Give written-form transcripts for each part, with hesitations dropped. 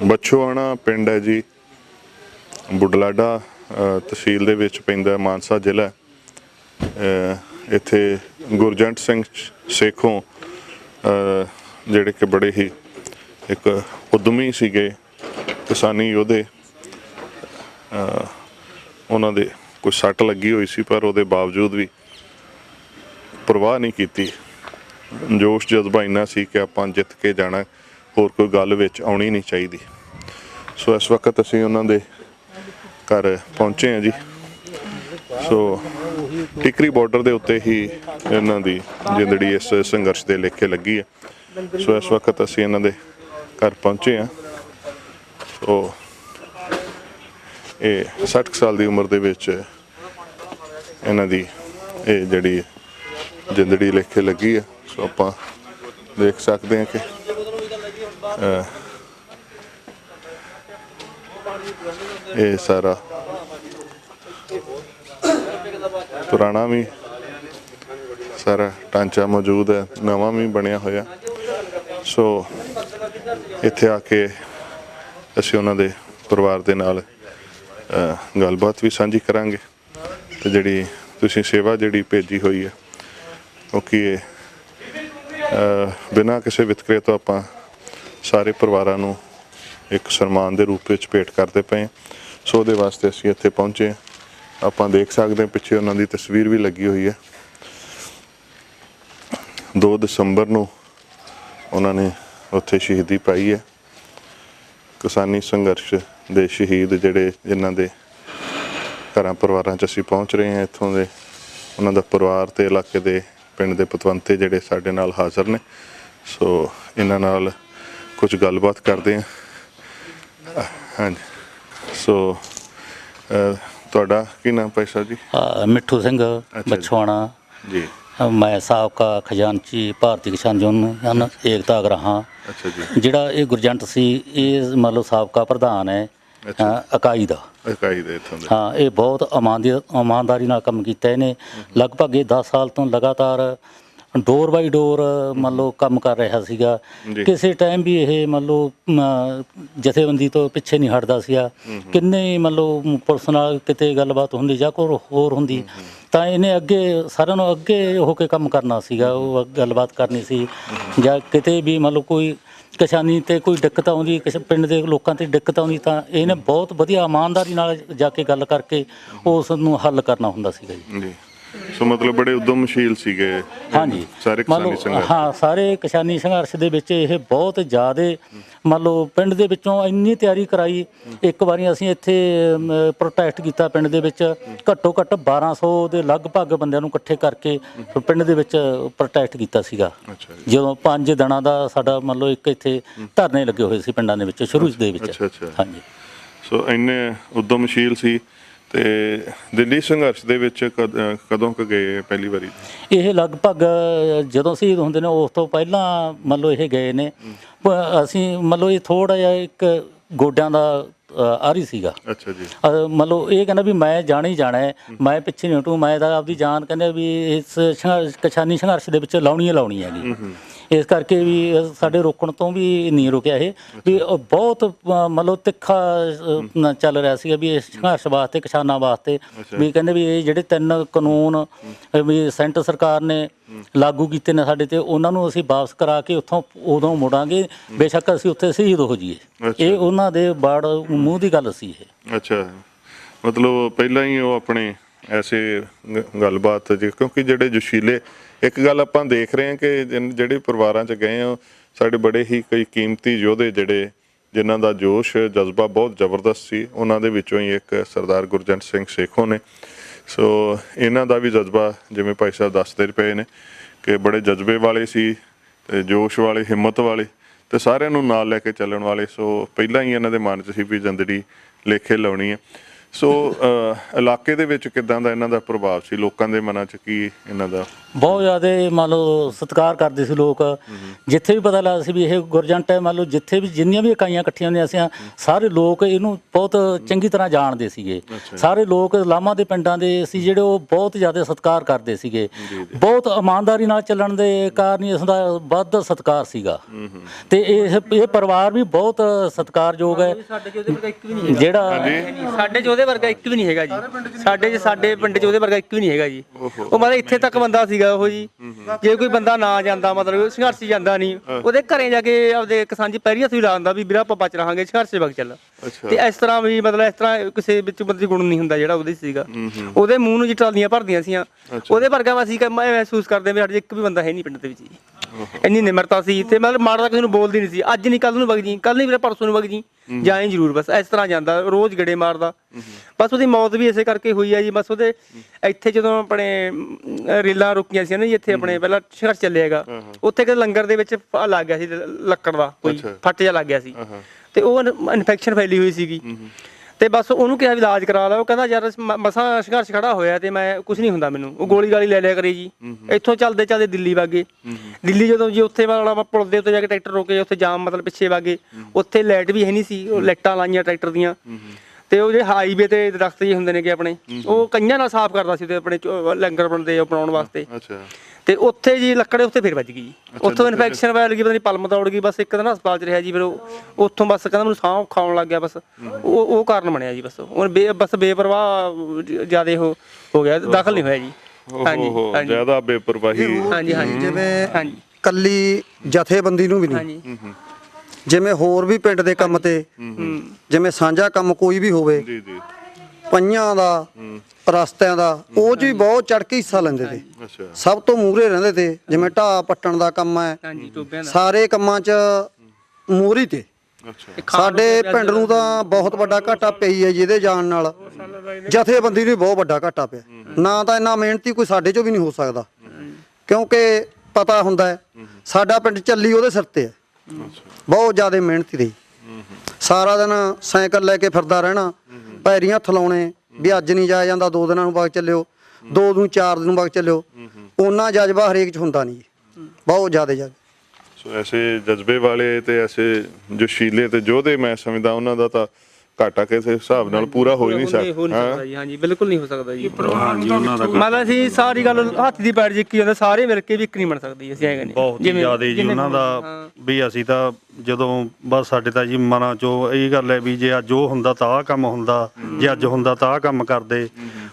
बछोआणा पिंड है जी, बुढलाडा तहसील दे विच पैंदा, मानसा जिला। इत्थे गुरजंट सिंह सेखों जिहड़े कि बड़े ही एक उद्यमी सीगे, किसानी योधे। उन्हां दे कोई सट लगी हुई सी, पर उहदे बावजूद भी परवाह नहीं कीती। जोश जज्बा इन्ना सी कि आपां जित के जाना, होर कोई गल विच आउणी नहीं चाहिदी। सो इस वक्त असीं उन्हां दे घर पहुँचे हैं जी। सो टिकरी बॉर्डर के उत्ते ही इन्हां दी जिंदड़ी इस संघर्ष के लेखे लगी है। सो इस वक्त असीं इन्हां दे घर पहुँचे हैं। सो ये 60 साल की उम्र दे विच इन्हां दी ये जिहड़ी जिंदड़ी लेखे लगी है। सो आपां देख सकते हैं कि ये सारा पुराना भी सारा ढांचा मौजूद है, नवा भी बनया होया। सो इत्थे आके असीं उन्हां दे परिवार दे नाल गलबात भी साझी करांगे ते जिहड़ी तुसीं सेवा जिहड़ी भेजी हुई है, क्योंकि बिना किसी वितकरे तो आपां सारे परिवारां नूं एक सन्मान के रूप में भेंट करते पे हैं। सो दे वास्ते असीं इत्थे पहुँचे। आपां देख सकते हैं पिछे उन्हां दी तस्वीर भी लगी हुई है। 2 दसंबर नूं उन्होंने उत्थे शहीदी पाई है। किसानी संघर्ष दे शहीद जिहड़े जिन्हां दे घरां परिवारां च असीं पहुँच रहे हैं, इत्थों दे उन्हां दा परिवार ते इलाके दे पिंड दे पतवंते जिहड़े साडे नाल हाज़र ने। सो इन्हां नाल कुछ गलबात करते हैं। हाँ जी। सो तुहाडा की नाम भाई साहब जी? मिट्ठू सिंह बछोआणा जी। मैं साबका खजानची भारतीय किसान यूनियन एकता अगराहां। अच्छा जी। जिहड़ा ये गुरजंट सी, ये मतलब साबका प्रधान है इकाई दा। इकाई दे इत्थों दे। हाँ, ये बहुत ईमानदारी नाल काम कीता इहने। लगभग ये 10 साल तो लगातार डोर बाई डोर मतलब काम कर रहा सीगा। किसी टाइम भी ये मतलब जथेबंदी तो पिछे नहीं हटदा सीगा। किन्ने मतलब पुलिस नाल किते गलबात हुंदी जां कोई होर हुंदी तां इहने अगे सारिआं नूं अगे हो के काम करना सीगा। वो गलबात करनी सी जां किते भी मतलब कोई किसानी ते कोई दिक्कत आउंदी, किसी पिंड दे लोकां ते दिक्कत आउंदी तां इहने बहुत वधिया ईमानदारी नाल जाके गल करके उस नूं हल करना हुंदा सीगा जी। सो मतलब बड़े उद्यमशील सीगे। हाँ जी, सारे किसानी संघर्ष। हाँ, सारे किसानी संघर्ष दे विच ये बहुत ज़्यादा मतलब पिंड दे विचों इन्नी तैयारी कराई। एक बारी असीं इत्थे प्रोटेस्ट कीता पिंड दे विच, घट्टो घट्ट 1200 ਦੇ ਲਗਭਗ ਬੰਦਿਆਂ ਨੂੰ ਇਕੱਠੇ ਕਰਕੇ ਪਿੰਡ ਦੇ ਵਿੱਚ ਪ੍ਰੋਟੈਸਟ ਕੀਤਾ ਸੀਗਾ। ਜਦੋਂ 5 ਦਿਨਾਂ ਦਾ ਸਾਡਾ ਮਤਲਬ ਇੱਕ ਇੱਥੇ ਧਰਨੇ ਲੱਗੇ ਹੋਏ ਸੀ ਪਿੰਡਾਂ ਦੇ ਵਿੱਚ ਸ਼ੁਰੂ ਦੇ ਵਿੱਚ। ਹਾਂਜੀ। ਸੋ ਇੰਨੇ ਉਦਮਸ਼ੀਲ ਸੀ ਤੇ ਦਿੱਲੀ ਸੰਘਰਸ਼ ਦੇ ਵਿੱਚ ਕਦੋਂ ਕ ਗਏ ਪਹਿਲੀ ਵਾਰੀ? ਇਹ ਲਗਭਗ ਜਦੋਂ ਸ਼ਹੀਦ ਹੁੰਦੇ ਨੇ ਉਸ ਤੋਂ ਪਹਿਲਾਂ ਮਤਲਬ ਇਹ ਗਏ ਨੇ। ਅਸੀਂ ਮਤਲਬ ਇਹ ਥੋੜ੍ਹਾ ਜਿਹਾ ਇੱਕ ਗੋਡਿਆਂ ਦਾ ਆਰੀ ਸੀਗਾ। ਅੱਛਾ ਜੀ। ਮਤਲਬ ਇਹ ਕਹਿੰਦਾ ਵੀ ਮੈਂ ਜਾਣਾ ਹੀ ਜਾਣਾ ਹੈ, ਮੈਂ ਪਿੱਛੇ ਨਹੀਂ ਹਟੂ, ਮੈਂ ਤਾਂ ਆਪਦੀ ਜਾਨ ਕਹਿੰਦੇ ਵੀ ਇਸ ਕਿਸਾਨੀ ਸੰਘਰਸ਼ ਦੇ ਵਿੱਚ ਲਾਉਣੀ ਲਾਉਣੀ ਹੈਗੀ। ਇਸ ਕਰਕੇ ਵੀ ਸਾਡੇ ਰੋਕਣ ਤੋਂ ਵੀ ਨਹੀਂ ਰੁਕਿਆ ਇਹ ਵੀ ਬਹੁਤ ਮਤਲਬ ਤਿੱਖਾ ਚੱਲ ਰਿਹਾ ਸੀਗਾ ਵੀ ਇਸ ਸੰਘਰਸ਼ ਵਾਸਤੇ, ਕਿਸਾਨਾਂ ਵਾਸਤੇ ਵੀ ਕਹਿੰਦੇ ਵੀ ਇਹ ਜਿਹੜੇ 3 ਕਾਨੂੰਨ ਵੀ ਸੈਂਟਰ ਸਰਕਾਰ ਨੇ ਲਾਗੂ ਕੀਤੇ ਨੇ ਸਾਡੇ ਤੇ, ਉਹਨਾਂ ਨੂੰ ਅਸੀਂ ਵਾਪਸ ਕਰਾ ਕੇ ਉੱਥੋਂ ਉਦੋਂ ਮੁੜਾਂਗੇ, ਬੇਸ਼ੱਕ ਅਸੀਂ ਉੱਥੇ ਸ਼ਹੀਦ ਹੋ ਜਾਈਏ। ਇਹ ਉਹਨਾਂ ਦੇ ਬਾੜ ਮੂੰਹ ਦੀ ਗੱਲ ਸੀ ਇਹ। ਅੱਛਾ, ਮਤਲਬ ਪਹਿਲਾਂ ਹੀ ਉਹ ਆਪਣੇ ਐਸੇ ਗੱਲਬਾਤ ਜੀ, ਕਿਉਂਕਿ ਜਿਹੜੇ ਜੋਸ਼ੀਲੇ ਇੱਕ ਗੱਲ ਆਪਾਂ ਦੇਖ ਰਹੇ ਹਾਂ ਕਿ ਜਿਹੜੇ ਪਰਿਵਾਰਾਂ 'ਚ ਗਏ ਆ, ਸਾਡੇ ਬੜੇ ਹੀ ਕਈ ਕੀਮਤੀ ਯੋਧੇ ਜਿਹੜੇ ਜਿਨ੍ਹਾਂ ਦਾ ਜੋਸ਼ ਜਜ਼ਬਾ ਬਹੁਤ ਜ਼ਬਰਦਸਤ ਸੀ, ਉਹਨਾਂ ਦੇ ਵਿੱਚੋਂ ਹੀ ਇੱਕ ਸਰਦਾਰ ਗੁਰਜੰਟ ਸਿੰਘ ਸੇਖੋਂ ਨੇ। ਸੋ ਇਹਨਾਂ ਦਾ ਵੀ ਜਜ਼ਬਾ ਜਿਵੇਂ ਭਾਈ ਸਾਹਿਬ ਦੱਸਦੇ ਪਏ ਨੇ ਕਿ ਬੜੇ ਜਜ਼ਬੇ ਵਾਲੇ ਸੀ ਅਤੇ ਜੋਸ਼ ਵਾਲੇ, ਹਿੰਮਤ ਵਾਲੇ ਅਤੇ ਸਾਰਿਆਂ ਨੂੰ ਨਾਲ ਲੈ ਕੇ ਚੱਲਣ ਵਾਲੇ। ਸੋ ਪਹਿਲਾਂ ਹੀ ਇਹਨਾਂ ਦੇ ਮਨ 'ਚ ਸੀ ਵੀ ਜ਼ਿੰਦੜੀ ਲੇਖੇ ਲਾਉਣੀ ਹੈ। ਸੋ ਇਲਾਕੇ ਦੇ ਵਿੱਚ ਕਿੱਦਾਂ ਦਾ ਇਹਨਾਂ ਦਾ ਪ੍ਰਭਾਵ ਸੀ, ਲੋਕਾਂ ਦੇ ਮਨਾਂ 'ਚ ਕੀ ਇਹਨਾਂ ਦਾ? ਬਹੁਤ ਜ਼ਿਆਦਾ ਮੰਨ ਲਓ ਸਤਿਕਾਰ ਕਰਦੇ ਸੀ ਲੋਕ। ਜਿੱਥੇ ਵੀ ਪਤਾ ਲੱਗਦਾ ਸੀ ਵੀ ਇਹ ਗੁਰਜੰਟ ਹੈ, ਮੰਨ ਲਓ ਜਿੱਥੇ ਵੀ ਜਿੰਨੀਆਂ ਵੀ ਇਕਾਈਆਂ ਇਕੱਠੀਆਂ ਹੁੰਦੀਆਂ ਸੀ, ਸਾਰੇ ਲੋਕ ਇਹਨੂੰ ਬਹੁਤ ਚੰਗੀ ਤਰ੍ਹਾਂ ਜਾਣਦੇ ਸੀਗੇ। ਸਾਰੇ ਲੋਕ ਲਾਮਾ ਦੇ ਪਿੰਡਾਂ ਦੇ ਸੀ ਜਿਹੜੇ, ਉਹ ਬਹੁਤ ਜ਼ਿਆਦਾ ਸਤਿਕਾਰ ਕਰਦੇ ਸੀਗੇ। ਬਹੁਤ ਇਮਾਨਦਾਰੀ ਨਾਲ ਚੱਲਣ ਦੇ ਕਾਰਨ ਇਸ ਦਾ ਵੱਧ ਸਤਿਕਾਰ ਸੀਗਾ। ਤੇ ਇਹ ਪਰਿਵਾਰ ਵੀ ਬਹੁਤ ਸਤਿਕਾਰਯੋਗ ਹੈ। ਜਿਹੜਾ ਸਾਡੇ 'ਚ ਉਹਦੇ ਵਰਗਾ ਇੱਕ ਵੀ ਨਹੀਂ ਹੈਗਾ ਜੀ। ਸਾਡੇ ਪਿੰਡ 'ਚ ਉਹਦੇ ਵਰਗਾ ਇੱਕ ਵੀ ਨਹੀਂ ਹੈਗਾ ਜੀ। ਉਹ ਮਤਲਬ ਇੱਥੇ ਤੱਕ ਬੰਦਾ ਸੀਗਾ ਉਹ ਜੀ। ਜੇ ਕੋਈ ਬੰਦਾ ਨਾ ਜਾਂਦਾ, ਮਤਲਬ ਸੰਘਰਸ਼ੀ ਜਾਂਦਾ ਨਹੀਂ, ਉਹਦੇ ਘਰੇ ਜਾ ਕੇ ਆਪਦੇ ਕਿਸਾਨ ਜੀ ਪੈਰੀ ਹੱਥ ਵੀ ਲਾ ਦਿੰਦਾ ਵੀ ਵੀਰਾ ਆਪਾਂ ਬਚ ਰਹਾਂਗੇ, ਸੰਘਰਸ਼ ਵਗ ਚੱਲ। ਤੇ ਇਸ ਤਰ੍ਹਾਂ ਵੀ ਮਤਲਬ ਇਸ ਤਰ੍ਹਾਂ ਕਿਸੇ ਵਿੱਚ ਬੰਦੇ ਗੁਣ ਨਹੀਂ ਹੁੰਦਾ ਜਿਹੜਾ ਉਹਦੇ ਸੀਗਾ। ਉਹਦੇ ਮੂੰਹ ਨੂੰ ਜੀ ਟਰਾਲੀਆਂ ਭਰਦੀਆਂ ਸੀਆਂ। ਉਹਦੇ ਵਰਗਾ ਅਸੀਂ ਮਹਿਸੂਸ ਕਰਦੇ ਵੀ ਸਾਡੇ ਇੱਕ ਵੀ ਬੰਦਾ ਹੈ ਨਹੀਂ ਪਿੰਡ ਦੇ ਵਿੱਚ ਜੀ। ਇੰਨੀ ਨਿਮਰਤਾ ਸੀ ਤੇ ਮਤਲਬ ਮਾੜਾ ਕਿਸੇ ਨੂੰ ਬੋਲਦੀ ਨਹੀਂ ਸੀ। ਅੱਜ ਨਹੀਂ ਕੱਲ ਨੂੰ ਵਗ ਜੀ, ਕੱਲ ਨਹੀਂ ਵੀਰੇ ਪਰਸੋਂ ਨੂੰ ਵਗ ਜੀ, ਜਾਏ ਜ਼ਰੂਰ। ਬਸ ਇਸ ਤਰ੍ਹਾਂ ਜਾਂਦਾ, ਰੋਜ਼ ਗੇੜੇ ਮਾਰਦਾ। ਬਸ ਉਹਦੀ ਮੌਤ ਵੀ ਇਸੇ ਕਰਕੇ ਹੋਈ ਹੈ ਜੀ। ਬਸ ਉਹਦੇ ਇੱਥੇ ਜਦੋਂ ਆਪਣੇ ਰੇਲਾਂ ਰੁਕੀਆਂ ਸੀ ਨਾ ਜੀ, ਇੱਥੇ ਆਪਣੇ ਪਹਿਲਾਂ ਸੰਘਰਸ਼ ਚੱਲਿਆਗਾ, ਉੱਥੇ ਕਿਤੇ ਲੰਗਰ ਦੇ ਵਿੱਚ ਲੱਗ ਗਿਆ ਸੀ ਲੱਕੜ ਦਾ ਕੋਈ ਫੱਟ ਜਿਹਾ ਲੱਗ ਗਿਆ ਸੀ, ਤੇ ਉਹ ਇਨਫੈਕਸ਼ਨ ਫੈਲੀ ਹੋਈ ਸੀਗੀ। ਤੇ ਬਸ ਉਹਨੂੰ ਕਿਹਾ ਵੀ ਇਲਾਜ ਕਰਾ ਲਾ। ਉਹ ਕਹਿੰਦਾ ਯਾਰ ਮਸਾਂ ਸੰਘਰਸ਼ ਖੜਾ ਹੋਇਆ ਤੇ ਮੈਂ ਕੁਝ ਨਹੀਂ ਹੁੰਦਾ ਮੈਨੂੰ। ਉਹ ਗੋਲੀ ਗਾਲੀ ਲੈ ਲਿਆ ਕਰੇ ਜੀ। ਇੱਥੋਂ ਚੱਲਦੇ ਚੱਲਦੇ ਦਿੱਲੀ ਵਾਗੇ। ਦਿੱਲੀ ਜਦੋਂ ਜੀ ਉੱਥੇ ਵਾਲਾ ਪੁਲ ਦੇ ਉੱਤੇ ਜਾ ਕੇ ਟਰੈਕਟਰ ਰੋਕੇ, ਉੱਥੇ ਜਾਮ ਮਤਲਬ ਪਿੱਛੇ ਵਾਗੇ। ਉੱਥੇ ਲਾਈਟ ਵੀ ਹੈ ਨਹੀਂ ਸੀ, ਉਹ ਲਾਈਟਾਂ ਲਾਈਆਂ ਟਰੈਕਟਰ ਦੀਆਂ। ਤੇ ਉਹ ਜਿਹੜੇ ਹਾਈਵੇ ਤੇ ਦਰਖਤ ਜਿਹੇ ਹੁੰਦੇ ਨੇਗੇ ਆਪਣੇ, ਉਹ ਕਈਆਂ ਨਾਲ ਸਾਫ਼ ਕਰਦਾ ਸੀ ਤੇ ਆਪਣੇ ਲੰਗਰ ਬਣਦੇ ਬਣਾਉਣ ਵਾਸਤੇ। ਤੇ ਉੱਥੇ ਜੀ ਲੱਕੜੇ ਉੱਥੇ ਫਿਰ ਵੱਜ ਗਈ ਜੀ। ਉੱਥੋਂ ਇਨਫੈਕਸ਼ਨ ਫੈਲ ਗਈ, ਪਤਾ ਨਹੀਂ ਪਲਮ ਦੌੜ ਗਈ। ਬਸ ਇੱਕ ਦਿਨ ਹਸਪਤਾਲ 'ਚ ਰਿਹਾ ਜੀ। ਫਿਰ ਉੱਥੋਂ ਬਸ ਕਹਿੰਦਾ ਮੈਨੂੰ ਸਾਹ ਖਾਉਣ ਲੱਗ ਗਿਆ। ਬਸ ਉਹ ਕਾਰਨ ਬਣਿਆ ਜੀ। ਬਸ ਉਹ ਬਸ ਬੇਪਰਵਾਹ ਜ਼ਿਆਦਾ ਹੋ ਗਿਆ, ਦਾਖਲ ਨਹੀਂ ਹੋਇਆ ਜੀ। ਹਾਂਜੀ, ਜ਼ਿਆਦਾ ਬੇਪਰਵਾਹੀ। ਹਾਂਜੀ ਹਾਂਜੀ, ਜਿਵੇਂ ਕੱਲੀ ਜਥੇਬੰਦੀ ਨੂੰ ਵੀ ਨਹੀਂ, ਜਿਵੇਂ ਹੋਰ ਵੀ ਪਿੰਡ ਦੇ ਕੰਮ ਤੇ ਜਿਵੇਂ ਸਾਂਝਾ ਕੰਮ ਕੋਈ ਵੀ ਹੋਵੇ, ਜੀ ਜੀ, ਪਈਆਂ ਦਾ, ਰਸਤਿਆਂ ਦਾ, ਉਹ 'ਚ ਵੀ ਬਹੁਤ ਚੜ੍ਹ ਕੇ ਹਿੱਸਾ ਲੈਂਦੇ ਤੇ। ਸਭ ਤੋਂ ਮੂਹਰੇ ਰਹਿੰਦੇ ਤੇ। ਜਿਵੇਂ ਢਾਹ ਪੱਟਣ ਦਾ ਕੰਮ ਹੈ, ਸਾਰੇ ਕੰਮਾਂ 'ਚ ਮੂਹਰੀ ਤੇ। ਸਾਡੇ ਪਿੰਡ ਨੂੰ ਤਾਂ ਬਹੁਤ ਵੱਡਾ ਘਾਟਾ ਪਈ ਹੈ ਜਿਹਦੇ ਜਾਣ ਨਾਲ। ਜਥੇਬੰਦੀ ਨੂੰ ਬਹੁਤ ਵੱਡਾ ਘਾਟਾ ਪਿਆ। ਨਾ ਤਾਂ ਇੰਨਾ ਮਿਹਨਤੀ ਕੋਈ ਸਾਡੇ 'ਚੋਂ ਵੀ ਨਹੀਂ ਹੋ ਸਕਦਾ, ਕਿਉਂਕਿ ਪਤਾ ਹੁੰਦਾ ਹੈ ਸਾਡਾ ਪਿੰਡ ਚੱਲੀ ਉਹਦੇ ਸਿਰ ਤੇ ਹੈ। ਬਹੁਤ ਜ਼ਿਆਦਾ ਮਿਹਨਤੀ ਰਹੀ। ਸਾਰਾ ਦਿਨ ਸਾਈਕਲ ਲੈ ਕੇ ਫਿਰਦਾ ਰਹਿਣਾ, ਪੈਰੀਂ ਹੱਥ ਲਾਉਣੇ ਵੀ ਅੱਜ ਨਹੀਂ ਜਾਇਆ ਜਾਂਦਾ, 2 ਦਿਨਾਂ ਨੂੰ ਵਗ ਚੱਲਿਓ, 2 ਨੂੰ 4 ਦਿਨ ਵਗ ਚੱਲਿਓ। ਉਹਨਾਂ ਜਜ਼ਬਾ ਹਰੇਕ 'ਚ ਹੁੰਦਾ ਨਹੀਂ, ਬਹੁਤ ਜ਼ਿਆਦਾ ਜਜ਼ਬਾ। ਸੋ ਐਸੇ ਜਜ਼ਬੇ ਵਾਲੇ ਤੇ ਐਸੇ ਜੋਸ਼ੀਲੇ ਤੇ ਯੋਧੇ, ਮੈਂ ਸਮਝਦਾ ਉਹਨਾਂ ਦਾ ਤਾਂ ਘਾਟਾ ਕਿਸੇ ਹਿਸਾਬ ਨਾਲ ਪੂਰਾ ਹੋ ਹੀ ਨਹੀਂ ਸਕਦਾ। ਹਾਂਜੀ, ਬਿਲਕੁਲ ਨਹੀਂ ਹੋ ਸਕਦਾ ਜੀ। ਮਤਲਬ ਅਸੀਂ ਸਾਰੀ ਗੱਲ ਹੱਥ ਦੀ ਪੈਰ ਜਿੱਕੀ ਜਾਂਦਾ, ਸਾਰੇ ਮਿਲ ਕੇ ਵੀ ਇੱਕ ਨਹੀਂ ਬਣ ਸਕਦੀ। ਅਸੀਂ ਹੈਗੇ ਨੇ ਬਹੁਤ ਜ਼ਿਆਦਾ ਜੀ ਉਹਨਾਂ ਦਾ ਵੀ। ਅਸੀਂ ਤਾਂ ਜਦੋਂ ਬਸ ਸਾਡੇ ਤਾਂ ਜੀ ਮਨਾਂ 'ਚੋਂ ਇਹ ਗੱਲ ਹੈ ਵੀ ਜੇ ਅੱਜ ਉਹ ਹੁੰਦਾ ਤਾਂ ਆਹ ਕੰਮ ਹੁੰਦਾ, ਜੇ ਅੱਜ ਹੁੰਦਾ ਤਾਂ ਆਹ ਕੰਮ ਕਰਦੇ।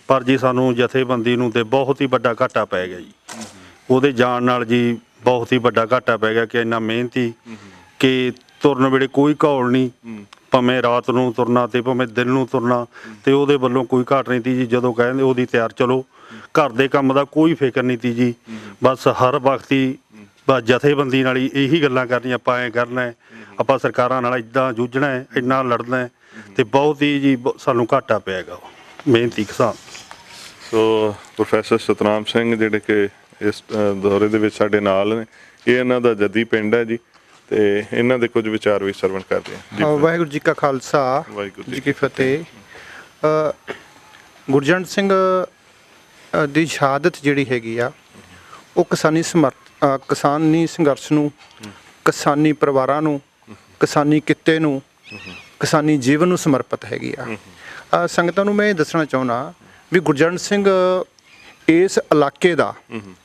ਪਰ ਜੀ ਸਾਨੂੰ ਜਥੇਬੰਦੀ ਨੂੰ ਤੇ ਬਹੁਤ ਹੀ ਵੱਡਾ ਘਾਟਾ ਪੈ ਗਿਆ ਜੀ। ਉਹਦੇ ਜਾਣ ਨਾਲ ਜੀ ਬਹੁਤ ਹੀ ਵੱਡਾ ਘਾਟਾ ਪੈ ਗਿਆ ਕਿ ਇੰਨਾ ਮਿਹਨਤੀ ਕਿ ਤੁਰਨ ਵੇਲੇ ਕੋਈ ਘੌਲ ਨਹੀਂ, ਭਾਵੇਂ ਰਾਤ ਨੂੰ ਤੁਰਨਾ ਤੇ ਭਾਵੇਂ ਦਿਨ ਨੂੰ ਤੁਰਨਾ, ਤੇ ਉਹਦੇ ਵੱਲੋਂ ਕੋਈ ਘਾਟ ਨਹੀਂ ਤੀ ਜੀ। ਜਦੋਂ ਕਹਿੰਦੇ ਉਹਦੀ ਤਿਆਰ ਚਲੋ, ਘਰ ਦੇ ਕੰਮ ਦਾ ਕੋਈ ਫਿਕਰ ਨਹੀਂ ਤੀ ਜੀ। ਬਸ ਹਰ ਵਕਤ ਹੀ ਬਸ ਜਥੇਬੰਦੀ ਨਾਲ ਹੀ ਇਹੀ ਗੱਲਾਂ ਕਰਨੀਆਂ, ਆਪਾਂ ਐਂ ਕਰਨਾ, ਆਪਾਂ ਸਰਕਾਰਾਂ ਨਾਲ ਇੱਦਾਂ ਜੂਝਣਾ ਹੈ, ਇੰਨਾ ਲੜਨਾ ਹੈ। ਤੇ ਬਹੁਤ ਹੀ ਜੀ ਸਾਨੂੰ ਘਾਟਾ ਪਿਆਗਾ ਮਿਹਨਤੀ ਕਿਸਾਨ। ਸੋ ਪ੍ਰੋਫੈਸਰ ਸਤਨਾਮ ਸਿੰਘ ਜਿਹੜੇ ਕਿ ਇਸ ਦੌਰੇ ਦੇ ਵਿੱਚ ਸਾਡੇ ਨਾਲ ਨੇ, ਇਹ ਇਹਨਾਂ ਦਾ ਜੱਦੀ ਪਿੰਡ ਹੈ ਜੀ, ਤੇ ਇਹਨਾਂ ਦੇ ਕੁਝ ਵਿਚਾਰ ਵੀ ਸਰਵਣ ਕਰਦੇ ਹਾਂ। ਵਾਹਿਗੁਰੂ ਜੀ ਕਾ ਖਾਲਸਾ, ਵਾਹਿਗੁਰੂ ਜੀ ਕੀ ਫਤਿਹ। ਗੁਰਜੰਟ ਸਿੰਘ ਦੀ ਸ਼ਹਾਦਤ ਜਿਹੜੀ ਹੈਗੀ ਆ, ਉਹ ਕਿਸਾਨੀ ਸੰਘਰਸ਼ ਨੂੰ, ਕਿਸਾਨੀ ਪਰਿਵਾਰਾਂ ਨੂੰ, ਕਿਸਾਨੀ ਕਿੱਤੇ ਨੂੰ, ਕਿਸਾਨੀ ਜੀਵਨ ਨੂੰ ਸਮਰਪਿਤ ਹੈਗੀ ਆ। ਸੰਗਤਾਂ ਨੂੰ ਮੈਂ ਇਹ ਦੱਸਣਾ ਚਾਹੁੰਦਾ ਵੀ ਗੁਰਜੰਟ ਸਿੰਘ ਇਸ ਇਲਾਕੇ ਦਾ,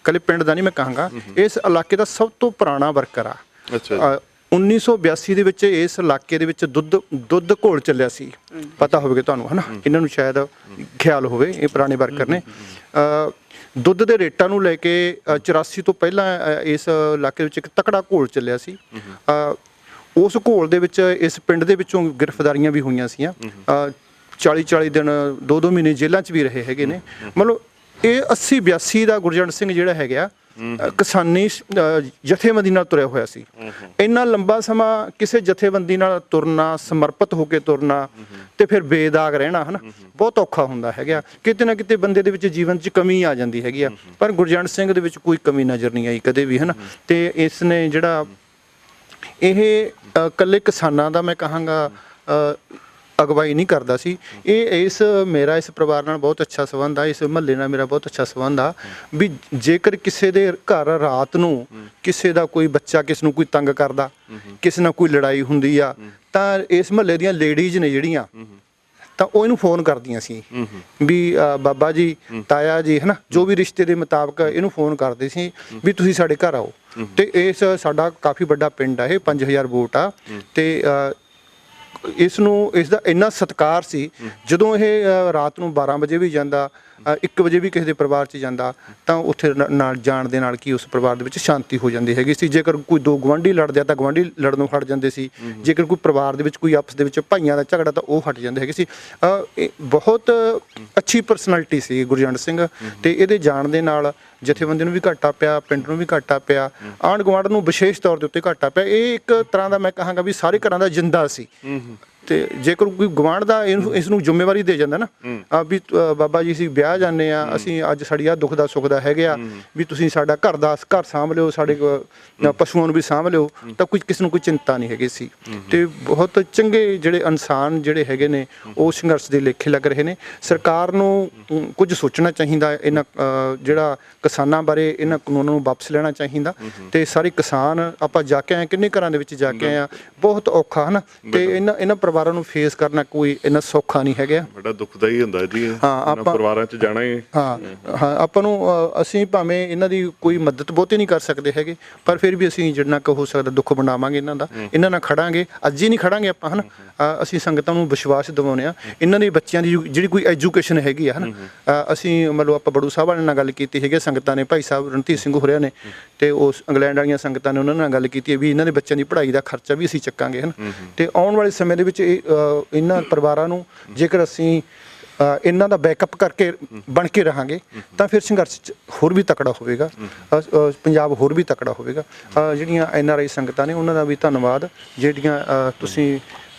ਕੱਲੇ ਪਿੰਡ ਦਾ ਨਹੀਂ ਮੈਂ ਕਹਾਂਗਾ, ਇਸ ਇਲਾਕੇ ਦਾ ਸਭ ਤੋਂ ਪੁਰਾਣਾ ਵਰਕਰ ਆ। 1982 ਦੇ ਵਿੱਚ ਇਸ ਇਲਾਕੇ ਦੇ ਵਿੱਚ ਦੁੱਧ ਘੋਲ ਚੱਲਿਆ ਸੀ, ਪਤਾ ਹੋਵੇਗਾ ਤੁਹਾਨੂੰ, ਹਨਾ? ਇਹਨਾਂ ਨੂੰ ਸ਼ਾਇਦ ਖਿਆਲ ਹੋਵੇ, ਇਹ ਪੁਰਾਣੇ ਵਰਕਰ ਨੇ। ਦੁੱਧ ਦੇ ਰੇਟਾਂ ਨੂੰ ਲੈ ਕੇ 84 ਤੋਂ ਪਹਿਲਾਂ ਇਸ ਇਲਾਕੇ ਵਿੱਚ ਇੱਕ ਤਕੜਾ ਘੋਲ ਚੱਲਿਆ ਸੀ। ਉਸ ਘੋਲ ਦੇ ਵਿੱਚ ਇਸ ਪਿੰਡ ਦੇ ਵਿੱਚੋਂ ਗ੍ਰਿਫਤਾਰੀਆਂ ਵੀ ਹੋਈਆਂ ਸੀਆਂ। 40 ਦਿਨ 2 ਮਹੀਨੇ ਜੇਲ੍ਹਾਂ 'ਚ ਵੀ ਰਹੇ ਹੈਗੇ ਨੇ। ਮਤਲਬ ਇਹ 80-82 ਦਾ ਗੁਰਜੰਟ ਸਿੰਘ ਜਿਹੜਾ ਹੈਗਾ ਕਿਸਾਨੀ ਜਥੇਬੰਦੀ ਨਾਲ ਤੁਰਿਆ ਹੋਇਆ ਸੀ। ਇੰਨਾ ਲੰਬਾ ਸਮਾਂ ਕਿਸੇ ਜਥੇਬੰਦੀ ਨਾਲ ਤੁਰਨਾ, ਸਮਰਪਿਤ ਹੋ ਕੇ ਤੁਰਨਾ, ਤੇ ਫਿਰ ਬੇਦਾਗ ਰਹਿਣਾ, ਹਨਾ, ਬਹੁਤ ਔਖਾ ਹੁੰਦਾ ਹੈਗਾ। ਕਿਤੇ ਨਾ ਕਿਤੇ ਬੰਦੇ ਦੇ ਵਿੱਚ ਜੀਵਨ 'ਚ ਕਮੀ ਆ ਜਾਂਦੀ ਹੈਗੀ ਆ, ਪਰ ਗੁਰਜੰਟ ਸਿੰਘ ਦੇ ਵਿੱਚ ਕੋਈ ਕਮੀ ਨਜ਼ਰ ਨਹੀਂ ਆਈ ਕਦੇ ਵੀ, ਹਨਾ। ਤੇ ਇਸ ਨੇ ਜਿਹੜਾ ਇਹ ਇਕੱਲੇ ਕਿਸਾਨਾਂ ਦਾ, ਮੈਂ ਕਹਾਂਗਾ ਅਗਵਾਈ ਨਹੀਂ ਕਰਦਾ ਸੀ। ਮੇਰਾ ਇਸ ਪਰਿਵਾਰ ਨਾਲ ਬਹੁਤ ਅੱਛਾ ਸੰਬੰਧ ਆ, ਇਸ ਮਹੱਲੇ ਨਾਲ ਮੇਰਾ ਬਹੁਤ ਅੱਛਾ ਸੰਬੰਧ ਆ ਵੀ ਜੇਕਰ ਕਿਸੇ ਦੇ ਘਰ ਰਾਤ ਨੂੰ ਕਿਸੇ ਦਾ ਕੋਈ ਬੱਚਾ ਕਿਸ ਨੂੰ ਕੋਈ ਤੰਗ ਕਰਦਾ, ਕਿਸੇ ਨਾਲ ਕੋਈ ਲੜਾਈ ਹੁੰਦੀ ਆ, ਤਾਂ ਇਸ ਮਹੱਲੇ ਦੀਆਂ ਲੇਡੀਜ਼ ਨੇ ਜਿਹੜੀਆਂ ਤਾਂ ਉਹ ਇਹਨੂੰ ਫੋਨ ਕਰਦੀਆਂ ਸੀ ਵੀ ਬਾਬਾ ਜੀ, ਤਾਇਆ ਜੀ, ਹਨਾ, ਜੋ ਵੀ ਰਿਸ਼ਤੇ ਦੇ ਮੁਤਾਬਕ ਇਹਨੂੰ ਫੋਨ ਕਰਦੇ ਸੀ ਵੀ ਤੁਸੀਂ ਸਾਡੇ ਘਰ ਆਓ। ਤੇ ਇਸ ਸਾਡਾ ਕਾਫੀ ਵੱਡਾ ਪਿੰਡ ਆ, ਇਹ 5000 ਵੋਟ ਆ, ਤੇ ਇਸ ਦਾ ਇੰਨਾ ਸਤਿਕਾਰ ਸੀ। ਜਦੋਂ ਇਹ ਰਾਤ ਨੂੰ 12 ਵਜੇ ਵੀ ਜਾਂਦਾ, 1 ਵਜੇ ਵੀ ਕਿਸੇ ਦੇ ਪਰਿਵਾਰ 'ਚ ਜਾਂਦਾ, ਤਾਂ ਉੱਥੇ ਨਾਲ ਜਾਣ ਦੇ ਨਾਲ ਕੀ ਉਸ ਪਰਿਵਾਰ ਦੇ ਵਿੱਚ ਸ਼ਾਂਤੀ ਹੋ ਜਾਂਦੀ ਹੈਗੀ ਸੀ। ਜੇਕਰ ਕੋਈ ਦੋ ਗਵਾਂਢੀ ਲੜਦੇ ਆ ਤਾਂ ਗਵਾਂਢੀ ਲੜਨੋਂ ਹਟ ਜਾਂਦੇ ਸੀ। ਜੇਕਰ ਕੋਈ ਪਰਿਵਾਰ ਦੇ ਵਿੱਚ ਕੋਈ ਆਪਸ ਦੇ ਵਿੱਚ ਭਾਈਆਂ ਦਾ ਝਗੜਾ ਤਾਂ ਉਹ ਹਟ ਜਾਂਦੇ ਹੈਗੇ ਸੀ। ਇਹ ਬਹੁਤ ਅੱਛੀ ਪਰਸਨੈਲਿਟੀ ਸੀ ਗੁਰਜੰਟ ਸਿੰਘ, ਤੇ ਇਹਦੇ ਜਾਣ ਦੇ ਨਾਲ ਜਥੇਬੰਦੀ ਨੂੰ ਵੀ ਘਾਟਾ ਪਿਆ, ਪਿੰਡ ਨੂੰ ਵੀ ਘਾਟਾ ਪਿਆ, ਆਂਢ ਗੁਆਂਢ ਨੂੰ ਵਿਸ਼ੇਸ਼ ਤੌਰ ਦੇ ਉੱਤੇ ਘਾਟਾ ਪਿਆ। ਇਹ ਇੱਕ ਤਰ੍ਹਾਂ ਦਾ ਮੈਂ ਕਹਾਂਗਾ ਵੀ ਸਾਰੇ ਘਰਾਂ ਦਾ ਜਿੰਦਾ ਸੀ। ਤੇ ਜੇਕਰ ਕੋਈ ਗਵਾਂਢ ਦਾ ਇਸ ਨੂੰ ਜ਼ਿੰਮੇਵਾਰੀ ਦੇ ਜਾਂਦਾ ਨਾ ਵੀ ਬਾਬਾ ਜੀ ਅਸੀਂ ਵਿਆਹ ਜਾਂਦੇ ਆ, ਅਸੀਂ ਅੱਜ ਸਾਡੀ ਆ ਦੁੱਖ ਦਾ ਸੁੱਖ ਦਾ ਹੈਗੇ ਆ, ਵੀ ਤੁਸੀਂ ਸਾਡਾ ਘਰ ਸਾਂਭ ਲਿਓ, ਸਾਡੇ ਪਸ਼ੂਆਂ ਨੂੰ ਵੀ ਸਾਂਭ ਲਿਓ, ਤਾਂ ਕਿਸੇ ਨੂੰ ਕੋਈ ਚਿੰਤਾ ਨਹੀਂ ਹੈਗੀ ਸੀ। ਤੇ ਬਹੁਤ ਚੰਗੇ ਜਿਹੜੇ ਇਨਸਾਨ ਜਿਹੜੇ ਹੈਗੇ ਨੇ ਉਹ ਸੰਘਰਸ਼ ਦੇ ਲੇਖੇ ਲੱਗ ਰਹੇ ਨੇ। ਸਰਕਾਰ ਨੂੰ ਕੁਝ ਸੋਚਣਾ ਚਾਹੀਦਾ, ਇਹਨਾਂ ਜਿਹੜਾ ਕਿਸਾਨਾਂ ਬਾਰੇ ਇਹਨਾਂ ਕਾਨੂੰਨਾਂ ਨੂੰ ਵਾਪਸ ਲੈਣਾ ਚਾਹੀਦਾ। ਤੇ ਸਾਰੇ ਕਿਸਾਨ ਆਪਾਂ ਜਾ ਕੇ ਆਏ, ਕਿੰਨੇ ਘਰਾਂ ਦੇ ਵਿੱਚ ਜਾ ਕੇ ਆਏ ਆ, ਬਹੁਤ ਔਖਾ ਹਨ। ਤੇ ਇਹਨਾਂ ਪਰਿਵਾਰਾਂ ਨੂੰ ਫੇਸ ਕਰਨਾ ਕੋਈ ਇੰਨਾ ਸੌਖਾ ਨਹੀਂ ਹੈਗਾ, ਬੜਾ ਦੁਖਦਾਈ ਹੁੰਦਾ ਜੀ ਇਹਨਾਂ ਪਰਿਵਾਰਾਂ 'ਚ ਜਾਣਾ ਹੀ। ਹਾਂ ਆਪਾਂ ਨੂੰ ਅਸੀਂ ਭਾਵੇਂ ਇਹਨਾਂ ਦੀ ਕੋਈ ਮਦਦ ਬਹੁਤੀ ਨਹੀਂ ਕਰ ਸਕਦੇ ਹੈਗੇ, ਪਰ ਫਿਰ ਵੀ ਅਸੀਂ ਜਿੰਨਾ ਕੁ ਹੋ ਸਕਦਾ ਦੁੱਖ ਵੰਡਾਵਾਂਗੇ ਇਹਨਾਂ ਦਾ, ਇਹਨਾਂ ਨਾਲ ਖੜਾਂਗੇ। ਅੱਜ ਹੀ ਨਹੀਂ ਖੜਾਂਗੇ ਆਪਾਂ, ਹਨ, ਅਸੀਂ ਸੰਗਤਾਂ ਨੂੰ ਵਿਸ਼ਵਾਸ ਦਿਵਾਉਂਦੇ ਆ। ਇਹਨਾਂ ਦੇ ਬੱਚਿਆਂ ਦੀ ਜਿਹੜੀ ਕੋਈ ਐਜੂਕੇਸ਼ਨ ਹੈਗੀ ਆ, ਹਨ, ਅਸੀਂ ਮਤਲਬ ਆਪਾਂ ਬੜੂ ਸਾਹਿਬ ਵਾਲਿਆਂ ਨਾਲ ਗੱਲ ਕੀਤੀ ਹੈਗੀ, ਸੰਗਤਾਂ ਨੇ, ਭਾਈ ਸਾਹਿਬ ਰਣਧੀਰ ਸਿੰਘ ਹੋਰਿਆਂ ਨੇ, ਤੇ ਉਸ ਇੰਗਲੈਂਡ ਵਾਲੀਆਂ ਸੰਗਤਾਂ ਨੇ, ਉਹਨਾਂ ਨਾਲ ਗੱਲ ਕੀਤੀ ਹੈ ਵੀ ਇਹਨਾਂ ਦੇ ਬੱਚਿਆਂ ਦੀ ਪੜ੍ਹਾਈ ਦਾ ਖਰਚਾ ਵੀ ਅਸੀਂ ਚੱਕਾਂਗੇ, ਹਨ। ਤੇ ਆਉਣ ਵਾਲੇ ਸਮੇਂ ਦੇ ਵਿੱਚ ਇਹਨਾਂ ਪਰਿਵਾਰਾਂ ਨੂੰ ਜੇਕਰ ਅਸੀਂ ਇਹਨਾਂ ਦਾ ਬੈਕਅਪ ਕਰਕੇ ਬਣ ਕੇ ਰਹਾਂਗੇ ਤਾਂ ਫਿਰ ਸੰਘਰਸ਼ ਹੋਰ ਵੀ ਤਕੜਾ ਹੋਵੇਗਾ, ਪੰਜਾਬ ਹੋਰ ਵੀ ਤਕੜਾ ਹੋਵੇਗਾ। ਜਿਹੜੀਆਂ NRI ਸੰਗਤਾਂ ਨੇ ਉਹਨਾਂ ਦਾ ਵੀ ਧੰਨਵਾਦ, ਜਿਹੜੀਆਂ ਤੁਸੀਂ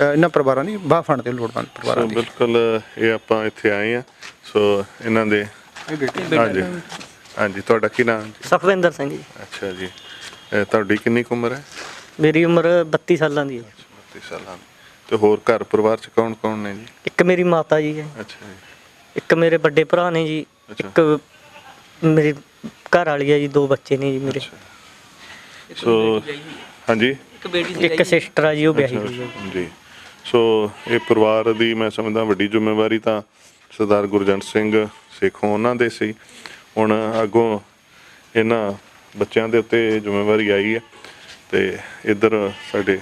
ਇਹਨਾਂ ਪਰਿਵਾਰਾਂ ਦੀ ਬਾਹ ਫੜਨ ਦੇ ਲੋੜਵੰਦ ਪਰਿਵਾਰਾਂ ਦੀ। ਬਿਲਕੁਲ, ਇਹ ਆਪਾਂ ਇੱਥੇ ਆਏ ਆ, ਸੋ ਇਹਨਾਂ ਦੇ ਹਾਂਜੀ ਹਾਂਜੀ। ਤੁਹਾਡਾ ਕੀ ਨਾਮ? ਸੁਖਵਿੰਦਰ ਸਿੰਘ ਜੀ। ਅੱਛਾ ਜੀ, ਤੁਹਾਡੀ ਕਿੰਨੀ ਕੁ ਉਮਰ ਹੈ? ਮੇਰੀ ਉਮਰ 32 ਸਾਲਾਂ ਦੀ ਹੈ। 32 ਸਾਲਾਂ। ਤੇ ਹੋਰ ਘਰ ਪਰਿਵਾਰ 'ਚ ਕੌਣ ਕੌਣ ਨੇ ਜੀ? ਇੱਕ ਮੇਰੀ ਮਾਤਾ ਜੀ ਹੈ। ਅੱਛਾ ਜੀ। ਇੱਕ ਮੇਰੇ ਵੱਡੇ ਭਰਾ ਨੇ ਜੀ, ਇੱਕ ਮੇਰੀ ਘਰ ਵਾਲੀ ਹੈ ਜੀ, 2 ਬੱਚੇ ਨੇ ਜੀ ਮੇਰੇ। ਸੋ ਹਾਂਜੀ, ਇੱਕ ਸਿਸਟਰ ਆ ਜੀ, ਉਹ ਵਿਆਹੀ ਹੋਈ ਹੈ ਜੀ। ਸੋ ਇਹ ਪਰਿਵਾਰ ਦੀ ਮੈਂ ਸਮਝਦਾ ਵੱਡੀ ਜ਼ਿੰਮੇਵਾਰੀ ਤਾਂ ਸਰਦਾਰ ਗੁਰਜੰਟ ਸਿੰਘ ਸੇਖੋਂ ਉਹਨਾਂ ਦੇ ਸੀ। ਹੁਣ ਅੱਗੋਂ ਇਹਨਾਂ ਬੱਚਿਆਂ ਦੇ ਉੱਤੇ ਜ਼ਿੰਮੇਵਾਰੀ ਆਈ ਹੈ। ਤੇ ਇੱਧਰ ਸਾਡੇ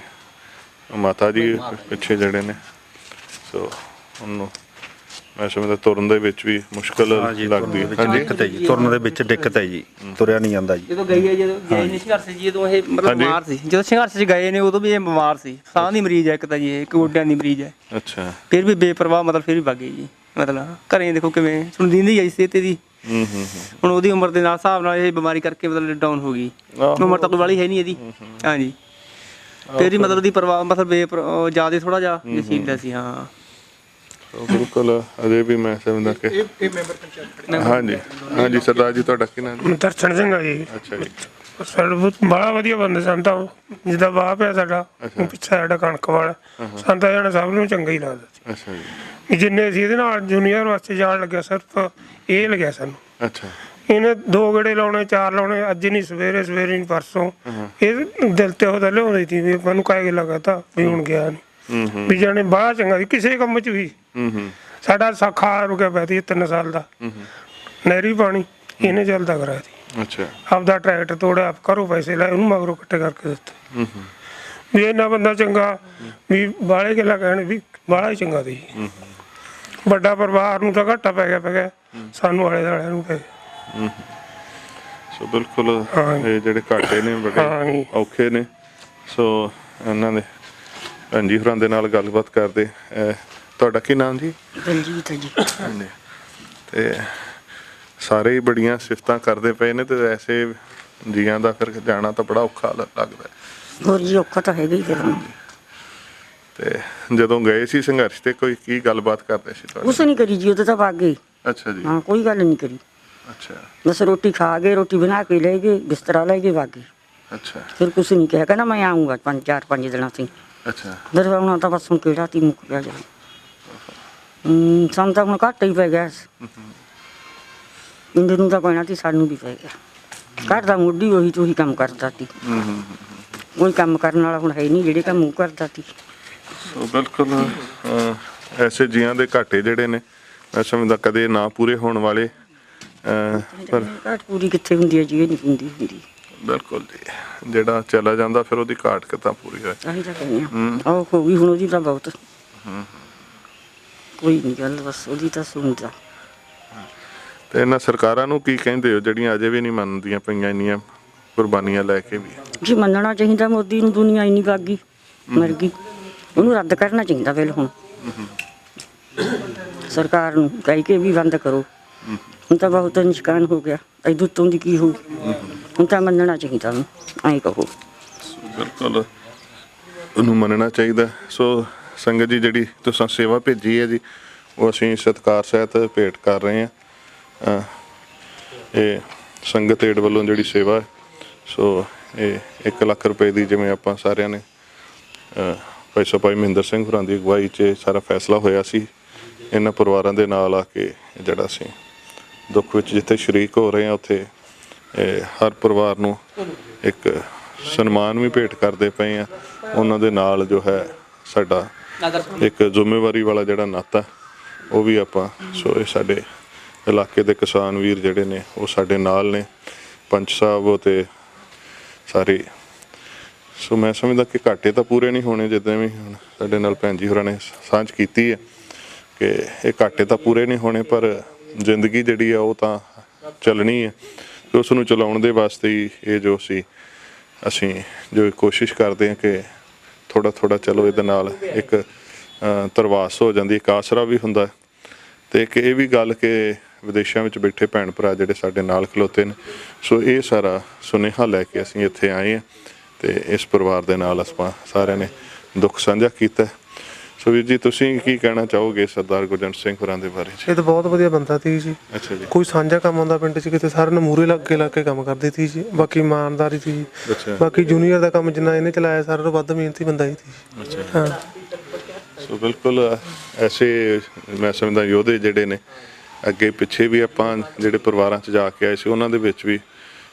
ਮਾਤਾ ਜੀ ਪਿੱਛੇ ਜਿਹੜੇ ਨੇ, ਸੋ ਉਹਨੂੰ ਮੈਂ ਸਮਝਦਾ ਤੁਰਨ ਦੇ ਵਿੱਚ ਵੀ ਮੁਸ਼ਕਲ ਲੱਗਦੀ ਹੈ। ਹਾਂਜੀ, ਤੁਰਨ ਦੇ ਵਿੱਚ ਦਿੱਕਤ ਹੈ ਜੀ, ਤੁਰਿਆ ਨਹੀਂ ਜਾਂਦਾ ਜੀ। ਜਦੋਂ ਗਏ ਨੇ ਸੰਘਰਸ਼ ਜੀ, ਜਦੋਂ ਇਹ ਮਤਲਬ ਬਿਮਾਰ ਸੀ, ਜਦੋਂ ਸੰਘਰਸ਼ 'ਚ ਗਏ ਨੇ ਉਦੋਂ ਵੀ ਇਹ ਬਿਮਾਰ ਸੀ, ਸਾਹ ਦੀ ਮਰੀਜ਼ ਹੈ ਇੱਕ ਤਾਂ ਜੀ, ਇਹ ਗੋਡਿਆਂ ਦੀ ਮਰੀਜ਼ ਹੈ। ਅੱਛਾ। ਫਿਰ ਵੀ ਬੇਪਰਵਾਹ, ਮਤਲਬ ਫਿਰ ਵੀ ਵਗ ਗਈ ਜੀ। ਮਤਲਬ ਘਰੇ ਦੇਖੋ ਕਿਵੇਂ ਹੁਣ ਦਿੰਦੀ ਆਈ ਸੀ ਤੇ ਹੁਣ ਉਹਦੀ ਉਮਰ ਦੇ ਨਾਲ ਹਿਸਾਬ ਨਾਲ ਇਹ ਬਿਮਾਰੀ ਕਰਕੇ ਮਤਲਬ ਡਾਊਨ ਹੋ ਗਈ। ਉਮਰ ਤਾਂ ਕੋਈ ਵਾਲੀ ਹੈ ਨਹੀਂ ਇਹਦੀ। ਹਾਂਜੀ, ਫਿਰ ਵੀ ਮਤਲਬ ਦੀ ਪਰਵਾਹ, ਮਤਲਬ ਜ਼ਿਆਦਾ ਥੋੜਾ ਜਿਹਾ ਜਸੀਲਾ ਸੀ। ਹਾਂ ਬਿਲਕੁਲ, ਅਜੇ ਵੀ ਮੈਂ ਸਮਝਦਾ ਕਿ ਇਹ ਮੈਂਬਰ ਪੰਚਾਇਤ ਖੜੇ। ਹਾਂਜੀ ਹਾਂਜੀ। ਸਰਦਾਰ ਜੀ, ਤੁਹਾਡਾ ਕੀ ਨਾਮ? ਦਰਸ਼ਨ ਸਿੰਘ ਆ ਜੀ। ਅੱਛਾ ਜੀ। ਸਾਡਾ ਬੜਾ ਵਧੀਆ ਬੰਦੇ ਸਨ, ਤਾਂ ਜਿੱਦਾਂ ਵਾਹ ਪਿਆ ਸਾਡਾ ਪਿੱਛੇ ਸਾਡਾ ਕਣਕ ਵਾਲਾ, ਸਾਨੂੰ ਤਾਂ ਜਾਣਾ ਸਭ ਨੂੰ ਚੰਗਾ ਹੀ ਲੱਗਦਾ ਅੱਛਾ ਜੀ। ਸੀ। ਜਿੰਨੇ ਸੀ ਇਹਦੇ ਨਾਲ ਜੂਨੀਅਰ ਵਾਸਤੇ ਜਾਣ ਲੱਗਿਆ, ਸਿਰਫ ਇਹ ਲੱਗਿਆ ਸਾਨੂੰ। ਅੱਛਾ। ਇਹਨੇ 2 ਗੇੜੇ ਲਾਉਣੇ, 4 ਲਾਉਣੇ, ਅੱਜ ਨਹੀਂ ਸਵੇਰੇ ਨਹੀਂ ਪਰਸੋਂ। ਇਹ ਦਿਲ ਤੇ ਉਹਦਾ ਲਿਆਉਂਦੀ ਸੀ ਵੀ ਆਪਾਂ ਨੂੰ ਕਾਇ ਗੱਲਾਂ ਕਹਤਾ ਵੀ ਹੁਣ ਗਿਆ ਨਹੀਂ, ਵੀ ਜਾਣੇ ਬਾਹਰ ਚੰਗਾ ਸੀ ਕਿਸੇ ਕੰਮ 'ਚ ਵੀ। ਸਾਡਾ ਸਾਖਾ ਰੁਕਿਆ ਪਿਆ ਸੀ 3 ਸਾਲ ਦਾ, ਨਹਿਰੀ ਪਾਣੀ ਇਹਨੇ ਚੱਲਦਾ ਕਰਾਇਆ ਸੀ। ਅੱਛਾ। ਆਪਦਾ ਟਰੈਕਟਰ ਤੋੜਿਆ, ਆਪ ਘਰੋਂ ਪੈਸੇ ਲਾਏ, ਉਹਨੂੰ ਮਗਰੋਂ ਇਕੱਠੇ ਕਰਕੇ ਦਿੱਤੇ। ਵੀ ਇਹਨਾਂ ਬੰਦਾ ਚੰਗਾ, ਵੀ ਬਾਹਲੇ ਗੱਲਾਂ ਕਹਿਣ ਵੀ ਬਾਹਲਾ ਹੀ ਚੰਗਾ ਸੀ। ਵੱਡਾ ਪਰਿਵਾਰ ਨੂੰ ਤਾਂ ਘਾਟਾ ਪੈ ਗਿਆ, ਸਾਨੂੰ ਆਲੇ ਦੁਆਲੇ ਨੂੰ ਪੈ ਗਿਆ। ਸੋ ਬਿਲਕੁਲ ਇਹ ਜਿਹੜੇ ਘਾਟੇ ਨੇ ਬੜੇ ਔਖੇ ਨੇ। ਸੋ ਇਹਨਾਂ ਦੇ ਭੈਣ ਜੀ ਹੋਰਾਂ ਦੇ ਨਾਲ ਗੱਲਬਾਤ ਕਰਦੇ। ਤੁਹਾਡਾ ਕੀ ਨਾਮ ਜੀ? ਰਣਜੀਤ ਜੀ। ਹਾਂਜੀ। ਤੇ ਸਾਰੇ ਹੀ ਬੜੀਆਂ ਸਿਫਤਾਂ ਕਰਦੇ ਪਏ ਨੇ, ਤੇ ਐਸੇ ਜੀਆਂ ਦਾ ਫਿਰ ਜਾਣਾ ਤਾਂ ਬੜਾ ਔਖਾ ਲੱਗਦਾ। ਹੋਰ ਜੀ ਔਖਾ ਤਾਂ ਹੈਗਾ ਹੀ ਫਿਰ। ਤੇ ਜਦੋਂ ਗਏ ਸੀ ਸੰਘਰਸ਼ ਤੇ ਕੋਈ ਕੀ ਗੱਲਬਾਤ ਕਰਦੇ ਸੀ ਤੁਹਾਡੇ? ਕੁਛ ਨਹੀਂ ਕਰੀ ਜੀ, ਉਦੋਂ ਤਾਂ ਵਗ ਗਏ। ਅੱਛਾ ਜੀ। ਹਾਂ, ਕੋਈ ਗੱਲ ਨਹੀਂ ਕਰੀ। ਅੱਛਾ। ਬਸ ਰੋਟੀ ਖਾ ਗਏ, ਰੋਟੀ ਬਣਾ ਕੇ ਲੈ ਗਏ, ਬਿਸਤਰਾ ਲੈ ਕੇ ਵਗ ਗਏ। ਅੱਛਾ। ਫਿਰ ਕੁਛ ਨਹੀਂ ਕਿਹਾ, ਕਹਿੰਦਾ ਮੈਂ ਆਊਂਗਾ 4-5 ਦਿਨਾਂ ਸੀ। ਅੱਛਾ। ਫਿਰ ਹੁਣ ਤਾਂ ਬਸ ਹੁਣ ਕਿਹੜਾ ਤੀ ਮੁੱਕ ਗਿਆ ਜੀ। ਸਾਨੂੰ ਤਾਂ ਹੁਣ ਘੱਟ ਹੀ ਪੈ ਗਿਆ ਇੰਦੇ ਨੂੰ ਤਾਂ ਪੈਣਾ ਸੀ, ਸਾਨੂੰ ਵੀ ਪੈ ਗਿਆ। ਘਰ ਦਾ ਮੁੱਢੀ ਉਹੀ ਤੋਂ ਹੀ ਕੰਮ ਕਰਦਾ ਸੀ, ਕੋਈ ਕੰਮ ਕਰਨ ਵਾਲਾ ਹੁਣ ਹੈ ਨਹੀਂ ਜਿਹੜੇ ਕੰਮ ਉਹ ਕਰਦਾ ਸੀ। ਸੋ ਬਿਲਕੁਲ ਐਸੇ ਜੀਆਂ ਦੇ ਘਾਟੇ ਜਿਹੜੇ ਨੇ ਮੈਂ ਸਮਝਦਾ ਕਦੇ ਨਾ ਪੂਰੇ ਹੋਣ ਵਾਲੇ, ਪਰ ਘਾਟ ਪੂਰੀ ਕਿੱਥੇ ਹੁੰਦੀ ਹੈ ਜੀ, ਇਹ ਨਹੀਂ ਹੁੰਦੀ। ਬਿਲਕੁਲ ਜੀ, ਜਿਹੜਾ ਚਲਾ ਜਾਂਦਾ ਫਿਰ ਉਹਦੀ ਘਾਟ ਕਿੱਦਾਂ ਪੂਰੀ ਹੋਏ। ਆਹੀ ਤਾਂ ਕਹਿੰਦੇ ਆ, ਉਹ ਹੋ ਗਈ ਹੁਣ ਉਹਦੀ ਤਾਂ ਬਹੁਤ ਕੋਈ ਨਹੀਂ ਗੱਲ, ਬਸ ਉਹਦੀ ਤਾਂ ਸੁਣਦਾ। ਤੇ ਇਹਨਾਂ ਸਰਕਾਰਾਂ ਨੂੰ ਕੀ ਕਹਿੰਦੇ ਹੋ ਜਿਹੜੀਆਂ ਅਜੇ ਵੀ ਨਹੀਂ ਮੰਨਦੀਆਂ ਪਈਆਂ ਇੰਨੀਆਂ ਕੁਰਬਾਨੀਆਂ ਲੈ ਕੇ ਵੀ? ਜੀ ਮੰਨਣਾ ਚਾਹੀਦਾ ਮੋਦੀ ਨੂੰ, ਦੁਨੀਆ ਇੰਨੀ ਵਗ ਗਈ ਮਰ ਗਈ, ਉਹਨੂੰ ਰੱਦ ਕਰਨਾ ਚਾਹੀਦਾ ਬਿੱਲ ਹੁਣ। ਸਰਕਾਰ ਨੂੰ ਕਹਿ ਕੇ ਵੀ ਬੰਦ ਕਰੋ, ਹੁਣ ਤਾਂ ਬਹੁਤ ਨਿਸ਼ਕਾਨ ਹੋ ਗਿਆ, ਇਹਦੇ ਉੱਤੋਂ ਦੀ ਕੀ ਹੋਊ, ਹੁਣ ਤਾਂ ਮੰਨਣਾ ਚਾਹੀਦਾ ਉਹਨੂੰ, ਐਂ ਕਹੋ। ਬਿਲਕੁਲ ਉਹਨੂੰ ਮੰਨਣਾ ਚਾਹੀਦਾ। ਸੋ ਸੰਗਤ ਜੀ ਜਿਹੜੀ ਤੁਸੀਂ ਸੇਵਾ ਭੇਜੀ ਹੈ ਜੀ, ਉਹ ਅਸੀਂ ਸਤਿਕਾਰ ਸਹਿਤ ਭੇਟ ਕਰ ਰਹੇ ਹਾਂ। ਇਹ ਸੰਗਤ ਏਡ ਵੱਲੋਂ ਜਿਹੜੀ ਸੇਵਾ, ਸੋ ਇਹ 1 ਲੱਖ ਰੁਪਏ ਦੀ, ਜਿਵੇਂ ਆਪਾਂ ਸਾਰਿਆਂ ਨੇ ਭਾਈ ਭਾਈ ਮਹਿੰਦਰ ਸਿੰਘ ਹੋਰਾਂ ਦੀ ਅਗਵਾਈ 'ਚ ਸਾਰਾ ਫੈਸਲਾ ਹੋਇਆ ਸੀ, ਇਹਨਾਂ ਪਰਿਵਾਰਾਂ ਦੇ ਨਾਲ ਆ ਕੇ ਜਿਹੜਾ ਅਸੀਂ ਦੁੱਖ ਵਿੱਚ ਜਿੱਥੇ ਸ਼ਰੀਕ ਹੋ ਰਹੇ ਹਾਂ, ਉੱਥੇ ਹਰ ਪਰਿਵਾਰ ਨੂੰ ਇੱਕ ਸਨਮਾਨ ਵੀ ਭੇਟ ਕਰਦੇ ਪਏ ਆ। ਉਹਨਾਂ ਦੇ ਨਾਲ ਜੋ ਹੈ ਸਾਡਾ ਇੱਕ ਜ਼ਿੰਮੇਵਾਰੀ ਵਾਲਾ ਜਿਹੜਾ ਨਾਤਾ ਉਹ ਵੀ ਆਪਾਂ, ਸੋ ਇਹ ਸਾਡੇ ਇਲਾਕੇ ਦੇ ਕਿਸਾਨ ਵੀਰ ਜਿਹੜੇ ਨੇ ਉਹ ਸਾਡੇ ਨਾਲ ਨੇ, ਪੰਚ ਸਾਹਿਬ ਤੇ ਸਾਰੇ। ਸੋ ਮੈਂ ਸਮਝਦਾ ਕਿ ਘਾਟੇ ਤਾਂ ਪੂਰੇ ਨਹੀਂ ਹੋਣੇ, ਜਿੱਦਾਂ ਵੀ ਹੁਣ ਸਾਡੇ ਨਾਲ ਭੈਣ ਜੀ ਹੋਰਾਂ ਨੇ ਸਾਂਝ ਕੀਤੀ ਹੈ ਕਿ ਇਹ ਘਾਟੇ ਤਾਂ ਪੂਰੇ ਨਹੀਂ ਹੋਣੇ, ਪਰ ਜ਼ਿੰਦਗੀ ਜਿਹੜੀ ਆ ਉਹ ਤਾਂ ਚੱਲਣੀ ਹੈ। ਤੇ ਉਸ ਨੂੰ ਚਲਾਉਣ ਦੇ ਵਾਸਤੇ ਹੀ ਇਹ ਜੋ ਅਸੀਂ ਜੋ ਕੋਸ਼ਿਸ਼ ਕਰਦੇ ਹਾਂ ਕਿ ਥੋੜਾ ਚਲੋ ਇਹਦੇ ਨਾਲ ਇੱਕ ਧਰਵਾਸ ਹੋ ਜਾਂਦੀ, ਇੱਕ ਆਸਰਾ ਵੀ ਹੁੰਦਾ। ਤੇ ਇੱਕ ਇਹ ਵੀ ਗੱਲ ਕਿ ਵਿਦੇਸ਼ਾਂ ਵਿੱਚ ਬੈਠੇ ਭੈਣ ਭਰਾ ਜਿਹੜੇ ਸਾਡੇ ਨਾਲ ਖਲੋਤੇ ਨੇ, ਸੋ ਇਹ ਸਾਰਾ ਸੁਨੇਹਾ ਲੈ ਕੇ ਅਸੀਂ ਇੱਥੇ ਆਏ ਹਾਂ ਤੇ ਇਸ ਪਰਿਵਾਰ ਦੇ ਨਾਲ ਆਪਾਂ ਸਾਰਿਆਂ ਨੇ ਦੁੱਖ ਸਾਂਝਾ ਕੀਤਾ। ਸੋ ਵੀਰ ਜੀ, ਤੁਸੀਂ ਕੀ ਕਹਿਣਾ ਚਾਹੋਗੇ ਸਰਦਾਰ ਗੁਰਜੰਟ ਸਿੰਘ ਹੋਰਾਂ ਦੇ ਬਾਰੇ? ਇਹ ਤਾਂ ਬਹੁਤ ਵਧੀਆ ਬੰਦਾ ਸੀ ਜੀ। ਅੱਛਾ ਜੀ। ਕੋਈ ਸਾਂਝਾ ਕੰਮ ਆਉਂਦਾ ਪਿੰਡ 'ਚ ਕਿਤੇ ਸਾਰਿਆਂ ਨੂੰ ਮੂਹਰੇ ਲੱਗ ਕੇ ਕੰਮ ਕਰਦੇ ਸੀ ਜੀ। ਬਾਕੀ ਇਮਾਨਦਾਰੀ ਸੀ। ਬਾਕੀ ਜੂਨੀਅਰ ਦਾ ਕੰਮ ਜਿੰਨਾ ਇਹਨੇ ਚਲਾਇਆ ਸਾਰਿਆਂ ਤੋਂ ਵੱਧ ਮਿਹਨਤੀ ਬੰਦਾ ਹੀ ਸੀ। ਅੱਛਾ ਹਾਂ। ਸੋ ਬਿਲਕੁਲ ਐਸੇ ਮੈਂ ਸਮਝਦਾ ਯੋਧੇ ਜਿਹੜੇ ਨੇ, ਅੱਗੇ ਪਿੱਛੇ ਵੀ ਆਪਾਂ ਜਿਹੜੇ ਪਰਿਵਾਰਾਂ 'ਚ ਜਾ ਕੇ ਆਏ ਸੀ, ਉਹਨਾਂ ਦੇ ਵਿੱਚ ਵੀ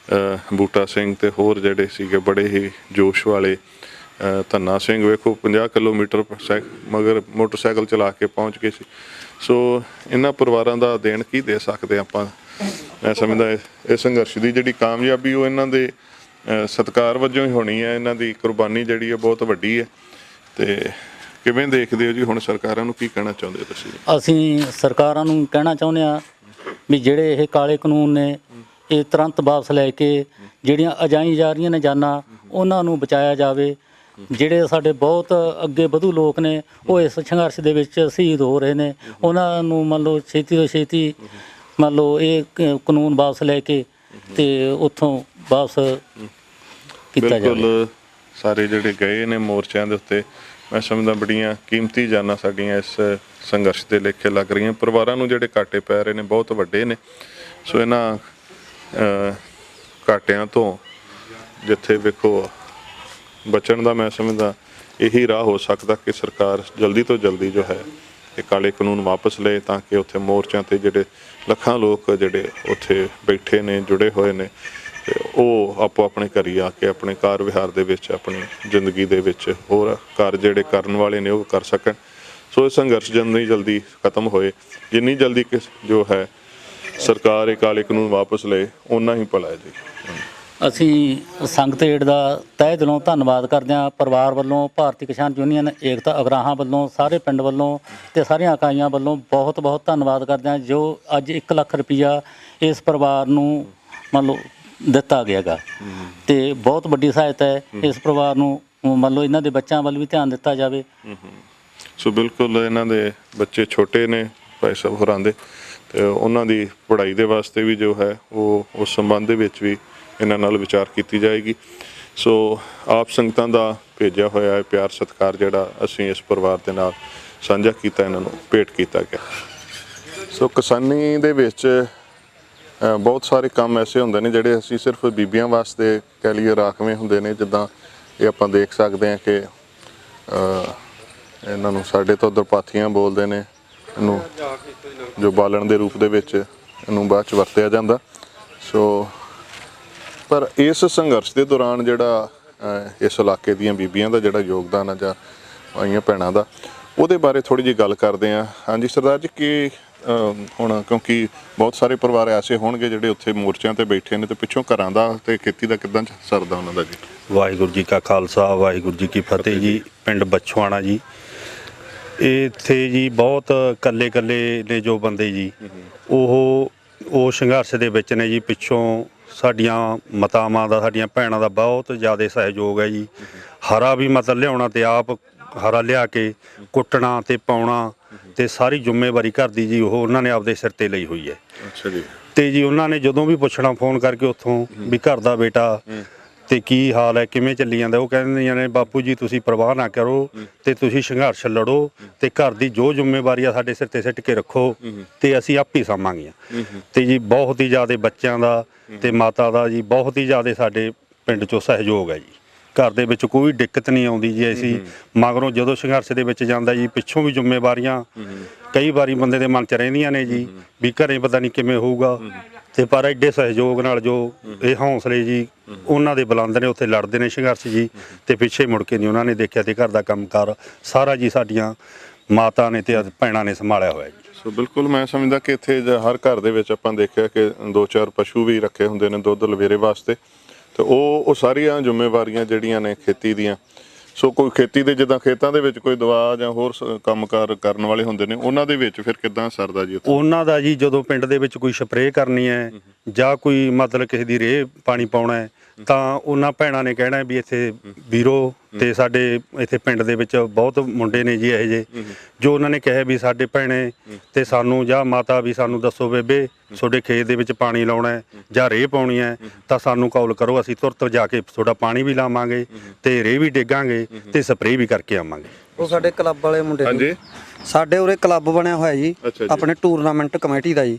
ਬੂਟਾ ਸਿੰਘ ਤੇ ਹੋਰ ਜਿਹੜੇ ਸੀਗੇ ਬੜੇ ਹੀ ਜੋਸ਼ ਵਾਲੇ, ਧੰਨਾ ਸਿੰਘ ਵੇਖੋ 50 ਕਿਲੋਮੀਟਰ ਮਗਰ ਮੋਟਰਸਾਈਕਲ ਚਲਾ ਕੇ ਪਹੁੰਚ ਗਏ ਸੀ। ਸੋ ਇਹਨਾਂ ਪਰਿਵਾਰਾਂ ਦਾ ਦੇਣ ਕੀ ਦੇ ਸਕਦੇ ਆਪਾਂ? ਮੈਂ ਸਮਝਦਾ ਇਹ ਸੰਘਰਸ਼ ਦੀ ਜਿਹੜੀ ਕਾਮਯਾਬੀ ਉਹ ਇਹਨਾਂ ਦੇ ਸਤਿਕਾਰ ਵਜੋਂ ਹੀ ਹੋਣੀ ਹੈ। ਇਹਨਾਂ ਦੀ ਕੁਰਬਾਨੀ ਜਿਹੜੀ ਹੈ ਬਹੁਤ ਵੱਡੀ ਹੈ। ਤੇ ਕਿਵੇਂ ਦੇਖਦੇ ਹੋ ਜੀ, ਹੁਣ ਸਰਕਾਰਾਂ ਨੂੰ ਕੀ ਕਹਿਣਾ ਚਾਹੁੰਦੇ ਹੋ ਤੁਸੀਂ? ਅਸੀਂ ਸਰਕਾਰਾਂ ਨੂੰ ਕਹਿਣਾ ਚਾਹੁੰਦੇ ਹਾਂ ਵੀ ਜਿਹੜੇ ਇਹ ਕਾਲੇ ਕਾਨੂੰਨ ਨੇ ਇਹ ਤੁਰੰਤ ਵਾਪਸ ਲੈ ਕੇ ਜਿਹੜੀਆਂ ਅਜਾਈ ਜਾ ਰਹੀਆਂ ਨੇ ਜਾਨਾਂ, ਉਹਨਾਂ ਨੂੰ ਬਚਾਇਆ ਜਾਵੇ। ਜਿਹੜੇ ਸਾਡੇ ਬਹੁਤ ਅੱਗੇ ਵਧੂ ਲੋਕ ਨੇ ਉਹ ਇਸ ਸੰਘਰਸ਼ ਦੇ ਵਿੱਚ ਸ਼ਹੀਦ ਹੋ ਰਹੇ ਨੇ, ਉਹਨਾਂ ਨੂੰ ਮੰਨ ਲਓ ਛੇਤੀ ਤੋਂ ਛੇਤੀ ਮੰਨ ਲਓ ਇਹ ਕਾਨੂੰਨ ਵਾਪਸ ਲੈ ਕੇ ਤੇ ਉੱਥੋਂ ਵਾਪਸ ਕੀਤਾ ਜਾਵੇ। ਬਿਲਕੁਲ ਸਾਰੇ ਜਿਹੜੇ ਗਏ ਨੇ ਮੋਰਚਿਆਂ ਦੇ ਉੱਤੇ, ਮੈਂ ਸਮਝਦਾ ਬੜੀਆਂ ਕੀਮਤੀ ਜਾਨਾਂ ਸਾਡੀਆਂ ਇਸ ਸੰਘਰਸ਼ ਦੇ ਲੇਖੇ ਲੱਗ ਰਹੀਆਂ। ਪਰਿਵਾਰਾਂ ਨੂੰ ਜਿਹੜੇ ਘਾਟੇ ਪੈ ਰਹੇ ਨੇ ਬਹੁਤ ਵੱਡੇ ਨੇ। ਸੋ ਇਹਨਾਂ ਘਾਟਿਆਂ ਤੋਂ ਜਿੱਥੇ ਵੇਖੋ ਬਚਣ ਦਾ ਮੈਂ ਸਮਝਦਾ ਇਹੀ ਰਾਹ ਹੋ ਸਕਦਾ ਕਿ ਸਰਕਾਰ ਜਲਦੀ ਤੋਂ ਜਲਦੀ ਜੋ ਹੈ ਇਹ ਕਾਲੇ ਕਾਨੂੰਨ ਵਾਪਸ ਲਏ, ਤਾਂ ਕਿ ਉੱਥੇ ਮੋਰਚਿਆਂ ਤੇ ਜਿਹੜੇ ਲੱਖਾਂ ਲੋਕ ਜਿਹੜੇ ਉੱਥੇ ਬੈਠੇ ਨੇ, ਜੁੜੇ ਹੋਏ ਨੇ, ਤੇ ਉਹ ਆਪੋ ਆਪਣੇ ਘਰੀ ਆ ਕੇ ਆਪਣੇ ਕਾਰ ਵਿਹਾਰ ਦੇ ਵਿੱਚ ਆਪਣੀ ਜ਼ਿੰਦਗੀ ਦੇ ਵਿੱਚ ਹੋਰ ਕਾਰ ਜਿਹੜੇ ਕਰਨ ਵਾਲੇ ਨੇ ਉਹ ਕਰ ਸਕਣ। ਸੋ ਇਹ ਸੰਘਰਸ਼ ਜਿੰਨੀ ਜਲਦੀ ਖਤਮ ਹੋਏ, ਜਿੰਨੀ ਜਲਦੀ ਕਿ ਜੋ ਹੈ ਸਰਕਾਰ ਇਹ ਕਾਲੇ ਕਾਨੂੰਨ ਵਾਪਸ ਲਏ, ਓਨਾ ਹੀ ਭਲਾ ਹੈ ਜੀ। ਅਸੀਂ ਸੰਗਤ ਏਡ ਦਾ ਤਹਿ ਦਿਲੋਂ ਧੰਨਵਾਦ ਕਰਦੇ ਹਾਂ। ਪਰਿਵਾਰ ਵੱਲੋਂ, ਭਾਰਤੀ ਕਿਸਾਨ ਯੂਨੀਅਨ ਏਕਤਾ ਅਗਰਾਹਾਂ ਵੱਲੋਂ, ਸਾਰੇ ਪਿੰਡ ਵੱਲੋਂ ਤੇ ਸਾਰੀਆਂ ਇਕਾਈਆਂ ਵੱਲੋਂ ਬਹੁਤ ਬਹੁਤ ਧੰਨਵਾਦ ਕਰਦੇ ਹਾਂ ਜੋ ਅੱਜ 1 ਲੱਖ ਰੁਪਈਆ ਇਸ ਪਰਿਵਾਰ ਨੂੰ ਮੰਨ ਲਓ ਦਿੱਤਾ ਗਿਆ ਗਾ, ਤੇ ਬਹੁਤ ਵੱਡੀ ਸਹਾਇਤਾ ਹੈ। ਇਸ ਪਰਿਵਾਰ ਨੂੰ ਮੰਨ ਲਓ ਇਹਨਾਂ ਦੇ ਬੱਚਿਆਂ ਵੱਲ ਵੀ ਧਿਆਨ ਦਿੱਤਾ ਜਾਵੇ। ਸੋ ਬਿਲਕੁਲ ਇਹਨਾਂ ਦੇ ਬੱਚੇ ਛੋਟੇ ਨੇ ਭਾਈ ਸਾਹਿਬ ਹੋਰਾਂ ਦੇ, ਤੇ ਉਹਨਾਂ ਦੀ ਪੜ੍ਹਾਈ ਦੇ ਵਾਸਤੇ ਵੀ ਜੋ ਹੈ ਉਹ ਉਸ ਸੰਬੰਧ ਦੇ ਵਿੱਚ ਵੀ ਇਹਨਾਂ ਨਾਲ ਵਿਚਾਰ ਕੀਤੀ ਜਾਏਗੀ। ਸੋ ਆਪ ਸੰਗਤਾਂ ਦਾ ਭੇਜਿਆ ਹੋਇਆ ਹੈ ਪਿਆਰ ਸਤਿਕਾਰ ਜਿਹੜਾ ਅਸੀਂ ਇਸ ਪਰਿਵਾਰ ਦੇ ਨਾਲ ਸਾਂਝਾ ਕੀਤਾ, ਇਹਨਾਂ ਨੂੰ ਭੇਟ ਕੀਤਾ ਗਿਆ। ਸੋ ਕਿਸਾਨੀ ਦੇ ਵਿੱਚ ਬਹੁਤ ਸਾਰੇ ਕੰਮ ਐਸੇ ਹੁੰਦੇ ਨੇ ਜਿਹੜੇ ਅਸੀਂ ਸਿਰਫ ਬੀਬੀਆਂ ਵਾਸਤੇ ਕਹਿ ਲਈਏ ਰਾਖਵੇਂ ਹੁੰਦੇ ਨੇ। ਜਿੱਦਾਂ ਇਹ ਆਪਾਂ ਦੇਖ ਸਕਦੇ ਹਾਂ ਕਿ ਇਹਨਾਂ ਨੂੰ ਸਾਡੇ ਤੋਂ ਉਧਰ ਪਾਥੀਆਂ ਬੋਲਦੇ ਨੇ, ਇਹਨੂੰ ਜੋ ਬਾਲਣ ਦੇ ਰੂਪ ਦੇ ਵਿੱਚ ਇਹਨੂੰ ਬਾਅਦ 'ਚ ਵਰਤਿਆ ਜਾਂਦਾ। ਸੋ ਪਰ ਇਸ ਸੰਘਰਸ਼ ਦੇ ਦੌਰਾਨ ਜਿਹੜਾ ਇਸ ਇਲਾਕੇ ਦੀਆਂ ਬੀਬੀਆਂ ਦਾ ਜਿਹੜਾ ਯੋਗਦਾਨ ਆ ਜਾਂ ਆਈਆਂ ਭੈਣਾਂ ਦਾ, ਉਹਦੇ ਬਾਰੇ ਥੋੜ੍ਹੀ ਜਿਹੀ ਗੱਲ ਕਰਦੇ ਹਾਂ। ਹਾਂਜੀ ਸਰਦਾਰ ਜੀ, ਕਿ ਹੁਣ ਕਿਉਂਕਿ ਬਹੁਤ ਸਾਰੇ ਪਰਿਵਾਰ ਐਸੇ ਹੋਣਗੇ ਜਿਹੜੇ ਉੱਥੇ ਮੋਰਚਿਆਂ ਤੇ ਬੈਠੇ ਨੇ, ਤੇ ਪਿੱਛੋਂ ਘਰਾਂ ਦਾ ਤੇ ਖੇਤੀ ਦਾ ਕਿੱਦਾਂ ਸਰਦਾ ਉਹਨਾਂ ਦਾ ਜੀ? ਵਾਹਿਗੁਰੂ ਜੀ ਕਾ ਖਾਲਸਾ, ਵਾਹਿਗੁਰੂ ਜੀ ਕੀ ਫਤਿਹ ਜੀ। ਪਿੰਡ ਬਛਵਾਣਾ ਜੀ, ਇੱਥੇ ਜੀ ਬਹੁਤ ਕੱਲੇ ਨੇ ਜੋ ਬੰਦੇ ਜੀ, ਉਹ ਸੰਘਰਸ਼ ਦੇ ਵਿੱਚ ਨੇ ਜੀ। ਪਿੱਛੋਂ ਸਾਡੀਆਂ ਮਾਤਾਵਾਂ ਦਾ, ਸਾਡੀਆਂ ਭੈਣਾਂ ਦਾ ਬਹੁਤ ਜ਼ਿਆਦਾ ਸਹਿਯੋਗ ਹੈ ਜੀ। ਹਰਾ ਵੀ ਮਤਲਬ ਲਿਆਉਣਾ ਤੇ ਆਪ ਹਰਾ ਲਿਆ ਕੇ ਕੁੱਟਣਾ ਤੇ ਪਾਉਣਾ ਤੇ ਸਾਰੀ ਜ਼ਿੰਮੇਵਾਰੀ ਘਰ ਦੀ ਜੀ ਉਹਨਾਂ ਨੇ ਆਪਦੇ ਸਿਰ ਤੇ ਲਈ ਹੋਈ ਹੈ। ਅੱਛਾ ਜੀ। ਤੇ ਜੀ ਉਹਨਾਂ ਨੇ ਜਦੋਂ ਵੀ ਪੁੱਛਣਾ ਫੋਨ ਕਰਕੇ ਉੱਥੋਂ ਵੀ ਘਰ ਦਾ ਬੇਟਾ ਤੇ ਕੀ ਹਾਲ ਹੈ, ਕਿਵੇਂ ਚੱਲੀ ਜਾਂਦਾ, ਉਹ ਕਹਿੰਦੀਆਂ ਨੇ ਬਾਪੂ ਜੀ ਤੁਸੀਂ ਪਰਵਾਹ ਨਾ ਕਰੋ ਤੇ ਤੁਸੀਂ ਸੰਘਰਸ਼ ਲੜੋ ਤੇ ਘਰ ਦੀ ਜੋ ਜ਼ਿੰਮੇਵਾਰੀ ਆ ਸਾਡੇ ਸਿਰ ਤੇ ਸਿੱਟ ਕੇ ਰੱਖੋ ਤੇ ਅਸੀਂ ਆਪੇ ਸਾਂਭਾਂਗੇ। ਤੇ ਜੀ ਬਹੁਤ ਹੀ ਜ਼ਿਆਦਾ ਬੱਚਿਆਂ ਦਾ ਤੇ ਮਾਤਾ ਦਾ ਜੀ ਬਹੁਤ ਹੀ ਜ਼ਿਆਦਾ ਸਾਡੇ ਪਿੰਡ 'ਚੋਂ ਸਹਿਯੋਗ ਹੈ ਜੀ। ਘਰ ਦੇ ਵਿੱਚ ਕੋਈ ਦਿੱਕਤ ਨਹੀਂ ਆਉਂਦੀ ਜੀ। ਅਸੀਂ ਮਗਰੋਂ ਜਦੋਂ ਸੰਘਰਸ਼ ਦੇ ਵਿੱਚ ਜਾਂਦਾ ਜੀ, ਪਿੱਛੋਂ ਵੀ ਜ਼ਿੰਮੇਵਾਰੀਆਂ ਕਈ ਵਾਰੀ ਬੰਦੇ ਦੇ ਮਨ 'ਚ ਰਹਿੰਦੀਆਂ ਨੇ ਜੀ ਵੀ ਘਰੇ ਪਤਾ ਨਹੀਂ ਕਿਵੇਂ ਹੋਊਗਾ, ਤੇ ਪਰ ਐਡੇ ਸਹਿਯੋਗ ਨਾਲ ਜੋ ਇਹ ਹੌਸਲੇ ਜੀ ਉਹਨਾਂ ਦੇ ਬੁਲੰਦ ਨੇ, ਉੱਥੇ ਲੜਦੇ ਨੇ ਸੰਘਰਸ਼ ਜੀ ਤੇ ਪਿੱਛੇ ਮੁੜ ਕੇ ਨਹੀਂ ਉਹਨਾਂ ਨੇ ਦੇਖਿਆ। ਤੇ ਘਰ ਦਾ ਕੰਮਕਾਰ ਸਾਰਾ ਜੀ ਸਾਡੀਆਂ ਮਾਤਾ ਨੇ ਤੇ ਭੈਣਾਂ ਨੇ ਸੰਭਾਲਿਆ ਹੋਇਆ ਜੀ। ਸੋ ਬਿਲਕੁਲ ਮੈਂ ਸਮਝਦਾ ਕਿ ਇੱਥੇ ਹਰ ਘਰ ਦੇ ਵਿੱਚ ਆਪਾਂ ਦੇਖਿਆ ਕਿ 2-4 ਪਸ਼ੂ ਵੀ ਰੱਖੇ ਹੁੰਦੇ ਨੇ ਦੁੱਧ ਲਵੇਰੇ ਵਾਸਤੇ, ਤੇ ਉਹ ਸਾਰੀਆਂ ਜ਼ਿੰਮੇਵਾਰੀਆਂ ਜਿਹੜੀਆਂ ਨੇ ਖੇਤੀ ਦੀਆਂ। ਸੋ ਕੋਈ ਖੇਤੀ ਦੇ ਜਿੱਦਾਂ ਖੇਤਾਂ ਦੇ ਵਿੱਚ ਕੋਈ ਦਵਾ ਜਾਂ ਹੋਰ ਕੰਮਕਾਰ ਕਰਨ ਵਾਲੇ ਹੁੰਦੇ ਨੇ, ਉਹਨਾਂ ਦੇ ਵਿੱਚ ਫਿਰ ਕਿੱਦਾਂ ਸਰਦਾ ਜੀ? ਉਹਨਾਂ ਦਾ ਜੀ ਜਦੋਂ ਪਿੰਡ ਦੇ ਵਿੱਚ ਕੋਈ ਸਪਰੇਅ ਕਰਨੀ ਹੈ ਜਾਂ ਕੋਈ ਮਤਲਬ ਕਿਸੇ ਦੀ ਰੇਹ ਪਾਣੀ ਪਾਉਣਾ ਹੈ, ਤਾਂ ਉਹਨਾਂ ਭੈਣਾਂ ਨੇ ਕਹਿਣਾ ਵੀ ਇੱਥੇ ਵੀਰੋ ਤੇ ਸਾਡੇ ਇੱਥੇ ਪਿੰਡ ਦੇ ਵਿੱਚ ਬਹੁਤ ਮੁੰਡੇ ਨੇ ਜੀ ਇਹੋ ਜਿਹੇ, ਜੋ ਉਹਨਾਂ ਨੇ ਕਿਹਾ ਵੀ ਸਾਡੇ ਭੈਣੇ ਤੇ ਸਾਨੂੰ ਜਾਂ ਮਾਤਾ ਵੀ ਸਾਨੂੰ ਦੱਸੋ ਬੇਬੇ ਤੁਹਾਡੇ ਖੇਤ ਦੇ ਵਿੱਚ ਪਾਣੀ ਲਾਉਣਾ ਹੈ ਜਾਂ ਰੇਹ ਪਾਉਣੀ ਹੈ ਤਾਂ ਸਾਨੂੰ ਕਾਲ ਕਰੋ, ਅਸੀਂ ਤੁਰਤ ਜਾ ਕੇ ਤੁਹਾਡਾ ਪਾਣੀ ਵੀ ਲਾਵਾਂਗੇ ਤੇ ਰੇਹ ਵੀ ਡੇਗਾਂਗੇ ਤੇ ਸਪਰੇਅ ਵੀ ਕਰਕੇ ਆਵਾਂਗੇ। ਉਹ ਸਾਡੇ ਕਲੱਬ ਵਾਲੇ ਮੁੰਡੇ ਨੇ। ਸਾਡੇ ਉਰੇ ਕਲੱਬ ਬਣਿਆ ਹੋਇਆ ਜੀ, ਆਪਣੇ ਟੂਰਨਾਮੈਂਟ ਕਮੇਟੀ ਦਾ ਜੀ।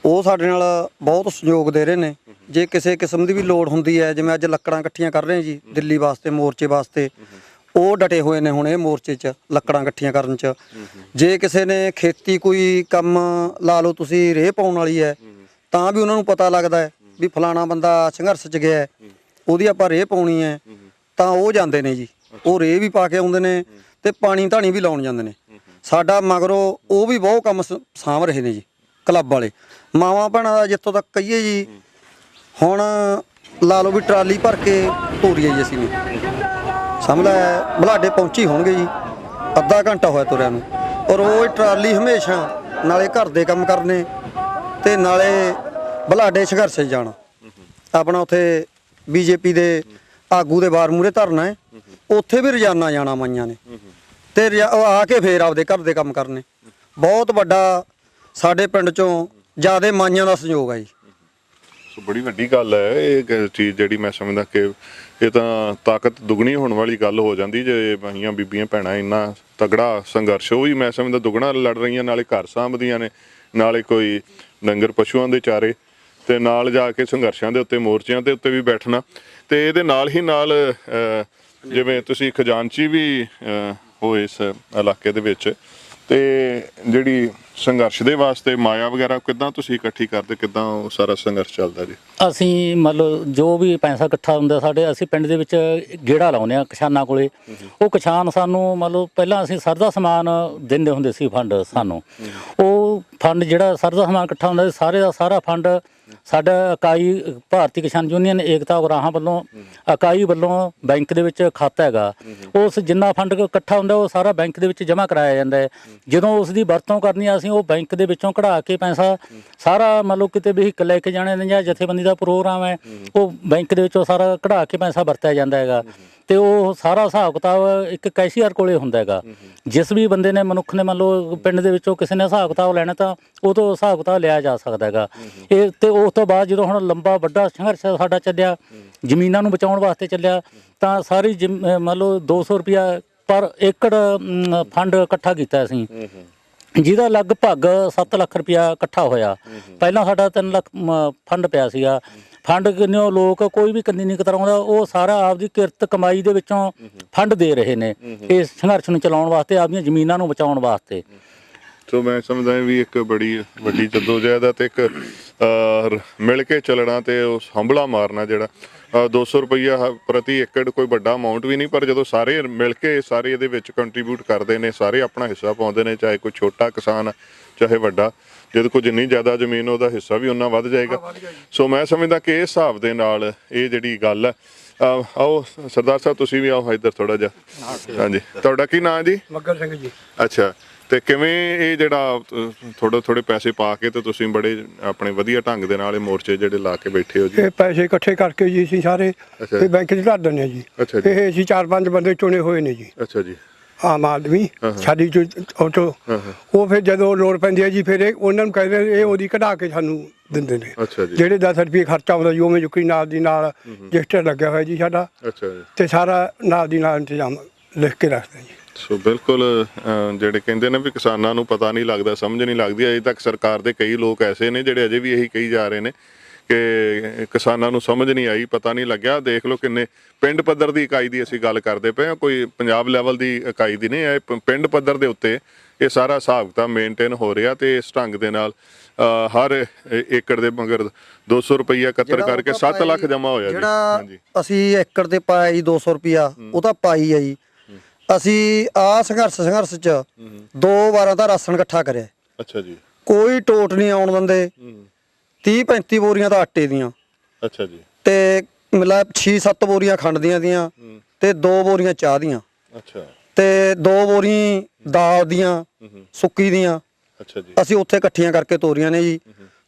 ਉਹ ਸਾਡੇ ਨਾਲ ਬਹੁਤ ਸਹਿਯੋਗ ਦੇ ਰਹੇ ਨੇ। ਜੇ ਕਿਸੇ ਕਿਸਮ ਦੀ ਵੀ ਲੋੜ ਹੁੰਦੀ ਹੈ, ਜਿਵੇਂ ਅੱਜ ਲੱਕੜਾਂ ਇਕੱਠੀਆਂ ਕਰ ਰਹੇ ਜੀ ਦਿੱਲੀ ਵਾਸਤੇ, ਮੋਰਚੇ ਵਾਸਤੇ, ਉਹ ਡਟੇ ਹੋਏ ਨੇ ਹੁਣ ਇਹ ਮੋਰਚੇ 'ਚ ਲੱਕੜਾਂ ਇਕੱਠੀਆਂ ਕਰਨ 'ਚ। ਜੇ ਕਿਸੇ ਨੇ ਖੇਤੀ ਕੋਈ ਕੰਮ ਲਾ ਲਓ ਤੁਸੀਂ, ਰੇਹ ਪਾਉਣ ਵਾਲੀ ਹੈ, ਤਾਂ ਵੀ ਉਹਨਾਂ ਨੂੰ ਪਤਾ ਲੱਗਦਾ ਹੈ ਵੀ ਫਲਾਣਾ ਬੰਦਾ ਸੰਘਰਸ਼ 'ਚ ਗਿਆ, ਉਹਦੀ ਆਪਾਂ ਰੇਹ ਪਾਉਣੀ ਹੈ, ਤਾਂ ਉਹ ਜਾਂਦੇ ਨੇ ਜੀ। ਉਹ ਰੇਹ ਵੀ ਪਾ ਕੇ ਆਉਂਦੇ ਨੇ ਤੇ ਪਾਣੀ ਧਾਣੀ ਵੀ ਲਾਉਣ ਜਾਂਦੇ ਨੇ। ਸਾਡਾ ਮਗਰੋਂ ਉਹ ਵੀ ਬਹੁਤ ਕੰਮ ਸਾਂਭ ਰਹੇ ਨੇ ਜੀ ਕਲੱਬ ਵਾਲੇ। ਮਾਵਾਂ ਭੈਣਾਂ ਦਾ ਜਿੱਥੋਂ ਤੱਕ ਕਹੀਏ ਜੀ, ਹੁਣ ਲਾ ਲਓ ਵੀ ਟਰਾਲੀ ਭਰ ਕੇ ਤੋਰੀ ਹੈ ਜੀ ਅਸੀਂ ਨੇ, ਸਮਝ ਲੈ ਬਲਾਡੇ ਪਹੁੰਚੀ ਹੋਣਗੇ ਜੀ, ਅੱਧਾ ਘੰਟਾ ਹੋਇਆ ਤੁਰਿਆ ਨੂੰ। ਔਰ ਉਹ ਟਰਾਲੀ ਹਮੇਸ਼ਾ ਨਾਲੇ ਘਰ ਦੇ ਕੰਮ ਕਰਨੇ ਤੇ ਨਾਲੇ ਬਲਾਡੇ ਸੰਘਰਸ਼ 'ਚ ਜਾਣਾ। ਆਪਣਾ ਉੱਥੇ ਬੀਜੇਪੀ ਦੇ ਆਗੂ ਦੇ ਬਾਰ ਮੂਹਰੇ ਧਰਨਾ ਹੈ, ਉੱਥੇ ਵੀ ਰੋਜ਼ਾਨਾ ਜਾਣਾ ਮਾਈਆਂ ਨੇ, ਤੇ ਆ ਕੇ ਫੇਰ ਆਪਦੇ ਘਰ ਦੇ ਕੰਮ ਕਰਨੇ। ਬਹੁਤ ਵੱਡਾ ਸਾਡੇ ਪਿੰਡ 'ਚੋਂ ਜ਼ਿਆਦਾ ਮਾਈਆਂ ਦਾ ਸਹਿਯੋਗ ਹੈ ਜੀ। ਸੋ ਬੜੀ ਵੱਡੀ ਗੱਲ ਹੈ ਇਹ ਚੀਜ਼, ਜਿਹੜੀ ਮੈਂ ਸਮਝਦਾ ਕਿ ਇਹ ਤਾਂ ਤਾਕਤ ਦੁੱਗਣੀ ਹੋਣ ਵਾਲੀ ਗੱਲ ਹੋ ਜਾਂਦੀ ਜੇ ਮਾਈਆਂ ਬੀਬੀਆਂ ਭੈਣਾਂ ਇੰਨਾ ਤਗੜਾ ਸੰਘਰਸ਼, ਉਹ ਵੀ ਮੈਂ ਸਮਝਦਾ ਦੁੱਗਣਾ ਲੜ ਰਹੀਆਂ, ਨਾਲੇ ਘਰ ਸਾਂਭਦੀਆਂ ਨੇ, ਨਾਲੇ ਕੋਈ ਡੰਗਰ ਪਸ਼ੂਆਂ ਦੇ ਚਾਰੇ, ਤੇ ਨਾਲ ਜਾ ਕੇ ਸੰਘਰਸ਼ਾਂ ਦੇ ਉੱਤੇ ਮੋਰਚਿਆਂ ਦੇ ਉੱਤੇ ਵੀ ਬੈਠਣਾ। ਤੇ ਇਹਦੇ ਨਾਲ ਹੀ ਨਾਲ ਜਿਵੇਂ ਤੁਸੀਂ ਖਜ਼ਾਨਚੀ ਵੀ ਹੋਏ ਇਸ ਇਲਾਕੇ ਦੇ ਵਿੱਚ, ਤੇ ਜਿਹੜੀ ਸੰਘਰਸ਼ ਦੇ ਵਾਸਤੇ ਮਾਇਆ ਵਗੈਰਾ ਕਿੱਦਾਂ ਤੁਸੀਂ ਇਕੱਠੀ ਕਰਦੇ, ਕਿੱਦਾਂ ਉਹ ਸਾਰਾ ਸੰਘਰਸ਼ ਚੱਲਦਾ ਜੀ? ਅਸੀਂ ਮਤਲਬ ਜੋ ਵੀ ਪੈਸਾ ਇਕੱਠਾ ਹੁੰਦਾ ਸਾਡੇ, ਅਸੀਂ ਪਿੰਡ ਦੇ ਵਿੱਚ ਗੇੜਾ ਲਾਉਂਦੇ ਹਾਂ ਕਿਸਾਨਾਂ ਕੋਲੇ। ਉਹ ਕਿਸਾਨ ਸਾਨੂੰ ਮਤਲਬ ਪਹਿਲਾਂ ਅਸੀਂ ਸਰਦਾ ਸਮਾਨ ਦਿੰਦੇ ਹੁੰਦੇ ਸੀ ਫੰਡ ਸਾਨੂੰ। ਉਹ ਫੰਡ ਜਿਹੜਾ ਸਰਦਾ ਸਮਾਨ ਇਕੱਠਾ ਹੁੰਦਾ ਸੀ, ਸਾਰੇ ਦਾ ਸਾਰਾ ਫੰਡ ਸਾਡਾ ਇਕਾਈ ਭਾਰਤੀ ਕਿਸਾਨ ਯੂਨੀਅਨ ਏਕਤਾ ਉਗਰਾਹਾਂ ਵੱਲੋਂ ਇਕਾਈ ਵੱਲੋਂ ਬੈਂਕ ਦੇ ਵਿੱਚ ਖਾਤਾ ਹੈਗਾ। ਉਸ ਜਿੰਨਾ ਫੰਡ ਇਕੱਠਾ ਹੁੰਦਾ ਉਹ ਸਾਰਾ ਬੈਂਕ ਦੇ ਵਿੱਚ ਜਮ੍ਹਾਂ ਕਰਾਇਆ ਜਾਂਦਾ ਹੈ। ਜਦੋਂ ਉਸ ਦੀ ਵਰਤੋਂ ਕਰਨੀ ਆ, ਅਸੀਂ ਉਹ ਬੈਂਕ ਦੇ ਵਿੱਚੋਂ ਕਢਾ ਕੇ ਪੈਸਾ ਸਾਰਾ ਮਤਲਬ ਕਿਤੇ ਵਹੀਕਲ ਲੈ ਕੇ ਜਾਣੇ ਨੇ ਜਾਂ ਜਥੇਬੰਦੀ ਦਾ ਪ੍ਰੋਗਰਾਮ ਹੈ, ਉਹ ਬੈਂਕ ਦੇ ਵਿੱਚੋਂ ਸਾਰਾ ਕਢਾ ਕੇ ਪੈਸਾ ਵਰਤਿਆ ਜਾਂਦਾ ਹੈਗਾ। ਤੇ ਉਹ ਸਾਰਾ ਹਿਸਾਬ ਕਿਤਾਬ ਇੱਕ ਕੈਸ਼ੀਅਰ ਕੋਲੇ ਹੁੰਦਾ ਹੈਗਾ। ਜਿਸ ਵੀ ਬੰਦੇ ਨੇ ਮਨੁੱਖ ਨੇ ਮੰਨ ਲਓ ਪਿੰਡ ਦੇ ਵਿੱਚੋਂ ਕਿਸੇ ਨੇ ਹਿਸਾਬ ਕਿਤਾਬ ਲੈਣਾ ਤਾਂ ਉਹ ਤੋਂ ਹਿਸਾਬ ਕਿਤਾਬ ਲਿਆ ਜਾ ਸਕਦਾ ਹੈਗਾ। ਇਹ ਤੇ ਉਸ ਤੋਂ ਬਾਅਦ ਜਦੋਂ ਹੁਣ ਲੰਬਾ ਵੱਡਾ ਸੰਘਰਸ਼ ਸਾਡਾ ਚੱਲਿਆ, ਜ਼ਮੀਨਾਂ ਨੂੰ ਬਚਾਉਣ ਵਾਸਤੇ ਚੱਲਿਆ, ਤਾਂ ਸਾਰੀ ਮੰਨ ਲਓ 200 ਰੁਪਇਆ ਪਰ ਏਕੜ ਫੰਡ ਇਕੱਠਾ ਕੀਤਾ ਅਸੀਂ, ਜਿਹਦਾ ਲਗਭਗ 7 ਲੱਖ ਰੁਪਇਆ ਇਕੱਠਾ ਹੋਇਆ। ਪਹਿਲਾਂ ਸਾਡਾ 3 ਲੱਖ ਫੰਡ ਪਿਆ ਸੀਗਾ। ਫੰਡ ਕਿੰਨੇ ਲੋਕ ਕੋਈ ਵੀ ਕੰਨੀ ਨਹੀਂ ਕਤਰਾਉਂਦਾ, ਉਹ ਸਾਰਾ ਆਪਦੀ ਕਿਰਤ ਕਮਾਈ ਦੇ ਵਿੱਚੋਂ ਫੰਡ ਦੇ ਰਹੇ ਨੇ ਇਸ ਸੰਘਰਸ਼ ਨੂੰ ਚਲਾਉਣ ਵਾਸਤੇ, ਆਪਦੀਆਂ ਜ਼ਮੀਨਾਂ ਨੂੰ ਬਚਾਉਣ ਵਾਸਤੇ। ਸੋ ਮੈਂ ਸਮਝਦਾ ਵੀ ਇੱਕ ਬੜੀ ਵੱਡੀ ਜਦੋਜਹਿਦ ਆ ਤੇ ਇੱਕ ਮਿਲ ਕੇ ਚੱਲਣਾ ਤੇ ਉਸ ਹੰਭਲਾ ਮਾਰਨਾ ਜਿਹੜਾ 200 ਰੁਪਈਆ ਪ੍ਰਤੀ ਏਕੜ ਕੋਈ ਵੱਡਾ ਅਮਾਊਂਟ ਵੀ ਨਹੀਂ, ਪਰ ਜਦੋਂ ਸਾਰੇ ਮਿਲ ਕੇ ਸਾਰੇ ਇਹਦੇ ਵਿੱਚ ਕੰਟਰੀਬਿਊਟ ਕਰਦੇ ਨੇ, ਸਾਰੇ ਆਪਣਾ ਹਿੱਸਾ ਪਾਉਂਦੇ ਨੇ, ਚਾਹੇ ਕੋਈ ਛੋਟਾ ਕਿਸਾਨ ਚਾਹੇ ਵੱਡਾ, ਜਿਹਦੇ ਕੋਲ ਜਿੰਨੀ ਜ਼ਿਆਦਾ ਜ਼ਮੀਨ ਉਹਦਾ ਹਿੱਸਾ ਵੀ ਉਨਾ ਵੱਧ ਜਾਏਗਾ। ਸੋ ਮੈਂ ਸਮਝਦਾ ਕਿ ਇਸ ਹਿਸਾਬ ਦੇ ਨਾਲ ਇਹ ਜਿਹੜੀ ਗੱਲ ਹੈ, ਆਓ ਸਰਦਾਰ ਸਾਹਿਬ ਤੁਸੀਂ ਵੀ ਆਓ ਇੱਧਰ ਥੋੜਾ ਜਿਹਾ। ਹਾਂਜੀ, ਤੁਹਾਡਾ ਕੀ ਨਾਂ ਜੀ? ਮੱਗਰ ਸਿੰਘ ਜੀ। ਅੱਛਾ, ਤੇ ਕਿਵੇਂ ਇਹ ਜਿਹੜਾ ਥੋੜੇ ਪੈਸੇ ਪਾ ਕੇ ਤੇ ਤੁਸੀਂ ਬੜੇ ਆਪਣੇ ਵਧੀਆ ਢੰਗ ਦੇ ਨਾਲ ਇਹ ਮੋਰਚੇ ਜਿਹੜੇ ਲਾ ਕੇ ਬੈਠੇ ਹੋ ਜੀ? ਇਹ ਪੈਸੇ ਇਕੱਠੇ ਕਰਕੇ ਜੀ ਅਸੀਂ ਸਾਰੇ ਇਹ ਬੈਂਕ 'ਚ ਧਰ ਦਿੰਦੇ ਹਾਂ ਜੀ। ਅੱਛਾ ਜੀ। ਇਹ ਅਸੀਂ 4-5 ਬੰਦੇ ਚੁਣੇ ਹੋਏ ਨੇ ਜੀ। ਅੱਛਾ ਜੀ। ਆਮ ਆਦਮੀ ਸਾਡੀ ਉਹ ਫਿਰ ਜਦੋਂ ਲੋੜ ਪੈਂਦੀ ਹੈ ਜੀ ਫਿਰ ਉਹਨਾਂ ਨੂੰ ਕਹਿੰਦੇ ਇਹ ਉਹਦੀ ਕਢਾ ਕੇ ਸਾਨੂੰ ਦਿੰਦੇ ਨੇ। ਅੱਛਾ ਜੀ। ਜਿਹੜੇ 10 ਰੁਪਏ ਖਰਚਾ ਆਉਂਦਾ ਜੀ ਉਵੇਂ ਚੁੱਕੀ ਨਾਲ ਦੀ ਨਾਲ ਰਜਿਸਟਰ ਲੱਗਿਆ ਹੋਇਆ ਜੀ ਸਾਡਾ। ਅੱਛਾ ਜੀ। ਤੇ ਸਾਰਾ ਨਾਲ ਦੀ ਨਾਲ ਇੰਤਜ਼ਾਮ ਲਿਖ ਕੇ ਰੱਖਦੇ ਜੀ। ਸੋ ਬਿਲਕੁਲ ਜਿਹੜੇ ਕਹਿੰਦੇ ਨੇ ਵੀ ਕਿਸਾਨਾਂ ਨੂੰ ਪਤਾ ਨਹੀਂ ਲੱਗਦਾ, ਸਮਝ ਨਹੀਂ ਲੱਗਦੀ, ਅਜੇ ਤੱਕ ਸਰਕਾਰ ਦੇ ਕਈ ਲੋਕ ਐਸੇ ਨੇ ਜਿਹੜੇ ਅਜੇ ਵੀ ਇਹੀ ਕਹੀ ਜਾ ਰਹੇ ਨੇ ਕਿ ਕਿਸਾਨਾਂ ਨੂੰ ਸਮਝ ਨਹੀਂ ਆਈ, ਪਤਾ ਨਹੀਂ ਲੱਗਿਆ। ਦੇਖ ਲਓ ਕਿੰਨੇ ਪਿੰਡ ਪੱਧਰ ਦੀ ਇਕਾਈ ਦੀ ਅਸੀਂ ਗੱਲ ਕਰਦੇ ਪਏ ਹਾਂ, ਕੋਈ ਪੰਜਾਬ ਲੈਵਲ ਦੀ ਇਕਾਈ ਦੀ ਨਹੀਂ, ਇਹ ਪਿੰਡ ਪੱਧਰ ਦੇ ਉੱਤੇ ਇਹ ਸਾਰਾ ਹਿਸਾਬ ਕਿਤਾਬ ਮੇਨਟੇਨ ਹੋ ਰਿਹਾ ਤੇ ਇਸ ਢੰਗ ਦੇ ਨਾਲ ਹਰ ਏਕੜ ਦੇ ਮਗਰ 200 ਰੁਪਈਆ ਇਕੱਤਰ ਕਰਕੇ 7 ਲੱਖ ਜਮਾ ਹੋਇਆ ਜੀ। ਜਿਹੜਾ ਅਸੀਂ ਏਕੜ ਤੇ ਪਾਇਆ ਜੀ 200 ਰੁਪਈਆ, ਉਹ ਤਾਂ ਪਾਈ ਹੈ ਜੀ। ਅਸੀਂ ਆ ਸੰਘਰਸ਼ 'ਚ 2 ਵਾਰਾਂ ਦਾ ਰਾਸ਼ਨ ਇਕੱਠਾ ਕਰਿਆ। ਅੱਛਾ ਜੀ। ਕੋਈ ਟੋਟ ਨਹੀਂ ਆਉਣ ਦਿੰਦੇ। 30-35 ਬੋਰੀਆਂ ਤਾਂ ਆਟੇ ਦੀਆਂ। ਅੱਛਾ ਜੀ। ਤੇ ਮਿਲਾ 6-7 ਬੋਰੀਆਂ ਖੰਡ ਦੀਆਂ ਤੇ 2 ਬੋਰੀਆਂ ਚਾਹ ਦੀਆਂ। ਅੱਛਾ। ਤੇ 2 ਬੋਰੀ ਦਾਲ ਦੀਆਂ ਸੁੱਕੀ ਦੀਆਂ। ਅੱਛਾ ਜੀ। ਅਸੀਂ ਉੱਥੇ ਇਕੱਠੀਆਂ ਕਰਕੇ ਤੋਰੀਆਂ ਨੇ ਜੀ।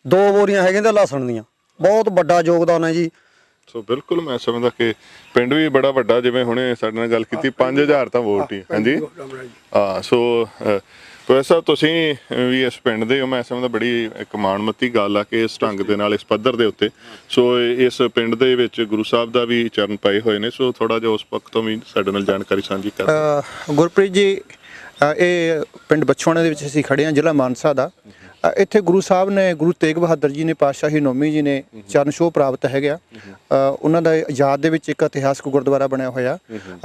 2 ਬੋਰੀਆਂ ਹੈਗੀਆਂ ਤੇ ਲਸਣ ਦੀਆਂ। ਬਹੁਤ ਵੱਡਾ ਯੋਗਦਾਨ ਹੈ ਜੀ। ਸੋ ਬਿਲਕੁਲ ਮੈਂ ਸਮਝਦਾ ਕਿ ਪਿੰਡ ਵੀ ਬੜਾ ਵੱਡਾ, ਜਿਵੇਂ ਹੁਣੇ ਸਾਡੇ ਨਾਲ ਗੱਲ ਕੀਤੀ 5000 ਤਾਂ ਵੋਟ ਹੀ। ਹਾਂਜੀ ਹਾਂ। ਸੋ ਪ੍ਰੋਫੈਸਰ ਸਾਹਿਬ ਤੁਸੀਂ ਵੀ ਇਸ ਪਿੰਡ ਦੇ ਹੋ, ਮੈਂ ਸਮਝਦਾ ਬੜੀ ਇੱਕ ਮਾਣਮੱਤੀ ਗੱਲ ਆ ਕਿ ਇਸ ਢੰਗ ਦੇ ਨਾਲ ਇਸ ਪੱਧਰ ਦੇ ਉੱਤੇ ਸੋ ਇਸ ਪਿੰਡ ਦੇ ਵਿੱਚ ਗੁਰੂ ਸਾਹਿਬ ਦਾ ਵੀ ਚਰਨ ਪਏ ਹੋਏ ਨੇ। ਸੋ ਥੋੜਾ ਜਿਹਾ ਉਸ ਪੱਖ ਤੋਂ ਵੀ ਸਾਡੇ ਨਾਲ ਜਾਣਕਾਰੀ ਸਾਂਝੀ ਕਰ। ਗੁਰਪ੍ਰੀਤ ਜੀ, ਇਹ ਪਿੰਡ ਬਛੋਣੇ ਦੇ ਵਿੱਚ ਅਸੀਂ ਖੜੇ ਹਾਂ, ਜ਼ਿਲ੍ਹਾ ਮਾਨਸਾ ਦਾ। ਇੱਥੇ ਗੁਰੂ ਸਾਹਿਬ ਨੇ, ਗੁਰੂ ਤੇਗ ਬਹਾਦਰ ਜੀ ਨੇ, ਪਾਤਸ਼ਾਹੀ ਨੌਮੀ ਜੀ ਨੇ ਚਰਨ ਛੋਹ ਪ੍ਰਾਪਤ ਹੈਗਾ। ਉਹਨਾਂ ਦਾ ਆਜ਼ਾਦ ਦੇ ਵਿੱਚ ਇੱਕ ਇਤਿਹਾਸਕ ਗੁਰਦੁਆਰਾ ਬਣਿਆ ਹੋਇਆ।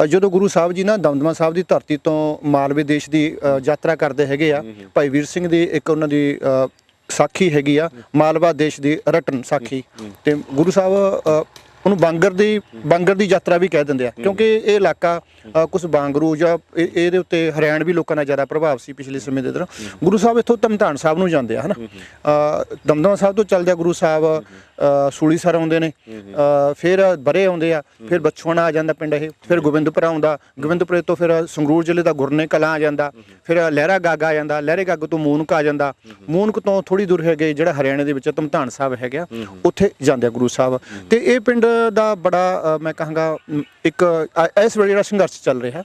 ਜਦੋਂ ਗੁਰੂ ਸਾਹਿਬ ਜੀ ਨਾ ਦਮਦਮਾ ਸਾਹਿਬ ਦੀ ਧਰਤੀ ਤੋਂ ਮਾਲਵੇ ਦੇਸ਼ ਦੀ ਯਾਤਰਾ ਕਰਦੇ ਹੈਗੇ ਆ, ਭਾਈ ਵੀਰ ਸਿੰਘ ਦੀ ਇੱਕ ਉਹਨਾਂ ਦੀ ਸਾਖੀ ਹੈਗੀ ਆ, ਮਾਲਵਾ ਦੇਸ਼ ਦੀ ਰਟਨ ਸਾਖੀ। ਤੇ ਗੁਰੂ ਸਾਹਿਬ ਉਹਨੂੰ ਬਾਂਗਰ ਦੀ ਯਾਤਰਾ ਵੀ ਕਹਿ ਦਿੰਦੇ ਆ, ਕਿਉਂਕਿ ਇਹ ਇਲਾਕਾ ਕੁਝ ਬਾਂਗਰੂ ਜਾਂ ਇਹਦੇ ਉੱਤੇ ਹਰਿਆਣਵੀ ਲੋਕਾਂ ਦਾ ਜ਼ਿਆਦਾ ਪ੍ਰਭਾਵ ਸੀ ਪਿਛਲੇ ਸਮੇਂ ਦੇ ਦੌਰਾਨ। ਗੁਰੂ ਸਾਹਿਬ ਇੱਥੋਂ ਧਮਧਾਨ ਸਾਹਿਬ ਨੂੰ ਜਾਂਦੇ ਆ, ਹੈ ਨਾ। ਦਮਦਮਾ ਸਾਹਿਬ ਤੋਂ ਚੱਲਦੇ ਆ ਗੁਰੂ ਸਾਹਿਬ ਸੂਲੀਸਰ ਆਉਂਦੇ ਨੇ, ਫਿਰ ਬਰੇ ਆਉਂਦੇ ਆ, ਫਿਰ ਬਛੋਣਾ ਆ ਜਾਂਦਾ ਪਿੰਡ ਇਹ, ਫਿਰ ਗੋਬਿੰਦਪੁਰ ਆਉਂਦਾ, ਗੋਬਿੰਦਪੁਰੇ ਤੋਂ ਫਿਰ ਸੰਗਰੂਰ ਜ਼ਿਲ੍ਹੇ ਦਾ ਗੁਰਨੇ ਕਲਾਂ ਆ ਜਾਂਦਾ, ਫਿਰ ਲਹਿਰਾ ਗੱਗ ਆ ਜਾਂਦਾ, ਲਹਿਰੇ ਗੱਗ ਤੋਂ ਮੂਨਕ ਆ ਜਾਂਦਾ, ਮੂਨਕ ਤੋਂ ਥੋੜੀ ਦੂਰ ਹੈਗੇ ਜਿਹੜਾ ਹਰਿਆਣੇ ਦੇ ਵਿੱਚ ਧਮਧਾਨ ਸਾਹਿਬ ਹੈਗਾ, ਉੱਥੇ ਜਾਂਦੇ ਆ ਗੁਰੂ ਸਾਹਿਬ। ਤੇ ਇਹ ਪਿੰਡ ਦਾ ਬੜਾ ਮੈਂ ਕਹਾਂਗਾ ਇੱਕ ਇਸ ਵੇਲੇ ਜਿਹੜਾ ਸੰਘਰਸ਼ ਚੱਲ ਰਿਹਾ,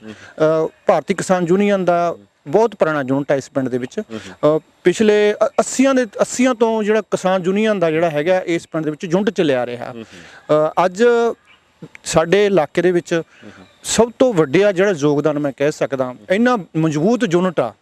ਭਾਰਤੀ ਕਿਸਾਨ ਯੂਨੀਅਨ ਦਾ ਬਹੁਤ ਪੁਰਾਣਾ ਯੂਨਿਟ ਹੈ ਇਸ ਪਿੰਡ ਦੇ ਵਿੱਚ। ਪਿਛਲੇ 80 ਤੋਂ ਜਿਹੜਾ ਕਿਸਾਨ ਯੂਨੀਅਨ ਦਾ ਜਿਹੜਾ ਹੈਗਾ ਇਸ ਪਿੰਡ ਦੇ ਵਿੱਚ ਯੂਨਿਟ ਚੱਲਿਆ ਰਿਹਾ। ਅੱਜ ਸਾਡੇ ਇਲਾਕੇ ਦੇ ਵਿੱਚ ਸਭ ਤੋਂ ਵੱਡਾ ਜਿਹੜਾ ਯੋਗਦਾਨ ਮੈਂ ਕਹਿ ਸਕਦਾ, ਇੰਨਾ ਮਜ਼ਬੂਤ ਯੂਨਿਟ ਆ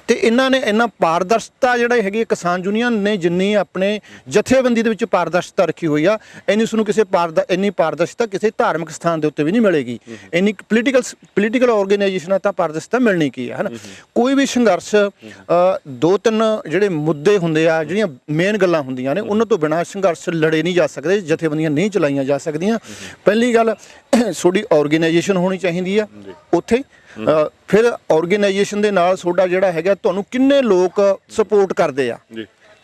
ਤੇ ਇਹਨਾਂ ਨੇ ਇੰਨਾ ਪਾਰਦਰਸ਼ਤਾ ਜਿਹੜਾ ਹੈਗੀ ਕਿਸਾਨ ਯੂਨੀਅਨ ਨੇ ਜਿੰਨੀ ਆਪਣੇ ਜਥੇਬੰਦੀ ਦੇ ਵਿੱਚ ਪਾਰਦਰਸ਼ਤਾ ਰੱਖੀ ਹੋਈ ਆ, ਇੰਨੀ ਪਾਰਦਰਸ਼ਤਾ ਕਿਸੇ ਧਾਰਮਿਕ ਸਥਾਨ ਦੇ ਉੱਤੇ ਵੀ ਨਹੀਂ ਮਿਲੇਗੀ। ਇੰਨੀ ਪੋਲੀਟੀਕਲ ਆਰਗੇਨਾਈਜੇਸ਼ਨਾਂ ਤਾਂ ਪਾਰਦਰਸ਼ਤਾ ਮਿਲਣੀ ਕੀ ਹੈ ਨਾ। ਕੋਈ ਵੀ ਸੰਘਰਸ਼ 2-3 ਜਿਹੜੇ ਮੁੱਦੇ ਹੁੰਦੇ ਆ, ਜਿਹੜੀਆਂ ਮੇਨ ਗੱਲਾਂ ਹੁੰਦੀਆਂ ਨੇ, ਉਹਨਾਂ ਤੋਂ ਬਿਨਾਂ ਸੰਘਰਸ਼ ਲੜੇ ਨਹੀਂ ਜਾ ਸਕਦੇ, ਜਥੇਬੰਦੀਆਂ ਨਹੀਂ ਚਲਾਈਆਂ ਜਾ ਸਕਦੀਆਂ। ਪਹਿਲੀ ਗੱਲ, ਤੁਹਾਡੀ ਆਰਗੇਨਾਈਜੇਸ਼ਨ ਹੋਣੀ ਚਾਹੀਦੀ ਆ ਉੱਥੇ। ਫਿਰ ਆਰਗੇਨਾਈਜੇਸ਼ਨ ਦੇ ਨਾਲ ਤੁਹਾਡਾ ਜਿਹੜਾ ਹੈਗਾ, ਤੁਹਾਨੂੰ ਕਿੰਨੇ ਲੋਕ ਸਪੋਰਟ ਕਰਦੇ ਆ,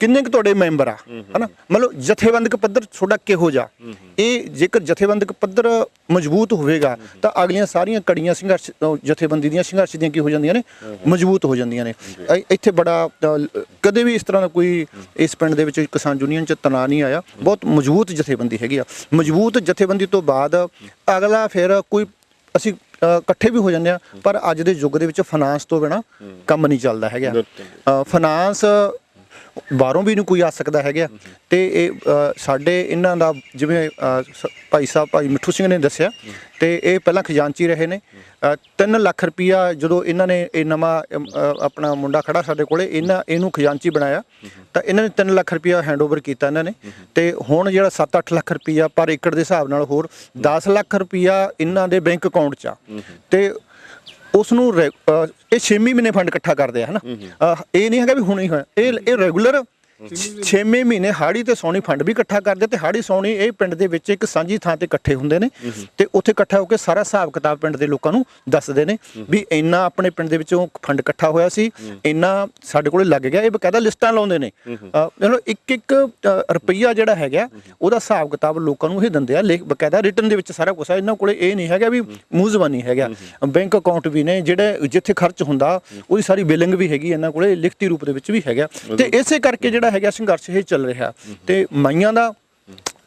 ਕਿੰਨੇ ਕੁ ਤੁਹਾਡੇ ਮੈਂਬਰ ਆ, ਹਨਾ। ਮਤਲਬ ਜਥੇਬੰਦਕ ਪੱਧਰ ਤੁਹਾਡਾ ਕਿਹੋ ਜਿਹਾ, ਇਹ ਜੇਕਰ ਜਥੇਬੰਦਕ ਪੱਧਰ ਮਜ਼ਬੂਤ ਹੋਵੇਗਾ ਤਾਂ ਅਗਲੀਆਂ ਸਾਰੀਆਂ ਕੜੀਆਂ ਸੰਘਰਸ਼ ਜਥੇਬੰਦੀ ਦੀਆਂ ਸੰਘਰਸ਼ ਦੀਆਂ ਕੀ ਹੋ ਜਾਂਦੀਆਂ ਨੇ, ਮਜ਼ਬੂਤ ਹੋ ਜਾਂਦੀਆਂ ਨੇ। ਇੱਥੇ ਬੜਾ ਕਦੇ ਵੀ ਇਸ ਤਰ੍ਹਾਂ ਦਾ ਕੋਈ ਇਸ ਪਿੰਡ ਦੇ ਵਿੱਚ ਕਿਸਾਨ ਯੂਨੀਅਨ 'ਚ ਤਣਾਅ ਨਹੀਂ ਆਇਆ। ਬਹੁਤ ਮਜ਼ਬੂਤ ਜਥੇਬੰਦੀ ਹੈਗੀ ਆ। ਮਜ਼ਬੂਤ ਜਥੇਬੰਦੀ ਤੋਂ ਬਾਅਦ ਅਗਲਾ ਫਿਰ ਕੋਈ ਅਸੀਂ ਇਕੱਠੇ ਵੀ ਹੋ ਜਾਂਦੇ ਆ, ਪਰ ਅੱਜ ਦੇ ਯੁੱਗ ਦੇ ਵਿੱਚ ਫਾਈਨਾਂਸ ਤੋਂ ਬਿਨਾਂ ਕੰਮ ਨਹੀਂ ਚੱਲਦਾ ਹੈਗਾ। ਫਾਈਨਾਂਸ ਬਾਹਰੋਂ ਵੀ ਨਹੀਂ ਕੋਈ ਆ ਸਕਦਾ ਹੈਗਾ। ਤੇ ਇਹ ਸਾਡੇ ਇਹਨਾਂ ਦਾ ਜਿਵੇਂ ਭਾਈ ਮਿੱਠੂ ਸਿੰਘ ਨੇ ਦੱਸਿਆ, ਤੇ ਇਹ ਪਹਿਲਾਂ ਖਜ਼ਾਨਚੀ ਰਹੇ ਨੇ। 3 ਲੱਖ ਰੁਪਈਆ ਜਦੋਂ ਇਹਨਾਂ ਨੇ ਇਹ ਨਵਾਂ ਆਪਣਾ ਮੁੰਡਾ ਖੜਾ ਸਾਡੇ ਕੋਲੇ, ਇਹਨੂੰ ਖਜ਼ਾਨਚੀ ਬਣਾਇਆ ਤਾਂ ਇਹਨਾਂ ਨੇ 3 ਲੱਖ ਰੁਪਈਆ ਹੈਂਡਓਵਰ ਕੀਤਾ ਇਹਨਾਂ ਨੇ। ਤੇ ਹੁਣ ਜਿਹੜਾ 7-8 ਲੱਖ ਰੁਪਈਆ ਪਰ ਏਕੜ ਦੇ ਹਿਸਾਬ ਨਾਲ ਹੋਰ 10 ਲੱਖ ਰੁਪਈਆ ਇਹਨਾਂ ਦੇ ਬੈਂਕ ਅਕਾਊਂਟ 'ਚ ਆ। ਤੇ ਉਸ ਨੂੰ ਇਹ 6ਵੇਂ ਮਹੀਨੇ ਫੰਡ ਇਕੱਠਾ ਕਰਦੇ ਆ ਹਨਾ। ਇਹ ਨਹੀਂ ਹੈਗਾ ਵੀ ਹੁਣੇ ਹੀ ਹੋਇਆ, ਇਹ ਰੈਗੂਲਰ 6ਵੇਂ ਮਹੀਨੇ ਹਾੜੀ ਤੇ ਸੌਣੀ ਫੰਡ ਵੀ ਇਕੱਠਾ ਕਰਦੇ ਤੇ ਹਾੜੀ ਸੌਣੀ ਇਹ ਪਿੰਡ ਦੇ ਵਿੱਚ ਇੱਕ ਸਾਂਝੀ ਥਾਂ ਤੇ ਇਕੱਠੇ ਹੁੰਦੇ ਨੇ ਤੇ ਉੱਥੇ ਇਕੱਠਾ ਹੋ ਕੇ ਸਾਰਾ ਹਿਸਾਬ ਕਿਤਾਬ ਪਿੰਡ ਦੇ ਲੋਕਾਂ ਨੂੰ ਦੱਸਦੇ ਨੇ ਵੀ ਇੰਨਾ ਆਪਣੇ ਪਿੰਡ ਦੇ ਵਿੱਚੋਂ ਫੰਡ ਇਕੱਠਾ ਹੋਇਆ ਸੀ, ਇੰਨਾ ਸਾਡੇ ਕੋਲੇ ਲੱਗ ਗਿਆ। ਇਹ ਬਕਾਇਦਾ ਲਿਸਟਾਂ ਲਾਉਂਦੇ ਨੇ, ਇੱਕ ਰੁਪਈਆ ਜਿਹੜਾ ਹੈਗਾ ਉਹਦਾ ਹਿਸਾਬ ਕਿਤਾਬ ਲੋਕਾਂ ਨੂੰ ਇਹ ਦਿੰਦੇ ਆ, ਬਕਾਇਦਾ ਰਿਟਨ ਦੇ ਵਿੱਚ ਸਾਰਾ ਕੁਛ ਆ। ਇਹਨਾਂ ਕੋਲੇ ਇਹ ਨਹੀਂ ਹੈਗਾ ਵੀ ਮੂੰਹ ਜ਼ਬਾਨੀ ਹੈਗਾ, ਬੈਂਕ ਅਕਾਊਂਟ ਵੀ ਨੇ ਜਿਹੜੇ ਜਿੱਥੇ ਖਰਚ ਹੁੰਦਾ ਉਹਦੀ ਸਾਰੀ ਬਿਲਿੰਗ ਵੀ ਹੈਗੀ ਇਹਨਾਂ ਕੋਲੇ, ਲਿਖਤੀ ਰੂਪ ਦੇ ਵਿੱਚ ਵੀ ਹੈਗਾ। ਤੇ ਇਸੇ ਕਰਕੇ ਜਿਹੜਾ ਹੈਗਾ ਸੰਘਰਸ਼ ਇਹ ਚੱਲ ਰਿਹਾ। ਤੇ ਮਾਈਆਂ ਦਾ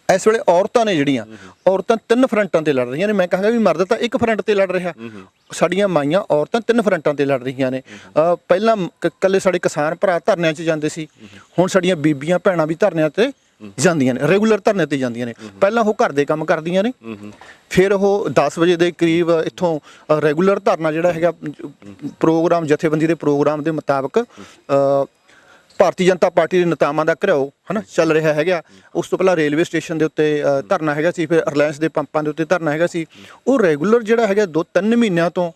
ਇਸ ਵੇਲੇ ਔਰਤਾਂ ਨੇ ਜਿਹੜੀਆਂ ਔਰਤਾਂ 3 ਫਰੰਟਾਂ ਤੇ ਲੜ ਰਹੀਆਂ ਨੇ। ਮੈਂ ਕਹਾਂਗਾ ਵੀ ਮਰਦ ਤਾਂ ਇੱਕ ਫਰੰਟ ਤੇ ਲੜ ਰਿਹਾ, ਸਾਡੀਆਂ ਮਾਈਆਂ ਔਰਤਾਂ 3 ਫਰੰਟਾਂ ਤੇ ਲੜ ਰਹੀਆਂ ਨੇ। ਪਹਿਲਾਂ ਇਕੱਲੇ ਸਾਡੇ ਕਿਸਾਨ ਭਰਾ ਧਰਨਿਆਂ 'ਚ ਜਾਂਦੇ ਸੀ, ਹੁਣ ਸਾਡੀਆਂ ਬੀਬੀਆਂ ਭੈਣਾਂ ਵੀ ਧਰਨਿਆਂ ਤੇ ਜਾਂਦੀਆਂ ਨੇ, ਰੈਗੂਲਰ ਧਰਨੇ ਤੇ ਜਾਂਦੀਆਂ ਨੇ। ਪਹਿਲਾਂ ਉਹ ਘਰ ਦੇ ਕੰਮ ਕਰਦੀਆਂ ਨੇ, ਫਿਰ ਉਹ 10 ਵਜੇ ਦੇ ਕਰੀਬ ਇੱਥੋਂ ਰੈਗੂਲਰ ਧਰਨਾ ਜਿਹੜਾ ਹੈਗਾ ਪ੍ਰੋਗਰਾਮ ਜਥੇਬੰਦੀ ਦੇ ਪ੍ਰੋਗਰਾਮ ਦੇ ਮੁਤਾਬਕ ਭਾਰਤੀ ਜਨਤਾ ਪਾਰਟੀ ਦੇ ਨੇਤਾਵਾਂ ਦਾ ਘਿਰਾਓ ਹਨਾ ਚੱਲ ਰਿਹਾ ਹੈਗਾ। ਉਸ ਤੋਂ ਪਹਿਲਾਂ ਰੇਲਵੇ ਸਟੇਸ਼ਨ ਦੇ ਉੱਤੇ ਧਰਨਾ ਹੈਗਾ ਸੀ, ਫਿਰ ਰਿਲਾਇੰਸ ਦੇ ਪੰਪਾਂ ਦੇ ਉੱਤੇ ਧਰਨਾ ਹੈਗਾ ਸੀ। ਉਹ ਰੈਗੂਲਰ ਜਿਹੜਾ ਹੈਗਾ 2-3 ਮਹੀਨਿਆਂ ਤੋਂ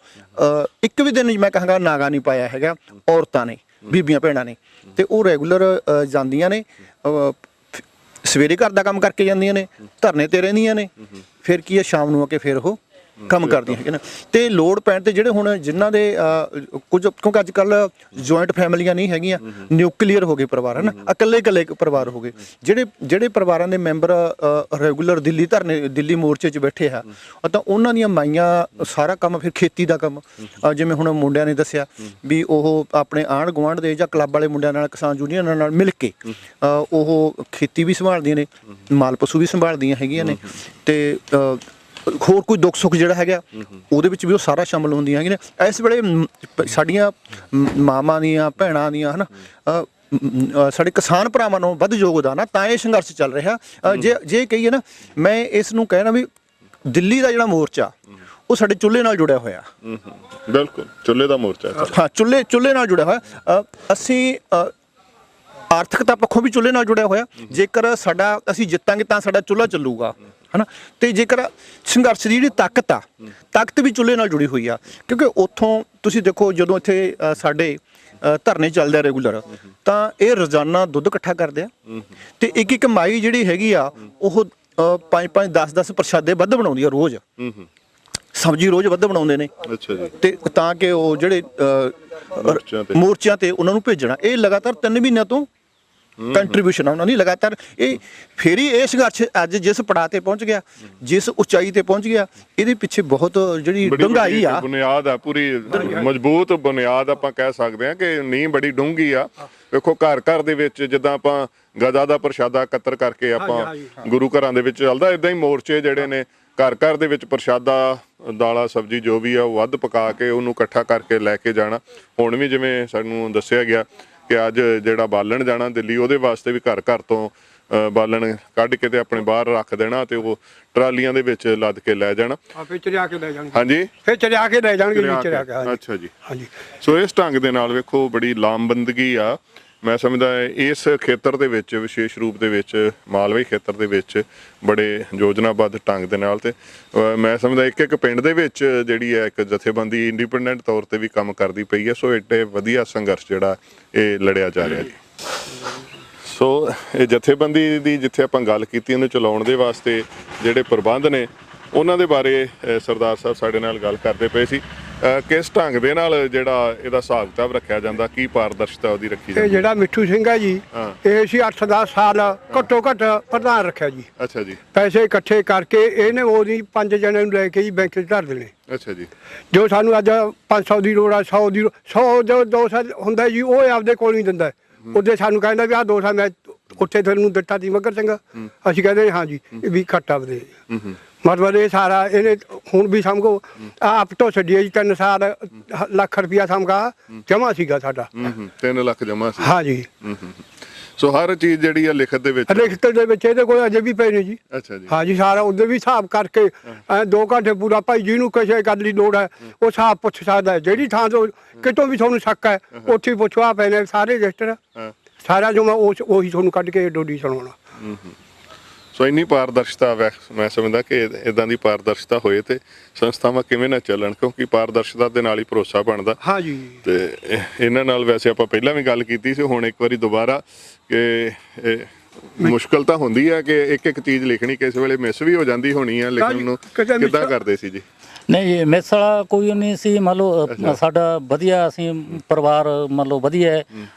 ਇੱਕ ਵੀ ਦਿਨ ਮੈਂ ਕਹਾਂਗਾ ਨਾਗਾ ਨਹੀਂ ਪਾਇਆ ਹੈਗਾ ਔਰਤਾਂ ਨੇ, ਬੀਬੀਆਂ ਭੈਣਾਂ ਨੇ। ਤੇ ਉਹ ਰੈਗੂਲਰ ਜਾਂਦੀਆਂ ਨੇ, ਸਵੇਰੇ ਘਰ ਦਾ ਕੰਮ ਕਰਕੇ ਜਾਂਦੀਆਂ ਨੇ, ਧਰਨੇ ਤੇ ਰਹਿੰਦੀਆਂ ਨੇ, ਫਿਰ ਕੀ ਹੈ ਸ਼ਾਮ ਨੂੰ ਆ ਕੇ ਫਿਰ ਉਹ ਕੰਮ ਕਰਦੀਆਂ ਹੈਗੇ ਨਾ। ਤੇ ਲੋੜ ਪੈਣ ਤੇ ਜਿਹੜੇ ਹੁਣ ਜਿਨ੍ਹਾਂ ਦੇ ਕੁਝ, ਕਿਉਂਕਿ ਅੱਜ ਕੱਲ ਜੁਆਇੰਟ ਫੈਮਲੀਆਂ ਨਹੀਂ ਹੈਗੀਆਂ, ਨਿਊਕਲੀਅਰ ਹੋ ਗਏ ਪਰਿਵਾਰ ਹਨ, ਇਕੱਲੇ ਪਰਿਵਾਰ ਹੋ ਗਏ। ਜਿਹੜੇ ਪਰਿਵਾਰਾਂ ਦੇ ਮੈਂਬਰ ਰੈਗੂਲਰ ਦਿੱਲੀ ਮੋਰਚੇ 'ਚ ਬੈਠੇ ਆ ਤਾਂ ਉਹਨਾਂ ਦੀਆਂ ਮਾਈਆਂ ਸਾਰਾ ਕੰਮ, ਫਿਰ ਖੇਤੀ ਦਾ ਕੰਮ, ਜਿਵੇਂ ਹੁਣ ਮੁੰਡਿਆਂ ਨੇ ਦੱਸਿਆ ਵੀ ਉਹ ਆਪਣੇ ਆਂਢ ਗੁਆਂਢ ਦੇ ਜਾਂ ਕਲੱਬ ਵਾਲੇ ਮੁੰਡਿਆਂ ਨਾਲ, ਕਿਸਾਨ ਯੂਨੀਅਨਾਂ ਨਾਲ ਮਿਲ ਕੇ ਉਹ ਖੇਤੀ ਵੀ ਸੰਭਾਲਦੀਆਂ ਨੇ, ਮਾਲ ਪਸ਼ੂ ਵੀ ਸੰਭਾਲਦੀਆਂ ਹੈਗੀਆਂ ਨੇ। ਤੇ ਹੋਰ ਕੋਈ ਦੁੱਖ ਸੁੱਖ ਜਿਹੜਾ ਹੈਗਾ ਉਹਦੇ ਵਿੱਚ ਵੀ ਉਹ ਸਾਰਾ ਸ਼ਾਮਲ ਹੁੰਦੀਆਂ ਹੈਗੀਆਂ ਨੇ। ਇਸ ਵੇਲੇ ਸਾਡੀਆਂ ਮਾਵਾਂ ਦੀਆਂ, ਭੈਣਾਂ ਦੀਆਂ ਹਨਾ, ਸਾਡੇ ਕਿਸਾਨ ਭਰਾਵਾਂ ਨੂੰ ਵੱਧ ਯੋਗਦਾਨ ਆ, ਤਾਂ ਇਹ ਸੰਘਰਸ਼ ਚੱਲ ਰਿਹਾ। ਜੇ ਕਹੀਏ ਨਾ, ਮੈਂ ਇਸ ਨੂੰ ਕਹਿਣਾ ਵੀ ਦਿੱਲੀ ਦਾ ਜਿਹੜਾ ਮੋਰਚਾ ਉਹ ਸਾਡੇ ਚੁੱਲ੍ਹੇ ਨਾਲ ਜੁੜਿਆ ਹੋਇਆ। ਬਿਲਕੁਲ ਚੁੱਲ੍ਹੇ ਦਾ ਮੋਰਚਾ, ਹਾਂ ਚੁੱਲ੍ਹੇ ਨਾਲ ਜੁੜਿਆ ਹੋਇਆ। ਅਸੀਂ ਆਰਥਿਕਤਾ ਪੱਖੋਂ ਵੀ ਚੁੱਲ੍ਹੇ ਨਾਲ ਜੁੜਿਆ ਹੋਇਆ। ਜੇਕਰ ਅਸੀਂ ਜਿੱਤਾਂਗੇ ਤਾਂ ਸਾਡਾ ਚੁੱਲ੍ਹਾ ਚੱਲੂਗਾ ਹਨਾ। ਤੇ ਜੇਕਰ ਸੰਘਰਸ਼ ਦੀ ਜਿਹੜੀ ਤਾਕਤ ਵੀ ਚੁੱਲ੍ਹੇ ਨਾਲ ਜੁੜੀ ਹੋਈ ਆ, ਕਿਉਂਕਿ ਉੱਥੋਂ ਤੁਸੀਂ ਦੇਖੋ ਜਦੋਂ ਇੱਥੇ ਸਾਡੇ ਧਰਨੇ ਚੱਲਦੇ ਆ ਰੈਗੂਲਰ, ਤਾਂ ਇਹ ਰੋਜ਼ਾਨਾ ਦੁੱਧ ਇਕੱਠਾ ਕਰਦੇ ਆ ਤੇ ਇੱਕ ਮਾਈ ਜਿਹੜੀ ਹੈਗੀ ਆ ਉਹ 5-5 10-10 ਪ੍ਰਸ਼ਾਦੇ ਵੱਧ ਬਣਾਉਂਦੀ ਆ ਰੋਜ਼, ਸਬਜ਼ੀ ਰੋਜ਼ ਵੱਧ ਬਣਾਉਂਦੇ ਨੇ। ਅੱਛਾ ਜੀ। ਤੇ ਤਾਂ ਕਿ ਉਹ ਜਿਹੜੇ ਮੋਰਚਿਆਂ ਤੇ ਉਹਨਾਂ ਨੂੰ ਭੇਜਣਾ, ਇਹ ਲਗਾਤਾਰ 3 ਮਹੀਨਿਆਂ ਤੋਂ ਕੰਟਰੀਬਿਊਸ਼ਨ ਆ ਉਹਨਾਂ ਦੀ ਲਗਾਤਾਰ। ਇਹ ਫੇਰ ਹੀ ਇਹ ਸੰਘਰਸ਼ ਅੱਜ ਜਿਸ ਪੜਾਅ ਤੇ ਪਹੁੰਚ ਗਿਆ, ਜਿਸ ਉਚਾਈ ਤੇ ਪਹੁੰਚ ਗਿਆ, ਇਹਦੇ ਪਿੱਛੇ ਬਹੁਤ ਜਿਹੜੀ ਡੂੰਘਾਈ ਆ, ਬੁਨਿਆਦ ਆ, ਪੂਰੀ ਮਜ਼ਬੂਤ ਬੁਨਿਆਦ ਆਪਾਂ ਕਹਿ ਸਕਦੇ ਹਾਂ ਕਿ ਨੀਂਹ ਬੜੀ ਡੂੰਘੀ ਆ। ਵੇਖੋ ਘਰ ਦੇ ਵਿੱਚ ਜਿੱਦਾਂ ਆਪਾਂ ਗਦਾ ਦਾ ਪ੍ਰਸ਼ਾਦਾ ਇਕੱਤਰ ਕਰਕੇ ਆਪਾਂ ਗੁਰੂ ਘਰਾਂ ਦੇ ਵਿੱਚ ਚੱਲਦਾ, ਇਦਾਂ ਹੀ ਮੋਰਚੇ ਜਿਹੜੇ ਨੇ ਘਰ ਦੇ ਵਿੱਚ ਪ੍ਰਸ਼ਾਦਾ, ਦਾਲਾਂ, ਸਬਜ਼ੀ ਜੋ ਵੀ ਆ ਉਹ ਵੱਧ ਪਕਾ ਕੇ ਉਹਨੂੰ ਇਕੱਠਾ ਕਰਕੇ ਲੈ ਕੇ ਜਾਣਾ। ਹੁਣ ਵੀ ਜਿਵੇਂ ਸਾਨੂੰ ਦੱਸਿਆ ਗਿਆ ਕਿ ਅੱਜ ਜਿਹੜਾ ਬਾਲਣ ਜਾਣਾ ਦਿੱਲੀ, ਉਹਦੇ ਵਾਸਤੇ ਵੀ ਘਰ ਤੋਂ ਬਾਲਣ ਕੱਢ ਕੇ ਤੇ ਆਪਣੇ ਬਾਹਰ ਰੱਖ ਦੇਣਾ ਤੇ ਉਹ ਟਰਾਲੀਆਂ ਦੇ ਵਿੱਚ ਲੱਦ ਕੇ ਲੈ ਜਾਣਾ। ਫਿਰ ਚਰਿਆ ਕੇ ਲੈ ਜਾਣਗੇ। ਹਾਂਜੀ, ਫਿਰ ਚਰਿਆ ਕੇ ਲੈ ਜਾਣਗੇ। ਅੱਛਾ ਜੀ, ਹਾਂਜੀ। ਸੋ ਇਸ ਢੰਗ ਦੇ ਨਾਲ ਵੇਖੋ ਬੜੀ ਲਾਮਬੰਦਗੀ ਆ। ਮੈਂ ਸਮਝਦਾ ਇਸ ਖੇਤਰ ਦੇ ਵਿੱਚ, ਵਿਸ਼ੇਸ਼ ਰੂਪ ਦੇ ਵਿੱਚ ਮਾਲਵੇ ਖੇਤਰ ਦੇ ਵਿੱਚ ਬੜੇ ਯੋਜਨਾਬੱਧ ਢੰਗ ਦੇ ਨਾਲ, ਤੇ ਮੈਂ ਸਮਝਦਾ ਇੱਕ ਪਿੰਡ ਦੇ ਵਿੱਚ ਜਿਹੜੀ ਹੈ ਇੱਕ ਜਥੇਬੰਦੀ ਇੰਡੀਪੈਂਡੈਂਟ ਤੌਰ ਤੇ ਵੀ ਕੰਮ ਕਰਦੀ ਪਈ ਹੈ। ਸੋ ਏਡੇ ਵਧੀਆ ਸੰਘਰਸ਼ ਜਿਹੜਾ ਇਹ ਲੜਿਆ ਜਾ ਰਿਹਾ ਜੀ। ਸੋ ਇਹ ਜਥੇਬੰਦੀ ਦੀ ਜਿੱਥੇ ਆਪਾਂ ਗੱਲ ਕੀਤੀ, ਉਹਨੂੰ ਚਲਾਉਣ ਦੇ ਵਾਸਤੇ ਜਿਹੜੇ ਪ੍ਰਬੰਧ ਨੇ ਉਹਨਾਂ ਦੇ ਬਾਰੇ ਸਰਦਾਰ ਸਾਹਿਬ ਸਾਡੇ ਨਾਲ ਗੱਲ ਕਰਦੇ ਪਏ ਸੀ। ਕਿਸ ਢੰਗ ਦੇ ਨਾਲ ਜਿਹੜਾ ਇਹਦਾ ਹਿਸਾਬ ਕਿਤਾਬ ਰੱਖਿਆ ਜਾਂਦਾ, ਕੀ ਪਾਰਦਰਸ਼ਤਾ ਉਹਦੀ ਰੱਖੀ ਜਾਂਦੀ? ਇਹ ਜਿਹੜਾ ਮਿੱਠੂ ਸਿੰਘ ਹੈ ਜੀ, ਇਹ ਸੀ 8-10 ਸਾਲ ਘੱਟੋ ਘੱਟ ਪ੍ਰਧਾਨ ਰੱਖਿਆ ਜੀ। ਅੱਛਾ ਜੀ। ਪੈਸੇ ਇਕੱਠੇ ਕਰਕੇ ਇਹਨੇ ਉਹਦੀ 5 ਜਣੇ ਨੂੰ ਲੈ ਕੇ ਜੀ ਬੈਂਕ 'ਚ ਧਰ ਦੇਣੇ। ਅੱਛਾ ਜੀ। ਜੋ ਸਾਨੂੰ ਅੱਜ 500 ਦੀ ਲੋੜ ਆ, 100 ਦੀ 100 ਜੋ 200 ਹੁੰਦਾ ਜੀ, ਉਹ ਆਪਦੇ ਕੋਲ ਨਹੀਂ ਦਿੰਦਾ। ਉਹਦੇ ਸਾਨੂੰ ਕਹਿੰਦਾ ਵੀ ਆਹ 200 ਮੈਂ ਉੱਥੇ ਤੁਹਾਨੂੰ ਦਿੱਤਾ ਸੀ ਮੱਘਰ ਸਿੰਘ, ਅਸੀਂ ਕਹਿੰਦੇ ਹਾਂ ਜੀ ਇਹ ਵੀ ਘੱਟ ਆਪਦੇ। ਮਤਲਬ ਇਹ ਸਾਰਾ ਇਹਨੇ ਹੁਣ ਵੀ ਸਮਝੋ ਆਪ ਤੋਂ ਛੱਡੀਏ ਜੀ 3 ਸਾਲ ਲੱਖ ਰੁਪਇਆ ਸਮਝਾ ਜਮਾ ਸੀਗਾ ਸਾਡਾ। 3 ਲੱਖ ਜਮਾ ਸੀ। ਹਾਂ ਜੀ। ਸੋ ਹਰ ਚੀਜ਼ ਜਿਹੜੀ ਆ ਲਿਖਤ ਦੇ ਵਿੱਚ ਇਹਦੇ ਕੋਲ ਅਜੇ ਵੀ ਪਏ ਨੇ ਜੀ। ਅੱਛਾ ਜੀ। ਹਾਂ ਜੀ, ਸਾਰਾ ਉਹਦੇ ਵੀ ਹਿਸਾਬ ਕਰਕੇ 2 ਘੰਟੇ ਪੂਰਾ ਭਾਈ ਜਿਹਨੂੰ ਕਿਸੇ ਗੱਲ ਦੀ ਲੋੜ ਹੈ ਉਹ ਹਿਸਾਬ ਪੁੱਛ ਸਕਦਾ ਹੈ। ਜਿਹੜੀ ਥਾਂ ਤੋਂ ਕਿਤੋਂ ਵੀ ਤੁਹਾਨੂੰ ਸ਼ੱਕ ਹੈ ਉੱਥੇ ਪੁੱਛੋ, ਆ ਪਏ ਨੇ ਸਾਰੇ ਰਜਿਸਟਰ ਸਾਰਾ, ਜੋ ਮੈਂ ਉਹੀ ਤੁਹਾਨੂੰ ਕੱਢ ਕੇ ਡੋਡੀ ਸੁਣਾਉਣਾ। ਸੋ ਇੰਨੀ ਪਾਰਦਰਸ਼ਤਾ ਮੈਂ ਸਮਝਦਾ ਕਿ ਇਦਾਂ ਦੀ ਪਾਰਦਰਸ਼ਤਾ ਹੋਏ ਤੇ ਸੰਸਥਾਵਾਂ ਕਿਵੇਂ ਨਾ ਚੱਲਣ, ਕਿਉਂਕਿ ਪਾਰਦਰਸ਼ਤਾ ਦੇ ਨਾਲ ਹੀ ਭਰੋਸਾ ਬਣਦਾ। ਹਾਂਜੀ ਤੇ ਇਹਨਾਂ ਨਾਲ ਵੈਸੇ ਆਪਾਂ ਪਹਿਲਾਂ ਵੀ ਗੱਲ ਕੀਤੀ ਸੀ, ਹੁਣ ਇੱਕ ਵਾਰੀ ਦੁਬਾਰਾ ਕਿ ਮੁਸ਼ਕਲ ਤਾਂ ਹੁੰਦੀ ਹੈ ਕਿ ਇੱਕ ਇੱਕ ਚੀਜ਼ ਲਿਖਣੀ ਕਿਸੇ ਵੇਲੇ ਮਿਸ ਵੀ ਹੋ ਜਾਂਦੀ ਹੋਣੀ ਆ, ਲਿਖਣ ਨੂੰ ਕਿੱਦਾਂ ਕਰਦੇ ਸੀ ਜੀ? ਨਹੀਂ ਮਿਸ ਵਾਲਾ ਕੋਈ ਨਹੀਂ ਸੀ, ਮੰਨ ਲਓ ਸਾਡਾ ਵਧੀਆ, ਅਸੀਂ ਪਰਿਵਾਰ ਮੰਨ ਲਓ ਵਧੀਆ ਹੈ।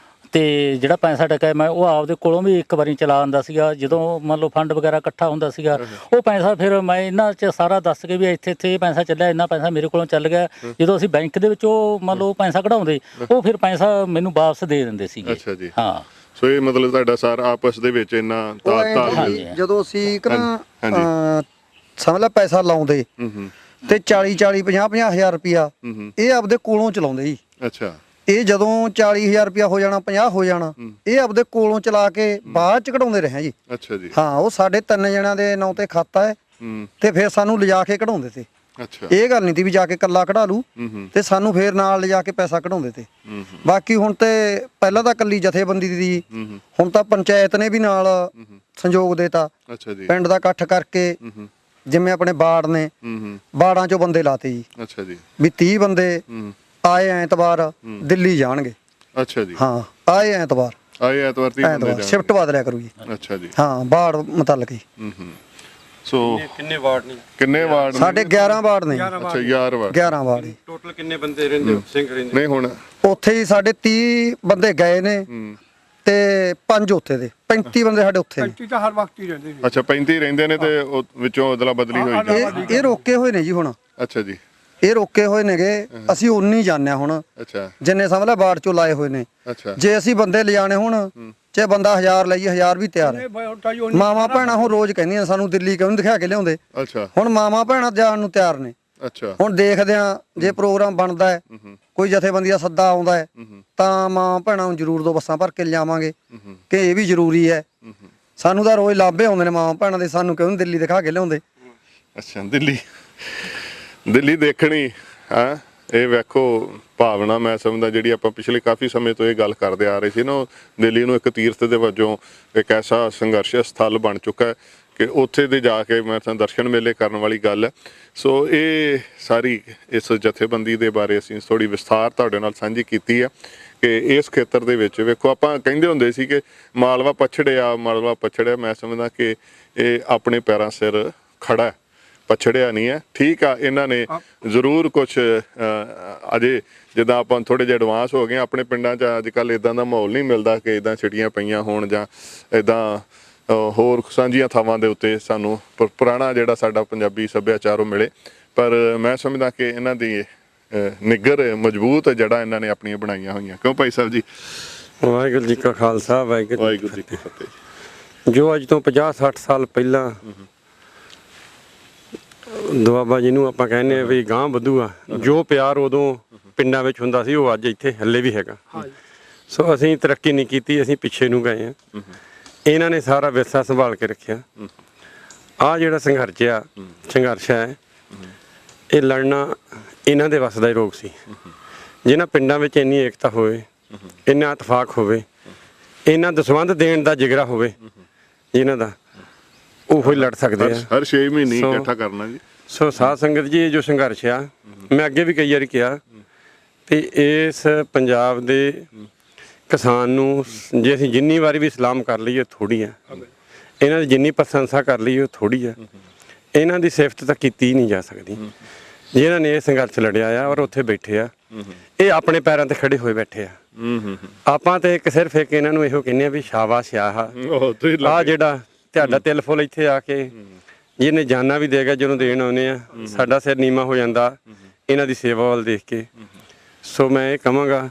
ਤੇ ਜਿਹੜਾ ਪੈਸਾ ਟਕਾ ਮੈਂ ਉਹ ਆਪਦੇ ਕੋਲੋਂ ਵੀ ਇੱਕ ਵਾਰੀ ਚਲਾ ਆਉਂਦਾ ਸੀਗਾ, ਜਦੋਂ ਮੰਨ ਲਓ ਫੰਡ ਵਗੈਰਾ ਇਕੱਠਾ ਹੁੰਦਾ ਸੀਗਾ, ਉਹ ਪੈਸਾ ਫਿਰ ਮੈਂ ਇਹਨਾਂ 'ਚ ਸਾਰਾ ਦੱਸ ਕੇ ਵੀ ਇੱਥੇ ਇਹ ਪੈਸਾ ਚੱਲਿਆ, ਇੰਨਾ ਪੈਸਾ ਮੇਰੇ ਕੋਲੋਂ ਚੱਲ ਗਿਆ। ਜਦੋਂ ਅਸੀਂ ਬੈਂਕ ਦੇ ਵਿੱਚੋਂ ਮੰਨ ਲਓ ਪੈਸਾ ਕਢਾਉਂਦੇ, ਉਹ ਫਿਰ ਪੈਸਾ ਮੈਨੂੰ ਵਾਪਸ ਦੇ ਦਿੰਦੇ ਸੀਗੇ। ਅੱਛਾ ਜੀ। ਹਾਂ, ਸੋ ਇਹ ਮਤਲਬ ਤੁਹਾਡਾ ਸਾਰਾ ਆਪਸ ਦੇ ਵਿੱਚ ਇੰਨਾ ਤਾਲਮੇਲ। ਜਦੋਂ ਅਸੀਂ ਸਮਝ ਲਾ ਪੈਸਾ ਲਾਉਂਦੇ ਤੇ 40 50 ਹਜ਼ਾਰ ਰੁਪਇਆ ਇਹ ਆਪਦੇ ਕੋਲੋਂ ਚਲਾਉਂਦੇ ਜੀ। ਅੱਛਾ। ਇਹ ਜਦੋਂ 40,000 ਰੁਪਇਆ ਹੋ ਜਾਣਾ, 50 ਹੋ ਜਾਣਾ, ਇਹ ਆਪਦੇ ਕੋਲੋਂ ਚਲਾ ਕੇ ਬਾਅਦ ਚ ਕਢਾਉਂਦੇ ਰਹੇ ਜੀ। ਅੱਛਾ ਜੀ। ਹਾਂ, ਉਹ ਸਾਡੇ 3 ਜਣਿਆਂ ਦੇ ਨਾਂ ਤੇ ਖਾਤਾ ਹੈ ਤੇ ਫਿਰ ਸਾਨੂੰ ਲਿਜਾ ਕੇ ਕਢਾਉਂਦੇ ਤੇ। ਅੱਛਾ। ਇਹ ਗੱਲ ਨਹੀਂ ਤੀ ਵੀ ਜਾ ਕੇ ਕੱਲਾ ਕਢਾ ਲੂ, ਤੇ ਸਾਨੂੰ ਫੇਰ ਨਾਲ ਲਿਜਾ ਕੇ ਪੈਸਾ ਕਢਾਉਂਦੇ ਤੇ। ਬਾਕੀ ਹੁਣ ਤੇ ਪਹਿਲਾਂ ਤਾਂ ਕੱਲੀ ਜਥੇਬੰਦੀ ਦੀ, ਹੁਣ ਤਾਂ ਪੰਚਾਇਤ ਨੇ ਵੀ ਨਾਲ ਸੰਯੋਗ ਦੇਤਾ। ਅੱਛਾ ਜੀ। ਪਿੰਡ ਦਾ ਇਕੱਠ ਕਰਕੇ ਜਿਵੇਂ ਆਪਣੇ ਬਾੜ ਨੇ, ਬਾੜਾਂ ਚੋਂ ਬੰਦੇ ਲਾਤੇ ਜੀ। ਅੱਛਾ ਜੀ। ਵੀ 30 ਬੰਦੇ ਆਏ ਐਤਵਾਰ ਦਿੱਲੀ ਜਾਣਗੇ। ਅੱਛਾ ਜੀ। ਹਾਂ, ਆਏ ਐਤਵਾਰ ਐਤਵਾਰ ਸ਼ਿਫਟ ਬਦਲਿਆ ਕਰੂ ਜੀ। ਅੱਛਾ ਜੀ। ਹਾਂ, ਬਾੜ ਮੁਤਲਕ ਹੀ। ਸੋ ਕਿੰਨੇ ਵਾਰਡ ਨੇ? ਸਾਡੇ 11 ਵਾਰਡ ਨੇ। ਅੱਛਾ, 11 ਵਾਰਡ ਜੀ। ਟੋਟਲ ਕਿੰਨੇ ਬੰਦੇ ਰਹਿੰਦੇ ਸਿੰਘ ਰਹਿੰਦੇ? ਨਹੀਂ ਹੁਣ ਉੱਥੇ ਹੀ ਸਾਡੇ 30 ਬੰਦੇ ਗਏ ਨੇ ਤੇ 5 ਉੱਥੇ ਦੇ, 35 ਬੰਦੇ ਸਾਡੇ ਉੱਥੇ ਨੇ। 35 ਤਾਂ ਹਰ ਵਕਤ ਹੀ ਰਹਿੰਦੇ ਨੇ। ਅੱਛਾ, 35 ਰਹਿੰਦੇ ਨੇ ਤੇ ਉਹ ਵਿੱਚੋਂ ਅਦਲਾ ਬਦਲੀ ਹੋਈ ਜੀ। ਇਹ ਰੋਕੇ ਹੋਏ ਨੇ ਜੀ ਹੁਣ। ਅੱਛਾ ਜੀ। ਇਹ ਰੋਕੇ ਹੋਏ ਨੇਗੇ, ਅਸੀਂ ਉਨੀ ਜਾਂਦੇ ਹੁਣ। ਅੱਛਾ। ਜਿੰਨੇ ਸਮਝ ਲੈ ਬਾੜ ਚੋਂ ਲਾਏ ਹੋਏ ਨੇ। ਅੱਛਾ। ਜੇ ਅਸੀਂ ਬੰਦੇ ਲਿਜਾਣੇ ਹੁਣ, ਚਾਹੇ ਬੰਦਾ 1000 ਲਈਏ, 1000 ਵੀ ਤਿਆਰ ਹੈ। ਮਾਵਾਂ ਭੈਣਾਂ ਹੁਣ ਰੋਜ਼ ਕਹਿੰਦੀਆਂ ਸਾਨੂੰ ਦਿੱਲੀ ਕਿਉਂ ਨੀ ਦਿਖਾ ਕੇ ਲਿਆਉਂਦੇ। ਅੱਛਾ। ਹੁਣ ਮਾਵਾਂ ਭੈਣਾਂ ਜਾਣ ਨੂੰ ਤਿਆਰ ਨੇ। ਅੱਛਾ। ਹੁਣ ਦੇਖਦੇ ਆ ਜੇ ਪ੍ਰੋਗਰਾਮ ਬਣਦਾ ਹੈ, ਕੋਈ ਜਥੇਬੰਦੀ ਦਾ ਸੱਦਾ ਆਉਂਦਾ ਹੈ, ਤਾਂ ਮਾਂ ਭੈਣਾਂ ਨੂੰ ਜ਼ਰੂਰ 2 ਬੱਸਾਂ ਭਰ ਕੇ ਲਿਜਾਵਾਂਗੇ ਕਿ ਇਹ ਵੀ ਜ਼ਰੂਰੀ ਹੈ। ਸਾਨੂੰ ਤਾਂ ਰੋਜ਼ ਲਾਭੇ ਆਉਂਦੇ ਨੇ ਮਾਂ ਭੈਣਾਂ ਦੇ, ਸਾਨੂੰ ਕਿਉਂ ਨੀ ਦਿੱਲੀ ਦਿਖਾ ਕੇ ਲਿਆਉਂਦੇ। ਅੱਛਾ, ਦਿੱਲੀ ਦੇਖਣੀ। ਹਾਂ, ਇਹ ਵੇਖੋ ਭਾਵਨਾ ਮੈਂ ਸਮਝਦਾ ਜਿਹੜੀ ਆਪਾਂ ਪਿਛਲੇ ਕਾਫੀ ਸਮੇਂ ਤੋਂ ਇਹ ਗੱਲ ਕਰਦੇ ਆ ਰਹੇ ਸੀ ਨਾ, ਦਿੱਲੀ ਨੂੰ ਇੱਕ ਤੀਰਥ ਦੇ ਵਜੋਂ ਇੱਕ ਐਸਾ ਸੰਘਰਸ਼ ਸਥਲ ਬਣ ਚੁੱਕਾ ਹੈ ਕਿ ਉੱਥੇ ਦੇ ਜਾ ਕੇ ਮੈਂ ਤਾਂ ਦਰਸ਼ਨ ਮੇਲੇ ਕਰਨ ਵਾਲੀ ਗੱਲ ਹੈ। ਸੋ ਇਹ ਸਾਰੀ ਇਸ ਜਥੇਬੰਦੀ ਦੇ ਬਾਰੇ ਅਸੀਂ ਥੋੜੀ ਵਿਸਥਾਰ ਤੁਹਾਡੇ ਨਾਲ ਸਾਂਝੀ ਕੀਤੀ ਹੈ ਕਿ ਇਸ ਖੇਤਰ ਦੇ ਵਿੱਚ ਵੇਖੋ, ਆਪਾਂ ਕਹਿੰਦੇ ਹੁੰਦੇ ਸੀ ਕਿ ਮਾਲਵਾ ਪਛੜਿਆ। ਮੈਂ ਸਮਝਦਾ ਕਿ ਇਹ ਆਪਣੇ ਪੈਰਾਂ ਸਿਰ ਖੜਾ ਹੈ, ਪਛੜਿਆ ਨਹੀਂ ਹੈ। ਠੀਕ ਆ, ਇਹਨਾਂ ਨੇ ਜ਼ਰੂਰ ਕੁਛ ਅਜੇ ਜਿੱਦਾਂ ਆਪਾਂ ਥੋੜੇ ਜਿਹੇ ਐਡਵਾਂਸ ਹੋ ਗਏ ਆਪਣੇ ਪਿੰਡਾਂ 'ਚ। ਅੱਜ ਕੱਲ੍ਹ ਇਦਾਂ ਦਾ ਮਾਹੌਲ ਨਹੀਂ ਮਿਲਦਾ ਕਿ ਇਦਾਂ ਛਿੜੀਆਂ ਪਈਆਂ ਹੋਣ ਜਾਂ ਇਦਾਂ ਹੋਰ ਸਾਂਝੀਆਂ ਥਾਵਾਂ ਦੇ ਉੱਤੇ ਸਾਨੂੰ ਪੁਰਾਣਾ ਜਿਹੜਾ ਸਾਡਾ ਪੰਜਾਬੀ ਸੱਭਿਆਚਾਰ ਉਹ ਮਿਲੇ। ਪਰ ਮੈਂ ਸਮਝਦਾ ਕਿ ਇਹਨਾਂ ਦੀ ਨਿੱਘਰ ਮਜ਼ਬੂਤ ਜੜ੍ਹਾਂ ਇਹਨਾਂ ਨੇ ਆਪਣੀਆਂ ਬਣਾਈਆਂ ਹੋਈਆਂ। ਕਿਉਂ ਭਾਈ ਸਾਹਿਬ ਜੀ? ਵਾਹਿਗੁਰੂ ਜੀ ਕਾ ਖਾਲਸਾ, ਵਾਹਿਗੁਰੂ ਜੀ ਕੀ ਫਤਿਹ। ਜੋ ਅੱਜ ਤੋਂ 50-60 ਸਾਲ ਪਹਿਲਾਂ ਦੁਆਬਾ ਜਿਹਨੂੰ ਆਪਾਂ ਕਹਿੰਦੇ ਆ ਵੀ ਗਾਂ ਵਧੂਆ, ਜੋ ਪਿਆਰ ਉਦੋਂ ਪਿੰਡਾਂ ਵਿੱਚ ਹੁੰਦਾ ਸੀ ਉਹ ਅੱਜ ਇੱਥੇ ਹੱਲੇ ਵੀ ਹੈਗਾ। ਸੋ ਅਸੀਂ ਤਰੱਕੀ ਨਹੀਂ ਕੀਤੀ, ਅਸੀਂ ਪਿੱਛੇ ਨੂੰ ਗਏ ਆ। ਇਹਨਾਂ ਨੇ ਸਾਰਾ ਵਿਰਸਾ ਸੰਭਾਲ ਕੇ ਰੱਖਿਆ। ਆਹ ਜਿਹੜਾ ਸੰਘਰਸ਼ ਹੈ, ਇਹ ਲੜਨਾ ਇਹਨਾਂ ਦੇ ਵੱਸ ਦਾ ਹੀ ਰੋਗ ਸੀ। ਜਿਨ੍ਹਾਂ ਪਿੰਡਾਂ ਵਿੱਚ ਇੰਨੀ ਏਕਤਾ ਹੋਵੇ, ਇੰਨਾ ਇਤਫਾਕ ਹੋਵੇ, ਇੰਨਾ ਦਸਵੰਧ ਦੇਣ ਦਾ ਜਿਗਰਾ ਹੋਵੇ ਜਿਨ੍ਹਾਂ ਦਾ, ਉਹ ਹੀ ਲੜ ਸਕਦੇ ਆ। ਹਰ 6 ਮਹੀਨੇ ਇਕੱਠਾ ਕਰਨਾ ਜੀ। ਸੋ ਸਾਧ ਸੰਗਤ ਜੀ, ਇਹ ਜੋ ਸੰਘਰਸ਼ ਆ, ਮੈਂ ਅੱਗੇ ਵੀ ਕਈ ਵਾਰੀ ਕਿਹਾ ਤੇ ਇਸ ਪੰਜਾਬ ਦੇ ਕਿਸਾਨ ਨੂੰ ਜੇ ਅਸੀਂ ਜਿੰਨੀ ਵਾਰੀ ਵੀ ਸਲਾਮ ਕਰ ਲਈਏ ਥੋੜ੍ਹੀ ਆ, ਇਹਨਾਂ ਦੀ ਜਿੰਨੀ ਪ੍ਰਸ਼ੰਸਾ ਕਰ ਲਈਏ ਉਹ ਥੋੜ੍ਹੀ ਆ। ਇਹਨਾਂ ਦੀ ਸਿਫਤ ਤਾਂ ਕੀਤੀ ਨਹੀਂ ਜਾ ਸਕਦੀ। ਜਿਨ੍ਹਾਂ ਨੇ ਇਹ ਸੰਘਰਸ਼ ਲੜਿਆ ਆ ਔਰ ਉੱਥੇ ਬੈਠੇ ਆ, ਇਹ ਆਪਣੇ ਪੈਰਾਂ ਤੇ ਖੜੇ ਹੋਏ ਬੈਠੇ ਆ। ਆਪਾਂ ਤੇ ਸਿਰਫ ਇੱਕ ਇਹਨਾਂ ਨੂੰ ਇਹੋ ਕਹਿੰਦੇ ਆ ਵੀ ਸ਼ਾਬਾਸ਼ ਆ ਜਿਹੜਾ ਤੁਹਾਡਾ ਤਿਲ ਫੁੱਲ ਇੱਥੇ ਆ ਕੇ ਜਿਹਨੇ ਜਾਨਾਂ ਵੀ ਦੇਗਾ, ਜਿਹਨੂੰ ਦੇਣ ਆਉਂਦੇ ਆ, ਸਾਡਾ ਸਿਰ ਨੀਵਾਂ ਹੋ ਜਾਂਦਾ ਇਹਨਾਂ ਦੀ ਸੇਵਾ ਵੱਲ ਦੇਖ ਕੇ। ਸੋ ਮੈਂ ਇਹ ਕਹਾਂਗਾ,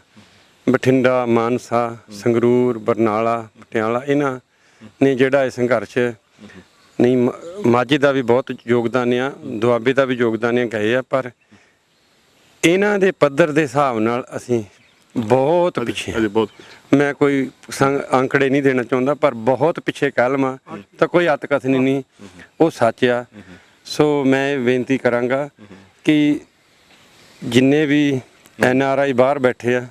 ਬਠਿੰਡਾ, ਮਾਨਸਾ, ਸੰਗਰੂਰ, ਬਰਨਾਲਾ, ਪਟਿਆਲਾ, ਇਹਨਾਂ ਨੇ ਜਿਹੜਾ ਇਹ ਸੰਘਰਸ਼ ਨਹੀਂ, ਮਾਝੇ ਦਾ ਵੀ ਬਹੁਤ ਯੋਗਦਾਨ ਆ, ਦੁਆਬੇ ਦਾ ਵੀ ਯੋਗਦਾਨ ਆ, ਗਏ ਆ, ਪਰ ਇਹਨਾਂ ਦੇ ਪੱਧਰ ਦੇ ਹਿਸਾਬ ਨਾਲ ਅਸੀਂ ਬਹੁਤ ਪਿੱਛੇ। ਮੈਂ ਕੋਈ ਅੰਕੜੇ ਨਹੀਂ ਦੇਣਾ ਚਾਹੁੰਦਾ, ਪਰ ਬਹੁਤ ਪਿੱਛੇ ਕਹਿ ਲਵਾਂ ਤਾਂ ਕੋਈ ਅਤਕਥਨੀ ਨਹੀਂ, ਉਹ ਸੱਚ ਆ। ਸੋ ਮੈਂ ਬੇਨਤੀ ਕਰਾਂਗਾ ਕਿ ਜਿੰਨੇ ਵੀ NRI ਬਾਹਰ ਬੈਠੇ ਆ,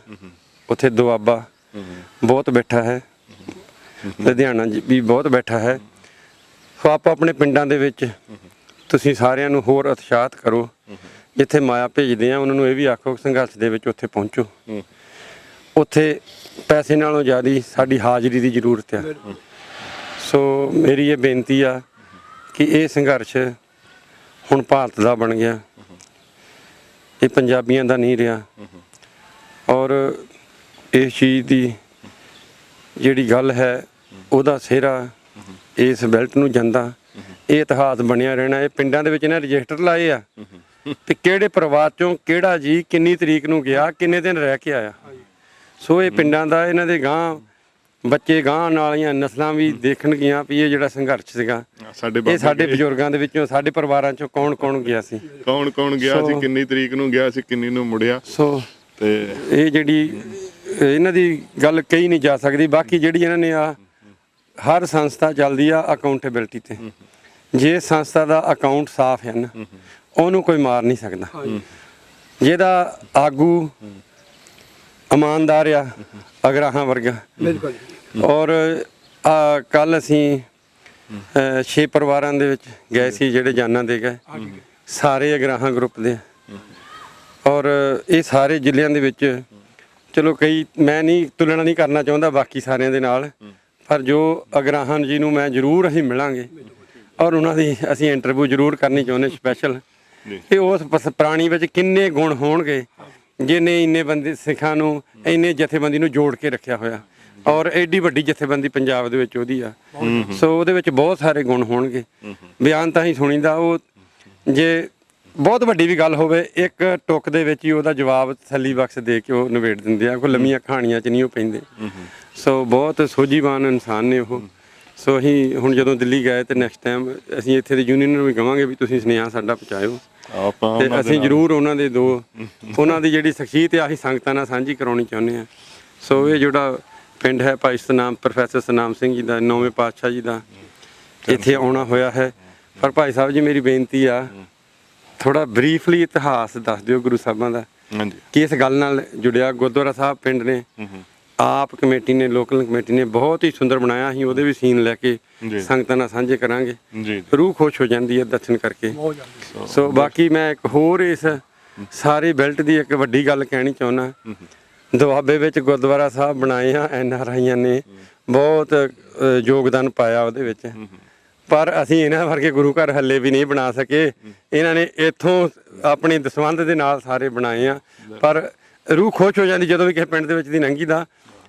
ਉੱਥੇ ਦੁਆਬਾ ਬਹੁਤ ਬੈਠਾ ਹੈ, ਲੁਧਿਆਣਾ ਵੀ ਬਹੁਤ ਬੈਠਾ ਹੈ, ਸੋ ਆਪੋ ਆਪਣੇ ਪਿੰਡਾਂ ਦੇ ਵਿੱਚ ਤੁਸੀਂ ਸਾਰਿਆਂ ਨੂੰ ਹੋਰ ਉਤਸ਼ਾਹਿਤ ਕਰੋ। ਜਿੱਥੇ ਮਾਇਆ ਭੇਜਦੇ ਆ ਉਹਨਾਂ ਨੂੰ ਇਹ ਵੀ ਆਖੋ ਕਿ ਸੰਘਰਸ਼ ਦੇ ਵਿੱਚ ਉੱਥੇ ਪਹੁੰਚੋ। ਉੱਥੇ ਪੈਸੇ ਨਾਲੋਂ ਜ਼ਿਆਦਾ ਸਾਡੀ ਹਾਜ਼ਰੀ ਦੀ ਜ਼ਰੂਰਤ ਆ। ਸੋ ਮੇਰੀ ਇਹ ਬੇਨਤੀ ਆ ਕਿ ਇਹ ਸੰਘਰਸ਼ ਹੁਣ ਭਾਰਤ ਦਾ ਬਣ ਗਿਆ, ਇਹ ਪੰਜਾਬੀਆਂ ਦਾ ਨਹੀਂ ਰਿਹਾ। ਔਰ ਇਸ ਚੀਜ਼ ਦੀ ਜਿਹੜੀ ਗੱਲ ਹੈ ਉਹਦਾ ਸਿਹਰਾ ਇਸ ਬੈਲਟ ਨੂੰ ਜਾਂਦਾ। ਇਹ ਇਤਿਹਾਸ ਬਣਿਆ ਰਹਿਣਾ। ਇਹ ਪਿੰਡਾਂ ਦੇ ਵਿੱਚ ਇਹਨਾਂ ਰਜਿਸਟਰ ਲਾਏ ਆ ਤੇ ਕਿਹੜੇ ਪਰਿਵਾਰ ਚੋਂ ਕਿਹੜਾ ਜੀ ਕਿੰਨੀ ਤਰੀਕ ਨੂੰ ਗਿਆ, ਕਿੰਨੇ ਦਿਨ ਰਹਿ ਕੇ ਆਇਆ। ਸੋ ਇਹ ਪਿੰਡਾਂ ਦਾ, ਇਹਨਾਂ ਦੇ ਗਾਂ ਬੱਚੇ ਗਾਂ ਵਾਲੀਆਂ ਨਸਲਾਂ ਵੀ ਦੇਖਣਗੀਆਂ ਵੀ ਇਹ ਜਿਹੜਾ ਸੰਘਰਸ਼ ਸੀਗਾ ਇਹ ਸਾਡੇ ਬਜ਼ੁਰਗਾਂ ਦੇ ਵਿੱਚੋਂ, ਸਾਡੇ ਪਰਿਵਾਰਾਂ ਚੋਂ ਕੌਣ ਕੌਣ ਗਿਆ ਸੀ, ਕੌਣ ਗਿਆ ਸੀ, ਕਿੰਨੀ ਤਰੀਕ ਨੂੰ ਗਿਆ ਸੀ, ਕਿੰਨੀ ਨੂੰ ਮੁੜਿਆ। ਸੋ ਤੇ ਇਹ ਜਿਹੜੀ ਇਹਨਾਂ ਦੀ ਗੱਲ ਕਹੀ ਨਹੀਂ ਜਾ ਸਕਦੀ। ਬਾਕੀ ਜਿਹੜੀ ਇਹਨਾਂ ਨੇ ਆ ਹਰ ਸੰਸਥਾ ਚੱਲਦੀ ਆ ਅਕਾਊਂਟੇਬਿਲਟੀ ਤੇ। ਜੇ ਸੰਸਥਾ ਦਾ ਅਕਾਊਂਟ ਸਾਫ਼ ਹੈ ਨਾ ਉਹਨੂੰ ਕੋਈ ਮਾਰ ਨਹੀਂ ਸਕਦਾ। ਜਿਹਦਾ ਆਗੂ ਇਮਾਨਦਾਰ ਆ ਅਗਰਾਹਾਂ ਵਰਗਾ। ਔਰ ਕੱਲ ਅਸੀਂ 6 ਪਰਿਵਾਰਾਂ ਦੇ ਵਿੱਚ ਗਏ ਸੀ ਜਿਹੜੇ ਜਾਨਾਂ ਦੇ ਗਏ, ਸਾਰੇ ਅਗਰਾਹਾਂ ਗਰੁੱਪ ਦੇ। ਔਰ ਇਹ ਸਾਰੇ ਜ਼ਿਲ੍ਹਿਆਂ ਦੇ ਵਿੱਚ ਚਲੋ ਕਈ ਮੈਂ ਨਹੀਂ ਤੁਲਨਾ ਨਹੀਂ ਕਰਨਾ ਚਾਹੁੰਦਾ ਬਾਕੀ ਸਾਰਿਆਂ ਦੇ ਨਾਲ, ਪਰ ਜੋ ਅਗਰਾਹਾਂ ਜੀ ਨੂੰ ਮੈਂ ਜ਼ਰੂਰ ਅਸੀਂ ਮਿਲਾਂਗੇ ਔਰ ਉਹਨਾਂ ਦੀ ਅਸੀਂ ਇੰਟਰਵਿਊ ਜ਼ਰੂਰ ਕਰਨੀ ਚਾਹੁੰਦੇ ਸਪੈਸ਼ਲ। ਕਿ ਉਸ ਪ੍ਰਾਣੀ ਵਿੱਚ ਕਿੰਨੇ ਗੁਣ ਹੋਣਗੇ ਜਿਹਨੇ ਇੰਨੇ ਬੰਦੇ ਸਿੱਖਾਂ ਨੂੰ, ਇੰਨੇ ਜਥੇਬੰਦੀ ਨੂੰ ਜੋੜ ਕੇ ਰੱਖਿਆ ਹੋਇਆ। ਔਰ ਐਡੀ ਵੱਡੀ ਜਥੇਬੰਦੀ ਪੰਜਾਬ ਦੇ ਵਿੱਚ ਉਹਦੀ ਆ। ਸੋ ਉਹਦੇ ਵਿੱਚ ਬਹੁਤ ਸਾਰੇ ਗੁਣ ਹੋਣਗੇ। ਬਿਆਨ ਤਾਂ ਹੀ ਸੁਣੀਦਾ, ਉਹ ਜੇ ਬਹੁਤ ਵੱਡੀ ਵੀ ਗੱਲ ਹੋਵੇ ਇੱਕ ਟੁੱਕ ਦੇ ਵਿੱਚ ਹੀ ਉਹਦਾ ਜਵਾਬ ਤਸੱਲੀ ਬਖਸ਼ ਦੇ ਕੇ ਉਹ ਨਿਬੇੜ ਦਿੰਦੇ ਆ। ਕੋਈ ਲੰਮੀਆਂ ਕਹਾਣੀਆਂ 'ਚ ਨਹੀਂ ਉਹ ਪੈਂਦੇ। ਸੋ ਬਹੁਤ ਸੋਝੀਵਾਨ ਇਨਸਾਨ ਨੇ ਉਹ। ਸੋ ਅਸੀਂ ਹੁਣ ਜਦੋਂ ਦਿੱਲੀ ਗਏ ਤੇ ਨੈਕਸਟ ਟਾਈਮ ਅਸੀਂ ਇੱਥੇ ਦੇ ਯੂਨੀਅਨ ਨੂੰ ਵੀ ਕਹਾਂਗੇ ਵੀ ਤੁਸੀਂ ਸੁਨੇਹਾ ਸਾਡਾ ਪਹੁੰਚਾਇਓ ਤੇ ਅਸੀਂ ਜ਼ਰੂਰ ਉਹਨਾਂ ਦੇ ਉਹਨਾਂ ਦੀ ਜਿਹੜੀ ਸ਼ਖਸੀਅਤ ਆ ਅਸੀਂ ਸੰਗਤਾਂ ਨਾਲ ਸਾਂਝੀ ਕਰਾਉਣੀ ਚਾਹੁੰਦੇ ਹਾਂ। ਸੋ ਇਹ ਜਿਹੜਾ ਪਿੰਡ ਹੈ ਭਾਈ ਸਤਨਾਮ, ਪ੍ਰੋਫੈਸਰ ਸਤਨਾਮ ਸਿੰਘ ਜੀ ਦਾ 9ਵੇਂ ਪਾਤਸ਼ਾਹ ਜੀ ਦਾ ਇੱਥੇ ਆਉਣਾ ਹੋਇਆ ਹੈ। ਪਰ ਭਾਈ ਸਾਹਿਬ ਜੀ ਮੇਰੀ ਬੇਨਤੀ ਆ ਥੋੜਾ ਬਰੀਫਲੀ ਇਤਿਹਾਸ ਦੱਸ ਦਿਓ ਗੁਰੂ ਸਾਹਿਬਾਂ ਦਾ ਕਿ ਇਸ ਗੱਲ ਨਾਲ ਜੁੜਿਆ। ਗੁਰਦੁਆਰਾ ਸਾਹਿਬ ਪਿੰਡ ਨੇ ਆਪ ਕਮੇਟੀ ਨੇ, ਲੋਕਲ ਕਮੇਟੀ ਨੇ ਬਹੁਤ ਹੀ ਸੁੰਦਰ ਬਣਾਇਆ। ਅਸੀਂ ਉਹਦੇ ਵੀ ਸੀਨ ਲੈ ਕੇ ਸੰਗਤਾਂ ਨਾਲ ਸਾਂਝੇ ਕਰਾਂਗੇ। ਰੂਹ ਖੁਸ਼ ਹੋ ਜਾਂਦੀ ਹੈ ਦਰਸ਼ਨ ਕਰਕੇ। ਸੋ ਬਾਕੀ ਮੈਂ ਇੱਕ ਹੋਰ ਇਸ ਸਾਰੇ ਬੈਲਟ ਦੀ ਇੱਕ ਵੱਡੀ ਗੱਲ ਕਹਿਣੀ ਚਾਹੁੰਦਾ। ਦੁਆਬੇ ਵਿੱਚ ਗੁਰਦੁਆਰਾ ਸਾਹਿਬ ਬਣਾਏ ਆ, NRIਆਂ ਨੇ ਬਹੁਤ ਯੋਗਦਾਨ ਪਾਇਆ ਉਹਦੇ ਵਿੱਚ। ਪਰ ਅਸੀਂ ਇਹਨਾਂ ਵਰਗੇ ਗੁਰੂ ਘਰ ਹੱਲੇ ਵੀ ਨਹੀਂ ਬਣਾ ਸਕੇ। ਇਹਨਾਂ ਨੇ ਇੱਥੋਂ ਆਪਣੀ ਦਸਵੰਧ ਦੇ ਨਾਲ ਸਾਰੇ ਬਣਾਏ ਆ। ਪਰ ਰੂਹ ਖੁਸ਼ ਹੋ ਜਾਂਦੀ ਜਦੋਂ ਵੀ ਕਿਸੇ ਪਿੰਡ ਦੇ ਵਿੱਚ ਦੀ ਲੰਘੀ ਦਾ।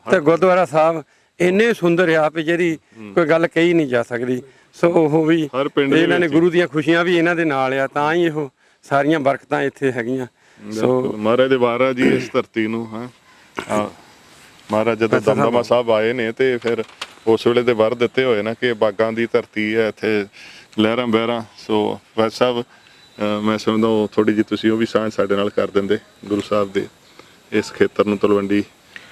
ਤੇ ਗੁਰਦੁਆਰਾ ਸਾਹਿਬ ਇੰਨੇ ਸੁੰਦਰ ਆ ਵੀ ਜਿਹੜੀ ਕੋਈ ਗੱਲ ਕਹੀ ਨਹੀਂ ਜਾ ਸਕਦੀ। ਸੋ ਉਹ ਵੀ ਇਹਨਾਂ ਨੇ ਗੁਰੂ ਦੀਆਂ ਖੁਸ਼ੀਆਂ ਵੀ ਇਹਨਾਂ ਦੇ ਨਾਲ ਆ, ਤਾਂ ਹੀ ਇਹੋ ਸਾਰੀਆਂ ਬਰਕਤਾਂ ਇੱਥੇ ਹੈਗੀਆਂ। ਸੋ ਮਹਾਰਾਜ ਦੇ ਵਾਰਾ ਜੀ ਇਸ ਧਰਤੀ ਨੂੰ ਮਹਾਰਾਜ ਜਦੋਂ ਦਮਦਮਾ ਸਾਹਿਬ ਆਏ ਨੇ ਤੇ ਫਿਰ ਉਸ ਵੇਲੇ ਦੇ ਵਰ ਦਿੱਤੇ ਹੋਏ ਨਾ ਕਿ ਬਾਗਾਂ ਦੀ ਧਰਤੀ ਹੈ, ਇੱਥੇ ਲਹਿਰਾਂ ਬਹਿਰਾਂ। ਸੋ ਵੈਦ ਸਾਹਿਬ ਮੈਂ ਸਮਝਦਾ ਉਹ ਥੋੜੀ ਜਿਹੀ ਤੁਸੀਂ ਉਹ ਵੀ ਸਾਂਝ ਸਾਡੇ ਨਾਲ ਕਰ ਦਿੰਦੇ। ਗੁਰੂ ਸਾਹਿਬ ਦੇ ਇਸ ਖੇਤਰ ਨੂੰ ਤਲਵੰਡੀ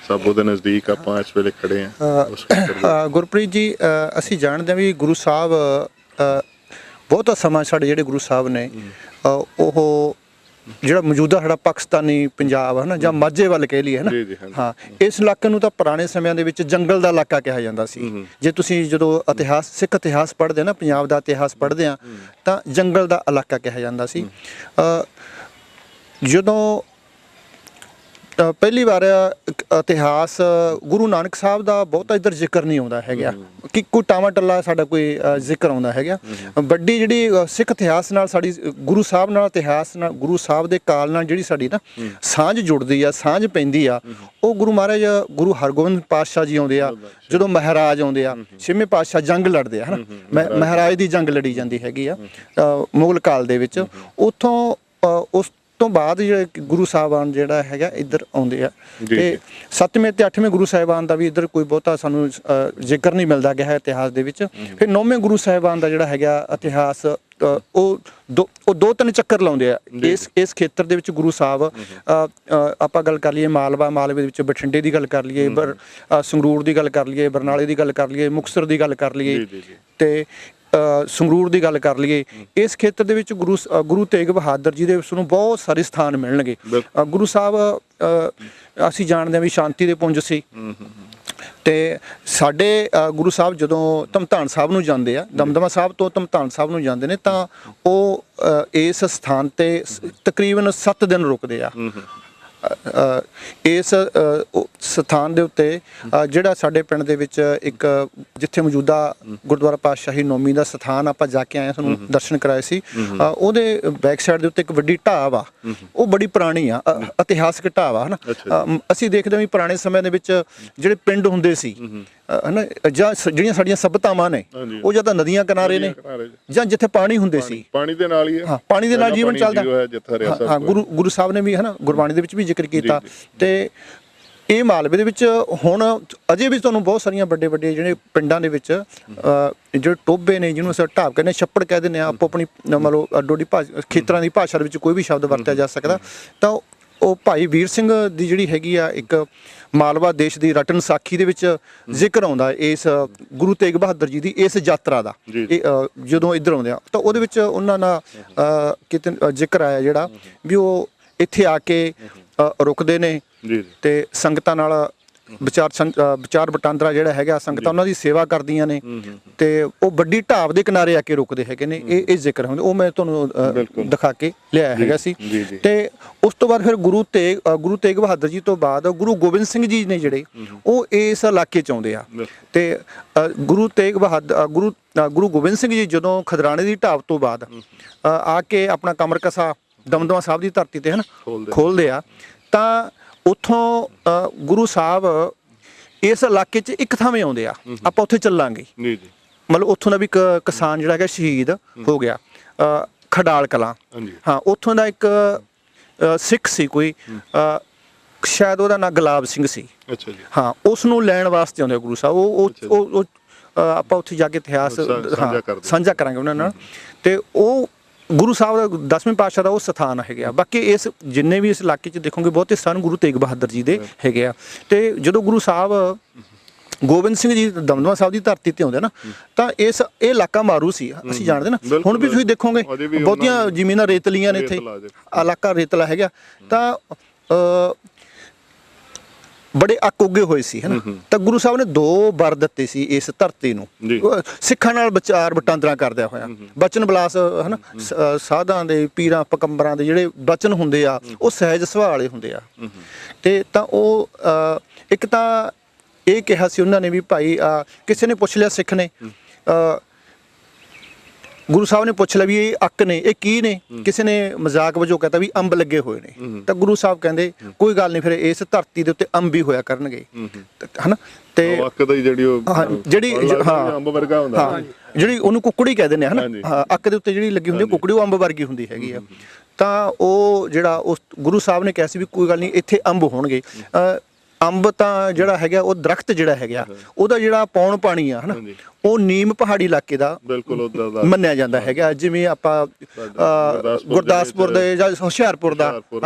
ਸਾਬੋ ਦੇ ਨਜ਼ਦੀਕ ਆਪਾਂ ਇਸ ਵੇਲੇ ਖੜੇ ਹਾਂ। ਗੁਰਪ੍ਰੀਤ ਜੀ, ਅਸੀਂ ਜਾਣਦੇ ਹਾਂ ਵੀ ਗੁਰੂ ਸਾਹਿਬ ਬਹੁਤਾ ਸਮਾਂ ਸਾਡੇ ਜਿਹੜੇ ਗੁਰੂ ਸਾਹਿਬ ਨੇ ਉਹ ਜਿਹੜਾ ਮੌਜੂਦਾ ਸਾਡਾ ਪਾਕਿਸਤਾਨੀ ਪੰਜਾਬ ਹੈ ਨਾ ਜਾਂ ਮਾਝੇ ਵੱਲ ਕਹਿ ਲਈਏ ਹੈ ਨਾ, ਹਾਂ, ਇਸ ਇਲਾਕੇ ਨੂੰ ਤਾਂ ਪੁਰਾਣੇ ਸਮਿਆਂ ਦੇ ਵਿੱਚ ਜੰਗਲ ਦਾ ਇਲਾਕਾ ਕਿਹਾ ਜਾਂਦਾ ਸੀ। ਜੇ ਤੁਸੀਂ ਜਦੋਂ ਇਤਿਹਾਸ, ਸਿੱਖ ਇਤਿਹਾਸ ਪੜ੍ਹਦੇ ਨਾ, ਪੰਜਾਬ ਦਾ ਇਤਿਹਾਸ ਪੜ੍ਹਦੇ ਆ ਤਾਂ ਜੰਗਲ ਦਾ ਇਲਾਕਾ ਕਿਹਾ ਜਾਂਦਾ ਸੀ। ਜਦੋਂ ਪਹਿਲੀ ਵਾਰ ਇਤਿਹਾਸ ਗੁਰੂ ਨਾਨਕ ਸਾਹਿਬ ਦਾ ਬਹੁਤਾ ਇੱਧਰ ਜ਼ਿਕਰ ਨਹੀਂ ਆਉਂਦਾ ਹੈਗਾ ਕਿ ਕੋਈ ਟਾਵਾਂ ਟੱਲਾ ਸਾਡਾ ਕੋਈ ਜ਼ਿਕਰ ਆਉਂਦਾ ਹੈਗਾ। ਵੱਡੀ ਜਿਹੜੀ ਸਿੱਖ ਇਤਿਹਾਸ ਨਾਲ ਸਾਡੀ ਗੁਰੂ ਸਾਹਿਬ ਨਾਲ ਇਤਿਹਾਸ ਨਾਲ ਗੁਰੂ ਸਾਹਿਬ ਦੇ ਕਾਲ ਨਾਲ ਜਿਹੜੀ ਸਾਡੀ ਨਾ ਸਾਂਝ ਜੁੜਦੀ ਆ, ਸਾਂਝ ਪੈਂਦੀ ਆ, ਉਹ ਗੁਰੂ ਮਹਾਰਾਜ ਗੁਰੂ ਹਰਗੋਬਿੰਦ ਪਾਤਸ਼ਾਹ ਜੀ ਆਉਂਦੇ ਆ। ਜਦੋਂ ਮਹਾਰਾਜ ਆਉਂਦੇ ਆ, 6ਵੇਂ ਪਾਤਸ਼ਾਹ ਜੰਗ ਲੜਦੇ ਆ ਹੈ ਨਾ, ਮਹਾਰਾਜ ਦੀ ਜੰਗ ਲੜੀ ਜਾਂਦੀ ਹੈਗੀ ਆ ਮੁਗਲ ਕਾਲ ਦੇ ਵਿੱਚ। ਉੱਥੋਂ ਉਸ ਤੋਂ ਬਾਅਦ ਜਿਹੜੇ ਗੁਰੂ ਸਾਹਿਬਾਨ ਜਿਹੜਾ ਹੈਗਾ ਇੱਧਰ ਆਉਂਦੇ ਆ ਤੇ 7ਵੇਂ ਤੇ 8ਵੇਂ ਗੁਰੂ ਸਾਹਿਬਾਨ ਦਾ ਵੀ ਇੱਧਰ ਕੋਈ ਬਹੁਤਾ ਸਾਨੂੰ ਜ਼ਿਕਰ ਨਹੀਂ ਮਿਲਦਾ ਗਿਆ ਹੈ ਇਤਿਹਾਸ ਦੇ ਵਿੱਚ। ਫਿਰ 9ਵੇਂ ਗੁਰੂ ਸਾਹਿਬਾਨ ਦਾ ਜਿਹੜਾ ਹੈਗਾ ਇਤਿਹਾਸ ਉਹ ਦੋ ਤਿੰਨ ਚੱਕਰ ਲਾਉਂਦੇ ਆ ਇਸ ਖੇਤਰ ਦੇ ਵਿੱਚ। ਗੁਰੂ ਸਾਹਿਬ ਆਪਾਂ ਗੱਲ ਕਰ ਲਈਏ ਮਾਲਵੇ ਦੇ ਵਿੱਚ ਬਠਿੰਡੇ ਦੀ ਗੱਲ ਕਰ ਲਈਏ, ਸੰਗਰੂਰ ਦੀ ਗੱਲ ਕਰ ਲਈਏ, ਬਰਨਾਲੇ ਦੀ ਗੱਲ ਕਰ ਲਈਏ, ਮੁਕਤਸਰ ਦੀ ਗੱਲ ਕਰ ਲਈਏ ਤੇ ਸੰਗਰੂਰ ਦੀ ਗੱਲ ਕਰ ਲਈਏ, ਇਸ ਖੇਤਰ ਦੇ ਵਿੱਚ ਗੁਰੂ ਤੇਗ ਬਹਾਦਰ ਜੀ ਦੇ ਉਸ ਨੂੰ ਬਹੁਤ ਸਾਰੇ ਸਥਾਨ ਮਿਲਣਗੇ। ਗੁਰੂ ਸਾਹਿਬ ਅਸੀਂ ਜਾਣਦੇ ਹਾਂ ਵੀ ਸ਼ਾਂਤੀ ਦੇ ਪੁੰਜ ਸੀ ਤੇ ਸਾਡੇ ਗੁਰੂ ਸਾਹਿਬ ਜਦੋਂ ਧਮਧਾਨ ਸਾਹਿਬ ਨੂੰ ਜਾਂਦੇ ਆ, ਦਮਦਮਾ ਸਾਹਿਬ ਤੋਂ ਧਮਧਾਨ ਸਾਹਿਬ ਨੂੰ ਜਾਂਦੇ ਨੇ, ਤਾਂ ਉਹ ਇਸ ਸਥਾਨ ਤੇ ਤਕਰੀਬਨ 7 ਦਿਨ ਰੁਕਦੇ ਆ। ਇਸ ਸਥਾਨ ਦੇ ਉੱਤੇ ਜਿਹੜਾ ਸਾਡੇ ਪਿੰਡ ਦੇ ਵਿੱਚ ਇੱਕ ਜਿੱਥੇ ਮੌਜੂਦਾ ਗੁਰਦੁਆਰਾ ਪਾਤਸ਼ਾਹੀ ਨੌਮੀ ਦਾ ਸਥਾਨ ਆਪਾਂ ਜਾ ਕੇ ਆਏ, ਸਾਨੂੰ ਦਰਸ਼ਨ ਕਰਾਏ ਸੀ। ਉਹਦੇ ਬੈਕ ਸਾਈਡ ਦੇ ਉੱਤੇ ਇੱਕ ਵੱਡੀ ਢਾਬ ਆ, ਉਹ ਬੜੀ ਪੁਰਾਣੀ ਆ, ਇਤਿਹਾਸਕ ਢਾਬ ਆ, ਹਨਾ। ਅਸੀਂ ਦੇਖਦੇ ਹਾਂ ਵੀ ਪੁਰਾਣੇ ਸਮੇਂ ਦੇ ਵਿੱਚ ਜਿਹੜੇ ਪਿੰਡ ਹੁੰਦੇ ਸੀ ਹਨਾ, ਜਾਂ ਜਿਹੜੀਆਂ ਸਾਡੀਆਂ ਸਭਿਤਾਵਾਂ ਨੇ, ਉਹ ਜਾਂ ਤਾਂ ਨਦੀਆਂ ਕਿਨਾਰੇ ਨੇ ਜਾਂ ਜਿੱਥੇ ਪਾਣੀ ਹੁੰਦੇ ਸੀ, ਪਾਣੀ ਦੇ ਨਾਲ ਹੀ ਹਾਂ, ਪਾਣੀ ਦੇ ਨਾਲ ਜੀਵਨ ਚੱਲਦਾ। ਹਾਂ, ਗੁਰੂ ਸਾਹਿਬ ਨੇ ਵੀ ਹਨਾ ਗੁਰਬਾਣੀ ਦੇ ਵਿੱਚ ਵੀ ਜ਼ਿਕਰ ਕੀਤਾ। ਤੇ ਇਹ ਮਾਲਵੇ ਦੇ ਵਿੱਚ ਹੁਣ ਅਜੇ ਵੀ ਤੁਹਾਨੂੰ ਬਹੁਤ ਸਾਰੀਆਂ ਵੱਡੇ ਜਿਹੜੇ ਪਿੰਡਾਂ ਦੇ ਵਿੱਚ ਜਿਹੜੇ ਟੋਭੇ ਨੇ, ਜਿਹਨੂੰ ਅਸੀਂ ਢਾਬ ਕਹਿੰਦੇ, ਛੱਪੜ ਕਹਿ ਦਿੰਦੇ ਆ, ਆਪੋ ਆਪਣੀ ਮੰਨ ਲਓ ਅੱਡੋ-ਅੱਡੀ ਖੇਤਰਾਂ ਦੀ ਭਾਸ਼ਾ ਦੇ ਵਿੱਚ ਕੋਈ ਵੀ ਸ਼ਬਦ ਵਰਤਿਆ ਜਾ ਸਕਦਾ। ਤਾਂ ਉਹ ਭਾਈ ਵੀਰ ਸਿੰਘ ਦੀ ਜਿਹੜੀ ਹੈਗੀ ਆ ਇੱਕ ਮਾਲਵਾ ਦੇਸ਼ ਦੀ ਰਟਨ ਸਾਖੀ ਦੇ ਵਿੱਚ ਜ਼ਿਕਰ ਆਉਂਦਾ ਇਸ ਗੁਰੂ ਤੇਗ ਬਹਾਦਰ ਜੀ ਦੀ ਇਸ ਯਾਤਰਾ ਦਾ। ਜਦੋਂ ਇੱਧਰ ਆਉਂਦੇ ਆ ਤਾਂ ਉਹਦੇ ਵਿੱਚ ਉਹਨਾਂ ਨਾਲ ਕਿਤੇ ਜ਼ਿਕਰ ਆਇਆ ਜਿਹੜਾ ਵੀ ਉਹ ਇੱਥੇ ਆ ਕੇ ਰੁਕਦੇ ਨੇ ਤੇ ਸੰਗਤਾਂ ਨਾਲ ਵਿਚਾਰ ਵਟਾਂਦਰਾ ਜਿਹੜਾ ਹੈਗਾ, ਸੰਗਤਾਂ ਉਹਨਾਂ ਦੀ ਸੇਵਾ ਕਰਦੀਆਂ ਨੇ ਤੇ ਉਹ ਵੱਡੀ ਢਾਬ ਦੇ ਕਿਨਾਰੇ ਆ ਕੇ ਰੁਕਦੇ ਹੈਗੇ ਨੇ। ਇਹ ਜ਼ਿਕਰ ਹੁੰਦਾ, ਉਹ ਮੈਂ ਤੁਹਾਨੂੰ ਦਿਖਾ ਕੇ ਲਿਆਇਆ ਹੈਗਾ ਸੀ। ਤੇ ਉਸ ਤੋਂ ਬਾਅਦ ਫਿਰ ਗੁਰੂ ਤੇਗ ਬਹਾਦਰ ਜੀ ਤੋਂ ਬਾਅਦ ਗੁਰੂ ਗੋਬਿੰਦ ਸਿੰਘ ਜੀ ਨੇ ਜਿਹੜੇ ਉਹ ਇਸ ਇਲਾਕੇ ਚ ਆਉਂਦੇ ਆ। ਤੇ ਗੁਰੂ ਗੋਬਿੰਦ ਸਿੰਘ ਜੀ ਜਦੋਂ ਖਦਰਾਣੇ ਦੀ ਢਾਬ ਤੋਂ ਬਾਅਦ ਆ ਕੇ ਆਪਣਾ ਕਮਰਕਸਾ ਦਮਦਮਾ ਸਾਹਿਬ ਦੀ ਧਰਤੀ ਤੇ ਹਨ ਖੋਲਦੇ ਆ, ਤਾਂ ਉੱਥੋਂ ਗੁਰੂ ਸਾਹਿਬ ਇਸ ਇਲਾਕੇ 'ਚ ਇੱਕ ਥਾਵੇਂ ਆਉਂਦੇ ਆ। ਆਪਾਂ ਉੱਥੇ ਚੱਲਾਂਗੇ। ਮਤਲਬ ਉੱਥੋਂ ਦਾ ਵੀ ਇੱਕ ਕਿਸਾਨ ਜਿਹੜਾ ਹੈਗਾ ਸ਼ਹੀਦ ਹੋ ਗਿਆ, ਖਡਾਲ ਕਲਾਂ। ਹਾਂ, ਉੱਥੋਂ ਦਾ ਇੱਕ ਸਿੱਖ ਸੀ ਕੋਈ, ਸ਼ਾਇਦ ਉਹਦਾ ਨਾਂ ਗੁਲਾਬ ਸਿੰਘ ਸੀ। ਹਾਂ, ਉਸ ਨੂੰ ਲੈਣ ਵਾਸਤੇ ਆਉਂਦੇ ਗੁਰੂ ਸਾਹਿਬ। ਉਹ ਆਪਾਂ ਉੱਥੇ ਜਾ ਕੇ ਇਤਿਹਾਸ ਸਾਂਝਾ ਕਰਾਂਗੇ ਉਹਨਾਂ ਨਾਲ। ਤੇ ਉਹ ਗੁਰੂ ਸਾਹਿਬ ਦਾ 10ਵੇਂ ਪਾਤਸ਼ਾਹ ਦਾ ਉਹ ਸਥਾਨ ਹੈਗਾ। ਬਾਕੀ ਇਸ ਜਿੰਨੇ ਵੀ ਇਸ ਇਲਾਕੇ 'ਚ ਦੇਖੋਗੇ ਬਹੁਤੇ ਸਥਾਨ ਗੁਰੂ ਤੇਗ ਬਹਾਦਰ ਜੀ ਦੇ ਹੈਗੇ ਆ। ਤੇ ਜਦੋਂ ਗੁਰੂ ਸਾਹਿਬ ਗੋਬਿੰਦ ਸਿੰਘ ਜੀ ਦਮਦਮਾ ਸਾਹਿਬ ਦੀ ਧਰਤੀ ਤੇ ਆਉਂਦੇ ਨਾ, ਤਾਂ ਇਹ ਇਲਾਕਾ ਮਾਰੂ ਸੀ, ਅਸੀਂ ਜਾਣਦੇ ਨਾ। ਹੁਣ ਵੀ ਤੁਸੀਂ ਦੇਖੋਗੇ ਬਹੁਤੀਆਂ ਜ਼ਮੀਨਾਂ ਰੇਤਲੀਆਂ ਨੇ, ਇੱਥੇ ਇਲਾਕਾ ਰੇਤਲਾ ਹੈਗਾ। ਤਾਂ ਬੜੇ ਅੱਕ ਉੱਗੇ ਹੋਏ ਸੀ ਹਨਾ। ਤਾਂ ਗੁਰੂ ਸਾਹਿਬ ਨੇ 2 ਵਰ ਦਿੱਤੇ ਸੀ ਇਸ ਧਰਤੀ ਨੂੰ, ਸਿੱਖਾਂ ਨਾਲ ਵਿਚਾਰ ਵਟਾਂਦਰਾ ਕਰਦਿਆ ਹੋਇਆ। ਬਚਨ ਬਲਾਸ ਹਨਾ, ਸਾਧਾਂ ਦੇ ਪੀਰਾਂ ਪਕੰਬਰਾਂ ਦੇ ਜਿਹੜੇ ਬਚਨ ਹੁੰਦੇ ਆ ਉਹ ਸਹਿਜ ਸੁਭਾਅ ਵਾਲੇ ਹੁੰਦੇ ਆ। ਤੇ ਤਾਂ ਉਹ ਇੱਕ ਤਾਂ ਇਹ ਕਿਹਾ ਸੀ ਉਹਨਾਂ ਨੇ ਵੀ ਭਾਈ ਕਿਸੇ ਨੇ ਪੁੱਛ ਲਿਆ, ਸਿੱਖ ਨੇ ਗੁਰੂ ਸਾਹਿਬ ਨੇ ਪੁੱਛ ਲਿਆ ਵੀ ਇਹ ਅੱਕ ਨੇ, ਇਹ ਕੀ ਨੇ? ਕਿਸੇ ਨੇ ਮਜ਼ਾਕ ਵਜੋਂ ਕਹਤਾ ਵੀ ਅੰਬ ਲੱਗੇ ਹੋਏ ਨੇ। ਤਾਂ ਗੁਰੂ ਸਾਹਿਬ ਕਹਿੰਦੇ ਕੋਈ ਗੱਲ ਨਹੀਂ, ਫਿਰ ਇਸ ਧਰਤੀ ਦੇ ਉੱਤੇ ਅੰਬ ਹੀ ਹੋਇਆ ਕਰਨਗੇ ਹਨਾ। ਤੇ ਅੱਕ ਦੀ ਜਿਹੜੀ ਅੰਬ ਵਰਗਾ ਹੁੰਦਾ, ਜਿਹੜੀ ਉਹਨੂੰ ਕੁੱਕੜੀ ਕਹਿ ਦਿੰਦੇ ਹਨਾ, ਅੱਕ ਦੇ ਉੱਤੇ ਜਿਹੜੀ ਲੱਗੀ ਹੁੰਦੀ ਕੁੱਕੜੀ, ਉਹ ਅੰਬ ਵਰਗੀ ਹੁੰਦੀ ਹੈਗੀ ਆ। ਤਾਂ ਉਹ ਜਿਹੜਾ ਉਸ ਗੁਰੂ ਸਾਹਿਬ ਨੇ ਕਿਹਾ ਸੀ ਵੀ ਕੋਈ ਗੱਲ ਨਹੀਂ, ਇੱਥੇ ਅੰਬ ਹੋਣਗੇ। ਅੰਬ ਤਾਂ ਜਿਹੜਾ ਹੈਗਾ ਉਹ ਦਰਖਤ ਜਿਹੜਾ ਹੈਗਾ ਉਹਦਾ ਜਿਹੜਾ ਪੌਣ ਪਾਣੀ ਆ ਹਨਾ, ਉਹ ਨੀਮ ਪਹਾੜੀ ਇਲਾਕੇ ਦਾ ਬਿਲਕੁਲ ਮੰਨਿਆ ਜਾਂਦਾ ਹੈਗਾ। ਜਿਵੇਂ ਆਪਾਂ ਗੁਰਦਾਸਪੁਰ ਦੇ ਜਾਂ ਹੁਸ਼ਿਆਰਪੁਰ ਦਾ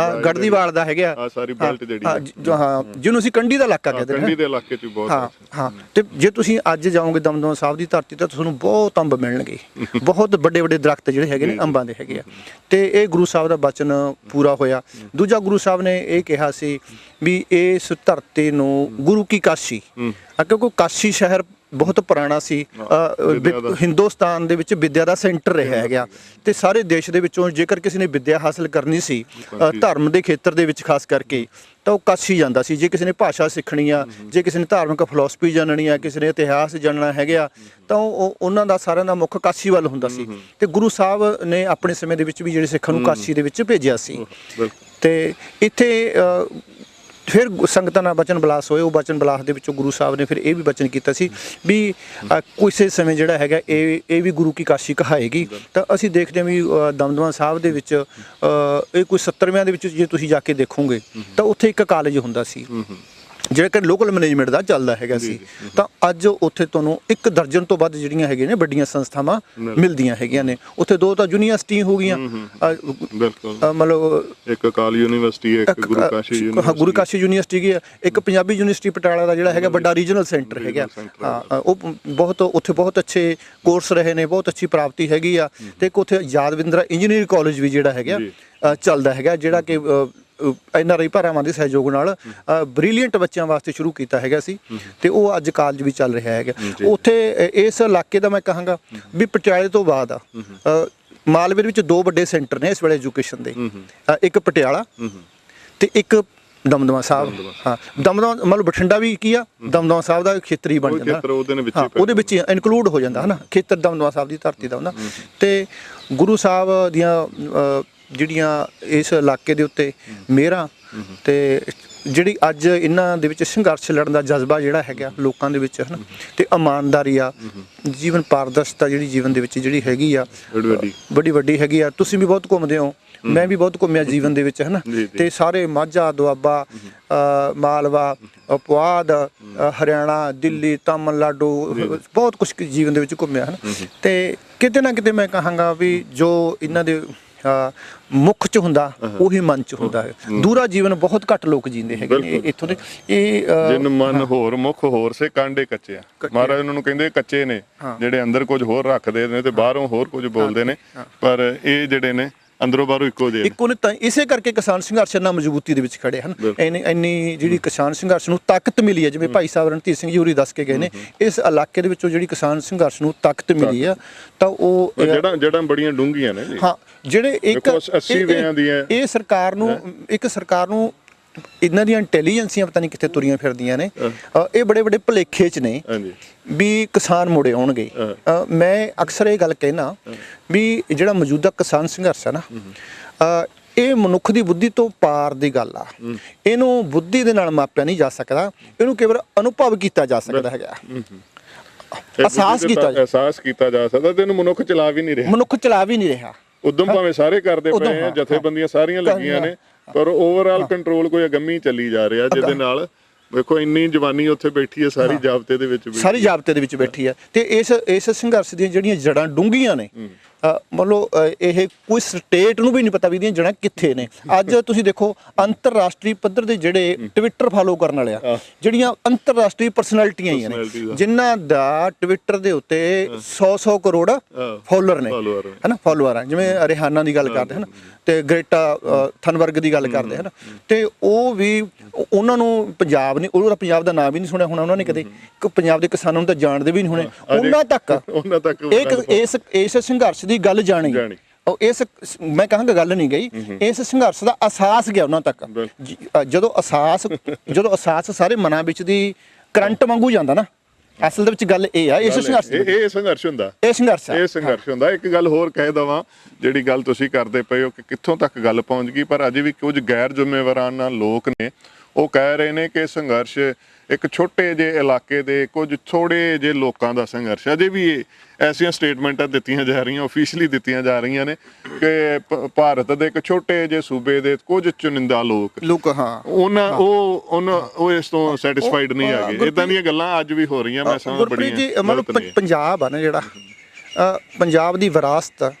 ਗੜਦੀਵਾਲ ਦਾ ਹੈਗਾ, ਜਿਹਨੂੰ ਅਸੀਂ ਕੰਢੀ ਦਾ ਇਲਾਕਾ ਕਹਿੰਦੇ ਹਾਂ। ਹਾਂ, ਤੇ ਜੇ ਤੁਸੀਂ ਅੱਜ ਜਾਓਗੇ ਦਮਦਮਾ ਸਾਹਿਬ ਦੀ ਧਰਤੀ ਤਾਂ ਤੁਹਾਨੂੰ ਬਹੁਤ ਅੰਬ ਮਿਲਣਗੇ, ਬਹੁਤ ਵੱਡੇ ਦਰਖਤ ਜਿਹੜੇ ਹੈਗੇ ਨੇ ਅੰਬਾਂ ਦੇ ਹੈਗੇ ਆ। ਤੇ ਇਹ ਗੁਰੂ ਸਾਹਿਬ ਦਾ ਬਚਨ ਪੂਰਾ ਹੋਇਆ। ਦੂਜਾ ਗੁਰੂ ਸਾਹਿਬ ਨੇ ਇਹ ਕਿਹਾ ਸੀ ਵੀ ਇਸ ਧਰਤੀ ਨੂੰ ਗੁਰੂ ਕੀ ਕਾਸ਼ੀ, ਕਿਉਂਕਿ ਕਾਸ਼ੀ ਸ਼ਹਿਰ ਬਹੁਤ ਪੁਰਾਣਾ ਸੀ, ਹਿੰਦੁਸਤਾਨ ਦੇ ਵਿੱਚ ਵਿੱਦਿਆ ਦਾ ਸੈਂਟਰ ਰਿਹਾ ਹੈਗਾ। ਤੇ ਸਾਰੇ ਦੇਸ਼ ਦੇ ਵਿੱਚੋਂ ਜੇਕਰ ਕਿਸੇ ਨੇ ਵਿੱਦਿਆ ਹਾਸਲ ਕਰਨੀ ਸੀ ਧਰਮ ਦੇ ਖੇਤਰ ਦੇ ਵਿੱਚ ਖਾਸ ਕਰਕੇ, ਤਾਂ ਉਹ ਕਾਸ਼ੀ ਜਾਂਦਾ ਸੀ। ਜੇ ਕਿਸੇ ਨੇ ਭਾਸ਼ਾ ਸਿੱਖਣੀ ਆ, ਜੇ ਕਿਸੇ ਨੇ ਧਾਰਮਿਕ ਫਿਲਾਸਫੀ ਜਾਣਨੀ ਆ, ਕਿਸੇ ਨੇ ਇਤਿਹਾਸ ਜਾਣਨਾ ਹੈਗਾ, ਤਾਂ ਉਹ ਉਹਨਾਂ ਦਾ ਸਾਰਿਆਂ ਦਾ ਮੁੱਖ ਕਾਸ਼ੀ ਵੱਲ ਹੁੰਦਾ ਸੀ। ਤੇ ਗੁਰੂ ਸਾਹਿਬ ਨੇ ਆਪਣੇ ਸਮੇਂ ਦੇ ਵਿੱਚ ਵੀ ਜਿਹੜੇ ਸਿੱਖਾਂ ਨੂੰ ਕਾਸ਼ੀ ਦੇ ਵਿੱਚ ਭੇਜਿਆ ਸੀ। ਤੇ ਇੱਥੇ ਫਿਰ ਸੰਗਤਾਂ ਨਾਲ ਬਚਨ ਬਲਾਸ ਹੋਏ। ਉਹ ਬਚਨ ਬਲਾਸ ਦੇ ਵਿੱਚੋਂ ਗੁਰੂ ਸਾਹਿਬ ਨੇ ਫਿਰ ਇਹ ਵੀ ਬਚਨ ਕੀਤਾ ਸੀ ਵੀ ਕਿਸੇ ਸਮੇਂ ਜਿਹੜਾ ਹੈਗਾ ਇਹ ਵੀ ਗੁਰੂ ਕੀ ਕਾਸ਼ੀ ਕਹਾਏਗੀ। ਤਾਂ ਅਸੀਂ ਦੇਖਦੇ ਹਾਂ ਵੀ ਦਮਦਮਾ ਸਾਹਿਬ ਦੇ ਵਿੱਚ ਇਹ ਕੋਈ 70ਵਿਆਂ ਦੇ ਵਿੱਚ ਜੇ ਤੁਸੀਂ ਜਾ ਕੇ ਦੇਖੋਗੇ ਤਾਂ ਉੱਥੇ ਇੱਕ ਕਾਲਜ ਹੁੰਦਾ ਸੀ ਜਿਹੜਾ ਕਿ ਲੋਕਲ ਮੈਨੇਜਮੈਂਟ ਦਾ ਚੱਲਦਾ ਹੈਗਾ ਸੀ। ਤਾਂ ਅੱਜ ਉੱਥੇ ਤੁਹਾਨੂੰ 1 ਦਰਜਨ ਤੋਂ ਵੱਧ ਜਿਹੜੀਆਂ ਹੈਗੀਆਂ ਨੇ ਵੱਡੀਆਂ ਸੰਸਥਾਵਾਂ ਮਿਲਦੀਆਂ ਹੈਗੀਆਂ ਨੇ। ਉੱਥੇ 2 ਤਾਂ ਯੂਨੀਵਰਸਿਟੀ ਹੋ ਗਈਆਂ, ਮਤਲਬ ਇੱਕ ਅਕਾਲ ਯੂਨੀਵਰਸਿਟੀ, ਇੱਕ ਗੁਰੂ ਕਾਸ਼ੀ ਯੂਨੀਵਰਸਿਟੀ ਗਈ, ਇੱਕ ਪੰਜਾਬੀ ਯੂਨੀਵਰਸਿਟੀ ਪਟਿਆਲਾ ਦਾ ਜਿਹੜਾ ਹੈਗਾ ਵੱਡਾ ਰੀਜਨਲ ਸੈਂਟਰ ਹੈਗਾ। ਹਾਂ, ਉਹ ਬਹੁਤ ਉੱਥੇ ਬਹੁਤ ਅੱਛੇ ਕੋਰਸ ਰਹੇ ਨੇ, ਬਹੁਤ ਅੱਛੀ ਪ੍ਰਾਪਤੀ ਹੈਗੀ ਆ। ਤੇ ਇੱਕ ਉੱਥੇ ਯਾਦਵਿੰਦਰਾ ਇੰਜੀਨੀਅਰਿੰਗ ਕਾਲਜ ਵੀ ਜਿਹੜਾ ਹੈਗਾ ਚੱਲਦਾ ਹੈਗਾ, ਜਿਹੜਾ ਕਿ NRI ਭਰਾਵਾਂ ਦੇ ਸਹਿਯੋਗ ਨਾਲ ਬ੍ਰਿਲੀਅੰਟ ਬੱਚਿਆਂ ਵਾਸਤੇ ਸ਼ੁਰੂ ਕੀਤਾ ਹੈਗਾ ਸੀ ਤੇ ਉਹ ਅੱਜ ਕਾਲਜ ਵੀ ਚੱਲ ਰਿਹਾ ਹੈਗਾ ਉੱਥੇ। ਇਸ ਇਲਾਕੇ ਦਾ ਮੈਂ ਕਹਾਂਗਾ ਵੀ ਪਟਿਆਲੇ ਤੋਂ ਬਾਅਦ ਆ ਮਾਲਵੇ ਦੇ ਵਿੱਚ 2 ਵੱਡੇ ਸੈਂਟਰ ਨੇ ਇਸ ਵੇਲੇ ਐਜੂਕੇਸ਼ਨ ਦੇ, ਇੱਕ ਪਟਿਆਲਾ ਤੇ ਇੱਕ ਦਮਦਮਾ ਸਾਹਿਬ। ਹਾਂ, ਦਮਦਮਾ ਮਤਲਬ ਬਠਿੰਡਾ ਵੀ ਕੀ ਆ, ਦਮਦਮਾ ਸਾਹਿਬ ਦਾ ਖੇਤਰੀ ਬਣ ਜਾਂਦਾ, ਉਹਦੇ ਵਿੱਚ ਇਨਕਲੂਡ ਹੋ ਜਾਂਦਾ ਹਨਾ, ਖੇਤਰ ਦਮਦਮਾ ਸਾਹਿਬ ਦੀ ਧਰਤੀ ਦਾ ਹੁੰਦਾ। ਤੇ ਗੁਰੂ ਸਾਹਿਬ ਦੀਆਂ ਜਿਹੜੀਆਂ ਇਸ ਇਲਾਕੇ ਦੇ ਉੱਤੇ ਮਿਹਰਾਂ ਤੇ ਜਿਹੜੀ ਅੱਜ ਇਹਨਾਂ ਦੇ ਵਿੱਚ ਸੰਘਰਸ਼ ਲੜਨ ਦਾ ਜਜ਼ਬਾ ਜਿਹੜਾ ਹੈਗਾ ਲੋਕਾਂ ਦੇ ਵਿੱਚ ਹਨਾ, ਤੇ ਇਮਾਨਦਾਰੀ ਆ, ਜੀਵਨ ਪਾਰਦਰਸ਼ਤਾ ਜਿਹੜੀ ਜੀਵਨ ਦੇ ਵਿੱਚ ਜਿਹੜੀ ਹੈਗੀ ਆ ਬੜੀ ਵੱਡੀ ਹੈਗੀ ਆ। ਤੁਸੀਂ ਵੀ ਬਹੁਤ ਘੁੰਮਦੇ ਹੋ, ਮੈਂ ਵੀ ਬਹੁਤ ਘੁੰਮਿਆ ਜੀਵਨ ਦੇ ਵਿੱਚ ਹਨਾ, ਤੇ ਸਾਰੇ ਮਾਝਾ ਦੁਆਬਾ ਮਾਲਵਾ ਪੁਆਧ ਹਰਿਆਣਾ ਦਿੱਲੀ ਤਾਮਿਲਨਾਡੂ ਬਹੁਤ ਕੁਝ ਜੀਵਨ ਦੇ ਵਿੱਚ ਘੁੰਮਿਆ ਹਨਾ। ਤੇ ਕਿਤੇ ਨਾ ਕਿਤੇ ਮੈਂ ਕਹਾਂਗਾ ਵੀ ਜੋ ਇਹਨਾਂ ਦੇ ਮੁੱਖ ਚ ਹੁੰਦਾ ਉਹੀ ਮਨ ਚ ਹੁੰਦਾ ਹੈ। ਦੂਰਾ ਜੀਵਨ ਬਹੁਤ ਘੱਟ ਲੋਕ ਜੀਂਦੇ ਹੈਗੇ ਨੇ ਇੱਥੋਂ ਦੇ। ਇਹ ਜਿਨ ਮਨ ਹੋਰ ਮੁੱਖ ਹੋਰ ਸੇ ਕਾਂਡੇ ਕੱਚੇ ਆ, ਮਹਾਰਾਜ ਉਹਨਾਂ ਨੂੰ ਕਹਿੰਦੇ ਕੱਚੇ ਨੇ ਜਿਹੜੇ ਅੰਦਰ ਕੁਝ ਹੋਰ ਰੱਖਦੇ ਨੇ ਤੇ ਬਾਹਰੋਂ ਹੋਰ ਕੁਝ ਬੋਲਦੇ ਨੇ, ਪਰ ਇਹ ਜਿਹੜੇ ਨੇ ਅੰਦਰੋਂ ਬਾਹਰੋਂ ਇੱਕੋ ਨੇ। ਤਾਂ ਇਸੇ ਕਰਕੇ ਕਿਸਾਨ ਸੰਘਰਸ਼ ਨਾਲ ਮਜ਼ਬੂਤੀ ਦੇ ਵਿੱਚ ਖੜੇ ਹਨ। ਇੰਨੀ ਜਿਹੜੀ ਕਿਸਾਨ ਸੰਘਰਸ਼ ਨੂੰ ਤਾਕਤ ਮਿਲੀ ਹੈ, ਜਿਵੇਂ ਭਾਈ ਸਾਹਿਬ ਰਣਧੀਰ ਸਿੰਘ ਜੀ ਹੋਰੀ ਦੱਸ ਕੇ ਗਏ ਨੇ, ਇਸ ਇਲਾਕੇ ਦੇ ਵਿੱਚੋਂ ਜਿਹੜੀ ਕਿਸਾਨ ਸੰਘਰਸ਼ ਨੂੰ ਤਾਕਤ ਮਿਲੀ ਆ ਤਾਂ ਉਹ ਜਿਹੜਾ ਬੜੀਆਂ ਡੂੰਘੀਆਂ ਨੇ। ਹਾਂ, ਜਿਹੜੇ ਇੱਕ 80 ਵੇਆਂ ਦੀਆਂ ਇਹ ਸਰਕਾਰ ਨੂੰ ਇਹਨਾਂ ਦੀਆਂ ਇੰਟੈਲੀਜੈਂਸੀਆਂ ਪਤਾ ਨਹੀਂ ਕਿੱਥੇ ਤੁਰੀਆਂ ਫਿਰਦੀਆਂ ਨੇ। ਇਹ ਬੜੇ ਵੱਡੇ ਭੁਲੇਖੇ 'ਚ ਨੇ ਵੀ ਕਿਸਾਨ ਮੁੜੇ ਆਉਣਗੇ। ਮੈਂ ਅਕਸਰ ਇਹ ਗੱਲ ਕਹਿਣਾ ਵੀ ਜਿਹੜਾ ਮੌਜੂਦਾ ਕਿਸਾਨ ਸੰਘਰਸ਼ ਹੈ ਨਾ, ਇਹ ਮਨੁੱਖ ਦੀ ਬੁੱਧੀ ਤੋਂ ਪਾਰ ਦੀ ਗੱਲ ਆ। ਇਹਨੂੰ ਬੁੱਧੀ ਦੇ ਨਾਲ ਮਾਪਿਆ ਨਹੀਂ ਜਾ ਸਕਦਾ, ਇਹਨੂੰ ਕੇਵਲ ਅਨੁਭਵ ਕੀਤਾ ਜਾ ਸਕਦਾ ਹੈਗਾ, ਅਹਿਸਾਸ ਕੀਤਾ ਜਾ ਸਕਦਾ। ਤੇ ਇਹਨੂੰ ਮਨੁੱਖ ਚਲਾ ਵੀ ਨਹੀਂ ਰਿਹਾ। ਉਦਮ ਭਾਵੇਂ ਸਾਰੇ ਕਰਦੇ ਪਏ ਆ, ਜਥੇਬੰਦੀਆਂ ਸਾਰੀਆਂ ਲੱਗੀਆਂ ਨੇ, ਪਰ ਓਵਰਆਲ ਕੰਟਰੋਲ ਕੋਈ ਅਗੰਮੀ ਚੱਲੀ ਜਾ ਰਿਹਾ, ਜਿਹਦੇ ਨਾਲ ਵੇਖੋ ਇੰਨੀ ਜਵਾਨੀ ਉੱਥੇ ਬੈਠੀ ਹੈ, ਸਾਰੀ ਜਾਬਤੇ ਦੇ ਵਿੱਚ ਬੈਠੀ ਹੈ। ਤੇ ਇਸ ਸੰਘਰਸ਼ ਦੀਆਂ ਜਿਹੜੀਆਂ ਜੜਾਂ ਡੂੰਘੀਆਂ ਨੇ, ਮਤਲਬ ਇਹ ਕੋਈ ਸਟੇਟ ਨੂੰ ਵੀ ਨਹੀਂ ਪਤਾ ਵੀ ਇਹਦੀਆਂ ਜੜਾਂ ਕਿੱਥੇ ਨੇ। ਅੱਜ ਤੁਸੀਂ ਦੇਖੋ ਅੰਤਰਰਾਸ਼ਟਰੀ ਪੱਧਰ ਦੇ ਜਿਹੜੇ ਟਵਿੱਟਰ ਫਾਲੋ ਕਰਨ ਵਾਲੇ ਆ, ਜਿਹੜੀਆਂ ਅੰਤਰਰਾਸ਼ਟਰੀ ਪਰਸਨੈਲਿਟੀਆਂ ਹੀ ਨੇ, ਜਿਨ੍ਹਾਂ ਦਾ ਟਵਿੱਟਰ ਦੇ ਉੱਤੇ 100 ਕਰੋੜ ਫਾਲੋਅਰ ਨੇ ਹਨਾ, ਫਾਲੋਅਰ ਆ। ਜਿਵੇਂ ਰਿਹਾਨਾ ਦੀ ਗੱਲ ਕਰਦੇ ਹਨ ਤੇ ਗ੍ਰੇਟਾ ਥਨਬਰਗ ਦੀ ਗੱਲ ਕਰਦੇ ਹਨ, ਤੇ ਉਹ ਵੀ ਉਹਨਾਂ ਨੂੰ ਪੰਜਾਬ ਦਾ ਨਾਮ ਵੀ ਨਹੀਂ ਸੁਣਿਆ ਹੋਣਾ ਉਹਨਾਂ ਨੇ ਕਦੇ, ਪੰਜਾਬ ਦੇ ਕਿਸਾਨਾਂ ਨੂੰ ਤਾਂ ਜਾਣਦੇ ਵੀ ਨਹੀਂ ਹੋਣੇ। ਉਹਨਾਂ ਤੱਕ ਇਸ ਸੰਘਰਸ਼ ਦੀ ਗੱਲ ਜਾਣੀ, ਇਸ ਮੈਂ ਕਹਾਂਗਾ ਗੱਲ ਨਹੀਂ ਗਈ, ਇਸ ਸੰਘਰਸ਼ ਦਾ ਅਹਿਸਾਸ ਗਿਆ ਉਹਨਾਂ ਤੱਕ। ਜਦੋਂ ਅਹਿਸਾਸ ਸਾਰੇ ਮਨਾਂ ਵਿੱਚ ਦੀ ਕਰੰਟ ਵਾਂਗੂ ਜਾਂਦਾ ਨਾ, ਅਸਲ ਦੇ ਵਿੱਚ ਗੱਲ ਇਹ ਆ, ਇਸ ਸੰਘਰਸ਼ ਹੁੰਦਾ। ਇੱਕ ਗੱਲ ਹੋਰ ਕਹਿ ਦਵਾਂ, ਜਿਹੜੀ ਗੱਲ ਤੁਸੀਂ ਕਰਦੇ ਪਏ ਹੋ ਕਿ ਕਿੱਥੋਂ ਤੱਕ ਗੱਲ ਪਹੁੰਚ ਗਈ, ਪਰ ਅਜੇ ਵੀ ਕੁਝ ਗੈਰ ਜ਼ਿੰਮੇਵਾਰਾਨਾ ਲੋਕ ਨੇ, ਉਹ ਕਹਿ ਰਹੇ ਨੇ ਕਿ ਸੰਘਰਸ਼ ਇੱਕ ਛੋਟੇ ਜਿਹੇ ਇਲਾਕੇ ਦੇ ਕੁਝ ਥੋੜੇ ਜਿਹੇ ਲੋਕਾਂ ਦਾ ਸੰਘਰਸ਼। ਅਜੇ ਵੀ ਐਸੀਆਂ ਸਟੇਟਮੈਂਟਾਂ ਦਿੱਤੀਆਂ ਜਾ ਰਹੀਆਂ, ਆਫੀਸ਼ੀਅਲੀ ਦਿੱਤੀਆਂ ਜਾ ਰਹੀਆਂ ਨੇ ਕਿ ਭਾਰਤ ਦੇ ਇੱਕ ਛੋਟੇ ਜਿਹੇ ਸੂਬੇ ਦੇ ਕੁਝ ਚੁਣਿੰਦਾ ਲੋਕ ਉਹ ਇਸ ਤੋਂ ਸੈਟੀਸਫਾਈਡ ਨਹੀਂ ਹੈਗੇ। ਇਦਾਂ ਦੀਆਂ ਗੱਲਾਂ ਅੱਜ ਵੀ ਹੋ ਰਹੀਆਂ। ਮੈਂ ਸਮਝ ਬੜੀਆਂ ਪੰਜਾਬ ਆ ਨਾ, ਜਿਹੜਾ ਪੰਜਾਬ ਦੀ ਵਿਰਾਸਤ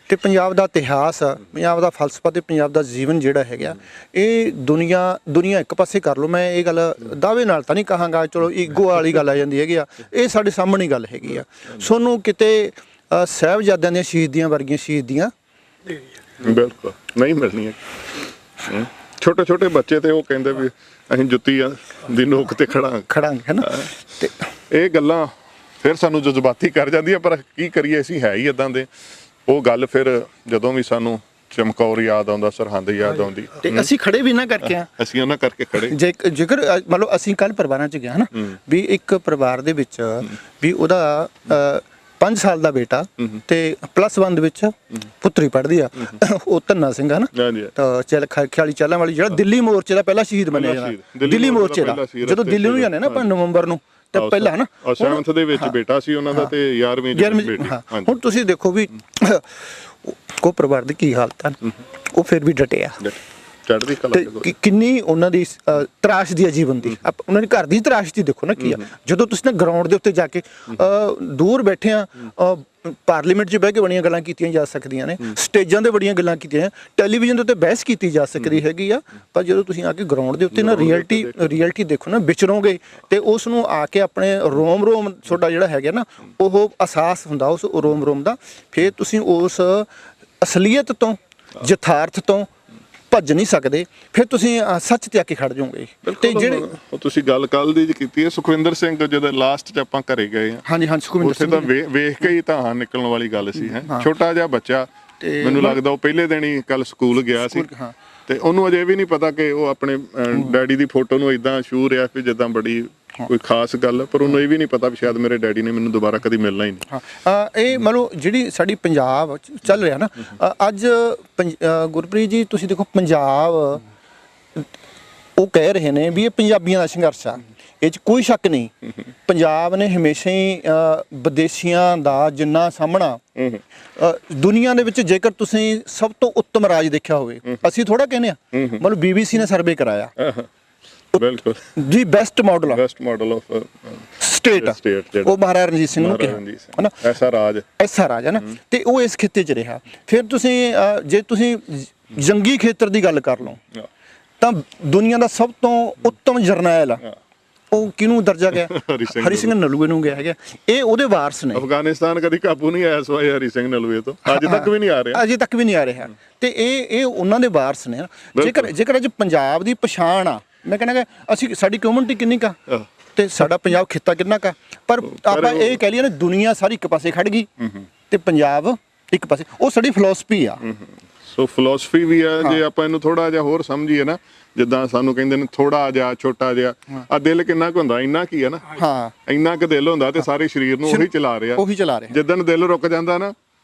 ਤੇ ਪੰਜਾਬ ਦਾ ਇਤਿਹਾਸ, ਪੰਜਾਬ ਦਾ ਫਲਸਫਾ ਤੇ ਪੰਜਾਬ ਦਾ ਜੀਵਨ ਜਿਹੜਾ ਹੈਗਾ, ਇਹ ਦੁਨੀਆ ਇੱਕ ਪਾਸੇ ਕਰ ਲਓ। ਮੈਂ ਇਹ ਗੱਲ ਦਾਅਵੇ ਨਾਲ ਤਾਂ ਨਹੀਂ ਕਹਾਂਗਾ, ਚਲੋ ਈਗੋ ਵਾਲੀ ਗੱਲ ਆ ਜਾਂਦੀ ਹੈਗੀ ਆ, ਇਹ ਸਾਡੇ ਸਾਹਮਣੇ ਗੱਲ ਹੈਗੀ ਆ। ਸੋਨੂੰ ਕਿਤੇ ਸਾਹਿਬਜ਼ਾਦਿਆਂ ਦੀਆਂ ਸ਼ਹੀਦੀਆਂ ਵਰਗੀਆਂ ਸ਼ਹੀਦੀਆਂ ਬਿਲਕੁਲ ਨਹੀਂ ਮਿਲਣੀਆਂ। ਛੋਟੇ ਬੱਚੇ ਤੇ ਉਹ ਕਹਿੰਦੇ ਵੀ ਅਸੀਂ ਜੁੱਤੀ ਦੀ ਨੋਕ ਤੇ ਖੜਾਂਗੇ ਹਨਾ, ਤੇ ਇਹ ਗੱਲਾਂ ਫਿਰ ਸਾਨੂੰ ਜਜ਼ਬਾਤੀ ਕਰ ਜਾਂਦੀਆਂ, ਪਰ ਕੀ ਕਰੀਏ, ਅਸੀਂ ਹੈ ਹੀ ਇਦਾਂ ਦੇ। ਉਹ ਗੱਲ ਫਿਰ ਜਦੋਂ ਵੀ ਸਾਨੂੰ ਚਮਕੌਰ ਯਾਦ ਆਉਂਦਾ, ਸਰਹੰਦ ਯਾਦ ਆਉਂਦੀ, ਤੇ ਅਸੀਂ ਖੜੇ ਵੀ ਨਾ ਕਰਕੇ ਆ, ਅਸੀਂ ਉਹਨਾਂ ਕਰਕੇ ਖੜੇ। ਜੇਕਰ ਮੰਨ ਲਓ ਅਸੀਂ ਕੱਲ ਪਰਿਵਾਰਾਂ 'ਚ ਗਿਆ ਨਾ, ਵੀ ਇੱਕ ਪਰਿਵਾਰ ਦੇ ਵਿੱਚ ਵੀ ਉਹਦਾ 5 ਸਾਲ ਦਾ ਬੇਟਾ ਤੇ +1 ਦੇ ਵਿੱਚ ਪੁੱਤਰੀ ਪੜ੍ਹਦੀ ਆ, ਉਹ ਧੰਨਾ ਸਿੰਘ ਹੈ ਨਾ, ਤਾਂ ਖਿਆਲੀ ਚਾਲਾਂ ਵਾਲੀ, ਜਿਹੜਾ ਦਿੱਲੀ ਮੋਰਚੇ ਦਾ ਪਹਿਲਾ ਸ਼ਹੀਦ ਬਣਿਆ ਜਾਂਦਾ, ਦਿੱਲੀ ਮੋਰਚੇ ਦਾ। ਜਦੋਂ ਦਿੱਲੀ ਨੂੰ ਜਾਂਦੇ ਨਾ ਆਪਾਂ ਨਵੰਬਰ ਨੂੰ, ਤਾਂ ਪਹਿਲਾਂ ਹਨਾ 7th ਦੇ ਵਿੱਚ ਬੇਟਾ ਸੀ ਉਹਨਾਂ ਦਾ ਤੇ 11ਵੀਂ ਬੇਟੀ। ਹੁਣ ਤੁਸੀਂ ਦੇਖੋ ਵੀ ਕੋ ਪਰਿਵਾਰ ਦੀ ਕੀ ਹਾਲਤ ਹੈ, ਉਹ ਫਿਰ ਵੀ ਡਟੇ ਆ। ਤੇ ਕਿੰਨੀ ਉਹਨਾਂ ਦੀ ਤਰਾਸ਼ਦੀ ਹੈ ਜੀਵਨ ਦੀ, ਉਹਨਾਂ ਦੀ ਘਰ ਦੀ ਤਰਾਸ਼ਦੀ ਦੇਖੋ ਨਾ ਕੀ ਆ। ਜਦੋਂ ਤੁਸੀਂ ਨਾ ਗਰਾਊਂਡ ਦੇ ਉੱਤੇ ਜਾ ਕੇ ਦੂਰ ਬੈਠੇ ਆ, ਪਾਰਲੀਮੈਂਟ 'ਚ ਬਹਿ ਕੇ ਬੜੀਆਂ ਗੱਲਾਂ ਕੀਤੀਆਂ ਜਾ ਸਕਦੀਆਂ ਨੇ, ਸਟੇਜਾਂ 'ਤੇ ਬੜੀਆਂ ਗੱਲਾਂ ਕੀਤੀਆਂ, ਟੈਲੀਵਿਜ਼ਨ ਦੇ ਉੱਤੇ ਬਹਿਸ ਕੀਤੀ ਜਾ ਸਕਦੀ ਹੈਗੀ ਆ, ਪਰ ਜਦੋਂ ਤੁਸੀਂ ਆ ਕੇ ਗਰਾਊਂਡ ਦੇ ਉੱਤੇ ਨਾ ਰਿਐਲਿਟੀ ਦੇਖੋ ਨਾ, ਵਿਚਰੋਗੇ, ਤੇ ਉਸ ਨੂੰ ਆ ਕੇ ਆਪਣੇ ਰੋਮ ਤੁਹਾਡਾ ਜਿਹੜਾ ਹੈਗਾ ਨਾ, ਉਹ ਅਹਿਸਾਸ ਹੁੰਦਾ ਉਸ ਰੋਮ ਦਾ। ਫਿਰ ਤੁਸੀਂ ਉਸ ਅਸਲੀਅਤ ਤੋਂ, ਯਥਾਰਥ ਤੋਂ ਭੱਜ ਨਹੀਂ ਸਕਦੇ, ਫਿਰ ਤੁਸੀਂ ਸੱਚ ਤੇ ਆ ਕੇ ਖੜ ਜਾਓਗੇ। ਤੇ ਜਿਹੜੇ ਤੁਸੀਂ ਗੱਲ ਕੱਲ ਦੀ ਕੀਤੀ ਹੈ, ਸੁਖਵਿੰਦਰ ਸਿੰਘ ਜਦੋਂ ਲਾਸਟ 'ਚ ਆਪਾਂ ਘਰੇ ਗਏ ਆ, ਹਾਂਜੀ ਹਾਂਜੀ ਸੁਖਵਿੰਦਰ ਉੱਥੇ ਸਿੰਘ ਤਾਂ ਵੇਖ ਕੇ ਹੀ ਤਾਂ ਨਿਕਲਣ ਵਾਲੀ ਗੱਲ ਸੀ ਹੈ। ਛੋਟਾ ਜਿਹਾ ਬੱਚਾ, ਮੈਨੂੰ ਲੱਗਦਾ ਉਹ ਪਹਿਲੇ ਦਿਨ ਹੀ ਕੱਲ ਸਕੂਲ ਗਿਆ ਸੀ, ਤੇ ਉਹਨੂੰ ਅਜੇ ਵੀ ਨਹੀਂ ਪਤਾ ਕਿ ਉਹ ਆਪਣੇ ਡੈਡੀ ਦੀ ਫੋਟੋ ਨੂੰ ਇਦਾਂ ਛੂਹ ਰਿਹਾ ਵੀ ਜਿੱਦਾਂ ਬੜੀ ਕੋਈ ਖਾਸ ਗੱਲ, ਪਰ ਉਹਨੂੰ ਇਹ ਵੀ ਨਹੀਂ ਪਤਾ ਵੀ ਸ਼ਾਇਦ ਮੇਰੇ ਡੈਡੀ ਨੇ ਮੈਨੂੰ ਦੁਬਾਰਾ ਕਦੀ ਮਿਲਣਾ ਹੀ ਨਹੀਂ। ਇਹ ਮਤਲਬ ਜਿਹੜੀ ਸਾਡੀ ਪੰਜਾਬ ਚੱਲ ਰਿਹਾ ਨਾ ਅੱਜ ਗੁਰਪ੍ਰੀਤ ਜੀ, ਤੁਸੀਂ ਦੇਖੋ ਪੰਜਾਬ ਉਹ ਕਹਿ ਰਹੇ ਨੇ ਵੀ ਇਹ ਪੰਜਾਬੀਆਂ ਦਾ ਸੰਘਰਸ਼ ਆ, ਇਹ 'ਚ ਕੋਈ ਸ਼ੱਕ ਨਹੀਂ। ਪੰਜਾਬ ਨੇ ਹਮੇਸ਼ਾ ਹੀ ਵਿਦੇਸ਼ੀਆਂ ਦਾ ਜਿੰਨਾ ਸਾਹਮਣਾ ਦੁਨੀਆ ਦੇ ਵਿੱਚ, ਜੇਕਰ ਤੁਸੀਂ ਸਭ ਤੋਂ ਉੱਤਮ ਰਾਜ ਦੇਖਿਆ ਹੋਵੇ, ਅਸੀਂ ਥੋੜਾ ਕਹਿੰਦੇ ਆ, ਮਤਲਬ BBC ਨੇ ਸਰਵੇ ਕਰਾਇਆ ਬਿਲਕੁਲ ਜੀ, ਬੈਸਟ ਮਾਡਲ ਆਫ ਸਟੇਟ ਉਹ ਮਹਾਰਾਜਾ ਰਣਜੀਤ ਸਿੰਘ ਨੂੰ ਕਿਹਾ ਹੈ ਨਾ, ਐਸਾ ਰਾਜ ਹੈ ਨਾ, ਤੇ ਉਹ ਇਸ ਖਿੱਤੇ 'ਚ ਰਿਹਾ। ਫਿਰ ਤੁਸੀਂ ਜੇ ਤੁਸੀਂ ਜੰਗੀ ਖੇਤਰ ਦੀ ਗੱਲ ਕਰ ਲਓ ਤਾਂ ਦੁਨੀਆ ਦਾ ਸਭ ਤੋਂ ਉੱਤਮ ਜਰਨੈਲ ਉਹ ਕਿਹਨੂੰ ਦਰਜਾ ਗਿਆ? ਹਰੀ ਸਿੰਘ ਨਲੂਏ ਨੂੰ ਗਿਆ ਹੈਗਾ। ਇਹ ਉਹਦੇ ਵਾਰਸ ਨੇ। ਅਫਗਾਨਿਸਤਾਨ ਕਦੀ ਕਾਬੂ ਨਹੀਂ ਆਇਆ ਸਵਾਈ ਹਰੀ ਸਿੰਘ ਨਲੂਏ ਤੋਂ, ਅਜੇ ਤੱਕ ਵੀ ਨਹੀਂ ਆ ਰਿਹਾ, ਤੇ ਇਹ ਉਹਨਾਂ ਦੇ ਵਾਰਸ ਨੇ। ਜੇਕਰ ਅੱਜ ਪੰਜਾਬ ਦੀ ਪਛਾਣ ਆ, ਮੈਂ ਕਹਿੰਦਾ ਅਸੀਂ ਸਾਡੀ ਕਮਿਊਨਿਟੀ ਕਿੰਨੀ ਕਾ ਤੇ ਸਾਡਾ ਪੰਜਾਬ ਖਿੱਤਾ ਕਿੰਨਾ ਕਾ, ਪਰ ਆਪਾਂ ਇਹ ਕਹਿ ਲਈਏ ਨਾ ਦੁਨੀਆ ਸਾਰੀ ਇੱਕ ਪਾਸੇ ਖੜ ਗਈ ਤੇ ਪੰਜਾਬ ਇੱਕ ਪਾਸੇ, ਉਹ ਸਾਡੀ ਫਿਲਾਸਫੀ ਆ। ਸੋ ਫਿਲਾਸਫੀ ਵੀ ਆ, ਜੇ ਆਪਾਂ ਇਹਨੂੰ ਥੋੜਾ ਜਿਹਾ ਹੋਰ ਸਮਝੀਏ ਨਾ, ਜਿੱਦਾਂ ਸਾਨੂੰ ਕਹਿੰਦੇ ਨੇ ਥੋੜਾ ਜਿਹਾ ਛੋਟਾ ਜਿਹਾ, ਆ ਦਿਲ ਕਿੰਨਾ ਕੁ ਹੁੰਦਾ, ਇੰਨਾ ਕੀ ਆ ਨਾ, ਇੰਨਾ ਕੁ ਦਿਲ ਹੁੰਦਾ ਤੇ ਸਾਰੇ ਸਰੀਰ ਨੂੰ ਉਹੀ ਚਲਾ ਰਿਹਾ। ਜਿੱਦਣ ਦਿਲ ਰੁਕ ਜਾਂਦਾ ਨਾ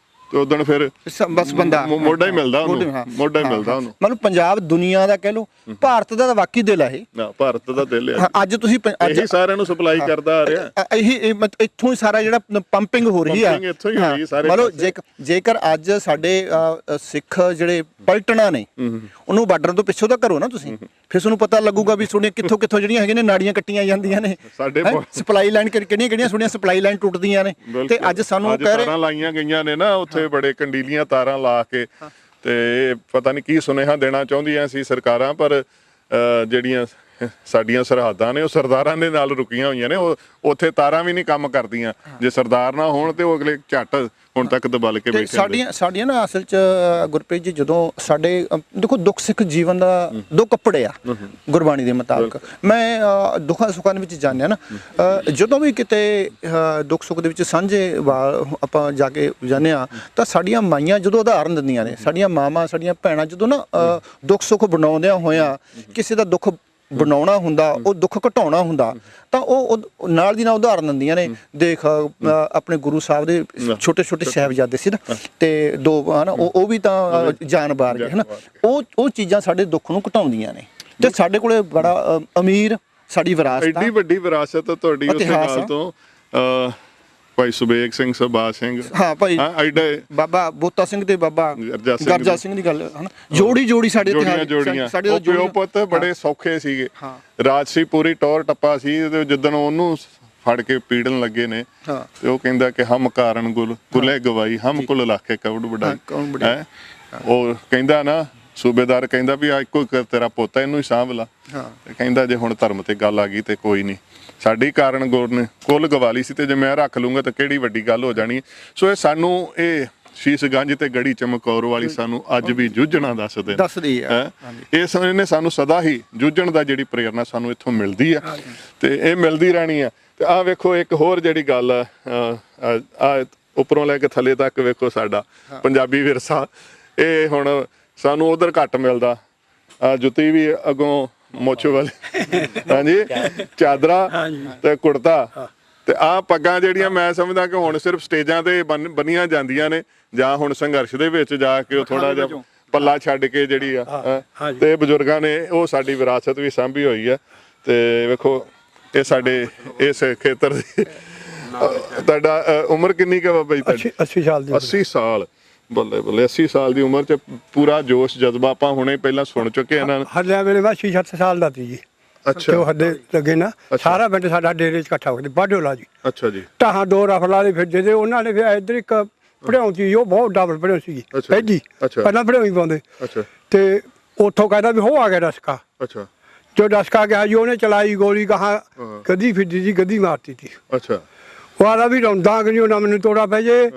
ਤੇ ਉਦੋਂ ਫਿਰ ਬਸ ਬੰਦਾ ਮੋਢਾ ਹੀ ਮਿਲਦਾ ਉਹਨੂੰ। ਮਤਲਬ ਪੰਜਾਬ ਦੁਨੀਆ ਦਾ ਕਹਿ ਲਓ, ਭਾਰਤ ਦਾ ਤਾਂ ਵਾਕਈ ਦਿਲ ਆ, ਇਹ ਭਾਰਤ ਦਾ ਦਿਲ ਆ। ਅੱਜ ਤੁਸੀਂ ਇਹੀ ਸਾਰਿਆਂ ਨੂੰ ਸਪਲਾਈ ਕਰਦਾ ਆ ਰਿਹਾ, ਇਹੀ ਇੱਥੋਂ ਹੀ ਸਾਰਾ ਜਿਹੜਾ ਪੰਪਿੰਗ ਹੋ ਰਹੀ ਆ। ਮਤਲਬ ਜੇਕਰ ਅੱਜ ਸਾਡੇ ਸਿੱਖ ਜਿਹੜੇ ਪਲਟਣਾ ਨੇ, ਉਹਨੂੰ ਬਾਰਡਰ ਤੋਂ ਪਿੱਛੋਂ ਤਾਂ ਕਰੋ ਨਾ ਤੁਸੀਂ, ਫਿਰ ਤੁਹਾਨੂੰ ਪਤਾ ਲੱਗੂਗਾ ਵੀ ਸੁਣੀਆਂ ਕਿੱਥੋਂ ਜਿਹੜੀਆਂ ਹੈਗੀਆਂ ਨੇ ਨਾੜੀਆਂ ਕੱਟੀਆਂ ਜਾਂਦੀਆਂ ਨੇ, ਸਪਲਾਈ ਲਾਈਨ ਕਿਹੜੀਆਂ ਸੁਣੀਆਂ ਸਪਲਾਈ ਲਾਈਨ ਟੁੱਟਦੀਆਂ ਨੇ, ਤੇ ਅੱਜ ਸਾਨੂੰ ਕਹਿ ਰਹੇ ਲਾਈਆਂ ਗਈਆਂ ਨੇ ਨਾ ਉੱਥੇ ਬੜੇ ਕੰਡੀਲੀਆਂ ਤਾਰਾਂ ਲਾ ਕੇ, ਤੇ ਪਤਾ ਨਹੀਂ ਕੀ ਸੁਨੇਹਾ ਦੇਣਾ ਚਾਹੁੰਦੀਆਂ ਸੀ ਸਰਕਾਰਾਂ, ਪਰ ਜਿਹੜੀਆਂ ਸਾਡੀਆਂ ਸਰਹੱਦਾਂ ਨੇ ਉਹ ਸਰਦਾਰਾਂ ਦੇ ਨਾਲ ਰੁਕੀਆਂ ਹੋਈਆਂ ਨੇ, ਉਹ ਉੱਥੇ ਤਾਰਾਂ ਵੀ ਨਹੀਂ ਕੰਮ ਕਰਦੀਆਂ। ਜੇ ਸਰਦਾਰ ਨਾ ਹੋਣ ਤੇ ਉਹ ਅਗਲੇ ਝੱਟ ਹੁਣ ਤੱਕ ਦਬਲ ਕੇ ਬੈਠੇ। ਸਾਡੀਆਂ ਨਾ ਅਸਲ 'ਚ ਗੁਰਪ੍ਰੀਤ ਜੀ, ਜਦੋਂ ਸਾਡੇ ਦੇਖੋ ਦੁੱਖ ਸਿੱਖ ਜੀਵਨ ਦਾ ਦੋ ਕੱਪੜੇ ਆ ਗੁਰਬਾਣੀ ਦੇ ਮੁਤਾਬਕ। ਮੈਂ ਦੁੱਖਾਂ ਸੁੱਖਾਂ ਦੇ ਵਿੱਚ ਜਾਣਿਆ ਨਾ, ਜਦੋਂ ਵੀ ਕਿਤੇ ਦੁੱਖ ਸੁੱਖ ਦੇ ਵਿੱਚ ਸਾਂਝੇ ਆਪਾਂ ਜਾ ਕੇ ਜਾਂਦੇ ਆ, ਤਾਂ ਸਾਡੀਆਂ ਮਾਈਆਂ ਜਦੋਂ ਉਦਾਹਰਨ ਦਿੰਦੀਆਂ ਨੇ, ਸਾਡੀਆਂ ਮਾਵਾਂ ਸਾਡੀਆਂ ਭੈਣਾਂ ਜਦੋਂ ਨਾ ਦੁੱਖ ਸੁੱਖ ਬਣਾਉਂਦਿਆਂ ਹੋਇਆਂ ਕਿਸੇ ਦਾ ਦੁੱਖ ਬਣਾਉਣਾ ਹੁੰਦਾ, ਉਹ ਦੁੱਖ ਘਟਾਉਣਾ ਹੁੰਦਾ, ਤਾਂ ਉਹ ਨਾਲ ਦੀ ਨਾਲ ਉਦਾਹਰਨ ਦਿੰਦੀਆਂ ਨੇ। ਦੇਖ ਆਪਣੇ ਗੁਰੂ ਸਾਹਿਬ ਦੇ ਛੋਟੇ ਛੋਟੇ ਸਾਹਿਬਜ਼ਾਦੇ ਸੀ ਨਾ, ਤੇ ਦੋ ਹਨਾ, ਉਹ ਵੀ ਤਾਂ ਜਾਨ ਵਾਰ ਗਏ ਹਨਾ। ਉਹ ਚੀਜ਼ਾਂ ਸਾਡੇ ਦੁੱਖ ਨੂੰ ਘਟਾਉਂਦੀਆਂ ਨੇ, ਤੇ ਸਾਡੇ ਕੋਲੇ ਬੜਾ ਅਮੀਰ ਸਾਡੀ ਵਿਰਾਸਤ, ਐਡੀ ਵੱਡੀ ਵਿਰਾਸਤ ਤੁਹਾਡੀ ਉਸ ਨਾਲ ਤੋਂ। ਭਾਈ ਸੁਬੇਗ ਸਿੰਘ, ਸੁਭਾਸ਼ ਸਿੰਘ, ਭਾਈ ਬਾਬਾ ਬੋਤਾ ਸਿੰਘ ਤੇ ਬਾਬਾ ਗਰਜਾ ਸਿੰਘ ਦੀ ਗੱਲ ਹਨਾ, ਜੋੜੀ ਸਾਡੇ ਸਾਡੇ ਪਿਓ ਪੁੱਤ ਬੜੇ ਸੌਖੇ ਸੀਗੇ, ਰਾਜਸੀ ਪੂਰੀ ਟੌਰ ਟੱਪਾ ਸੀ। ਜਿੱਦਣ ਉਹਨੂੰ ਫੜ ਕੇ ਪੀੜਨ ਲੱਗੇ ਨੇ, ਤੇ ਉਹ ਕਹਿੰਦਾ ਕਿ ਹਮ ਕਾਰਨ ਗੁਲੇ ਗਵਾਈ, ਹਮ ਕੁਲ ਲਾਖੇ ਕਵੜ ਵਡਾਈ। ਉਹ ਕਹਿੰਦਾ ਨਾ, ਸੂਬੇਦਾਰ ਕਹਿੰਦਾ ਵੀ ਆ ਇੱਕੋ ਤੇਰਾ ਪੋਤਾ, ਇਹਨੂੰ ਹੀ ਸਾਂਭ ਲਾ। ਕਹਿੰਦਾ ਜੇ ਹੁਣ ਧਰਮ ਤੇ ਗੱਲ ਆ ਗਈ ਤੇ ਕੋਈ ਨਹੀਂ, ਸਾਡੀ ਕਾਰਨ ਗੁਰ ਨੇ ਕੁੱਲ ਗਵਾ ਲਈ ਸੀ, ਤੇ ਜੇ ਮੈਂ ਰੱਖ ਲੂੰਗਾ ਤਾਂ ਕਿਹੜੀ ਵੱਡੀ ਗੱਲ ਹੋ ਜਾਣੀ। ਸੋ ਇਹ ਸਾਨੂੰ ਇਹ ਸ਼ੀਸ਼ ਗੰਜ ਤੇ ਗੜੀ ਚਮਕੌਰ ਵਾਲੀ ਸਾਨੂੰ ਅੱਜ ਵੀ ਜੂਝਣਾ ਦੱਸਦੀ ਹੈ। ਇਸ ਨੇ ਸਾਨੂੰ ਸਦਾ ਹੀ ਜੂਝਣ ਦਾ ਜਿਹੜੀ ਪ੍ਰੇਰਨਾ ਸਾਨੂੰ ਇੱਥੋਂ ਮਿਲਦੀ ਆ, ਤੇ ਇਹ ਮਿਲਦੀ ਰਹਿਣੀ ਆ। ਤੇ ਆਹ ਵੇਖੋ ਇੱਕ ਹੋਰ ਜਿਹੜੀ ਗੱਲ ਆ, ਉੱਪਰੋਂ ਲੈ ਕੇ ਥੱਲੇ ਤੱਕ ਵੇਖੋ ਸਾਡਾ ਪੰਜਾਬੀ ਵਿਰਸਾ। ਇਹ ਹੁਣ ਸਾਨੂੰ ਉਧਰ ਘੱਟ ਮਿਲਦਾ। ਜੁੱਤੀ ਵੀ ਅੱਗੋਂ ਮੁੱਛ ਵਾਲੀ, ਹਾਂਜੀ, ਚਾਦਰਾ ਤੇ ਕੁੜਤਾ, ਤੇ ਆਹ ਪੱਗਾਂ ਜਿਹੜੀਆਂ ਮੈਂ ਸਮਝਦਾ ਕਿ ਹੁਣ ਸਿਰਫ ਸਟੇਜਾਂ ਤੇ ਬੰਨੀਆਂ ਜਾਂਦੀਆਂ ਨੇ, ਜਾਂ ਹੁਣ ਸੰਘਰਸ਼ ਦੇ ਵਿੱਚ ਜਾ ਕੇ ਉਹ ਥੋੜਾ ਜਿਹਾ ਪੱਲਾ ਛੱਡ ਕੇ ਜਿਹੜੀ ਆ, ਤੇ ਬਜ਼ੁਰਗਾਂ ਨੇ ਉਹ ਸਾਡੀ ਵਿਰਾਸਤ ਵੀ ਸਾਂਭੀ ਹੋਈ ਆ। ਤੇ ਵੇਖੋ ਇਹ ਸਾਡੇ ਇਸ ਖੇਤਰ ਦੀ। ਤੁਹਾਡਾ ਉਮਰ ਕਿੰਨੀ ਕੁ ਬਾਬਾ ਜੀ? 80 ਸਾਲ ਦੀ। 80 ਸਾਲ, ਬੱਲੇ ਬੱਲੇ। 80 ਸਾਲ ਦੀ ਉਮਰ 'ਚ ਪੂਰਾ ਜੋਸ਼ ਜਜ਼ਬਾ ਆਪਾਂ ਹੁਣੇ ਪਹਿਲਾਂ ਸੁਣ ਚੁੱਕੇ ਇਹਨਾਂ ਨੂੰ। ਹੱਲੇ ਵੇਲੇ ਬਾਅਦ 6-7 ਸਾਲ ਦਾ ਸੀ ਜੀ। ਅੱਛਾ, ਉਹ ਹੱਲੇ ਲੱਗੇ ਨਾ, ਸਾਰਾ ਪਿੰਡ ਸਾਡਾ ਡੇਰੇ 'ਚ ਇਕੱਠਾ ਹੋ ਗਿਆ ਬਾਡੋਲਾ ਜੀ। ਅੱਛਾ ਜੀ। ਢਾਹਾਂ ਦੋ ਰਫਲਾਂ ਦੇ ਫਿਰਦੇ ਤੇ ਉਹਨਾਂ ਨੇ ਫਿਰ ਇੱਧਰ ਇੱਕ ਪੜਿਆਉਂ ਸੀ, ਉਹ ਬਹੁਤ ਡਬਲ ਪੜਿਆਉਂ ਸੀਗੀ ਪਹਿਲੀ, ਪਹਿਲਾਂ ਪੜਿਆਉਂ ਹੀ ਪਾਉਂਦੇ। ਤੇ ਉੱਥੋਂ ਕਹਿੰਦਾ ਵੀ ਹੋ ਆ ਗਿਆ ਡਸਕਾ। ਅੱਛਾ। ਜੋ ਡਸਕਾ ਗਿਆ ਜੀ, ਉਹਨੇ ਚਲਾਈ ਗੋਲੀ, ਕਹਾ ਗੱਦੀ ਫਿਰਦੀ ਸੀ, ਗੱਦੀ ਮਾਰਤੀ ਸੀ। ਅੱਛਾ। ਉਹ ਆਦਾ ਵੀ ਰੌਂਦਾ ਕਿ ਨਹੀਂ, ਉਹਨਾਂ ਮੈਨੂੰ ਤੋੜਾ ਪੈ ਜੇ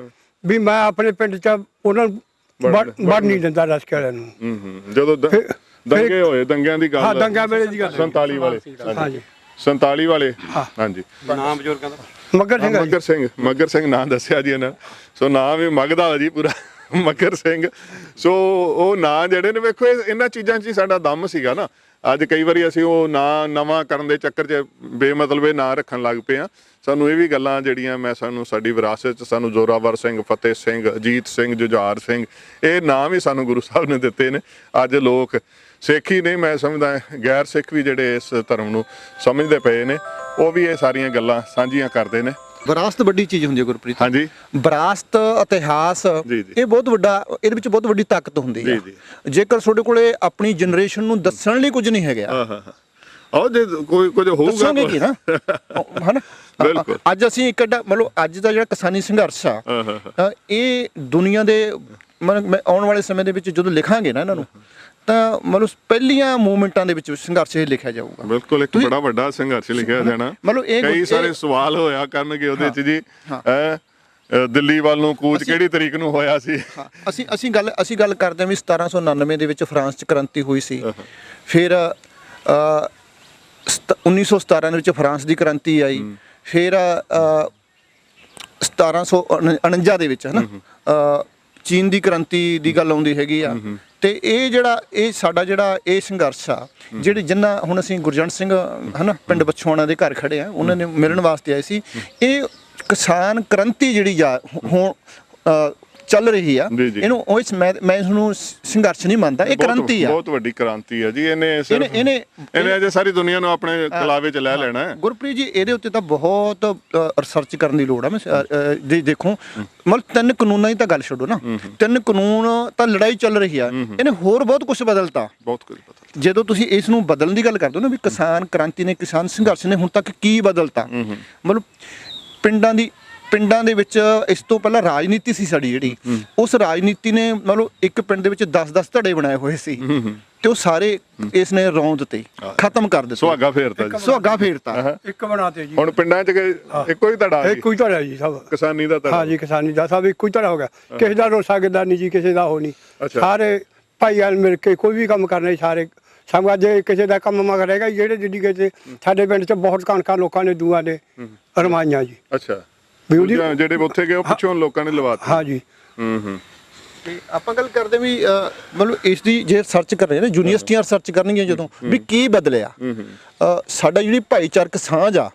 ਵੀ ਮੈਂ ਆਪਣੇ ਪਿੰਡ 'ਚ ਉਹਨਾਂ ਨੂੰ ਵੜ ਨਹੀਂ ਦਿੰਦਾ ਰਸਕੇ ਵਾਲਿਆਂ ਨੂੰ। ਜਦੋਂ ਦੰਗੇ ਹੋਏ, ਦੰਗਿਆਂ ਦੀ ਗੱਲ, ਹਾਂ ਦੰਗਾ ਵੇਲੇ ਦੀ ਗੱਲ 47 ਵਾਲੇ, ਹਾਂਜੀ 47 ਵਾਲੇ, ਹਾਂਜੀ ਨਾਮ ਬਜ਼ੁਰਗਾਂ ਦਾ ਮੱਗਰ ਸਿੰਘ ਨਾਂ ਦੱਸਿਆ ਜੀ ਇਹਨਾਂ। ਸੋ ਨਾਂ ਵੀ ਮੱਗਦਾ ਜੀ ਪੂਰਾ, ਮੱਗਰ ਸਿੰਘ। ਸੋ ਉਹ ਨਾਂ ਜਿਹੜੇ ਨੇ, ਵੇਖੋ ਇਹਨਾਂ ਚੀਜ਼ਾਂ 'ਚ ਹੀ ਸਾਡਾ ਦਮ ਸੀਗਾ ਨਾ। ਅੱਜ ਕਈ ਵਾਰੀ ਅਸੀਂ ਉਹ ਨਾਂ ਨਵਾਂ ਕਰਨ ਦੇ ਚੱਕਰ 'ਚ ਬੇਮਤਲਬੇ ਨਾਂ ਰੱਖਣ ਲੱਗ ਪਏ ਆ। ਸਾਨੂੰ ਇਹ ਵੀ ਗੱਲਾਂ ਜਿਹੜੀਆਂ ਸਾਨੂੰ ਸਾਡੀ ਵਿਰਾਸਤ 'ਚ ਸਾਨੂੰ ਜ਼ੋਰਾਵਰ ਸਿੰਘ, ਫਤਿਹ ਸਿੰਘ, ਅਜੀਤ ਸਿੰਘ, ਜੁਝਾਰ ਸਿੰਘ, ਇਹ ਨਾਂ ਵੀ ਸਾਨੂੰ ਗੁਰੂ ਸਾਹਿਬ ਨੇ ਦਿੱਤੇ ਨੇ। ਅੱਜ ਲੋਕ ਸਿੱਖ ਹੀ ਨਹੀਂ, ਮੈਂ ਸਮਝਦਾ ਗੈਰ ਸਿੱਖ ਵੀ ਜਿਹੜੇ ਇਸ ਧਰਮ ਨੂੰ ਸਮਝਦੇ ਪਏ ਨੇ, ਉਹ ਵੀ ਇਹ ਸਾਰੀਆਂ ਗੱਲਾਂ ਸਾਂਝੀਆਂ ਕਰਦੇ ਨੇ। ਵਿਰਾਸਤ ਵੱਡੀ ਚੀਜ਼ ਹੁੰਦੀ ਹੈ ਗੁਰਪ੍ਰੀਤ। ਹਾਂਜੀ, ਵਿਰਾਸਤ, ਇਤਿਹਾਸ, ਇਹ ਬਹੁਤ ਵੱਡਾ, ਇਹਦੇ ਵਿੱਚ ਬਹੁਤ ਵੱਡੀ ਤਾਕਤ ਹੁੰਦੀ ਹੈ। ਜੇਕਰ ਤੁਹਾਡੇ ਕੋਲੇ ਆਪਣੀ ਜਨਰੇਸ਼ਨ ਨੂੰ ਦੱਸਣ ਲਈ ਕੁਝ ਨਹੀਂ ਹੈਗਾ, ਆਹ ਜੇ ਕੋਈ ਕੁਝ ਹੋਊਗਾ ਦੱਸੋਗੇ ਕੀ ਨਾ, ਹਨਾ। ਅੱਜ ਅਸੀਂ ਇੱਕ ਮਤਲਬ ਅੱਜ ਦਾ ਜਿਹੜਾ ਕਿਸਾਨੀ ਸੰਘਰਸ਼ ਆ, ਇਹ ਦੁਨੀਆ ਦੇ ਆਉਣ ਵਾਲੇ ਸਮੇਂ ਦੇ ਵਿੱਚ ਜਦੋਂ ਲਿਖਾਂਗੇ ਨਾ ਇਹਨਾਂ ਨੂੰ, ਤਾਂ ਮਤਲਬ ਪਹਿਲੀਆਂ ਮੂਵਮੈਂਟਾਂ ਦੇ ਵਿੱਚ ਸੰਘਰਸ਼ ਇਹ ਲਿਖਿਆ ਜਾਊਗਾ। ਬਿਲਕੁਲ, ਇੱਕ ਬੜਾ ਵੱਡਾ ਸੰਘਰਸ਼ ਲਿਖਿਆ ਜਾਣਾ। ਮਤਲਬ ਕਈ ਸਾਰੇ ਸਵਾਲ ਹੋਇਆ ਕਰਨਗੇ ਉਹਦੇ 'ਚ ਜੀ। ਦਿੱਲੀ ਵੱਲ ਨੂੰ ਕੂਚ ਕਿਹੜੀ ਤਰੀਕ ਨੂੰ ਹੋਇਆ ਸੀ? ਅਸੀਂ ਗੱਲ ਕਰਦੇ ਹਾਂ ਵੀ 1799 ਦੇ ਵਿੱਚ ਫਰਾਂਸ 'ਚ ਕ੍ਰਾਂਤੀ ਹੋਈ ਸੀ। ਫਿਰ 1917 ਦੇ ਵਿੱਚ ਫਰਾਂਸ ਦੀ ਕ੍ਰਾਂਤੀ ਆਈ। ਫਿਰ 1749 ਦੇ ਵਿੱਚ ਹਨਾ ਚੀਨ ਦੀ ਕ੍ਰਾਂਤੀ ਦੀ ਗੱਲ ਆਉਂਦੀ ਹੈਗੀ ਆ। ਤੇ ਇਹ ਸਾਡਾ ਇਹ ਸੰਘਰਸ਼ ਆ, ਜਿੰਨਾ ਹੁਣ ਅਸੀਂ ਗੁਰਜੰਟ ਸਿੰਘ ਹਨਾ ਪਿੰਡ ਬਛੋਆਣਾ ਦੇ ਘਰ ਖੜੇ ਆ, ਉਹਨਾਂ ਨੇ ਮਿਲਣ ਵਾਸਤੇ ਆਏ ਸੀ। ਇਹ ਕਿਸਾਨ ਕ੍ਰਾਂਤੀ ਜਿਹੜੀ ਹੁਣ ਚੱਲ ਰਹੀ ਆ, ਇਹਨੂੰ ਮੈਂ ਇਸਨੂੰ ਸੰਘਰਸ਼ ਨਹੀਂ ਮੰਨਦਾ, ਇਹ ਕ੍ਰਾਂਤੀ ਆ, ਬਹੁਤ ਵੱਡੀ ਕ੍ਰਾਂਤੀ ਆ ਜੀ। ਇਹਨੇ ਅਜੇ ਸਾਰੀ ਦੁਨੀਆ ਨੂੰ ਆਪਣੇ ਕਲਾਵੇ 'ਚ ਲੈ ਲੈਣਾ ਹੈ। ਗੁਰਪ੍ਰੀਤ ਜੀ, ਇਹਦੇ ਉੱਤੇ ਤਾਂ ਬਹੁਤ ਰਿਸਰਚ ਕਰਨ ਦੀ ਲੋੜ ਆ। ਮੈਂ ਦੇਖੋ ਮਤਲਬ 3 ਕਾਨੂੰਨਾਂ ਦੀ ਤਾਂ ਗੱਲ ਛੱਡੋ ਨਾ, 3 ਕਾਨੂੰਨ ਤਾਂ ਲੜਾਈ ਚੱਲ ਰਹੀ ਆ, ਇਹਨੇ ਹੋਰ ਬਹੁਤ ਕੁਝ ਬਦਲਤਾ, ਬਹੁਤ ਕੁਝ ਬਦਲਤਾ। ਜਦੋਂ ਤੁਸੀਂ ਇਸ ਨੂੰ ਬਦਲਣ ਦੀ ਗੱਲ ਕਰਦੇ ਹੋ ਨਾ, ਵੀ ਕਿਸਾਨ ਕ੍ਰਾਂਤੀ ਨੇ, ਕਿਸਾਨ ਸੰਘਰਸ਼ ਨੇ ਹੁਣ ਤੱਕ ਕੀ ਬਦਲਤਾ। ਮਤਲਬ ਪਿੰਡਾਂ ਦੇ ਵਿੱਚ ਇਸ ਤੋਂ ਪਹਿਲਾਂ ਰਾਜਨੀਤੀ ਸੀ ਸਾਡੀ ਜਿਹੜੀ, ਉਸ ਰਾਜਨੀਤੀ ਨੇ ਮਤਲਬ ਇੱਕ ਪਿੰਡ ਦੇ ਵਿੱਚ 10-10 ਧੜੇ ਬਣਾਏ ਹੋਏ ਸੀ, ਤੇ ਉਹ ਸਾਰੇ ਇਸ ਨੇ ਰੌਂਦ ਤੇ ਖਤਮ ਕਰ ਦਿੱਤੇ। ਸੁਹਾਗਾ ਫੇਰਤਾ ਇੱਕ ਬਣਾਤੇ ਜੀ। ਹੁਣ ਪਿੰਡਾਂ 'ਚ ਇੱਕੋ ਹੀ ਧੜਾ ਜੀ, ਸਭ ਕਿਸਾਨੀ ਦਾ ਧੜਾ। ਹਾਂਜੀ, ਕਿਸਾਨੀ ਦਾ ਸਭ ਇੱਕੋ ਹੀ ਧੜਾ ਹੋ ਗਿਆ। ਕਿਸੇ ਦਾ ਰੋਸਾ ਗਿੱਦਾ ਨਹੀਂ ਜੀ, ਕਿਸੇ ਦਾ ਹੋ ਨਹੀਂ। ਸਾਰੇ ਭਾਈਆਂ ਮਿਲ ਕੇ ਕੋਈ ਵੀ ਕੰਮ ਕਰਨਾ, ਸਾਰੇ ਸਭ। ਜੇ ਕਿਸੇ ਦਾ ਕੰਮ ਮਗਰੇਗਾ ਜਿਹੜੇ ਜਿੱਡੀ ਕੇ ਸਾਡੇ ਪਿੰਡ 'ਚ ਬਹੁਤ ਕਣਕਾਂ ਲੋਕਾਂ ਨੇ ਦੂਆਂ ਨੇ ਰਮਾਈਆਂ ਜੀ। ਅੱਛਾ, ਜਿਹੜੇ ਉੱਥੇ ਗਏ ਉਹ ਪਿੱਛੋਂ ਲੋਕਾਂ ਨੇ ਲਵਾਤੀ। ਹਾਂਜੀ। ਤੇ ਆਪਾਂ ਗੱਲ ਕਰਦੇ ਵੀ ਮਤਲਬ ਇਸ ਦੀ ਜੇ ਸਰਚ ਕਰ ਰਹੇ ਨੇ, ਯੂਨੀਵਰਸਿਟੀਆਂ ਰਿਸਰਚ ਕਰਨਗੀਆਂ ਜਦੋਂ ਵੀ ਕੀ ਬਦਲਿਆ। ਸਾਡਾ ਜਿਹੜੀ ਭਾਈਚਾਰਕ ਸਾਂਝ ਆ,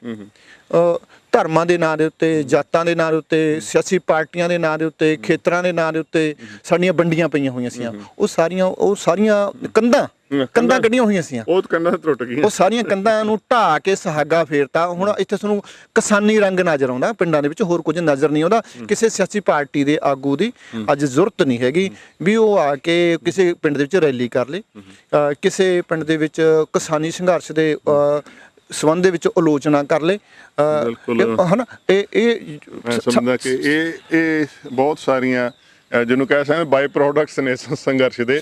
ਧਰਮਾਂ ਦੇ ਨਾਂ ਦੇ ਉੱਤੇ, ਜਾਤਾਂ ਦੇ ਨਾਂ ਦੇ ਉੱਤੇ, ਸਿਆਸੀ ਪਾਰਟੀਆਂ ਦੇ ਨਾਂ ਦੇ ਉੱਤੇ, ਖੇਤਰਾਂ ਦੇ ਨਾਂ ਦੇ ਉੱਤੇ ਸਾਡੀਆਂ ਵੰਡੀਆਂ ਪਈਆਂ ਹੋਈਆਂ ਸੀ। ਉਹ ਸਾਰੀਆਂ ਕੰਧਾਂ ਕੱਢੀਆਂ ਹੋਈਆਂ ਸੀ, ਉਹ ਕੰਧਾਂ ਟੁੱਟ ਗਈਆਂ। ਉਹ ਸਾਰੀਆਂ ਕੰਧਾਂ ਨੂੰ ਢਾਹ ਕੇ ਸੁਹਾਗਾ ਫੇਰਤਾ। ਹੁਣ ਇੱਥੇ ਤੁਹਾਨੂੰ ਕਿਸਾਨੀ ਰੰਗ ਨਜ਼ਰ ਆਉਂਦਾ, ਪਿੰਡਾਂ ਦੇ ਵਿੱਚ ਹੋਰ ਕੁਝ ਨਜ਼ਰ ਨਹੀਂ ਆਉਂਦਾ। ਕਿਸੇ ਸਿਆਸੀ ਪਾਰਟੀ ਦੇ ਆਗੂ ਦੀ ਅੱਜ ਜ਼ਰੂਰਤ ਨਹੀਂ ਹੈਗੀ ਵੀ ਉਹ ਆ ਕੇ ਕਿਸੇ ਪਿੰਡ ਦੇ ਵਿੱਚ ਰੈਲੀ ਕਰ ਲੇ, ਕਿਸੇ ਪਿੰਡ ਦੇ ਵਿੱਚ ਕਿਸਾਨੀ ਸੰਘਰਸ਼ ਦੇ ਸੰਬੰਧ ਦੇ ਵਿੱਚ ਆਲੋਚਨਾ ਕਰ ਲੇ, ਹਨਾ। ਮੈਂ ਸਮਝਦਾ ਕਿ ਇਹ ਬਹੁਤ ਸਾਰੀਆਂ ਜਿਹਨੂੰ ਕਹਿ ਸਕਦੇ ਬਾਈ ਪ੍ਰੋਡਕਟਸ ਨੇ ਸੰਘਰਸ਼ ਦੇ।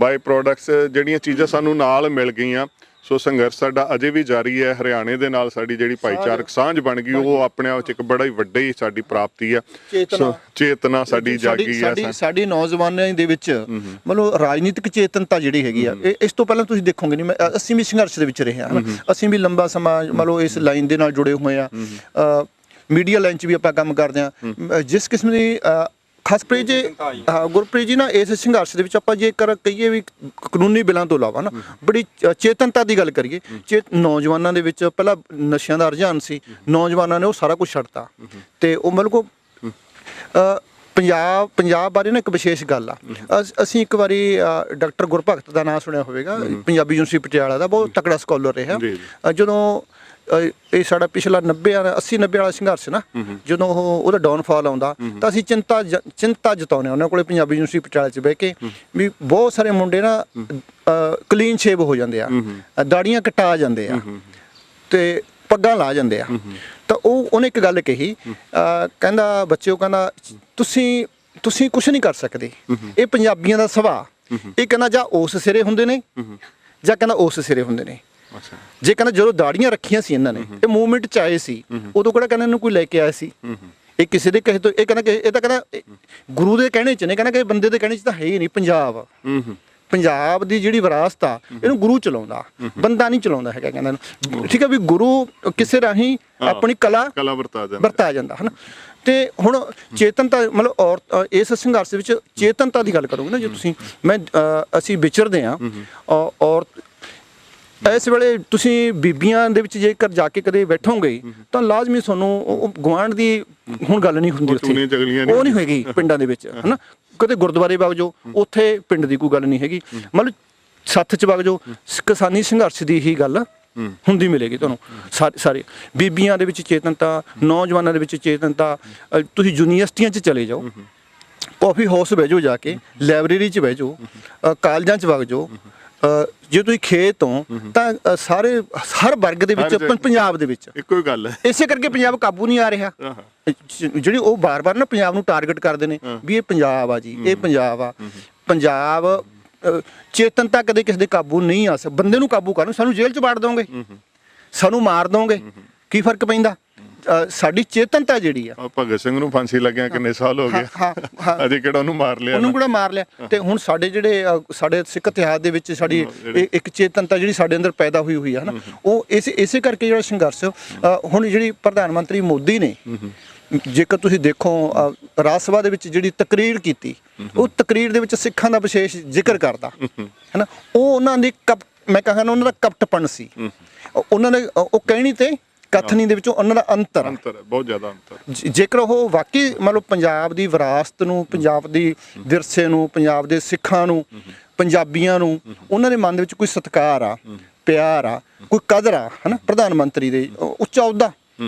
ਬਾਈ ਪ੍ਰੋਡਕਟਸ ਜਿਹੜੀਆਂ ਚੀਜ਼ਾਂ ਸਾਨੂੰ ਨਾਲ ਮਿਲ ਗਈਆਂ। ਸੋ ਸੰਘਰਸ਼ ਸਾਡਾ ਅਜੇ ਵੀ ਜਾਰੀ ਹੈ। ਹਰਿਆਣੇ ਦੇ ਨਾਲ ਸਾਡੀ ਜਿਹੜੀ ਭਾਈਚਾਰਕ ਸਾਂਝ ਬਣ ਗਈ, ਉਹ ਆਪਣੇ ਆਪ 'ਚ ਇੱਕ ਬੜਾ ਹੀ ਵੱਡੀ ਸਾਡੀ ਪ੍ਰਾਪਤੀ ਆ। ਚੇਤਨਾ ਸਾਡੀ ਜਾਗੀ ਆ। ਸਾਡੀ ਨੌਜਵਾਨਾਂ ਦੇ ਵਿੱਚ ਮਤਲਬ ਰਾਜਨੀਤਿਕ ਚੇਤਨਤਾ ਜਿਹੜੀ ਹੈਗੀ ਆ, ਇਸ ਤੋਂ ਪਹਿਲਾਂ ਤੁਸੀਂ ਦੇਖੋਗੇ ਨਹੀਂ, ਅਸੀਂ ਵੀ ਸੰਘਰਸ਼ ਦੇ ਵਿੱਚ ਰਹੇ ਹਾਂ, ਅਸੀਂ ਵੀ ਲੰਬਾ ਸਮਾਂ ਮਤਲਬ ਇਸ ਲਾਈਨ ਦੇ ਨਾਲ ਜੁੜੇ ਹੋਏ ਆ। ਮੀਡੀਆ ਲਾਈਨ 'ਚ ਵੀ ਆਪਾਂ ਕੰਮ ਕਰਦੇ ਹਾਂ। ਜਿਸ ਕਿਸਮ ਦੀ ਖਾਸਪ੍ਰੀਤ ਜੀ, ਗੁਰਪ੍ਰੀਤ ਜੀ ਨਾ, ਇਸ ਸੰਘਰਸ਼ ਦੇ ਵਿੱਚ ਆਪਾਂ ਜੇਕਰ ਕਹੀਏ ਵੀ ਕਾਨੂੰਨੀ ਬਿੱਲਾਂ ਤੋਂ ਇਲਾਵਾ ਨਾ ਬੜੀ ਚੇਤਨਤਾ ਦੀ ਗੱਲ ਕਰੀਏ, ਨੌਜਵਾਨਾਂ ਦੇ ਵਿੱਚ ਪਹਿਲਾਂ ਨਸ਼ਿਆਂ ਦਾ ਰੁਝਾਨ ਸੀ, ਨੌਜਵਾਨਾਂ ਨੇ ਉਹ ਸਾਰਾ ਕੁਝ ਛੱਡਤਾ। ਤੇ ਉਹ ਮਤਲਬ ਪੰਜਾਬ ਬਾਰੇ ਨਾ ਇੱਕ ਵਿਸ਼ੇਸ਼ ਗੱਲ ਆ। ਅਸੀਂ ਇੱਕ ਵਾਰੀ ਡਾਕਟਰ ਗੁਰਭਗਤ ਦਾ ਨਾਮ ਸੁਣਿਆ ਹੋਵੇਗਾ, ਪੰਜਾਬੀ ਯੂਨੀਵਰਸਿਟੀ ਪਟਿਆਲਾ ਦਾ ਬਹੁਤ ਤਕੜਾ ਸਕਾਲਰ ਰਿਹਾ। ਜਦੋਂ ਇਹ ਸਾਡਾ ਪਿਛਲਾ 80-90 ਵਾਲਾ ਸੰਘਰਸ਼ ਨਾ, ਜਦੋਂ ਉਹਦਾ ਡਾਊਨਫਾਲ ਆਉਂਦਾ ਤਾਂ ਅਸੀਂ ਚਿੰਤਾ ਜਤਾਉਂਦੇ ਉਹਨਾਂ ਕੋਲੇ ਪੰਜਾਬੀ ਯੂਨੀਵਰਸਿਟੀ ਪਟਿਆਲਾ 'ਚ ਬਹਿ ਕੇ ਵੀ ਬਹੁਤ ਸਾਰੇ ਮੁੰਡੇ ਨਾ ਕਲੀਨ ਸ਼ੇਵ ਹੋ ਜਾਂਦੇ ਆ, ਦਾੜੀਆਂ ਕਟਾ ਜਾਂਦੇ ਆ ਤੇ ਪੱਗਾਂ ਲਾ ਜਾਂਦੇ ਆ। ਤਾਂ ਉਹਨੇ ਇੱਕ ਗੱਲ ਕਹੀ, ਕਹਿੰਦਾ ਬੱਚਿਓ, ਕਹਿੰਦਾ ਤੁਸੀਂ ਕੁਛ ਨਹੀਂ ਕਰ ਸਕਦੇ, ਇਹ ਪੰਜਾਬੀਆਂ ਦਾ ਸੁਭਾਅ। ਇਹ ਕਹਿੰਦਾ ਜਾਂ ਉਸ ਸਿਰੇ ਹੁੰਦੇ ਨੇ ਜਾਂ ਕਹਿੰਦਾ ਉਸ ਸਿਰੇ ਹੁੰਦੇ ਨੇ। ਜੇ ਕਹਿੰਦਾ ਜਦੋਂ ਦਾੜੀਆਂ ਰੱਖੀਆਂ ਸੀ ਇਹਨਾਂ ਨੇ, ਇਹ ਮੂਵਮੈਂਟ 'ਚ ਆਏ ਸੀ, ਉਦੋਂ ਕਿਹੜਾ ਕਹਿੰਦਾ ਇਹਨੂੰ ਕੋਈ ਲੈ ਕੇ ਆਇਆ ਸੀ। ਇਹ ਕਿਸੇ ਦੇ ਕਹੇ ਤੋਂ ਇਹ ਕਹਿੰਦਾ ਕਿ ਇਹ ਤਾਂ ਕਹਿੰਦਾ ਗੁਰੂ ਦੇ ਕਹਿਣੇ 'ਚ ਨੇ, ਕਹਿੰਦਾ ਕਿ ਬੰਦੇ ਦੇ ਕਹਿਣੇ 'ਚ ਤਾਂ ਹੈ ਹੀ ਨਹੀਂ। ਪੰਜਾਬ ਦੀ ਜਿਹੜੀ ਵਿਰਾਸਤ ਆ ਇਹਨੂੰ ਗੁਰੂ ਚਲਾਉਂਦਾ, ਬੰਦਾ ਨਹੀਂ ਚਲਾਉਂਦਾ ਹੈਗਾ ਕਹਿੰਦਾ ਇਹਨੂੰ। ਠੀਕ ਹੈ ਵੀ ਗੁਰੂ ਕਿਸੇ ਰਾਹੀਂ ਆਪਣੀ ਕਲਾ ਵਰਤਾ ਜਾਂਦਾ ਹੈ ਨਾ। ਤੇ ਹੁਣ ਚੇਤਨਤਾ ਮਤਲਬ ਔਰ ਇਸ ਸੰਘਰਸ਼ ਵਿੱਚ ਚੇਤਨਤਾ ਦੀ ਗੱਲ ਕਰੋਗੇ ਨਾ ਜੇ ਤੁਸੀਂ, ਅਸੀਂ ਵਿਚਰਦੇ ਹਾਂ ਔਰ ਇਸ ਵੇਲੇ ਤੁਸੀਂ ਬੀਬੀਆਂ ਦੇ ਵਿੱਚ ਜੇਕਰ ਜਾ ਕੇ ਕਦੇ ਬੈਠੋਗੇ ਤਾਂ ਲਾਜ਼ਮੀ ਤੁਹਾਨੂੰ ਗੁਆਂਢ ਦੀ ਹੁਣ ਗੱਲ ਨਹੀਂ ਹੁੰਦੀ ਉੱਥੇ, ਉਹ ਨਹੀਂ ਹੋਏਗੀ ਪਿੰਡਾਂ ਦੇ ਵਿੱਚ ਹੈ ਨਾ। ਕਦੇ ਗੁਰਦੁਆਰੇ ਵਗ ਜਾਓ ਉੱਥੇ ਪਿੰਡ ਦੀ ਕੋਈ ਗੱਲ ਨਹੀਂ ਹੈਗੀ, ਮਤਲਬ ਸੱਥ 'ਚ ਵਗ ਜਾਓ ਕਿਸਾਨੀ ਸੰਘਰਸ਼ ਦੀ ਹੀ ਗੱਲ ਹੁੰਦੀ ਮਿਲੇਗੀ ਤੁਹਾਨੂੰ। ਸਾਰੇ ਬੀਬੀਆਂ ਦੇ ਵਿੱਚ ਚੇਤਨਤਾ, ਨੌਜਵਾਨਾਂ ਦੇ ਵਿੱਚ ਚੇਤਨਤਾ। ਤੁਸੀਂ ਯੂਨੀਵਰਸਿਟੀਆਂ 'ਚ ਚਲੇ ਜਾਓ, ਕਾਫੀ ਹਾਊਸ ਬਹਿ ਜਾਓ, ਜਾ ਕੇ ਲਾਇਬ੍ਰੇਰੀ 'ਚ ਬਹਿ ਜਾਓ, ਕਾਲਜਾਂ 'ਚ ਵਗ ਜਾਓ। ਜੇ ਤੁਸੀਂ ਖੇਤ ਹੋ ਤਾਂ ਸਾਰੇ ਹਰ ਵਰਗ ਦੇ ਵਿੱਚ ਪੰਜਾਬ ਦੇ ਵਿੱਚ ਇੱਕੋ ਹੀ ਗੱਲ ਹੈ। ਇਸੇ ਕਰਕੇ ਪੰਜਾਬ ਕਾਬੂ ਨਹੀਂ ਆ ਰਿਹਾ। ਜਿਹੜੀ ਉਹ ਬਾਰ-ਬਾਰ ਨਾ ਪੰਜਾਬ ਨੂੰ ਟਾਰਗੇਟ ਕਰਦੇ ਨੇ ਵੀ ਇਹ ਪੰਜਾਬ ਆ ਜੀ, ਇਹ ਪੰਜਾਬ ਆ। ਪੰਜਾਬ ਚੇਤਨਤਾ ਕਦੇ ਕਿਸੇ ਦੇ ਕਾਬੂ ਨਹੀਂ ਆ ਸਕਦੀ। ਬੰਦੇ ਨੂੰ ਕਾਬੂ ਕਰਨ, ਸਾਨੂੰ ਜੇਲ੍ਹ 'ਚ ਵਾੜ ਦੋਗੇ, ਸਾਨੂੰ ਮਾਰ ਦੋਗੇ, ਕੀ ਫਰਕ ਪੈਂਦਾ? ਸਾਡੀ ਚੇਤਨਤਾ ਜਿਹੜੀ ਆ, ਭਗਤ ਸਿੰਘ ਨੂੰ ਫਾਂਸੀ ਲੱਗਿਆ ਕਿੰਨੇ ਸਾਲ ਹੋ ਗਏ, ਅਜੇ ਕਿਹੜਾ ਉਹਨੂੰ ਮਾਰ ਲਿਆ। ਤੇ ਹੁਣ ਸਾਡੇ ਜਿਹੜੇ ਸਾਡੇ ਸਿੱਖ ਇਤਿਹਾਸ ਦੇ ਵਿੱਚ ਸਾਡੀ ਇੱਕ ਚੇਤਨਤਾ ਜਿਹੜੀ ਸਾਡੇ ਅੰਦਰ ਪੈਦਾ ਹੋਈ ਆ ਨਾ, ਉਹ ਇਸੇ ਕਰਕੇ ਜਿਹੜਾ ਸੰਘਰਸ਼ ਹੁਣ ਜਿਹੜੀ ਪ੍ਰਧਾਨ ਮੰਤਰੀ ਮੋਦੀ ਨੇ, ਜੇਕਰ ਤੁਸੀਂ ਦੇਖੋ ਰਾਜ ਸਭਾ ਦੇ ਵਿੱਚ ਜਿਹੜੀ ਤਕਰੀਰ ਕੀਤੀ, ਉਹ ਤਕਰੀਰ ਦੇ ਵਿੱਚ ਸਿੱਖਾਂ ਦਾ ਵਿਸ਼ੇਸ਼ ਜ਼ਿਕਰ ਕਰਦਾ ਹੈ ਨਾ। ਉਹ ਉਹਨਾਂ ਦੀ ਮੈਂ ਕਹਾਂ ਉਹਨਾਂ ਦਾ ਕਪਟਪਣ ਸੀ, ਉਹਨਾਂ ਨੇ ਉਹ ਕਹਿਣੀ ਤੇ ਕਥਨੀ ਦੇ ਵਿੱਚੋਂ ਉਹਨਾਂ ਦਾ ਅੰਤਰ ਬਹੁਤ ਜ਼ਿਆਦਾ ਅੰਤਰ। ਜੇਕਰ ਉਹ ਵਾਕਈ ਮਤਲਬ ਪੰਜਾਬ ਦੀ ਵਿਰਾਸਤ ਨੂੰ, ਪੰਜਾਬ ਦੀ ਵਿਰਸੇ ਨੂੰ, ਪੰਜਾਬ ਦੇ ਸਿੱਖਾਂ ਨੂੰ, ਪੰਜਾਬੀਆਂ ਨੂੰ, ਉਹਨਾਂ ਦੇ ਮਨ ਦੇ ਵਿੱਚ ਕੋਈ ਸਤਿਕਾਰ ਆ, ਪਿਆਰ ਆ, ਕੋਈ ਕਦਰ ਆ, ਹੈ ਨਾ, ਪ੍ਰਧਾਨ ਮੰਤਰੀ ਦੇ ਉੱਚਾ ਅਹੁਦਾ,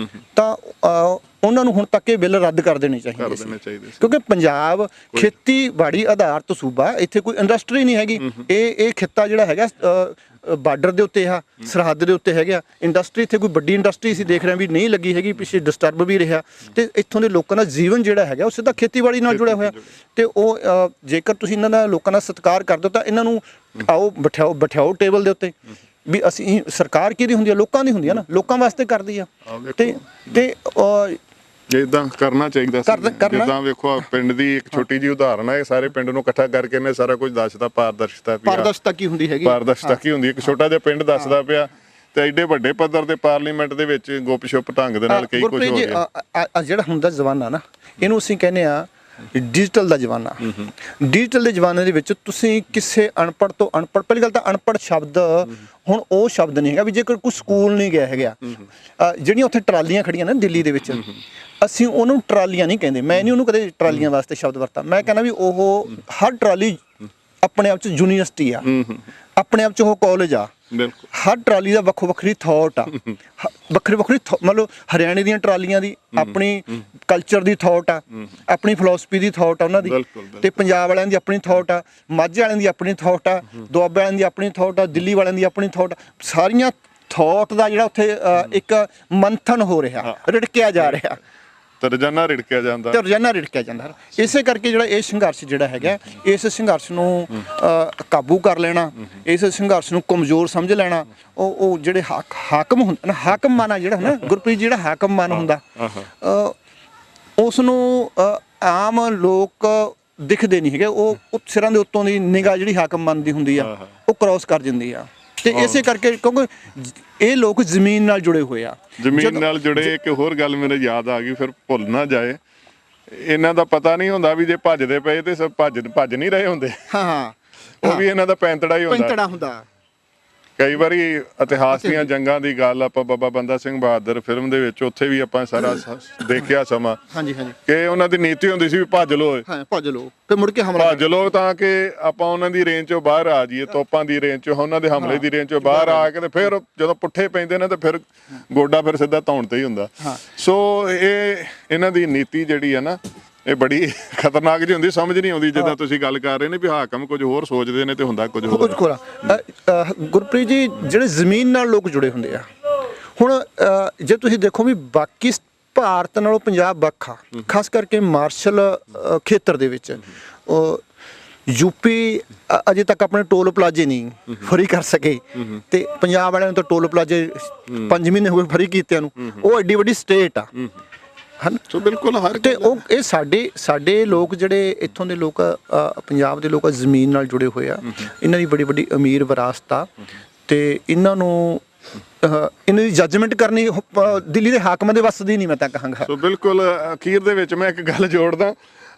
ਤਾਂ ਉਹਨਾਂ ਨੂੰ ਹੁਣ ਤੱਕ ਇਹ ਬਿੱਲ ਰੱਦ ਕਰ ਦੇਣੇ ਚਾਹੀਦੇ ਸੀ। ਕਿਉਂਕਿ ਪੰਜਾਬ ਖੇਤੀਬਾੜੀ ਆਧਾਰਿਤ ਸੂਬਾ, ਇੱਥੇ ਕੋਈ ਇੰਡਸਟਰੀ ਨਹੀਂ ਹੈਗੀ। ਇਹ ਖਿੱਤਾ ਜਿਹੜਾ ਹੈਗਾ ਬਾਰਡਰ ਦੇ ਉੱਤੇ ਆ, ਸਰਹੱਦ ਦੇ ਉੱਤੇ ਹੈਗਾ। ਇੰਡਸਟਰੀ ਇੱਥੇ ਕੋਈ ਵੱਡੀ ਇੰਡਸਟਰੀ ਸੀ ਦੇਖ ਰਹੇ ਵੀ ਨਹੀਂ ਲੱਗੀ ਹੈਗੀ, ਪਿੱਛੇ ਡਿਸਟਰਬ ਵੀ ਰਿਹਾ। ਤੇ ਇੱਥੋਂ ਦੇ ਲੋਕਾਂ ਦਾ ਜੀਵਨ ਜਿਹੜਾ ਹੈਗਾ ਉਹ ਸਿੱਧਾ ਖੇਤੀਬਾੜੀ ਨਾਲ ਜੁੜਿਆ ਹੋਇਆ। ਤੇ ਉਹ ਜੇਕਰ ਤੁਸੀਂ ਇਹਨਾਂ ਦਾ ਲੋਕਾਂ ਦਾ ਸਤਿਕਾਰ ਕਰਦੇ ਹੋ ਤਾਂ ਇਹਨਾਂ ਨੂੰ ਆਓ ਬਿਠਾਓ ਟੇਬਲ ਦੇ ਉੱਤੇ ਵੀ ਅਸੀਂ ਸਰਕਾਰ ਕਿਹਦੀ ਹੁੰਦੀ ਆ? ਲੋਕਾਂ ਦੀ ਹੁੰਦੀ ਆ ਨਾ, ਲੋਕਾਂ ਵਾਸਤੇ ਕਰਦੀ ਆ। ਤੇ ਇਦਾਂ ਕਰਨਾ ਚਾਹੀਦਾ ਸੀ। ਜਿੱਦਾਂ ਵੇਖੋ ਪਿੰਡ ਦੀ ਇੱਕ ਛੋਟੀ ਜਿਹੀ ਉਦਾਹਰਨ ਹੈ, ਸਾਰੇ ਪਿੰਡ ਨੂੰ ਇਕੱਠਾ ਕਰਕੇ ਇਹਨੇ ਸਾਰਾ ਕੁਝ ਦੱਸਦਾ। ਪਾਰਦਰਸ਼ਤਾ ਕੀ ਹੁੰਦੀ ਹੈਗੀ, ਪਾਰਦਰਸ਼ਤਾ ਕੀ ਹੁੰਦੀ, ਇੱਕ ਛੋਟਾ ਜਿਹਾ ਪਿੰਡ ਦੱਸਦਾ ਪਿਆ ਤੇ ਐਡੇ ਵੱਡੇ ਪੱਧਰ ਤੇ ਪਾਰਲੀਮੈਂਟ ਦੇ ਵਿੱਚ ਗੁੱਪ-ਛੁਪ ਢੰਗ ਦੇ ਨਾਲ ਕਈ ਕੁਝ ਹੋ ਗਿਆ। ਜਿਹੜਾ ਹੁੰਦਾ ਜ਼ਮਾਨਾ ਨਾ, ਇਹਨੂੰ ਅਸੀਂ ਕਹਿੰਦੇ ਆ ਡਿਜੀਟਲ ਦਾ ਜ਼ਮਾਨਾ। ਡਿਜੀਟਲ ਦੇ ਜ਼ਮਾਨੇ ਦੇ ਵਿੱਚ ਤੁਸੀਂ ਕਿਸੇ ਅਨਪੜ੍ਹ ਤੋਂ ਅਨਪੜ੍ਹ, ਪਹਿਲੀ ਗੱਲ ਤਾਂ ਅਨਪੜ੍ਹ ਸ਼ਬਦ ਹੁਣ ਉਹ ਸ਼ਬਦ ਨਹੀਂ ਹੈਗਾ ਵੀ ਜੇਕਰ ਕੋਈ ਸਕੂਲ ਨਹੀਂ ਗਿਆ ਹੈਗਾ। ਜਿਹੜੀਆਂ ਉੱਥੇ ਟਰਾਲੀਆਂ ਖੜੀਆਂ ਨੇ ਦਿੱਲੀ ਦੇ ਵਿੱਚ, ਅਸੀਂ ਉਹਨੂੰ ਟਰਾਲੀਆਂ ਨਹੀਂ ਕਹਿੰਦੇ। ਮੈਂ ਨਹੀਂ ਉਹਨੂੰ ਕਦੇ ਟਰਾਲੀਆਂ ਵਾਸਤੇ ਸ਼ਬਦ ਵਰਤਾ। ਮੈਂ ਕਹਿੰਦਾ ਵੀ ਉਹ ਹਰ ਟਰਾਲੀ ਆਪਣੇ ਆਪ 'ਚ ਯੂਨੀਵਰਸਿਟੀ ਆ, ਆਪਣੇ ਆਪ 'ਚ ਉਹ ਕਾਲਜ ਆ। ਹਰ ਟਰਾਲੀ ਦਾ ਵੱਖੋ ਵੱਖਰੀ ਥਾਟ ਆ, ਵੱਖਰੀ ਮਤਲਬ ਹਰਿਆਣੇ ਦੀਆਂ ਟਰਾਲੀਆਂ ਦੀ ਆਪਣੀ ਕਲਚਰ ਦੀ ਥਾਟ ਆ, ਆਪਣੀ ਫਿਲਾਸਫੀ ਦੀ ਥਾਟ ਆ ਉਹਨਾਂ ਦੀ। ਤੇ ਪੰਜਾਬ ਵਾਲਿਆਂ ਦੀ ਆਪਣੀ ਥਾਟ ਆ, ਮਾਝੇ ਵਾਲਿਆਂ ਦੀ ਆਪਣੀ ਥਾਟ ਆ, ਦੁਆਬੇ ਵਾਲਿਆਂ ਦੀ ਆਪਣੀ ਥਾਟ ਆ, ਦਿੱਲੀ ਵਾਲਿਆਂ ਦੀ ਆਪਣੀ ਥਾਟ ਆ। ਸਾਰੀਆਂ ਥਾਟ ਦਾ ਜਿਹੜਾ ਉੱਥੇ ਇੱਕ ਮੰਥਨ ਹੋ ਰਿਹਾ, ਰਿੜਕਿਆ ਜਾ ਰਿਹਾ, ਰੋਜ਼ਾਨਾ ਰਿੜਕਿਆ ਜਾਂਦਾ। ਇਸੇ ਕਰਕੇ ਜਿਹੜਾ ਇਹ ਸੰਘਰਸ਼ ਜਿਹੜਾ ਹੈਗਾ, ਇਸ ਸੰਘਰਸ਼ ਨੂੰ ਕਾਬੂ ਕਰ ਲੈਣਾ, ਇਸ ਸੰਘਰਸ਼ ਨੂੰ ਕਮਜ਼ੋਰ ਸਮਝ ਲੈਣਾ। ਉਹ ਜਿਹੜੇ ਹਾਕਮ ਹੁੰਦਾ ਨਾ, ਹਾਕਮ ਮਾਨਾ ਜਿਹੜਾ ਨਾ ਗੁਰਪ੍ਰੀਤ, ਜਿਹੜਾ ਹਾਕਮ ਮਾਨ ਹੁੰਦਾ, ਉਸ ਨੂੰ ਆਮ ਲੋਕ ਦਿਖਦੇ ਨਹੀਂ ਹੈਗੇ। ਉਹ ਸਿਰਾਂ ਦੇ ਉੱਤੋਂ ਦੀ ਨਿਗਾਹ ਜਿਹੜੀ ਹਾਕਮ ਮਾਨ ਦੀ ਹੁੰਦੀ ਆ, ਉਹ ਕ੍ਰਾਸ ਕਰ ਜਾਂਦੀ ਆ। ਤੇ ਇਸੇ ਕਰਕੇ ਕਿਉਂਕਿ ਇਹ ਲੋਕ ਜ਼ਮੀਨ ਨਾਲ ਜੁੜੇ ਹੋਏ ਆ, ਜ਼ਮੀਨ ਨਾਲ ਜੁੜੇ। ਇੱਕ ਹੋਰ ਗੱਲ ਮੇਰੇ ਯਾਦ ਆ ਗਈ, ਫਿਰ ਭੁੱਲ ਨਾ ਜਾਏ, ਇਹਨਾਂ ਦਾ ਪਤਾ ਨਹੀਂ ਹੁੰਦਾ ਵੀ ਜੇ ਭੱਜਦੇ ਪਏ ਤੇ ਭੱਜ ਨਹੀਂ ਰਹੇ ਹੁੰਦੇ। ਉਹ ਵੀ ਇਹਨਾਂ ਦਾ ਪੈਂਤੜਾ ਹੀ ਹੁੰਦਾ। ਕਈ ਵਾਰੀ ਇਤਿਹਾਸ ਦੀਆਂ ਜੰਗਾਂ ਦੀ ਗੱਲ ਆਪਾਂ ਬਾਬਾ ਬੰਦਾ ਸਿੰਘ ਬਹਾਦਰ ਫਿਲਮ ਦੇ ਵਿੱਚ ਉੱਥੇ ਵੀ ਆਪਾਂ ਸਾਰਾ ਦੇਖਿਆ ਸਮਾਂ ਕਿ ਉਹਨਾਂ ਦੀ ਨੀਤੀ ਹੁੰਦੀ ਸੀ ਵੀ ਭੱਜ ਲਓ ਤੇ ਮੁੜ ਕੇ ਹਮਲਾ ਭੱਜ ਲਓ ਤਾਂ ਕਿ ਆਪਾਂ ਉਹਨਾਂ ਦੀ ਰੇਂਜ ਚੋਂ ਬਾਹਰ ਆ ਜਾਈਏ, ਤੋਪਾਂ ਦੀ ਰੇਂਜ ਚੋਂ, ਉਹਨਾਂ ਦੇ ਹਮਲੇ ਦੀ ਰੇਂਜ ਚੋਂ ਬਾਹਰ ਆ ਕੇ ਤੇ ਫਿਰ ਜਦੋਂ ਪੁੱਠੇ ਪੈਂਦੇ ਨੇ ਤੇ ਫਿਰ ਗੋਡਾ ਫਿਰ ਸਿੱਧਾ ਧੌਣ ਤੇ ਹੀ ਹੁੰਦਾ। ਸੋ ਇਹਨਾਂ ਦੀ ਨੀਤੀ ਜਿਹੜੀ ਆ ਨਾ, ਇਹ ਬੜੀ ਖਤਰਨਾਕ ਜਿਹੀ ਹੁੰਦੀ, ਸਮਝ ਨਹੀਂ ਆਉਂਦੀ। ਜਿੱਦਾਂ ਤੁਸੀਂ ਗੱਲ ਕਰ ਰਹੇ ਨੇ ਵੀ ਹਾਕਮ ਕੁਝ ਹੋਰ ਸੋਚਦੇ ਨੇ ਤੇ ਹੁੰਦਾ ਕੁਝ ਹੋਰ। ਗੁਰਪ੍ਰੀਤ ਜੀ, ਜਿਹੜੇ ਜ਼ਮੀਨ ਨਾਲ ਲੋਕ ਜੁੜੇ ਹੁੰਦੇ ਆ, ਹੁਣ ਜੇ ਤੁਸੀਂ ਦੇਖੋ ਵੀ ਬਾਕੀ ਭਾਰਤ ਨਾਲੋਂ ਪੰਜਾਬ ਵੱਖ ਆ, ਖਾਸ ਕਰਕੇ ਮਾਰਸ਼ਲ ਖੇਤਰ ਦੇ ਵਿੱਚ। ਯੂਪੀ ਅਜੇ ਤੱਕ ਆਪਣੇ ਟੋਲ ਪਲਾਜ਼ੇ ਨਹੀਂ ਫਰੀ ਕਰ ਸਕੇ, ਤੇ ਪੰਜਾਬ ਵਾਲਿਆਂ ਨੂੰ ਤਾਂ ਟੋਲ ਪਲਾਜ਼ੇ 5 ਮਹੀਨੇ ਹੋ ਗਏ ਫਰੀ ਕੀਤਿਆਂ ਨੂੰ। ਉਹ ਐਡੀ ਵੱਡੀ ਸਟੇਟ ਆ, ਹਨ। ਸੋ ਬਿਲਕੁਲ ਹਰ ਤੇ ਉਹ ਇਹ ਸਾਡੇ ਲੋਕ ਜਿਹੜੇ ਇੱਥੋਂ ਦੇ ਲੋਕ ਪੰਜਾਬ ਦੇ ਲੋਕ ਜ਼ਮੀਨ ਨਾਲ ਜੁੜੇ ਹੋਏ ਆ, ਇਹਨਾਂ ਦੀ ਬੜੀ ਵੱਡੀ ਅਮੀਰ ਵਿਰਾਸਤ ਆ ਤੇ ਇਹਨਾਂ ਨੂੰ ਇਹਨਾਂ ਦੀ ਜੱਜਮੈਂਟ ਕਰਨੀ ਦਿੱਲੀ ਦੇ ਹਾਕਮਾਂ ਦੇ ਵੱਸ ਦੀ ਨਹੀਂ, ਮੈਂ ਤਾਂ ਕਹਾਂਗਾ। ਸੋ ਬਿਲਕੁਲ ਅਖੀਰ ਦੇ ਵਿੱਚ ਮੈਂ ਇੱਕ ਗੱਲ ਜੋੜਦਾ,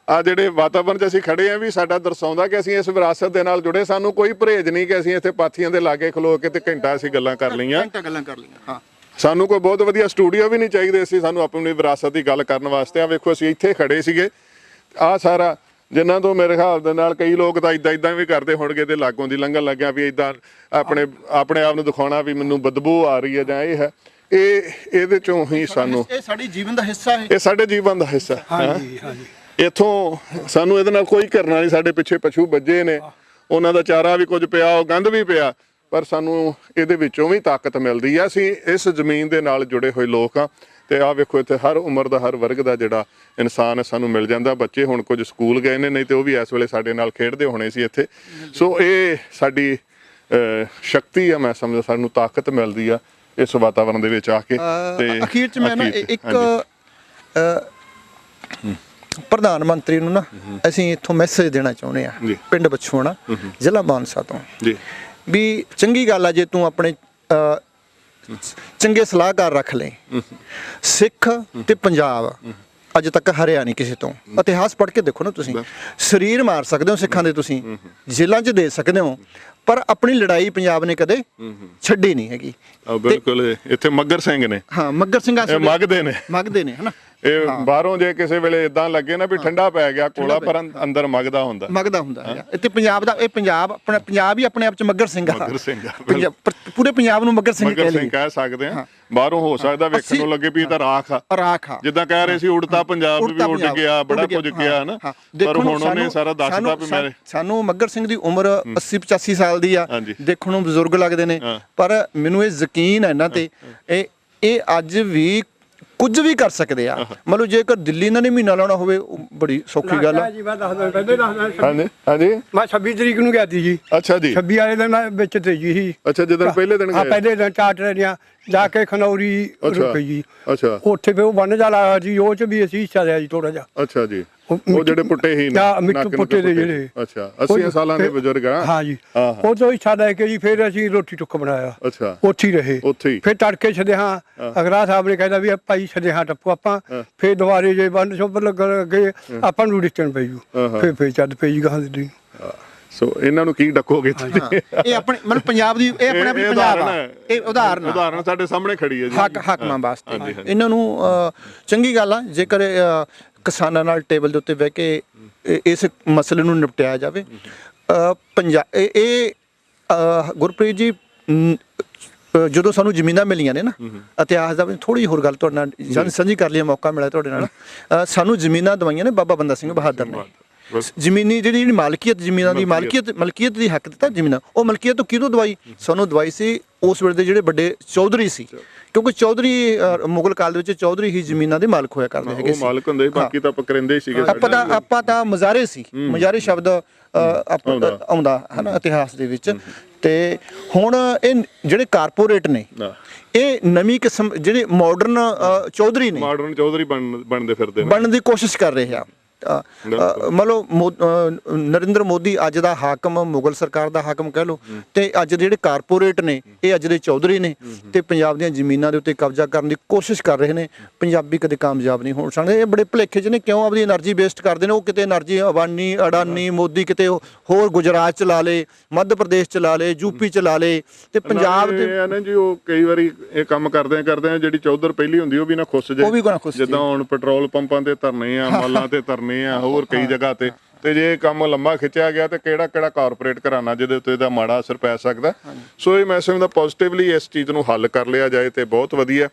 ਆ ਜਿਹੜੇ ਵਾਤਾਵਰਣ 'ਚ ਅਸੀਂ ਖੜੇ ਆ ਵੀ ਸਾਡਾ ਦਰਸਾਉਂਦਾ ਕਿ ਅਸੀਂ ਇਸ ਵਿਰਾਸਤ ਦੇ ਨਾਲ ਜੁੜੇ, ਸਾਨੂੰ ਕੋਈ ਪਰਹੇਜ਼ ਨਹੀਂ ਕਿ ਅਸੀਂ ਇੱਥੇ ਪਾਥੀਆਂ ਦੇ ਲਾਗੇ ਖਲੋ ਕੇ ਤੇ ਘੰਟਾ ਅਸੀਂ ਗੱਲਾਂ ਕਰ ਲਈਆਂ। ਹਾਂ, ਸਾਨੂੰ ਕੋਈ ਬਹੁਤ ਵਧੀਆ ਸਟੂਡੀਓ ਵੀ ਨਹੀਂ ਚਾਹੀਦੇ ਸੀ ਸਾਨੂੰ ਆਪਣੀ ਵਿਰਾਸਤ ਦੀ ਗੱਲ ਕਰਨ ਵਾਸਤੇ। ਆ ਵੇਖੋ ਅਸੀਂ ਇੱਥੇ ਖੜੇ ਸੀਗੇ, ਆ ਸਾਰਾ ਜਿਨ੍ਹਾਂ ਤੋਂ ਮੇਰੇ ਖਿਆਲ ਦੇ ਨਾਲ ਕਈ ਲੋਕ ਤਾਂ ਇਦਾਂ ਵੀ ਕਰਦੇ ਹੋਣਗੇ ਤੇ ਲਾਗੋਂ ਦੀ ਲੰਘਣ ਲੱਗਿਆ ਵੀ ਇਦਾਂ ਆਪਣੇ ਆਪ ਨੂੰ ਦਿਖਾਉਣਾ ਵੀ ਮੈਨੂੰ ਬਦਬੂ ਆ ਰਹੀ ਹੈ ਜਾਂ ਇਹ ਹੈ, ਇਹਦੇ ਚੋਂ ਹੀ ਸਾਨੂੰ ਇਹ ਸਾਡੀ ਜੀਵਨ ਦਾ ਹਿੱਸਾ ਹੈ, ਇਹ ਸਾਡੇ ਜੀਵਨ ਦਾ ਹਿੱਸਾ। ਹਾਂਜੀ ਹਾਂਜੀ ਇੱਥੋਂ ਸਾਨੂੰ ਇਹਦੇ ਨਾਲ ਕੋਈ ਕਰਨਾ ਨਹੀਂ, ਸਾਡੇ ਪਿੱਛੇ ਪਸ਼ੂ ਵੱਜੇ ਨੇ, ਉਹਨਾਂ ਦਾ ਚਾਰਾ ਵੀ ਕੁਝ ਪਿਆ, ਉਹ ਗੰਦ ਵੀ ਪਿਆ, ਪਰ ਸਾਨੂੰ ਇਹਦੇ ਵਿੱਚੋਂ ਵੀ ਤਾਕਤ ਮਿਲਦੀ ਆ। ਅਸੀਂ ਇਸ ਜ਼ਮੀਨ ਦੇ ਨਾਲ ਜੁੜੇ ਹੋਏ ਲੋਕ ਆ ਤੇ ਆਹ ਵੇਖੋ ਇੱਥੇ ਹਰ ਉਮਰ ਦਾ ਹਰ ਵਰਗ ਦਾ ਜਿਹੜਾ ਇਨਸਾਨ ਸਾਨੂੰ ਮਿਲ ਜਾਂਦਾ। ਬੱਚੇ ਹੁਣ ਕੁਝ ਸਕੂਲ ਗਏ ਨੇ, ਨਹੀਂ ਤੇ ਉਹ ਵੀ ਇਸ ਵੇਲੇ ਸਾਡੇ ਨਾਲ ਖੇਡਦੇ ਹੋਣੇ ਸੀ ਇੱਥੇ। ਸੋ ਇਹ ਸਾਡੀ ਸ਼ਕਤੀ ਆ, ਮੈਂ ਸਮਝਦਾ ਸਾਨੂੰ ਤਾਕਤ ਮਿਲਦੀ ਆ ਇਸ ਵਾਤਾਵਰਣ ਦੇ ਵਿੱਚ ਆ ਕੇ। ਤੇ ਅਖੀਰ 'ਚ ਮੈਂ ਨਾ ਇੱਕ ਪ੍ਰਧਾਨ ਮੰਤਰੀ ਨੂੰ ਨਾ ਅਸੀਂ ਇੱਥੋਂ ਮੈਸੇਜ ਦੇਣਾ ਚਾਹੁੰਦੇ ਆ, ਪਿੰਡ ਬਛੂਆਣਾ ਜ਼ਿਲ੍ਹਾ ਮਾਨਸਾ ਤੋਂ, ਵੀ ਚੰਗੀ ਗੱਲ ਆ ਜੇ ਤੂੰ ਆਪਣੇ ਚੰਗੇ ਸਲਾਹਕਾਰ ਰੱਖ ਲੈ। ਸਿੱਖ ਤੇ ਪੰਜਾਬ ਅੱਜ ਤੱਕ ਹਰਿਆ ਨਹੀਂ ਕਿਸੇ ਤੋਂ। ਇਤਿਹਾਸ ਪੜ੍ਹ ਕੇ ਦੇਖੋ ਨਾ, ਤੁਸੀਂ ਸਰੀਰ ਮਾਰ ਸਕਦੇ ਹੋ ਸਿੱਖਾਂ ਦੇ, ਤੁਸੀਂ ਜੇਲ੍ਹਾਂ 'ਚ ਦੇ ਸਕਦੇ ਹੋ, ਪਰ ਆਪਣੀ ਲੜਾਈ ਪੰਜਾਬ ਨੇ ਕਦੇ ਛੱਡੀ ਨਹੀਂ ਹੈਗੀ। ਬਿਲਕੁਲ ਇੱਥੇ ਮੱਗਰ ਸਿੰਘ ਨੇ, ਹਾਂ ਮੱਗਰ ਸਿੰਘ ਮੱਗਦੇ ਨੇ ਹਨਾ। ਇਹ ਬਾਹਰੋਂ ਜੇ ਕਿਸੇ ਵੇਲੇ ਇਦਾਂ ਲੱਗੇ ਨਾ ਵੀ ਠੰਡਾ ਪੈ ਗਿਆ ਕੋਲਾ, ਪਰ ਅੰਦਰ ਮੱਗਦਾ ਹੁੰਦਾ ਹੈਗਾ। ਇੱਥੇ ਪੰਜਾਬ ਦਾ, ਇਹ ਪੰਜਾਬ ਆਪਣਾ ਪੰਜਾਬ ਹੀ ਆਪਣੇ ਆਪ 'ਚ ਮੱਗਰ ਸਿੰਘ ਆ, ਪੂਰੇ ਪੰਜਾਬ ਨੂੰ ਮੱਗਰ ਸਿੰਘ ਕਹਿ ਸਕਦੇ ਆ। ਬਾਹਰੋਂ ਹੋ ਸਕਦਾ ਵੇਖਣ ਨੂੰ ਲੱਗੇ ਵੀ ਇਹ ਤਾਂ ਰਾਖ ਆ, ਜਿੱਦਾਂ ਕਹਿ ਰਹੇ ਸੀ ਉੜਤਾ ਪੰਜਾਬ ਵੀ ਉੱਡ ਗਿਆ, ਬੜਾ ਕੁਝ ਗਿਆ ਨਾ, ਪਰ ਹੁਣ ਉਹਨੇ ਸਾਰਾ ਦੱਸਦਾ ਵੀ ਮੈਂ ਸਾਨੂੰ ਮੱਗਰ ਸਿੰਘ ਦੀ ਉਮਰ 80-85 ਸਾਲ ਦੀ ਆ, ਦੇਖਣ ਨੂੰ ਬਜ਼ੁਰਗ ਲੱਗਦੇ ਨੇ, ਪਰ ਮੈਨੂੰ ਇਹ ਯਕੀਨ ਹੈ ਇਹਨਾਂ ਤੇ, ਇਹ ਅੱਜ ਵੀ ਕੁਝ ਵੀ ਕਰ ਸਕਦੇ ਆ। ਮਤਲਬ ਜੇਕਰ ਦਿੱਲੀ ਇਹਨਾਂ ਨੇ ਮਹੀਨਾ ਲਾਉਣਾ ਹੋਵੇ, ਬੜੀ ਸੌਖੀ ਗੱਲ ਆ। ਹਾਂਜੀ ਮੈਂ 26 ਤਰੀਕ ਨੂੰ ਗਿਆ ਸੀ ਜੀ। ਅੱਛਾ ਜੀ, 26 ਵਾਲੇ ਦਿਨ ਮੈਂ ਵਿੱਚ ਤੇ ਜੀ। ਅੱਛਾ, ਜਦੋਂ ਪਹਿਲੇ ਦਿਨ ਗਏ? ਪਹਿਲੇ ਦਿਨ ਚਾਰ ਟ੍ਰੇਨਾਂ ਜਾ ਕੇ ਖਨੌਰੀ ਰੁਕੇ ਜੀ। ਅੱਛਾ, ਉੱਥੇ ਫਿਰ ਉਹ ਬੰਨ ਜਾ ਲਾਇਆ ਜੀ, ਉਹ 'ਚ ਵੀ ਅਸੀਂ ਹਿੱਸਾ ਲਿਆ ਜੀ ਥੋੜਾ ਜਿਹਾ। ਅੱਛਾ ਜੀ, ਉਹ ਜਿਹੜੇ ਪੁੱਟੇ ਹੀ ਮਿੱਟੂ ਪੁੱਟੇ ਦੇ ਜਿਹੜੇ, ਅੱਛਾ 80 ਸਾਲਾਂ ਦੇ ਬਜ਼ੁਰਗ ਆ। ਹਾਂ ਜੀ, ਉਹ ਤੋਂ ਹਿੱਸਾ ਲੈ ਕੇ ਜੀ ਫਿਰ ਅਸੀਂ ਰੋਟੀ ਟੁੱਕ ਬਣਾਇਆ। ਅੱਛਾ, ਉੱਥੇ ਹੀ ਰਹੇ। ਫਿਰ ਤੜਕੇ ਛਦਿਆਂ ਅਗਲਾ ਸਾਹਿਬ ਨੇ ਕਹਿੰਦਾ ਵੀ ਭਾਈ ਛਦਿਆਂ ਟੱਪੋ ਆਪਾਂ, ਫਿਰ ਦੁਬਾਰੇ ਜੇ ਬੰਨ ਸ਼ੋਭਰ ਲੱਗਣ ਲੱਗੇ ਆਪਾਂ ਨੂੰ ਡਿਸਟਨ ਪਈ ਜੂ, ਫਿਰ ਚੱਲ ਪਈ ਗਾਂ ਦੀ। ਸੋ ਇਹਨਾਂ ਨੂੰ ਕੀ ਡੱਕੋਗੇ ਤੁਸੀਂ? ਇਹ ਆਪਣੇ ਮਤਲਬ ਪੰਜਾਬ ਦੀ, ਇਹ ਆਪਣੇ ਪੰਜਾਬ ਆ, ਇਹ ਉਦਾਹਰਨ ਸਾਡੇ ਸਾਹਮਣੇ ਖੜੀ ਹੈ ਜੀ, ਹਾਕਮਾਂ ਵਾਸਤੇ। ਇਹਨਾਂ ਨੂੰ ਚੰਗੀ ਗੱਲ ਆ ਜੇਕਰ ਕਿਸਾਨਾਂ ਨਾਲ ਟੇਬਲ ਦੇ ਉੱਤੇ ਬਹਿ ਕੇ ਇਸ ਮਸਲੇ ਨੂੰ ਨਿਪਟਾਇਆ ਜਾਵੇ। ਗੁਰਪ੍ਰੀਤ ਜੀ, ਜਦੋਂ ਸਾਨੂੰ ਜ਼ਮੀਨਾਂ ਮਿਲੀਆਂ ਨੇ ਨਾ, ਇਤਿਹਾਸ ਦਾ ਥੋੜੀ ਹੋਰ ਗੱਲ ਤੁਹਾਡੇ ਨਾਲ ਸਾਂਝੀ ਕਰ ਲਈ, ਮੌਕਾ ਮਿਲਿਆ ਤੁਹਾਡੇ ਨਾਲ। ਸਾਨੂੰ ਜ਼ਮੀਨਾਂ ਦਵਾਈਆਂ ਨੇ ਬਾਬਾ ਬੰਦਾ ਸਿੰਘ ਬਹਾਦਰ ਨੇ। ਜ਼ਮੀਨੀ ਜਿਹੜੀ ਮਾਲਕੀਅਤ, ਜ਼ਮੀਨਾਂ ਦੀ ਮਲਕੀਅਤ ਦੀ ਹੱਕ ਦਿੱਤਾ ਜ਼ਮੀਨਾਂ, ਉਹ ਮਲਕੀਅਤ ਤੋਂ ਕਿਹਨੂੰ ਦਵਾਈ? ਸਾਨੂੰ ਦਵਾਈ ਸੀ ਉਸ ਵੇਲੇ ਦੇ ਜਿਹੜੇ ਵੱਡੇ ਚੌਧਰੀ ਸੀ, ਕਿਉਂਕਿ ਚੌਧਰੀ ਮੁਗਲ ਕਾਲ ਦੇ ਵਿੱਚ ਚੌਧਰੀ ਹੀ ਜ਼ਮੀਨਾਂ ਦੇ ਮਾਲਕ ਹੋਇਆ ਕਰਦੇ ਹੈਗੇ ਸੀ। ਮਾਲਕ ਹੁੰਦੇ, ਬਾਕੀ ਤਾਂ ਪਕਰਿੰਦੇ ਸੀਗੇ। ਆਪਾਂ ਤਾਂ ਮਜ਼ਾਰੇ ਸੀ, ਮਜ਼ਾਰੇ ਸ਼ਬਦ ਆਉਂਦਾ ਹੈ ਨਾ ਇਤਿਹਾਸ ਦੇ ਵਿੱਚ। ਤੇ ਹੁਣ ਇਹ ਜਿਹੜੇ ਕਾਰਪੋਰੇਟ ਨੇ, ਇਹ ਨਵੀਂ ਕਿਸਮ ਜਿਹੜੇ ਮਾਡਰਨ ਚੌਧਰੀ ਨੇ, ਮਾਡਰਨ ਚੌਧਰੀ ਬਣਦੇ ਫਿਰਦੇ ਨੇ, ਬਣਨ ਦੀ ਕੋਸ਼ਿਸ਼ ਕਰ ਰਹੇ ਆ। ਮਤਲਬ ਨਰਿੰਦਰ ਮੋਦੀ ਅੱਜ ਦਾ ਹਾਕਮ, ਮੁਗਲ ਸਰਕਾਰ ਦਾ ਹਾਕਮ ਕਹਿ ਲਓ, ਤੇ ਅੱਜ ਦੇ ਜਿਹੜੇ ਕਾਰਪੋਰੇਟ ਨੇ ਇਹ ਅੱਜ ਦੇ ਚੌਧਰੀ ਨੇ, ਤੇ ਪੰਜਾਬ ਦੀਆਂ ਜ਼ਮੀਨਾਂ ਦੇ ਉੱਤੇ ਕਬਜ਼ਾ ਕਰਨ ਦੀ ਕੋਸ਼ਿਸ਼ ਕਰ ਰਹੇ ਨੇ। ਪੰਜਾਬੀ ਕਦੇ ਕਾਮਯਾਬ ਨਹੀਂ ਹੋ ਸਕਦੇ। ਇਹ ਬੜੇ ਭੁਲੇਖੇ 'ਚ ਨੇ, ਕਿਉਂ ਆਪਣੀ એનર્ਜੀ ਵੇਸਟ ਕਰਦੇ ਨੇ। ਉਹ ਕਿਤੇ એનર્ਜੀ ਅਡਾਨੀ ਮੋਦੀ ਕਿਤੇ ਹੋਰ ਗੁਜਰਾਤ ਚ ਲਾ ਲੇ, ਮੱਧ ਪ੍ਰਦੇਸ਼ ਚ ਲਾ ਲੇ, ਯੂਪੀ ਚ ਲਾ ਲੇ, ਤੇ ਪੰਜਾਬ ਦੇ ਜੀ ਉਹ ਕਈ ਵਾਰੀ ਇਹ ਕੰਮ ਕਰਦੇ ਆ ਜਿਹੜੀ ਚੌਧਰ ਪਹਿਲੀ ਹੁੰਦੀ ਉਹ ਵੀ ਨਾ ਖੁੱਸ ਜੇ, ਜਿੱਦਾਂ ਹੁਣ ਪੈਟਰੋਲ ਪੰਪਾਂ ਤੇ ਧਰਨੇ ਆ, ਮਾਲਾਂ ਤੇ ਧਰਨੇ ਆ, ਹੋਰ ਕਈ ਜਗ੍ਹਾ ਤੇ ਜੇ ਕੰਮ ਲੰਮਾ ਖਿੱਚਿਆ ਗਿਆ ਤੇ ਕਿਹੜਾ ਕਾਰਪੋਰੇਟ ਘਰਾਣਾ ਜਿਹਦੇ ਉੱਤੇ ਇਹਦਾ ਮਾੜਾ ਅਸਰ ਪੈ ਸਕਦਾ। ਸੋ ਇਹ ਮੈਂ ਸਮਝਦਾ ਪੋਜ਼ਿਟਿਵਲੀ ਇਸ ਚੀਜ਼ ਨੂੰ ਹੱਲ ਕਰ ਲਿਆ ਜਾਏ ਤੇ ਬਹੁਤ ਵਧੀਆ।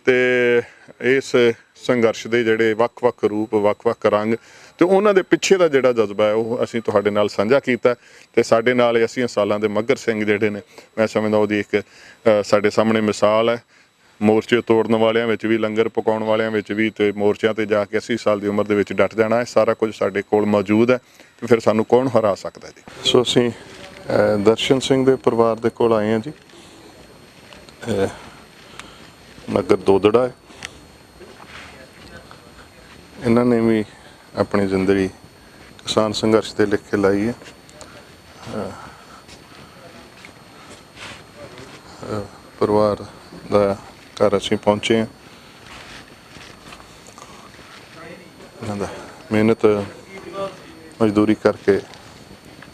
ਤੇ ਇਸ ਸੰਘਰਸ਼ ਦੇ ਜਿਹੜੇ ਵੱਖ-ਵੱਖ ਰੂਪ, ਵੱਖ-ਵੱਖ ਰੰਗ ਤੇ ਉਹਨਾਂ ਦੇ ਪਿੱਛੇ ਦਾ ਜਿਹੜਾ ਜਜ਼ਬਾ ਹੈ ਉਹ ਅਸੀਂ ਤੁਹਾਡੇ ਨਾਲ ਸਾਂਝਾ ਕੀਤਾ। ਤੇ ਸਾਡੇ ਨਾਲ 80 ਸਾਲਾਂ ਦੇ ਮੱਗਰ ਸਿੰਘ ਜਿਹੜੇ ਨੇ, ਮੈਂ ਸਮਝਦਾ ਉਹਦੀ ਇੱਕ ਸਾਡੇ ਸਾਹਮਣੇ ਮਿਸਾਲ ਹੈ। ਮੋਰਚੇ ਤੋੜਨ ਵਾਲਿਆਂ ਵਿੱਚ ਵੀ, ਲੰਗਰ ਪਕਾਉਣ ਵਾਲਿਆਂ ਵਿੱਚ ਵੀ, ਤੇ ਮੋਰਚਿਆਂ ਤੇ ਜਾ ਕੇ 80 ਸਾਲ ਦੀ ਉਮਰ ਦੇ ਵਿੱਚ ਡਟ ਜਾਣਾ ਹੈ। ਸਾਰਾ ਕੁਝ ਸਾਡੇ ਕੋਲ ਮੌਜੂਦ ਹੈ ਤੇ ਫਿਰ ਸਾਨੂੰ ਕੌਣ ਹਰਾ ਸਕਦਾ ਜੀ। ਸੋ ਅਸੀਂ ਦਰਸ਼ਨ ਸਿੰਘ ਦੇ ਪਰਿਵਾਰ ਦੇ ਕੋਲ ਆਏ ਹਾਂ ਜੀ। ਨਗਰ ਦੋਦੜਾ ਹੈ ਇਹਨਾਂ ਨੇ ਵੀ ਆਪਣੀ ਜ਼ਿੰਦਗੀ ਕਿਸਾਨ ਸੰਘਰਸ਼ ਦੇ ਲਿਖ ਕੇ ਲਾਈ ਹੈ। ਪਰਿਵਾਰ ਦਾ ਘਰ ਅਸੀਂ ਪਹੁੰਚੇ ਹਾਂ। ਇਹਨਾਂ ਦਾ ਮਿਹਨਤ ਮਜ਼ਦੂਰੀ ਕਰਕੇ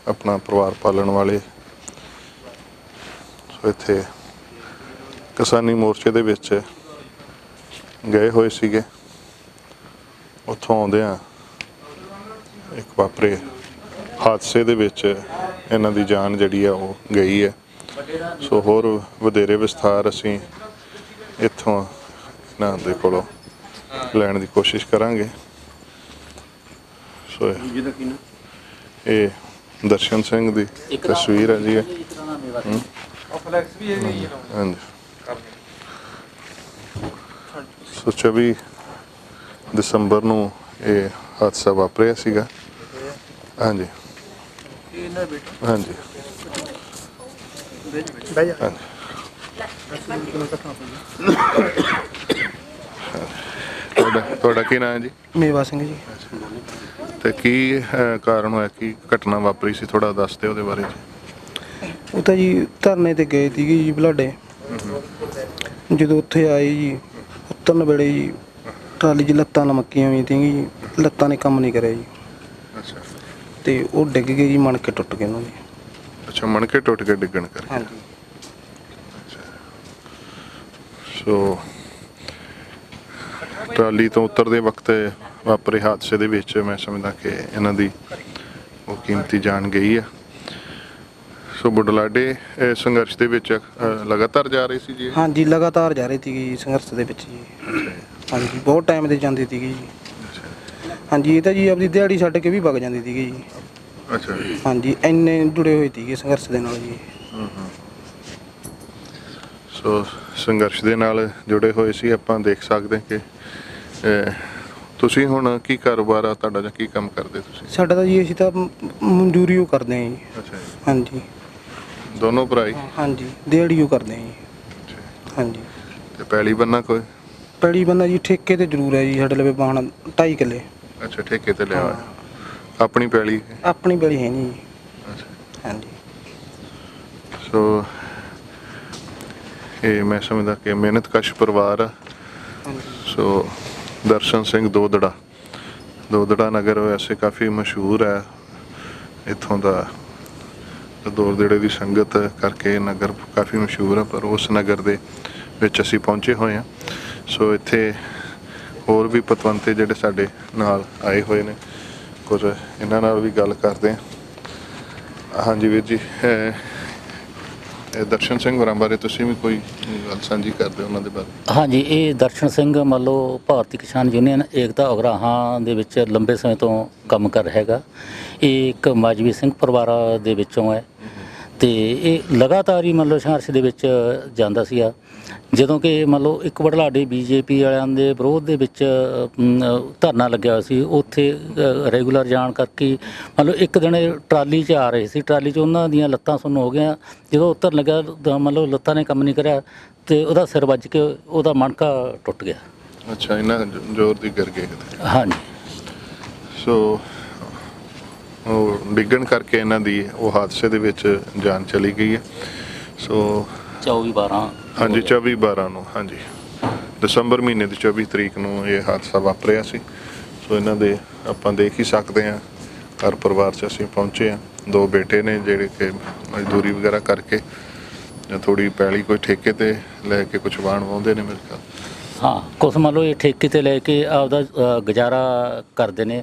ਆਪਣਾ ਪਰਿਵਾਰ ਪਾਲਣ ਵਾਲੇ ਸੋ ਇੱਥੇ ਕਿਸਾਨੀ ਮੋਰਚੇ ਦੇ ਵਿੱਚ ਗਏ ਹੋਏ ਸੀਗੇ। ਉੱਥੋਂ ਆਉਂਦਿਆਂ ਇੱਕ ਵਾਪਰੇ ਹਾਦਸੇ ਦੇ ਵਿੱਚ ਇਹਨਾਂ ਦੀ ਜਾਨ ਜਿਹੜੀ ਆ ਉਹ ਗਈ ਹੈ। ਸੋ ਹੋਰ ਵਧੇਰੇ ਵਿਸਥਾਰ ਅਸੀਂ ਇੱਥੋਂ ਇਹਨਾਂ ਦੇ ਕੋਲੋਂ ਲੈਣ ਦੀ ਕੋਸ਼ਿਸ਼ ਕਰਾਂਗੇ। ਸੋ ਇਹ ਦਰਸ਼ਨ ਸਿੰਘ ਦੀ ਤਸਵੀਰ ਹੈ ਜੀ। ਹਾਂਜੀ। ਸੋ 24 ਦਸੰਬਰ ਨੂੰ ਇਹ ਹਾਦਸਾ ਵਾਪਰਿਆ ਸੀਗਾ। ਹਾਂਜੀ ਹਾਂਜੀ ਤੁਹਾਡਾ ਕੀ ਨਾਮ ਹੈ ਜੀ? ਮੇਵਾ ਸਿੰਘ ਜੀ। ਤੇ ਕੀ ਕਾਰਨ ਹੋਇਆ, ਕੀ ਘਟਨਾ ਵਾਪਰੀ ਸੀ, ਥੋੜਾ ਦੱਸ ਦਿਓ ਉਹਦੇ ਬਾਰੇ ਜੀ। ਉਹ ਤਾਂ ਜੀ ਧਰਨੇ ਤੇ ਗਏ ਸੀਗੇ ਜੀ ਬਲਾਡੇ। ਜਦੋਂ ਉੱਥੇ ਆਏ ਜੀ ਉਤਰਨ ਵੇਲੇ ਜੀ ਟਰਾਲੀ 'ਚ ਲੱਤਾਂ ਲਮਕੀਆਂ ਹੋਈਆਂ ਸੀਗੀਆਂ ਜੀ, ਲੱਤਾਂ ਨੇ ਕੰਮ ਨਹੀਂ ਕਰਿਆ ਜੀ। ਅੱਛਾ। ਤੇ ਉਹ ਡਿੱਗ ਗਏ ਜੀ, ਮਣਕੇ ਟੁੱਟ ਗਏ ਉਹਨਾਂ ਦੇ। ਅੱਛਾ, ਮਣਕੇ ਟੁੱਟ ਕੇ ਡਿੱਗਣ ਕਰਕੇ। ਹਾਂਜੀ। ਸੋ ਟਰਾਲੀ ਤੋਂ ਉਤਰਦੇ ਵਕਤ ਵਾਪਰੇ ਹਾਦਸੇ ਦੇ ਵਿੱਚ ਮੈਂ ਸਮਝਦਾ ਕਿ ਇਹਨਾਂ ਦੀ ਉਹ ਕੀਮਤੀ ਜਾਨ ਗਈ ਹੈ। ਸੋ ਬੁਢਲਾਡੇ ਸੰਘਰਸ਼ ਦੇ ਵਿੱਚ ਲਗਾਤਾਰ ਜਾ ਰਹੇ ਸੀ ਜੀ? ਹਾਂਜੀ, ਲਗਾਤਾਰ ਜਾ ਰਹੀ ਸੀਗੀ ਜੀ ਸੰਘਰਸ਼ ਦੇ ਵਿੱਚ ਜੀ। ਹਾਂਜੀ, ਬਹੁਤ ਟਾਈਮ ਦੇ ਜਾਂਦੀ ਸੀਗੀ ਜੀ। ਹਾਂਜੀ, ਇਹ ਤਾਂ ਜੀ ਆਪਣੀ ਦਿਹਾੜੀ ਛੱਡ ਕੇ ਵੀ ਵਗ ਜਾਂਦੀ ਸੀਗੀ ਜੀ। ਅੱਛਾ ਜੀ। ਹਾਂਜੀ, ਇੰਨੇ ਜੁੜੇ ਹੋਏ ਸੀਗੇ ਸੰਘਰਸ਼ ਦੇ ਨਾਲ ਜੀ। ਸੋ ਸੰਘਰਸ਼ ਦੇ ਨਾਲ ਜੁੜੇ ਹੋਏ ਸੀ। ਆਪਾਂ ਦੇਖ ਸਕਦੇ ਕਿ ਤੁਸੀਂ ਹੁਣ ਕੀ ਕਾਰੋਬਾਰ ਆ ਤੁਹਾਡਾ ਜਾਂ ਕੀ ਕੰਮ ਕਰਦੇ ਤੁਸੀਂ? ਸਾਡਾ ਤਾਂ ਜੀ ਅਸੀਂ ਤਾਂ ਮਜ਼ਦੂਰੀ ਉਹ ਕਰਦੇ ਹਾਂ ਜੀ। ਅੱਛਾ ਜੀ। ਹਾਂਜੀ। ਦੋਨੋਂ ਭਰਾ ਹੀ? ਹਾਂਜੀ, ਦਿਹਾੜੀ ਉਹ ਕਰਦੇ ਹਾਂ ਜੀ। ਹਾਂਜੀ। ਤੇ ਪੈਲੀ ਬੰਨਾ ਕੋਈ? ਪੈਲੀ ਬੰਨਾ ਜੀ ਠੇਕੇ ਤੇ ਜ਼ਰੂਰ ਹੈ ਜੀ, ਸਾਡੇ ਲਵੇ ਬਾਣ 2.5 ਕਿੱਲੇ। ਅੱਛਾ, ਠੇਕੇ ਤੇ ਲਿਆ ਹੋਇਆ। ਆਪਣੀ ਪੈਲੀ? ਆਪਣੀ ਪੈਲੀ ਹੈ ਨਹੀਂ ਜੀ। ਅੱਛਾ। ਹਾਂਜੀ। ਸੋ ਇਹ ਮੈਂ ਸਮਝਦਾ ਕਿ ਮਿਹਨਤਕਸ਼ ਪਰਿਵਾਰ ਆ। ਸੋ ਦਰਸ਼ਨ ਸਿੰਘ ਦੋਦੜਾ ਨਗਰ ਵੈਸੇ ਕਾਫੀ ਮਸ਼ਹੂਰ ਹੈ ਇੱਥੋਂ ਦਾ। ਦੋਦੜੇ ਦੀ ਸੰਗਤ ਕਰਕੇ ਨਗਰ ਕਾਫੀ ਮਸ਼ਹੂਰ ਹੈ, ਪਰ ਉਸ ਨਗਰ ਦੇ ਵਿੱਚ ਅਸੀਂ ਪਹੁੰਚੇ ਹੋਏ ਹਾਂ। ਸੋ ਇੱਥੇ ਹੋਰ ਵੀ ਪਤਵੰਤੇ ਜਿਹੜੇ ਸਾਡੇ ਨਾਲ ਆਏ ਹੋਏ ਨੇ, ਕੁਝ ਇਹਨਾਂ ਨਾਲ ਵੀ ਗੱਲ ਕਰਦੇ ਹਾਂ। ਹਾਂਜੀ ਵੀਰ ਜੀ, ਦਰਸ਼ਨ ਸਿੰਘ ਹੋਰਾਂ ਬਾਰੇ ਤੁਸੀਂ ਵੀ ਕੋਈ ਗੱਲ ਸਾਂਝੀ ਕਰਦੇ ਹੋ ਉਹਨਾਂ ਦੇ ਬਾਰੇ? ਹਾਂਜੀ, ਇਹ ਦਰਸ਼ਨ ਸਿੰਘ ਮੰਨ ਲਓ ਭਾਰਤੀ ਕਿਸਾਨ ਯੂਨੀਅਨ ਏਕਤਾ ਉਗਰਾਹਾਂ ਦੇ ਵਿੱਚ ਲੰਬੇ ਸਮੇਂ ਤੋਂ ਕੰਮ ਕਰ ਰਿਹਾ ਹੈਗਾ। ਇਹ ਇੱਕ ਮਾਜਵੀ ਸਿੰਘ ਪਰਿਵਾਰਾਂ ਦੇ ਵਿੱਚੋਂ ਹੈ ਤੇ ਇਹ ਲਗਾਤਾਰ ਹੀ ਮੰਨ ਲਓ ਸੰਘਰਸ਼ ਦੇ ਵਿੱਚ ਜਾਂਦਾ ਸੀਗਾ। ਜਦੋਂ ਕਿ ਮੰਨ ਲਓ ਇੱਕ ਬੁਢਲਾਡੇ ਬੀਜੇਪੀ ਵਾਲਿਆਂ ਦੇ ਵਿਰੋਧ ਦੇ ਵਿੱਚ ਧਰਨਾ ਲੱਗਿਆ ਹੋਇਆ ਸੀ, ਉੱਥੇ ਰੈਗੂਲਰ ਜਾਣ ਕਰਕੇ ਮੰਨ ਲਓ ਇੱਕ ਦਿਨ ਟਰਾਲੀ 'ਚ ਆ ਰਹੇ ਸੀ, ਟਰਾਲੀ 'ਚ ਉਹਨਾਂ ਦੀਆਂ ਲੱਤਾਂ ਸੁੰਨ ਹੋ ਗਈਆਂ। ਜਦੋਂ ਉਤਰਨ ਲੱਗਿਆ ਤਾਂ ਮੰਨ ਲਓ ਲੱਤਾਂ ਨੇ ਕੰਮ ਨਹੀਂ ਕਰਿਆ ਤੇ ਉਹਦਾ ਸਿਰ ਵੱਜ ਕੇ ਉਹਦਾ ਮਣਕਾ ਟੁੱਟ ਗਿਆ। ਅੱਛਾ, ਇਹਨਾਂ ਜ਼ੋਰ ਦੀ ਗਿਰ ਗਏ ਕਿਤੇ? ਹਾਂਜੀ। ਸੋ ਉਹ ਡਿੱਗਣ ਕਰਕੇ ਇਹਨਾਂ ਦੀ ਉਹ ਹਾਦਸੇ ਦੇ ਵਿੱਚ ਜਾਨ ਚਲੀ ਗਈ ਹੈ। ਸੋ 24/12 ਹਾਂਜੀ 24/12 ਨੂੰ, ਹਾਂਜੀ ਦਸੰਬਰ ਮਹੀਨੇ ਦੀ 24 ਤਰੀਕ ਨੂੰ ਇਹ ਹਾਦਸਾ ਵਾਪਰਿਆ ਸੀ। ਸੋ ਇਹਨਾਂ ਦੇ ਆਪਾਂ ਦੇਖ ਹੀ ਸਕਦੇ ਹਾਂ ਘਰ ਪਰਿਵਾਰ 'ਚ ਅਸੀਂ ਪਹੁੰਚੇ ਹਾਂ। ਦੋ ਬੇਟੇ ਨੇ ਜਿਹੜੇ ਕਿ ਮਜ਼ਦੂਰੀ ਵਗੈਰਾ ਕਰਕੇ ਜਾਂ ਥੋੜੀ ਪੈਲੀ ਕੋਈ ਠੇਕੇ ਤੇ ਲੈ ਕੇ ਕੁਛ ਵਾਹਣ ਵਾਹੁੰਦੇ ਨੇ ਮੇਰੇ ਖਿਆਲ। ਹਾਂ, ਕੁਛ ਮੰਨ ਲਓ ਇਹ ਠੇਕੇ ਤੇ ਲੈ ਕੇ ਆਪਦਾ ਗੁਜ਼ਾਰਾ ਕਰਦੇ ਨੇ।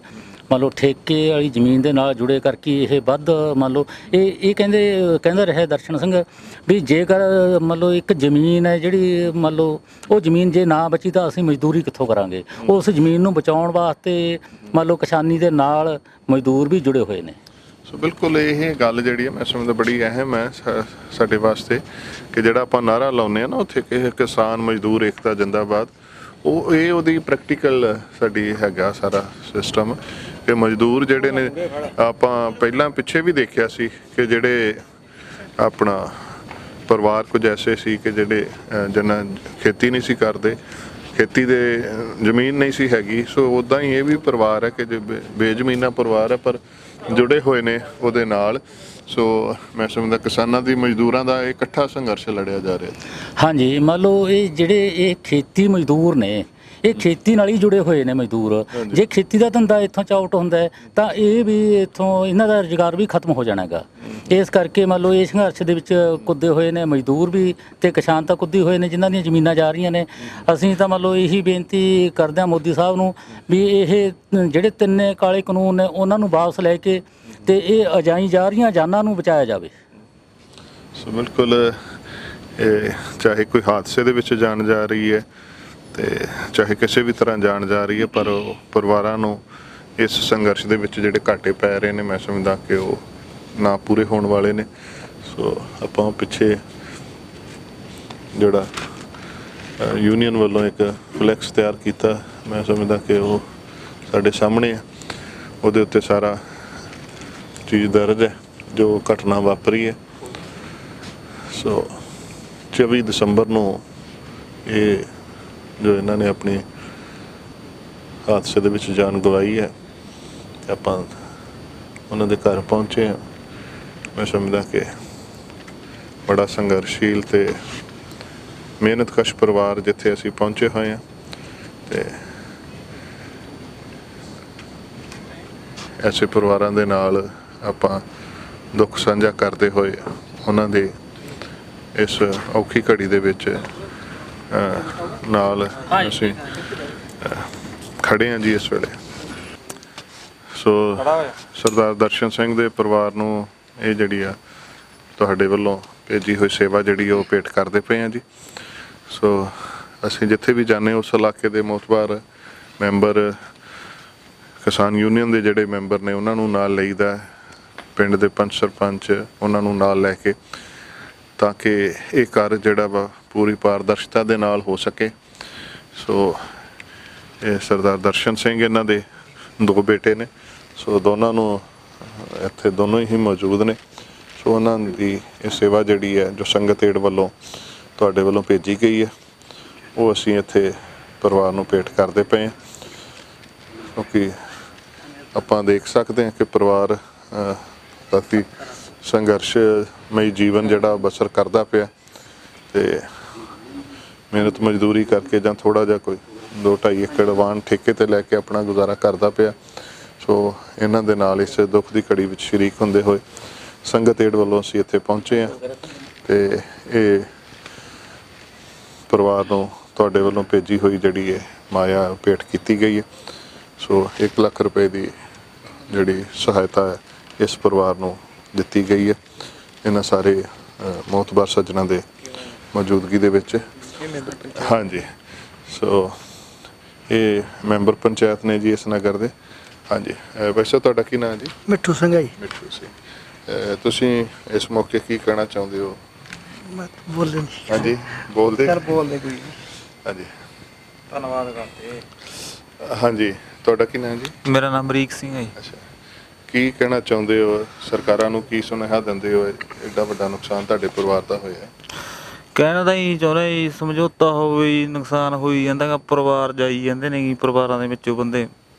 ਮੰਨ ਲਓ ਠੇਕੇ ਵਾਲੀ ਜ਼ਮੀਨ ਦੇ ਨਾਲ ਜੁੜੇ ਕਰਕੇ ਇਹ ਵੱਧ ਮੰਨ ਲਓ ਇਹ ਕਹਿੰਦਾ ਰਿਹਾ ਦਰਸ਼ਨ ਸਿੰਘ ਵੀ ਜੇਕਰ ਮੰਨ ਲਓ ਇੱਕ ਜ਼ਮੀਨ ਹੈ ਜਿਹੜੀ ਮੰਨ ਲਓ ਉਹ ਜ਼ਮੀਨ ਜੇ ਨਾ ਬਚੀ ਤਾਂ ਅਸੀਂ ਮਜ਼ਦੂਰੀ ਕਿੱਥੋਂ ਕਰਾਂਗੇ। ਉਸ ਜ਼ਮੀਨ ਨੂੰ ਬਚਾਉਣ ਵਾਸਤੇ ਮੰਨ ਲਓ ਕਿਸਾਨੀ ਦੇ ਨਾਲ ਮਜ਼ਦੂਰ ਵੀ ਜੁੜੇ ਹੋਏ ਨੇ। ਸੋ ਬਿਲਕੁਲ ਇਹ ਗੱਲ ਜਿਹੜੀ ਹੈ ਮੈਂ ਸਮਝਦਾ ਬੜੀ ਅਹਿਮ ਹੈ ਸਾਡੇ ਵਾਸਤੇ ਕਿ ਜਿਹੜਾ ਆਪਾਂ ਨਾਅਰਾ ਲਾਉਂਦੇ ਹਾਂ ਨਾ ਉੱਥੇ ਕਿ ਕਿਸਾਨ ਮਜ਼ਦੂਰ ਏਕਤਾ ਜਿੰਦਾਬਾਦ, ਉਹਦੀ ਪ੍ਰੈਕਟੀਕਲ ਸਾਡੀ ਹੈਗਾ ਸਾਰਾ ਸਿਸਟਮ ਕਿ ਮਜ਼ਦੂਰ ਜਿਹੜੇ ਨੇ ਆਪਾਂ ਪਹਿਲਾਂ ਪਿੱਛੇ ਵੀ ਦੇਖਿਆ ਸੀ ਕਿ ਜਿਹੜੇ ਆਪਣਾ ਪਰਿਵਾਰ ਕੁਝ ਐਸੇ ਸੀ ਕਿ ਜਿਹੜੇ ਜਿਨ੍ਹਾਂ ਖੇਤੀ ਨਹੀਂ ਸੀ ਕਰਦੇ, ਖੇਤੀ ਦੇ ਜ਼ਮੀਨ ਨਹੀਂ ਸੀ ਹੈਗੀ। ਸੋ ਉੱਦਾਂ ਹੀ ਇਹ ਵੀ ਪਰਿਵਾਰ ਹੈ ਕਿ ਜੋ ਬੇਜ਼ਮੀਨਾ ਪਰਿਵਾਰ ਹੈ ਪਰ ਜੁੜੇ ਹੋਏ ਨੇ ਉਹਦੇ ਨਾਲ। ਸੋ ਮੈਂ ਸਮਝਦਾ ਕਿਸਾਨਾਂ ਦੀ ਮਜ਼ਦੂਰਾਂ ਦਾ ਇਕੱਠਾ ਸੰਘਰਸ਼ ਲੜਿਆ ਜਾ ਰਿਹਾ। ਹਾਂਜੀ, ਮੰਨ ਲਓ ਇਹ ਜਿਹੜੇ ਇਹ ਖੇਤੀ ਮਜ਼ਦੂਰ ਨੇ, ਇਹ ਖੇਤੀ ਨਾਲ ਹੀ ਜੁੜੇ ਹੋਏ ਨੇ ਮਜ਼ਦੂਰ। ਜੇ ਖੇਤੀ ਦਾ ਧੰਦਾ ਇੱਥੋਂ ਚਾਊਟ ਹੁੰਦਾ ਹੈ ਤਾਂ ਇਹ ਵੀ ਇੱਥੋਂ ਇਹਨਾਂ ਦਾ ਰੁਜ਼ਗਾਰ ਵੀ ਖਤਮ ਹੋ ਜਾਣਾ ਹੈਗਾ। ਇਸ ਕਰਕੇ ਮੰਨ ਲਓ ਇਹ ਸੰਘਰਸ਼ ਦੇ ਵਿੱਚ ਕੁੱਦੇ ਹੋਏ ਨੇ ਮਜ਼ਦੂਰ ਵੀ ਤੇ ਕਿਸਾਨ ਤਾਂ ਕੁੱਦੇ ਹੋਏ ਨੇ ਜਿਨ੍ਹਾਂ ਦੀਆਂ ਜ਼ਮੀਨਾਂ ਜਾ ਰਹੀਆਂ ਨੇ। ਅਸੀਂ ਤਾਂ ਮੰਨ ਲਓ ਇਹੀ ਬੇਨਤੀ ਕਰਦੇ ਹਾਂ ਮੋਦੀ ਸਾਹਿਬ ਨੂੰ ਵੀ ਇਹ ਜਿਹੜੇ ਤਿੰਨੇ ਕਾਲੇ ਕਾਨੂੰਨ ਨੇ ਉਹਨਾਂ ਨੂੰ ਵਾਪਸ ਲੈ ਕੇ ਤੇ ਇਹ ਅਜਾਈ ਜਾ ਰਹੀਆਂ ਜਾਨਾਂ ਨੂੰ ਬਚਾਇਆ ਜਾਵੇ। ਸੋ ਬਿਲਕੁਲ, ਚਾਹੇ ਕੋਈ ਹਾਦਸੇ ਦੇ ਵਿੱਚ ਜਾਨ ਜਾ ਰਹੀ ਹੈ ਤੇ ਚਾਹੇ ਕਿਸੇ ਵੀ ਤਰ੍ਹਾਂ ਜਾਣ ਜਾ ਰਹੀ ਹੈ, ਪਰ ਉਹ ਪਰਿਵਾਰਾਂ ਨੂੰ ਇਸ ਸੰਘਰਸ਼ ਦੇ ਵਿੱਚ ਜਿਹੜੇ ਘਾਟੇ ਪੈ ਰਹੇ ਨੇ ਮੈਂ ਸਮਝਦਾ ਕਿ ਉਹ ਨਾ ਪੂਰੇ ਹੋਣ ਵਾਲੇ ਨੇ। ਸੋ ਆਪਾਂ ਪਿੱਛੇ ਜਿਹੜਾ ਯੂਨੀਅਨ ਵੱਲੋਂ ਇੱਕ ਫਲੈਕਸ ਤਿਆਰ ਕੀਤਾ, ਮੈਂ ਸਮਝਦਾ ਕਿ ਉਹ ਸਾਡੇ ਸਾਹਮਣੇ ਆ। ਉਹਦੇ ਉੱਤੇ ਸਾਰਾ ਚੀਜ਼ ਦਰਜ ਹੈ ਜੋ ਘਟਨਾ ਵਾਪਰੀ ਹੈ। ਸੋ 24 ਦਸੰਬਰ ਨੂੰ ਇਹ ਜੋ ਇਹਨਾਂ ਨੇ ਆਪਣੀ ਹਾਦਸੇ ਦੇ ਵਿੱਚ ਜਾਨ ਗਵਾਈ ਹੈ, ਆਪਾਂ ਉਹਨਾਂ ਦੇ ਘਰ ਪਹੁੰਚੇ ਹਾਂ। ਮੈਂ ਸਮਝਦਾ ਕਿ ਬੜਾ ਸੰਘਰਸ਼ੀਲ ਤੇ ਮਿਹਨਤਕਸ਼ ਪਰਿਵਾਰ ਜਿੱਥੇ ਅਸੀਂ ਪਹੁੰਚੇ ਹੋਏ ਹਾਂ ਤੇ ਐਸੇ ਪਰਿਵਾਰਾਂ ਦੇ ਨਾਲ ਆਪਾਂ ਦੁੱਖ ਸਾਂਝਾ ਕਰਦੇ ਹੋਏ ਉਹਨਾਂ ਦੇ ਇਸ ਔਖੀ ਘੜੀ ਦੇ ਵਿੱਚ ਨਾਲ ਅਸੀਂ ਖੜੇ ਹਾਂ ਜੀ ਇਸ ਵੇਲੇ। ਸੋ ਸਰਦਾਰ ਦਰਸ਼ਨ ਸਿੰਘ ਦੇ ਪਰਿਵਾਰ ਨੂੰ ਇਹ ਜਿਹੜੀ ਆ ਤੁਹਾਡੇ ਵੱਲੋਂ ਭੇਜੀ ਹੋਈ ਸੇਵਾ ਜਿਹੜੀ ਉਹ ਭੇਟ ਕਰਦੇ ਪਏ ਹਾਂ ਜੀ। ਸੋ ਅਸੀਂ ਜਿੱਥੇ ਵੀ ਜਾਂਦੇ ਉਸ ਇਲਾਕੇ ਦੇ ਮੋਤਬਾਰ ਮੈਂਬਰ, ਕਿਸਾਨ ਯੂਨੀਅਨ ਦੇ ਜਿਹੜੇ ਮੈਂਬਰ ਨੇ ਉਹਨਾਂ ਨੂੰ ਨਾਲ ਲਈਦਾ, ਪਿੰਡ ਦੇ ਪੰਚ ਸਰਪੰਚ ਉਹਨਾਂ ਨੂੰ ਨਾਲ ਲੈ ਕੇ, ਤਾਂ ਕਿ ਇਹ ਕਾਰਜ ਜਿਹੜਾ ਵਾ ਪੂਰੀ ਪਾਰਦਰਸ਼ਤਾ ਦੇ ਨਾਲ ਹੋ ਸਕੇ। ਸੋ ਇਹ ਸਰਦਾਰ ਦਰਸ਼ਨ ਸਿੰਘ, ਇਹਨਾਂ ਦੇ 2 ਬੇਟੇ ਨੇ। ਸੋ ਦੋਨਾਂ ਨੂੰ ਇੱਥੇ ਦੋਨੋਂ ਹੀ ਮੌਜੂਦ ਨੇ। ਸੋ ਉਹਨਾਂ ਦੀ ਇਹ ਸੇਵਾ ਜਿਹੜੀ ਹੈ ਜੋ ਸੰਗਤ ਏਡ ਵੱਲੋਂ ਤੁਹਾਡੇ ਵੱਲੋਂ ਭੇਜੀ ਗਈ ਹੈ ਉਹ ਅਸੀਂ ਇੱਥੇ ਪਰਿਵਾਰ ਨੂੰ ਭੇਟ ਕਰਦੇ ਪਏ ਹਾਂ, ਕਿਉਂਕਿ ਆਪਾਂ ਦੇਖ ਸਕਦੇ ਹਾਂ ਕਿ ਪਰਿਵਾਰ ਕਾਫੀ ਸੰਘਰਸ਼ਮਈ ਜੀਵਨ ਜਿਹੜਾ ਬਸਰ ਕਰਦਾ ਪਿਆ ਤੇ ਮਿਹਨਤ ਮਜ਼ਦੂਰੀ ਕਰਕੇ ਜਾਂ ਥੋੜ੍ਹਾ ਜਿਹਾ ਕੋਈ 2-2.5 ਏਕੜ ਵਾਹਣ ਠੇਕੇ 'ਤੇ ਲੈ ਕੇ ਆਪਣਾ ਗੁਜ਼ਾਰਾ ਕਰਦਾ ਪਿਆ। ਸੋ ਇਹਨਾਂ ਦੇ ਨਾਲ ਇਸ ਦੁੱਖ ਦੀ ਘੜੀ ਵਿੱਚ ਸ਼ਰੀਕ ਹੁੰਦੇ ਹੋਏ ਸੰਗਤ ਏਡ ਵੱਲੋਂ ਅਸੀਂ ਇੱਥੇ ਪਹੁੰਚੇ ਹਾਂ ਤੇ ਇਹ ਪਰਿਵਾਰ ਨੂੰ ਤੁਹਾਡੇ ਵੱਲੋਂ ਭੇਜੀ ਹੋਈ ਜਿਹੜੀ ਹੈ ਮਾਇਆ ਭੇਟ ਕੀਤੀ ਗਈ ਹੈ। ਸੋ 1 ਲੱਖ ਰੁਪਏ ਦੀ ਜਿਹੜੀ ਸਹਾਇਤਾ ਹੈ ਇਸ ਪਰਿਵਾਰ ਨੂੰ ਦਿੱਤੀ ਗਈ ਹੈ ਇਹਨਾਂ ਸਾਰੇ ਮੋਤਬਾਰ ਸੱਜਣਾਂ ਦੇ ਮੌਜੂਦਗੀ ਦੇ ਵਿੱਚ। ਹਾਂਜੀ, ਸੋ ਇਹ ਮੈਂਬਰ ਪੰਚਾਇਤ ਨੇ ਜੀ ਇਸ ਨਗਰ ਦੇ। ਹਾਂਜੀ, ਵੈਸੇ ਤੁਹਾਡਾ ਕੀ ਨਾਮ ਜੀ? ਮਿੱਠੂ ਸਿੰਘ ਜੀ। ਮਿੱਠੂ ਸਿੰਘ, ਤੁਸੀਂ ਇਸ ਮੌਕੇ ਕੀ ਕਹਿਣਾ ਚਾਹੁੰਦੇ ਹੋ? ਮੈਂ ਬੋਲੇ ਨਹੀਂ। ਹਾਂਜੀ, ਬੋਲਦੇ ਕੋਈ। ਹਾਂਜੀ, ਧੰਨਵਾਦ ਕਰਦੇ। ਹਾਂਜੀ, ਤੁਹਾਡਾ ਕੀ ਨਾਮ ਜੀ? ਮੇਰਾ ਨਾਮ ਅਮਰੀਕ ਸਿੰਘ ਹੈ ਜੀ। ਅੱਛਾ, ਕੀ ਕਹਿਣਾ ਚਾਹੁੰਦੇ ਹੋ? ਸਰਕਾਰਾਂ ਨੂੰ ਕੀ ਸੁਨੇਹਾ ਦਿੰਦੇ ਹੋ? ਐਡਾ ਵੱਡਾ ਨੁਕਸਾਨ ਤੁਹਾਡੇ ਪਰਿਵਾਰ ਦਾ ਹੋਇਆ। ਕਹਿਣਾ ਤਾਂ ਹੀ ਚਾਹੁੰਦਾ ਜੀ, ਸਮਝੌਤਾ ਹੋਵੇ ਜੀ, ਨੁਕਸਾਨ ਹੋਈ ਜਾਂਦਾ ਗਾ, ਪਰਿਵਾਰ ਜਾਈ ਜਾਂਦੇ ਨੇ ਜੀ, ਪਰਿਵਾਰਾਂ ਦੇ ਵਿੱਚੋਂ ਬੰਦੇ।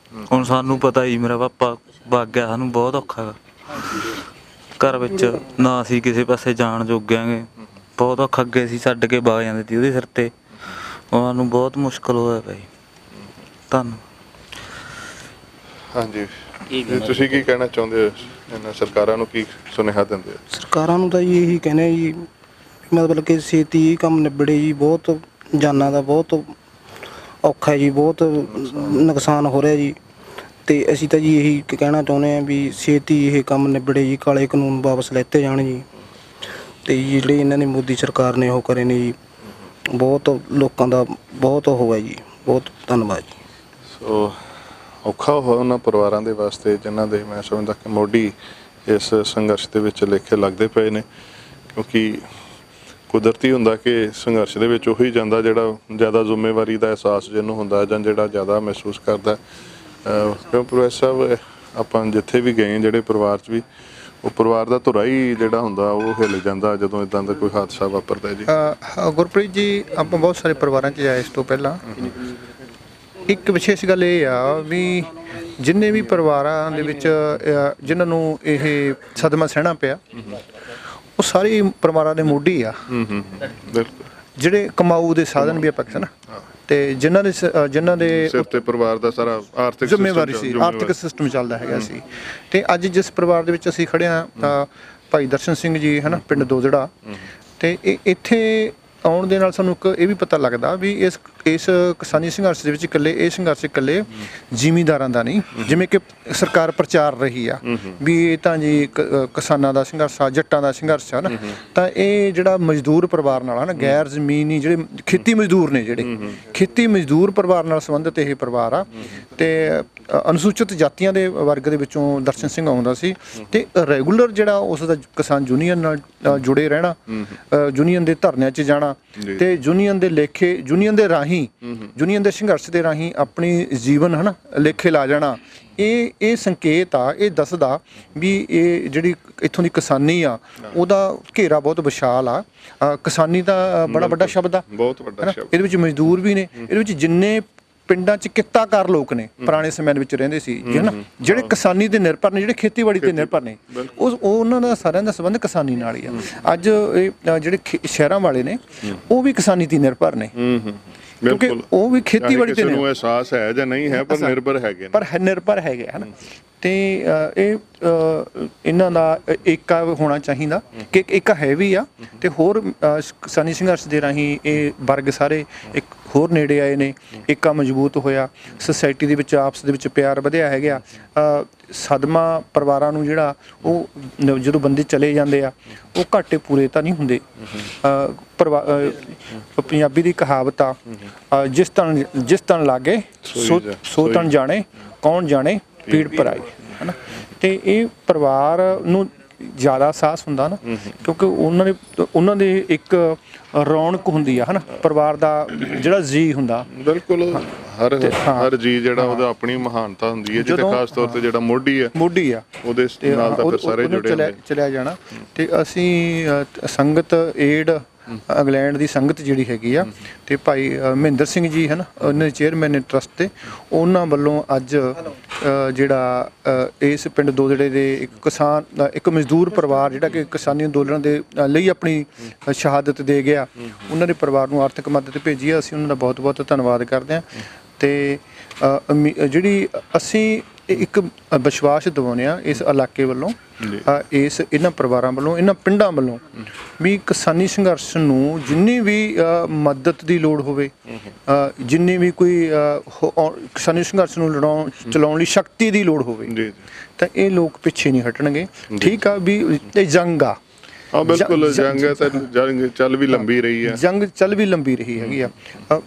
ਹੁਣ ਸਾਨੂੰ ਪਤਾ ਜੀ ਮੇਰਾ ਪਾਪਾ ਵਗ ਗਿਆ, ਸਾਨੂੰ ਬਹੁਤ ਔਖਾ ਗਾ ਘਰ ਵਿੱਚ, ਨਾ ਅਸੀਂ ਕਿਸੇ ਪਾਸੇ ਜਾਣ ਜੋਗਿਆਂਗੇ, ਬਹੁਤ ਔਖਾ। ਅੱਗੇ ਅਸੀਂ ਛੱਡ ਕੇ ਵਗ ਜਾਂਦੇ ਸੀ ਉਹਦੇ ਸਿਰ ਤੇ, ਉਹਨਾਂ ਨੂੰ ਬਹੁਤ ਮੁਸ਼ਕਲ ਹੋਇਆ ਪਿਆ ਜੀ। ਧੰਨਵਾਦ। ਹਾਂਜੀ, ਤੁਸੀਂ ਕੀ ਕਹਿਣਾ ਚਾਹੁੰਦੇ ਹੋ? ਇਹਨਾਂ ਸਰਕਾਰਾਂ ਨੂੰ ਕੀ ਸੁਨੇਹਾ ਦਿੰਦੇ ਹੋ? ਸਰਕਾਰਾਂ ਨੂੰ ਤਾਂ ਜੀ ਇਹੀ ਕਹਿੰਦੇ ਜੀ, ਮਤਲਬ ਕਿ ਛੇਤੀ ਇਹ ਕੰਮ ਨਿਬੜੇ ਜੀ। ਬਹੁਤ ਜਾਨਾਂ ਦਾ ਬਹੁਤ ਔਖਾ ਜੀ, ਬਹੁਤ ਨੁਕਸਾਨ ਹੋ ਰਿਹਾ ਜੀ। ਤੇ ਅਸੀਂ ਤਾਂ ਜੀ ਇਹੀ ਕਹਿਣਾ ਚਾਹੁੰਦੇ ਹਾਂ ਵੀ ਛੇਤੀ ਇਹ ਕੰਮ ਨਿਬੜੇ ਜੀ, ਕਾਲੇ ਕਾਨੂੰਨ ਵਾਪਸ ਲੈਤੇ ਜਾਣ ਜੀ। ਤੇ ਜਿਹੜੇ ਇਹਨਾਂ ਨੇ ਮੋਦੀ ਸਰਕਾਰ ਨੇ ਉਹ ਕਰੇ ਨੇ ਜੀ, ਬਹੁਤ ਲੋਕਾਂ ਦਾ ਬਹੁਤ ਉਹ ਹੈ ਜੀ। ਬਹੁਤ ਧੰਨਵਾਦ ਜੀ। ਸੋ ਔਖਾ ਹੋਇਆ ਉਹਨਾਂ ਪਰਿਵਾਰਾਂ ਦੇ ਵਾਸਤੇ ਜਿਨ੍ਹਾਂ ਦੇ ਮੈਂ ਸਮਝਦਾ ਕਿ ਮੋਢੀ ਇਸ ਸੰਘਰਸ਼ ਦੇ ਵਿੱਚ ਲੇਖੇ ਲੱਗਦੇ ਪਏ ਨੇ, ਕਿਉਂਕਿ ਕੁਦਰਤੀ ਹੁੰਦਾ ਕਿ ਸੰਘਰਸ਼ ਦੇ ਵਿੱਚ ਉਹੀ ਜਾਂਦਾ ਜਿਹੜਾ ਜ਼ਿਆਦਾ ਜ਼ਿੰਮੇਵਾਰੀ ਦਾ ਅਹਿਸਾਸ ਜਿਹਨੂੰ ਹੁੰਦਾ ਜਾਂ ਜਿਹੜਾ ਜ਼ਿਆਦਾ ਮਹਿਸੂਸ ਕਰਦਾ। ਕਿਉਂ ਪ੍ਰੋਫੈਸਰ ਸਾਹਿਬ, ਆਪਾਂ ਜਿੱਥੇ ਵੀ ਗਏ ਜਿਹੜੇ ਪਰਿਵਾਰ 'ਚ ਵੀ, ਉਹ ਪਰਿਵਾਰ ਦਾ ਧੁਰਾ ਹੀ ਜਿਹੜਾ ਹੁੰਦਾ ਉਹ ਹਿੱਲ ਜਾਂਦਾ ਜਦੋਂ ਇਦਾਂ ਦਾ ਕੋਈ ਹਾਦਸਾ ਵਾਪਰਦਾ ਜੀ। ਗੁਰਪ੍ਰੀਤ ਜੀ, ਆਪਾਂ ਬਹੁਤ ਸਾਰੇ ਪਰਿਵਾਰਾਂ 'ਚ ਜਾਏ ਇਸ ਤੋਂ ਪਹਿਲਾਂ। ਇੱਕ ਵਿਸ਼ੇਸ਼ ਗੱਲ ਇਹ ਆ ਵੀ ਜਿੰਨੇ ਵੀ ਪਰਿਵਾਰਾਂ ਦੇ ਵਿੱਚ ਜਿਨ੍ਹਾਂ ਨੂੰ ਇਹ ਸਦਮਾ ਸਹਿਣਾ ਪਿਆ, ਉਹ ਸਾਰੇ ਪਰਿਵਾਰਾਂ ਦੇ ਮੋਢੀ ਆ, ਜਿਹੜੇ ਕਮਾਊ ਦੇ ਸਾਧਨ ਵੀ ਆਪਾਂ ਨਾ, ਤੇ ਜਿਨ੍ਹਾਂ ਦੇ ਸਿਰ ਤੇ ਪਰਿਵਾਰ ਦਾ ਸਾਰਾ ਆਰਥਿਕ ਜ਼ਿੰਮੇਵਾਰੀ ਸੀ, ਆਰਥਿਕ ਸਿਸਟਮ ਚੱਲਦਾ ਹੈਗਾ ਸੀ। ਤੇ ਅੱਜ ਜਿਸ ਪਰਿਵਾਰ ਦੇ ਵਿੱਚ ਅਸੀਂ ਖੜੇ ਹਾਂ, ਭਾਈ ਦਰਸ਼ਨ ਸਿੰਘ ਜੀ ਹੈ ਨਾ, ਪਿੰਡ ਦੋਦੜਾ, ਤੇ ਇੱਥੇ ਆਉਣ ਦੇ ਨਾਲ ਸਾਨੂੰ ਇੱਕ ਇਹ ਵੀ ਪਤਾ ਲੱਗਦਾ ਵੀ ਇਸ ਕਿਸਾਨੀ ਸੰਘਰਸ਼ ਦੇ ਵਿੱਚ ਇਕੱਲੇ ਜ਼ਿਮੀਂਦਾਰਾਂ ਦਾ ਨਹੀਂ, ਜਿਵੇਂ ਕਿ ਸਰਕਾਰ ਪ੍ਰਚਾਰ ਰਹੀ ਆ ਵੀ ਇਹ ਤਾਂ ਜੀ ਕਿਸਾਨਾਂ ਦਾ ਸੰਘਰਸ਼ ਆ, ਜੱਟਾਂ ਦਾ ਸੰਘਰਸ਼ ਆ ਨਾ, ਤਾਂ ਇਹ ਜਿਹੜਾ ਮਜ਼ਦੂਰ ਪਰਿਵਾਰ ਨਾਲ ਹੈ ਨਾ, ਗੈਰ ਜ਼ਮੀਨੀ ਜਿਹੜੇ ਖੇਤੀ ਮਜ਼ਦੂਰ ਨੇ, ਜਿਹੜੇ ਖੇਤੀ ਮਜ਼ਦੂਰ ਪਰਿਵਾਰ ਨਾਲ ਸੰਬੰਧਿਤ ਇਹ ਪਰਿਵਾਰ ਆ, ਤੇ ਅਨੁਸੂਚਿਤ ਜਾਤੀਆਂ ਦੇ ਵਰਗ ਦੇ ਵਿੱਚੋਂ ਦਰਸ਼ਨ ਸਿੰਘ ਆਉਂਦਾ ਸੀ, ਤੇ ਰੈਗੂਲਰ ਜਿਹੜਾ ਉਸ ਦਾ ਕਿਸਾਨ ਯੂਨੀਅਨ ਨਾਲ ਜੁੜੇ ਰਹਿਣਾ, ਯੂਨੀਅਨ ਦੇ ਧਰਨਿਆਂ 'ਚ ਜਾਣਾ, ਤੇ ਯੂਨੀਅਨ ਦੇ ਲੇਖੇ, ਯੂਨੀਅਨ ਦੇ ਰਾਹੀਂ, ਯੂਨੀਅਨ ਦੇ ਸੰਘਰਸ਼ ਦੇ ਰਾਹੀਂ ਆਪਣੀ ਜੀਵਨ ਹੈ ਨਾ ਲੇਖੇ ਲਾ ਜਾਣਾ, ਇਹ ਸੰਕੇਤ ਆ, ਇਹ ਦੱਸਦਾ ਵੀ ਇਹ ਜਿਹੜੀ ਇੱਥੋਂ ਦੀ ਕਿਸਾਨੀ ਆ ਉਹਦਾ ਘੇਰਾ ਬਹੁਤ ਵਿਸ਼ਾਲ ਆ। ਕਿਸਾਨੀ ਤਾਂ ਬੜਾ ਵੱਡਾ ਸ਼ਬਦ ਆ, ਬਹੁਤ ਵੱਡਾ ਸ਼ਬਦ। ਇਹਦੇ ਵਿੱਚ ਮਜ਼ਦੂਰ ਵੀ ਨੇ, ਇਹਦੇ ਵਿੱਚ ਜਿੰਨੇ ਪਿੰਡਾਂ 'ਚ ਕਿੱਤਾਕਾਰ ਲੋਕ ਨੇ ਪੁਰਾਣੇ ਸਮਿਆਂ ਦੇ ਵਿੱਚ ਰਹਿੰਦੇ ਸੀ ਜੀ, ਹੈ ਨਾ, ਜਿਹੜੇ ਕਿਸਾਨੀ ਤੇ ਨਿਰਭਰ ਨੇ, ਜਿਹੜੇ ਖੇਤੀਬਾੜੀ ਤੇ ਨਿਰਭਰ ਨੇ, ਉਹਨਾਂ ਦਾ ਸਾਰਿਆਂ ਦਾ ਸੰਬੰਧ ਕਿਸਾਨੀ ਨਾਲ ਹੀ ਆ। ਅੱਜ ਇਹ ਜਿਹੜੇ ਸ਼ਹਿਰਾਂ ਵਾਲੇ ਨੇ ਉਹ ਵੀ ਕਿਸਾਨੀ ਤੇ ਨਿਰਭਰ ਨੇ, ਕਿਉਂਕਿ ਉਹ ਵੀ ਖੇਤੀਬਾੜੀ ਤੇ ਨੂੰ ਅਹਿਸਾਸ ਹੈ ਜਾਂ ਨਹੀਂ ਹੈ, ਪਰ ਨਿਰਭਰ ਹੈਗੇ, ਨਿਰਭਰ ਹੈਗੇ ਹਨ। ਤੇ ਇਹ ਇਹਨਾਂ ਦਾ ਏਕਾ ਹੋਣਾ ਚਾਹੀਦਾ, ਕਿ ਏਕਾ ਹੈ ਵੀ ਆ, ਤੇ ਹੋਰ ਕਿਸਾਨੀ ਸੰਘਰਸ਼ ਦੇ ਰਾਹੀਂ ਇਹ ਵਰਗ ਸਾਰੇ ਇੱਕ ਹੋਰ ਨੇੜੇ ਆਏ ਨੇ, ਏਕਾ ਮਜ਼ਬੂਤ ਹੋਇਆ, ਸੁਸਾਇਟੀ ਦੇ ਵਿੱਚ ਆਪਸ ਦੇ ਵਿੱਚ ਪਿਆਰ ਵਧਿਆ ਹੈਗਾ। ਸਦਮਾ ਪਰਿਵਾਰਾਂ ਨੂੰ ਜਿਹੜਾ ਉਹ ਜਦੋਂ ਬੰਦੇ ਚਲੇ ਜਾਂਦੇ ਆ, ਉਹ ਘਾਟੇ ਪੂਰੇ ਤਾਂ ਨਹੀਂ ਹੁੰਦੇ। ਪੰਜਾਬੀ ਦੀ ਕਹਾਵਤ ਆ, ਜਿਸ ਤਣ ਲਾਗੇ ਸੋ ਤਣ ਜਾਣੇ, ਕੌਣ ਜਾਣੇ ਪੀੜ ਭਰਾਈ, ਹੈ ਨਾ। ਤੇ ਇਹ ਪਰਿਵਾਰ ਨੂੰ ਜ਼ਿਆਦਾ ਅਹਿਸਾਸ ਹੁੰਦਾ ਨਾ, ਕਿਉਂਕਿ ਉਹਨਾਂ ਦੇ ਇੱਕ ਰੌਣਕ ਹੁੰਦੀ ਆ, ਹੈ ਨਾ, ਪਰਿਵਾਰ ਦਾ ਜਿਹੜਾ ਜੀ ਹੁੰਦਾ। ਬਿਲਕੁਲ, ਹਰ ਜੀ ਜਿਹੜਾ ਉਹਦਾ ਆਪਣੀ ਮਹਾਨਤਾ ਹੁੰਦੀ ਹੈ, ਜਿਹਦੇ ਖਾਸ ਤੌਰ ਤੇ ਜਿਹੜਾ ਮੋਢੀ ਆ ਉਹਦੇ ਨਾਲ ਤਾਂ ਫਿਰ ਸਾਰੇ ਜੁੜੇ ਚਲਿਆ ਜਾਣਾ। ਤੇ ਅਸੀਂ ਸੰਗਤ ਏਡ ਇੰਗਲੈਂਡ ਦੀ ਸੰਗਤ ਜਿਹੜੀ ਹੈਗੀ ਆ, ਤੇ ਭਾਈ ਮਹਿੰਦਰ ਸਿੰਘ ਜੀ ਹੈ ਨਾ, ਉਹਨਾਂ ਦੇ ਚੇਅਰਮੈਨ ਨੇ ਟਰਸਟ ਤੇ, ਉਹਨਾਂ ਵੱਲੋਂ ਅੱਜ ਜਿਹੜਾ ਇਸ ਪਿੰਡ ਦੋਦੜੇ ਦੇ ਇੱਕ ਮਜ਼ਦੂਰ ਪਰਿਵਾਰ ਜਿਹੜਾ ਕਿ ਕਿਸਾਨੀ ਅੰਦੋਲਨ ਦੇ ਲਈ ਆਪਣੀ ਸ਼ਹਾਦਤ ਦੇ ਗਿਆ, ਉਹਨਾਂ ਦੇ ਪਰਿਵਾਰ ਨੂੰ ਆਰਥਿਕ ਮਦਦ ਭੇਜੀ ਆ। ਅਸੀਂ ਉਹਨਾਂ ਦਾ ਬਹੁਤ ਬਹੁਤ ਧੰਨਵਾਦ ਕਰਦੇ ਹਾਂ। ਤੇ ਜਿਹੜੀ ਅਸੀਂ ਇੱਕ ਵਿਸ਼ਵਾਸ ਦਿਵਾਉਂਦੇ ਹਾਂ ਇਸ ਇਲਾਕੇ ਵੱਲੋਂ, ਇਹਨਾਂ ਪਰਿਵਾਰਾਂ ਵੱਲੋਂ, ਇਹਨਾਂ ਪਿੰਡਾਂ ਵੱਲੋਂ, ਵੀ ਕਿਸਾਨੀ ਸੰਘਰਸ਼ ਨੂੰ ਜਿੰਨੀ ਵੀ ਮਦਦ ਦੀ ਲੋੜ ਹੋਵੇ, ਜਿੰਨੀ ਵੀ ਕੋਈ ਕਿਸਾਨੀ ਸੰਘਰਸ਼ ਨੂੰ ਚਲਾਉਣ ਲਈ ਸ਼ਕਤੀ ਦੀ ਲੋੜ ਹੋਵੇ, ਤਾਂ ਇਹ ਲੋਕ ਪਿੱਛੇ ਨਹੀਂ ਹਟਣਗੇ। ਠੀਕ ਆ ਵੀ ਇਹ ਜੰਗ ਆ, ਬਿਲਕੁਲ ਜੰਗ ਚੱਲ ਵੀ ਲੰਬੀ ਰਹੀ ਹੈਗੀ ਆ।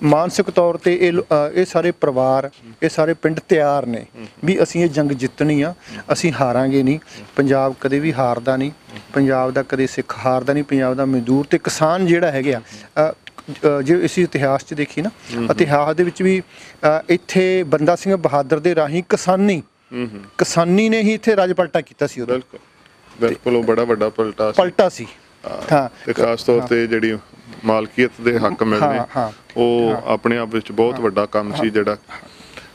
ਮਾਨਸਿਕ ਤੌਰ ਤੇ ਇਹ ਸਾਰੇ ਪਰਿਵਾਰ, ਇਹ ਸਾਰੇ ਪਿੰਡ ਤਿਆਰ ਨੇ ਵੀ ਅਸੀਂ ਇਹ ਜੰਗ ਜਿੱਤਣੀ ਆ, ਅਸੀਂ ਹਾਰਾਂਗੇ ਨਹੀਂ। ਪੰਜਾਬ ਕਦੇ ਵੀ ਹਾਰਦਾ ਨਹੀਂ, ਪੰਜਾਬ ਦਾ ਕਦੇ ਸਿੱਖ ਹਾਰਦਾ ਨਹੀਂ, ਪੰਜਾਬ ਦਾ ਮਜ਼ਦੂਰ ਤੇ ਕਿਸਾਨ ਜਿਹੜਾ ਹੈਗੇ ਆ। ਜੇ ਅਸੀਂ ਇਤਿਹਾਸ 'ਚ ਦੇਖੀ ਨਾ, ਇਤਿਹਾਸ ਦੇ ਵਿੱਚ ਵੀ ਇੱਥੇ ਬੰਦਾ ਸਿੰਘ ਬਹਾਦਰ ਦੇ ਰਾਹੀਂ ਕਿਸਾਨੀ ਨੇ ਹੀ ਇੱਥੇ ਰਾਜ ਪਲਟਾ ਕੀਤਾ ਸੀ। ਉਹਦਾ ਬਿਲਕੁਲ ਉਹ ਬੜਾ ਵੱਡਾ ਪਲਟਾ ਸੀ। ਹਾਂ, ਤੇ ਖਾਸ ਤੌਰ ਤੇ ਜਿਹੜੀ ਮਾਲਕੀਅਤ ਦੇ ਹੱਕ ਮਿਲਣੇ, ਉਹ ਆਪਣੇ ਆਪ ਵਿੱਚ ਬਹੁਤ ਵੱਡਾ ਕੰਮ ਸੀ, ਜਿਹੜਾ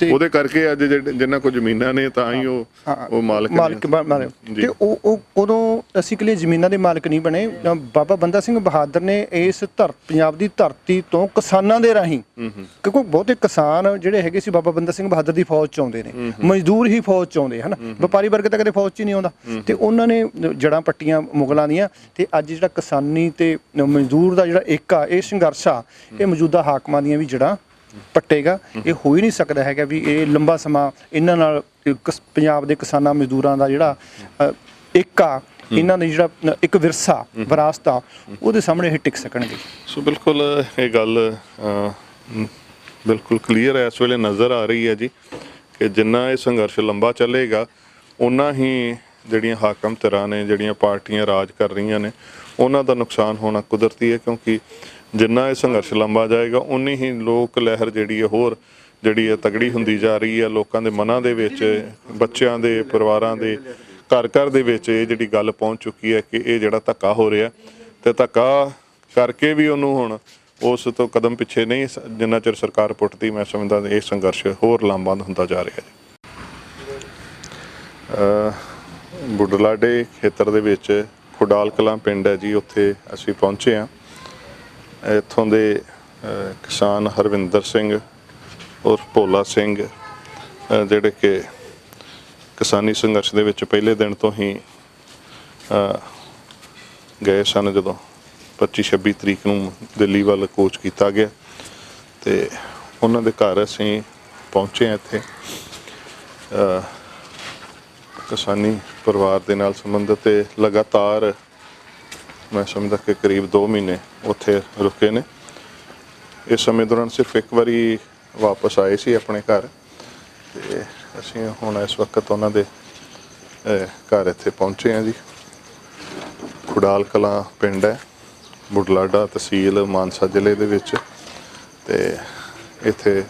ਉਹਦੇ ਕਰਕੇ ਅੱਜ ਜਿੰਨਾ ਕੋ ਜ਼ਮੀਨਾਂ ਨੇ ਤਾਂ ਹੀ ਉਹ ਮਾਲਕ ਤੇ ਉਹ ਉਦੋਂ ਅਸੀਂ ਇਕੱਲੇ ਜ਼ਮੀਨਾਂ ਦੇ ਮਾਲਕ ਨਹੀਂ ਬਣੇ। ਬਾਬਾ ਬੰਦਾ ਸਿੰਘ ਬਹਾਦਰ ਨੇ ਇਸ ਪੰਜਾਬ ਦੀ ਧਰਤੀ ਤੋਂ ਕਿਸਾਨਾਂ ਦੇ ਰਾਹੀਂ, ਕਿਉਂਕਿ ਬਹੁਤੇ ਕਿਸਾਨ ਜਿਹੜੇ ਹੈਗੇ ਸੀ ਬਾਬਾ ਬੰਦਾ ਸਿੰਘ ਬਹਾਦਰ ਦੀ ਫੌਜ 'ਚ ਆਉਂਦੇ ਨੇ, ਮਜ਼ਦੂਰ ਹੀ ਫੌਜ 'ਚ ਆਉਂਦੇ ਹਨ, ਵਪਾਰੀ ਵਰਗ ਤਾਂ ਕਦੇ ਫੌਜ 'ਚ ਹੀ ਨਹੀਂ ਆਉਂਦਾ। ਤੇ ਉਹਨਾਂ ਨੇ ਜੜ੍ਹਾਂ ਪੱਟੀਆਂ ਮੁਗਲਾਂ ਦੀਆਂ, ਤੇ ਅੱਜ ਜਿਹੜਾ ਕਿਸਾਨੀ ਤੇ ਮਜ਼ਦੂਰ ਦਾ ਜਿਹੜਾ ਏਕਾ, ਇਹ ਸੰਘਰਸ਼ ਆ, ਇਹ ਮੌਜੂਦਾ ਹਾਕਮਾਂ ਦੀਆਂ ਵੀ ਜੜ੍ਹਾਂ ਪੱਟੇਗਾ। ਇਹ ਹੋ ਹੀ ਨਹੀਂ ਸਕਦਾ ਹੈਗਾ ਵੀ ਇਹ ਲੰਬਾ ਸਮਾਂ ਇਹਨਾਂ ਨਾਲ ਪੰਜਾਬ ਦੇ ਕਿਸਾਨਾਂ ਮਜ਼ਦੂਰਾਂ ਦਾ ਜਿਹੜਾ ਏਕਾ, ਇਹਨਾਂ ਦਾ ਜਿਹੜਾ ਇੱਕ ਵਿਰਸਾ, ਵਿਰਾਸਤ ਆ, ਉਹਦੇ ਸਾਹਮਣੇ ਇਹ ਟਿਕ ਸਕਣਗੇ। ਸੋ ਬਿਲਕੁਲ ਇਹ ਗੱਲ ਬਿਲਕੁਲ ਕਲੀਅਰ ਹੈ, ਇਸ ਵੇਲੇ ਨਜ਼ਰ ਆ ਰਹੀ ਹੈ ਜੀ, ਕਿ ਜਿੰਨਾ ਇਹ ਸੰਘਰਸ਼ ਲੰਬਾ ਚੱਲੇਗਾ, ਓਨਾ ਹੀ ਜਿਹੜੀਆਂ ਹਾਕਮ ਧਿਰਾਂ ਨੇ, ਜਿਹੜੀਆਂ ਪਾਰਟੀਆਂ ਰਾਜ ਕਰ ਰਹੀਆਂ ਨੇ, ਉਹਨਾਂ ਦਾ ਨੁਕਸਾਨ ਹੋਣਾ ਕੁਦਰਤੀ ਹੈ। ਕਿਉਂਕਿ ਜਿੰਨਾ ਇਹ ਸੰਘਰਸ਼ ਲੰਬਾ ਜਾਏਗਾ, ਉਨੀ ਹੀ ਲੋਕ ਲਹਿਰ ਜਿਹੜੀ ਹੈ ਹੋਰ ਜਿਹੜੀ ਹੈ ਤਗੜੀ ਹੁੰਦੀ ਜਾ ਰਹੀ ਹੈ। ਲੋਕਾਂ ਦੇ ਮਨਾਂ ਦੇ ਵਿੱਚ, ਬੱਚਿਆਂ ਦੇ, ਪਰਿਵਾਰਾਂ ਦੇ ਘਰ ਘਰ ਦੇ ਵਿੱਚ ਇਹ ਜਿਹੜੀ ਗੱਲ ਪਹੁੰਚ ਚੁੱਕੀ ਹੈ ਕਿ ਇਹ ਜਿਹੜਾ ਧੱਕਾ ਹੋ ਰਿਹਾ ਤੇ ਧੱਕਾ ਕਰਕੇ ਵੀ ਉਹਨੂੰ ਹੁਣ ਉਸ ਤੋਂ ਕਦਮ ਪਿੱਛੇ ਨਹੀਂ, ਜਿੰਨਾ ਚਿਰ ਸਰਕਾਰ ਪੁੱਟਦੀ ਮੈਂ ਸਮਝਦਾ ਇਹ ਸੰਘਰਸ਼ ਹੋਰ ਲਾਮਬੰਦ ਹੁੰਦਾ ਜਾ ਰਿਹਾ ਜੀ। ਬੁਢਲਾਡੇ ਖੇਤਰ ਦੇ ਵਿੱਚ ਖੁਡਾਲ ਕਲਾਂ ਪਿੰਡ ਹੈ ਜੀ, ਉੱਥੇ ਅਸੀਂ ਪਹੁੰਚੇ ਹਾਂ। ਇੱਥੋਂ ਦੇ ਕਿਸਾਨ ਹਰਵਿੰਦਰ ਸਿੰਘ ਔਰ ਭੋਲਾ ਸਿੰਘ ਜਿਹੜੇ ਕਿ ਕਿਸਾਨੀ ਸੰਘਰਸ਼ ਦੇ ਵਿੱਚ ਪਹਿਲੇ ਦਿਨ ਤੋਂ ਹੀ ਗਏ ਸਨ, ਜਦੋਂ 25-26 ਤਰੀਕ ਨੂੰ ਦਿੱਲੀ ਵੱਲ ਕੂਚ ਕੀਤਾ ਗਿਆ ਤੇ ਉਹਨਾਂ ਦੇ ਘਰ ਅਸੀਂ ਪਹੁੰਚੇ ਹਾਂ। ਇੱਥੇ ਕਿਸਾਨੀ ਪਰਿਵਾਰ ਦੇ ਨਾਲ ਸੰਬੰਧਿਤ ਤੇ ਲਗਾਤਾਰ ਮੈਂ ਸਮਝਦਾ ਕਿ ਕਰੀਬ 2 ਮਹੀਨੇ ਉੱਥੇ ਰੁਕੇ ਨੇ। ਇਸ ਸਮੇਂ ਦੌਰਾਨ ਸਿਰਫ ਇੱਕ ਵਾਰੀ ਵਾਪਸ ਆਏ ਸੀ ਆਪਣੇ ਘਰ ਤੇ ਅਸੀਂ ਹੁਣ ਇਸ ਵਕਤ ਉਹਨਾਂ ਦੇ ਘਰ ਇੱਥੇ ਪਹੁੰਚੇ ਹਾਂ ਜੀ। ਖੁਡਾਲ ਕਲਾਂ ਪਿੰਡ ਹੈ, ਬੁਢਲਾਡਾ ਤਹਿਸੀਲ ਮਾਨਸਾ ਜ਼ਿਲ੍ਹੇ ਦੇ ਵਿੱਚ, ਤੇ ਇੱਥੇ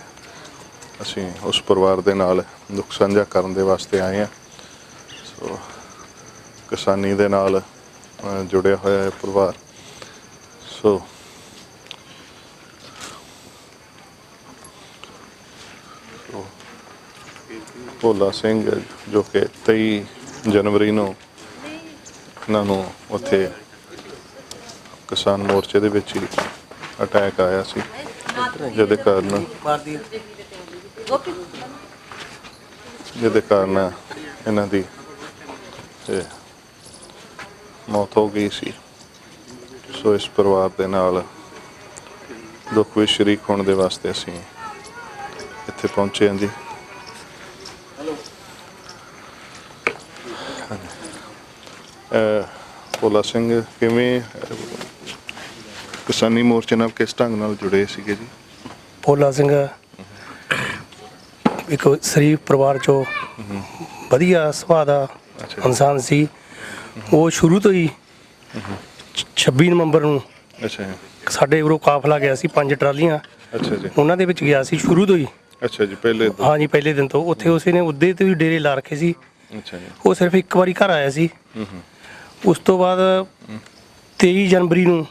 ਅਸੀਂ ਉਸ ਪਰਿਵਾਰ ਦੇ ਨਾਲ ਦੁੱਖ ਸਾਂਝਾ ਕਰਨ ਦੇ ਵਾਸਤੇ ਆਏ ਹਾਂ। ਸੋ ਕਿਸਾਨੀ ਦੇ ਨਾਲ ਜੁੜਿਆ ਹੋਇਆ ਹੈ ਪਰਿਵਾਰ। ਸੋ ਭੋਲਾ ਸਿੰਘ ਜੋ ਕਿ 23 ਜਨਵਰੀ ਨੂੰ ਇਹਨਾਂ ਨੂੰ ਉੱਥੇ ਕਿਸਾਨ ਮੋਰਚੇ ਦੇ ਵਿੱਚ ਹੀ ਅਟੈਕ ਆਇਆ ਸੀ, ਜਿਹਦੇ ਕਾਰਨ ਇਹਨਾਂ ਦੀ ਮੌਤ ਹੋ ਗਈ ਸੀ। ਸੋ ਇਸ ਪਰਿਵਾਰ ਦੇ ਨਾਲ ਦੁੱਖ ਵਿੱਚ ਸ਼ਰੀਕ ਹੋਣ ਦੇ ਵਾਸਤੇ ਅਸੀਂ ਇੱਥੇ ਪਹੁੰਚੇ ਹਾਂ ਜੀ। ਭੋਲਾ ਸਿੰਘ ਕਿਵੇਂ ਕਿਸਾਨੀ ਮੋਰਚੇ ਨਾਲ ਕਿਸ ਢੰਗ ਨਾਲ ਜੁੜੇ ਸੀਗੇ ਜੀ? ਭੋਲਾ ਸਿੰਘ ਇੱਕ ਸ਼ਰੀਫ ਪਰਿਵਾਰ ਚੋਂ ਵਧੀਆ ਸੁਭਾਅ ਦਾ ਇਨਸਾਨ ਸੀ। ਉਹ ਸ਼ੁਰੂ ਤੋਂ ਹੀ 26 ਨਵੰਬਰ ਨੂੰ ਸਾਡੇ ਉਰੋਂ ਕਾਫਲਾ ਗਿਆ ਸੀ 5 ਟਰਾਲੀਆਂ, ਉਹਨਾਂ ਦੇ ਵਿੱਚ ਗਿਆ ਸੀ ਸ਼ੁਰੂ ਤੋਂ ਹੀ। ਅੱਛਾ ਜੀ, ਪਹਿਲੇ ਹਾਂ ਜੀ, ਪਹਿਲੇ ਦਿਨ ਤੋਂ ਉੱਥੇ ਉਸੇ ਨੇ ਉਹਦੇ ਤੇ ਵੀ ਡੇਰੇ ਲਾ ਰੱਖੇ ਸੀ। ਉਹ ਸਿਰਫ ਇੱਕ ਵਾਰੀ ਘਰ ਆਇਆ ਸੀ। ਉਸ ਤੋਂ ਬਾਅਦ 23 ਜਨਵਰੀ ਨੂੰ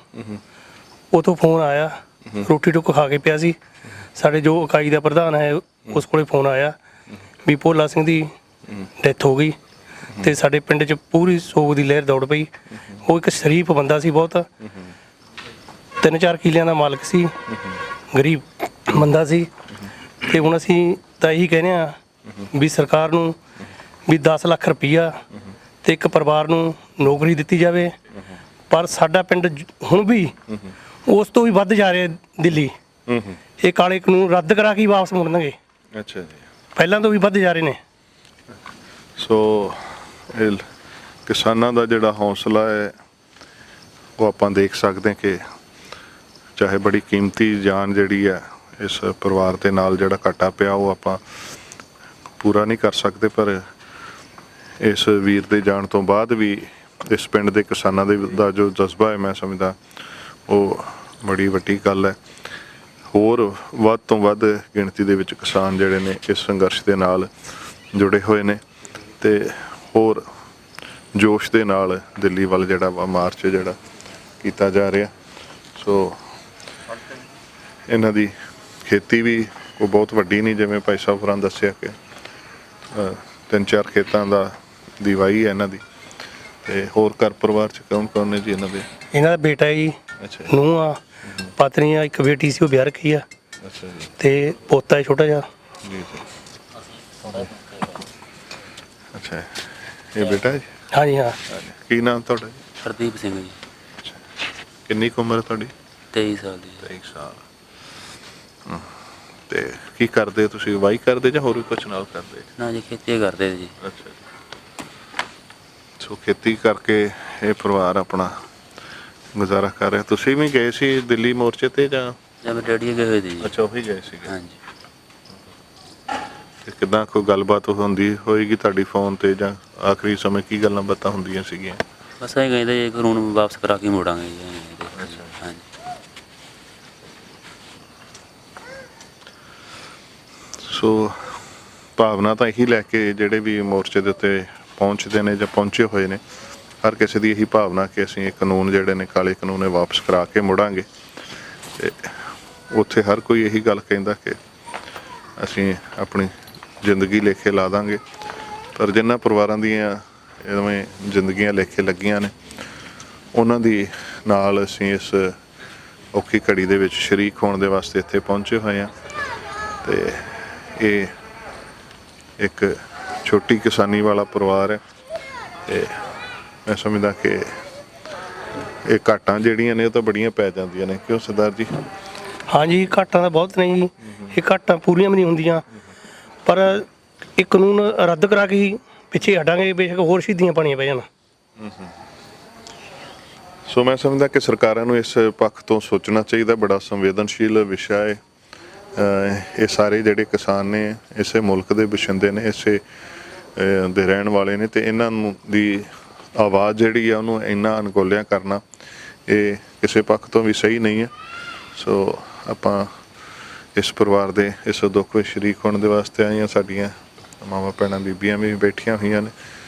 ਉਥੋਂ ਫੋਨ ਆਇਆ, ਰੋਟੀ ਟੁੱਕ ਖਾ ਕੇ ਪਿਆ ਸੀ। ਸਾਡੇ ਜੋ ਇਕਾਈ ਦਾ ਪ੍ਰਧਾਨ ਹੈ ਉਸ ਕੋਲੇ ਫੋਨ ਆਇਆ ਵੀ ਭੋਲਾ ਸਿੰਘ ਦੀ ਡੈਥ ਹੋ ਗਈ ਤੇ ਸਾਡੇ ਪਿੰਡ 'ਚ ਪੂਰੀ ਸੋਗ ਦੀ ਲਹਿਰ ਦੌੜ ਪਈ। ਉਹ ਇੱਕ ਸ਼ਰੀਫ ਬੰਦਾ ਸੀ, ਬਹੁਤ 3-4 ਕਿੱਲਿਆਂ ਦਾ ਮਾਲਕ ਸੀ, ਗਰੀਬ ਬੰਦਾ ਸੀ। ਤੇ ਹੁਣ ਅਸੀਂ ਤਾਂ ਇਹੀ ਕਹਿੰਦੇ ਆ ਵੀ ਸਰਕਾਰ ਨੂੰ ਵੀ 10 ਲੱਖ ਰੁਪਈਆ ਤੇ ਇੱਕ ਪਰਿਵਾਰ ਨੂੰ ਨੌਕਰੀ ਦਿੱਤੀ ਜਾਵੇ। ਪਰ ਸਾਡਾ ਪਿੰਡ ਹੁਣ ਵੀ ਉਸ ਤੋਂ ਵੀ ਵੱਧ ਜਾ ਰਿਹਾ ਦਿੱਲੀ। ਇਹ ਕਾਲੇ ਕਾਨੂੰਨ ਰੱਦ ਕਰਾ ਕੇ ਵਾਪਸ ਮੁੜਨਗੇ। ਅੱਛਾ ਜੀ, ਪਹਿਲਾਂ ਤੋਂ ਵੀ ਵੱਧ ਜਾ ਰਹੇ ਨੇ। ਸੋ ਇਹ ਕਿਸਾਨਾਂ ਦਾ ਜਿਹੜਾ ਹੌਸਲਾ ਹੈ ਉਹ ਆਪਾਂ ਦੇਖ ਸਕਦੇ ਕਿ ਚਾਹੇ ਬੜੀ ਕੀਮਤੀ ਜਾਨ ਜਿਹੜੀ ਹੈ ਇਸ ਪਰਿਵਾਰ ਦੇ ਨਾਲ ਜਿਹੜਾ ਘਾਟਾ ਪਿਆ ਉਹ ਆਪਾਂ ਪੂਰਾ ਨਹੀਂ ਕਰ ਸਕਦੇ, ਪਰ ਇਸ ਵੀਰ ਦੇ ਜਾਣ ਤੋਂ ਬਾਅਦ ਵੀ ਇਸ ਪਿੰਡ ਦੇ ਕਿਸਾਨਾਂ ਦਾ ਜੋ ਜਜ਼ਬਾ ਹੈ ਮੈਂ ਸਮਝਦਾ ਉਹ ਬੜੀ ਵੱਡੀ ਗੱਲ ਹੈ। ਹੋਰ ਵੱਧ ਤੋਂ ਵੱਧ ਗਿਣਤੀ ਦੇ ਵਿੱਚ ਕਿਸਾਨ ਜਿਹੜੇ ਨੇ ਇਸ ਸੰਘਰਸ਼ ਦੇ ਨਾਲ ਜੁੜੇ ਹੋਏ ਨੇ ਤੇ ਹੋਰ ਜੋਸ਼ ਦੇ ਨਾਲ ਦਿੱਲੀ ਵੱਲ ਜਿਹੜਾ ਵਾ ਮਾਰਚ ਜਿਹੜਾ ਕੀਤਾ ਜਾ ਰਿਹਾ। ਸੋ ਇਹਨਾਂ ਦੀ ਖੇਤੀ ਵੀ ਕੋਈ ਬਹੁਤ ਵੱਡੀ ਨਹੀਂ, ਜਿਵੇਂ ਭਾਈ ਸਾਹਿਬ ਹੋਰਾਂ ਦੱਸਿਆ ਕਿ 3-4 ਖੇਤਾਂ ਦੀ ਵਾਹੀ ਹੈ ਇਹਨਾਂ ਦੀ। ਤੇ ਹੋਰ ਘਰ ਪਰਿਵਾਰ ਚ ਕੌਣ ਨੇ ਜੀ ਇਹਨਾਂ ਦੇ? ਇਹਨਾਂ ਦਾ ਬੇਟਾ ਹੈ ਜੀ, ਨੂੰਹ ਆ, ਪਤਨੀ ਆ, ਇੱਕ ਬੇਟੀ ਸੀ ਉਹ ਵਿਆਹ ਰੱਖੀ ਆ। ਅੱਛਾ ਜੀ, ਤੇ ਪੋਤਾ ਹੈ ਛੋਟਾ ਜਿਹਾ। ਜੀ ਜੀ, ਅੱਛਾ, ਇਹ ਬੇਟਾ ਜੀ? ਹਾਂਜੀ ਹਾਂ। ਕੀ ਨਾਮ ਤੁਹਾਡਾ ਜੀ? ਹਰਦੀਪ ਸਿੰਘ ਜੀ। ਕਿੰਨੀ ਕੁ ਉਮਰ ਹੈ ਤੁਹਾਡੀ? 23 ਸਾਲ ਦੀ। 23 ਸਾਲ। ਤੇ ਕੀ ਕਰਦੇ ਤੁਸੀਂ? ਵਾਹੀ ਕਰਦੇ ਜਾਂ ਹੋਰ ਵੀ ਕੁਛ ਨਾਲ ਕਰਦੇ? ਨਾ ਜੀ, ਖੇਤੀ ਕਰਦੇ ਜੀ। ਅੱਛਾ ਜੀ, ਸੋ ਖੇਤੀ ਕਰਕੇ ਇਹ ਪਰਿਵਾਰ ਆਪਣਾ ਗੁਜ਼ਾਰਾ ਕਰ ਰਿਹਾ। ਤੁਸੀਂ ਵੀ ਗਏ ਸੀ ਦਿੱਲੀ ਮੋਰਚੇ ਤੇ ਜਾਂ? ਮੇਰੇ ਡੈਡੀ ਗਏ ਹੋਏ ਸੀ ਜੀ। ਅੱਛਾ, ਉਹੀ ਗਏ ਸੀਗੇ। ਹਾਂਜੀ। ਤੇ ਕਿੱਦਾਂ ਕੋਈ ਗੱਲਬਾਤ ਹੁੰਦੀ ਹੋਏਗੀ ਤੁਹਾਡੀ ਫੋਨ ਤੇ, ਜਾਂ ਆਖਰੀ ਸਮੇਂ ਕੀ ਗੱਲਾਂ ਬਾਤਾਂ ਹੁੰਦੀਆਂ ਸੀਗੀਆਂ? ਬਸ ਇਹ ਕਹਿੰਦੇ ਜੀ ਕਾਨੂੰਨ ਵਾਪਸ ਕਰਾ ਕੇ ਮੋੜਾਂਗੇ ਜੀ। ਹਾਂਜੀ। ਸੋ ਭਾਵਨਾ ਤਾਂ ਇਹੀ ਲੈ ਕੇ ਜਿਹੜੇ ਵੀ ਮੋਰਚੇ ਦੇ ਉੱਤੇ ਪਹੁੰਚਦੇ ਨੇ ਜਾਂ ਪਹੁੰਚੇ ਹੋਏ ਨੇ, ਹਰ ਕਿਸੇ ਦੀ ਇਹੀ ਭਾਵਨਾ ਕਿ ਅਸੀਂ ਇਹ ਕਾਨੂੰਨ ਜਿਹੜੇ ਨੇ ਕਾਲੇ ਕਾਨੂੰਨ ਵਾਪਸ ਕਰਾ ਕੇ ਮੁੜਾਂਗੇ। ਤੇ ਉੱਥੇ ਹਰ ਕੋਈ ਇਹੀ ਗੱਲ ਕਹਿੰਦਾ ਕਿ ਅਸੀਂ ਆਪਣੀ ਜ਼ਿੰਦਗੀ ਲੇਖੇ ਲਾ ਦਾਂਗੇ, ਪਰ ਜਿਨ੍ਹਾਂ ਪਰਿਵਾਰਾਂ ਦੀਆਂ ਇਵੇਂ ਜ਼ਿੰਦਗੀਆਂ ਲੇਖੇ ਲੱਗੀਆਂ ਨੇ ਉਹਨਾਂ ਦੀ ਨਾਲ ਅਸੀਂ ਇਸ ਔਖੀ ਘੜੀ ਦੇ ਵਿੱਚ ਸ਼ਰੀਕ ਹੋਣ ਦੇ ਵਾਸਤੇ ਇੱਥੇ ਪਹੁੰਚੇ ਹੋਏ ਹਾਂ। ਤੇ ਇਹ ਇੱਕ ਛੋਟੀ ਕਿਸਾਨੀ ਵਾਲਾ ਪਰਿਵਾਰ ਹੈ ਤੇ ਮੈਂ ਸਮਝਦਾ ਕਿ ਇਹ ਘਾਟਾਂ ਜਿਹੜੀਆਂ ਨੇ ਉਹ ਤਾਂ ਬੜੀਆਂ ਪੈ ਜਾਂਦੀਆਂ ਨੇ, ਕਿਉਂ ਸਰਦਾਰ ਜੀ? ਹਾਂਜੀ, ਘਾਟਾਂ ਤਾਂ ਬਹੁਤ ਨੇ ਜੀ, ਇਹ ਘਾਟਾਂ ਪੂਰੀਆਂ ਵੀ ਨਹੀਂ ਹੁੰਦੀਆਂ, ਪਰ ਇਹ ਕਾਨੂੰਨ ਰੱਦ ਕਰਾ ਕੇ ਹੀ ਪਿੱਛੇ ਹਟਾਂਗੇ, ਬੇਸ਼ੱਕ ਹੋਰ ਸ਼ਹੀਦੀਆਂ ਪਾਣੀਆਂ ਪੈ ਜਾਣ। ਸੋ ਮੈਂ ਸਮਝਦਾ ਕਿ ਸਰਕਾਰਾਂ ਨੂੰ ਇਸ ਪੱਖ ਤੋਂ ਸੋਚਣਾ ਚਾਹੀਦਾ, ਬੜਾ ਸੰਵੇਦਨਸ਼ੀਲ ਵਿਸ਼ਾ ਹੈ। ਇਹ ਸਾਰੇ ਜਿਹੜੇ ਕਿਸਾਨ ਨੇ ਇਸੇ ਮੁਲਕ ਦੇ ਵਸਿੰਦੇ ਨੇ, ਇਸੇ ਦੇ ਰਹਿਣ ਵਾਲੇ ਨੇ, ਤੇ ਇਹਨਾਂ ਨੂੰ ਦੀ ਆਵਾਜ਼ ਜਿਹੜੀ ਆ ਉਹਨੂੰ ਇੰਨਾ ਅਣਗੌਲਿਆ ਕਰਨਾ ਇਹ ਕਿਸੇ ਪੱਖ ਤੋਂ ਵੀ ਸਹੀ ਨਹੀਂ ਹੈ। ਸੋ ਆਪਾਂ ਇਸ ਪਰਿਵਾਰ ਦੇ ਇਸ ਦੁੱਖ ਵਿੱਚ ਸ਼ਰੀਕ ਹੋਣ ਦੇ ਵਾਸਤੇ ਆਏ ਹਾਂ। ਸਾਡੀਆਂ ਮਾਵਾਂ ਭੈਣਾਂ ਬੀਬੀਆਂ ਵੀ ਬੈਠੀਆਂ ਹੋਈਆਂ ਨੇ,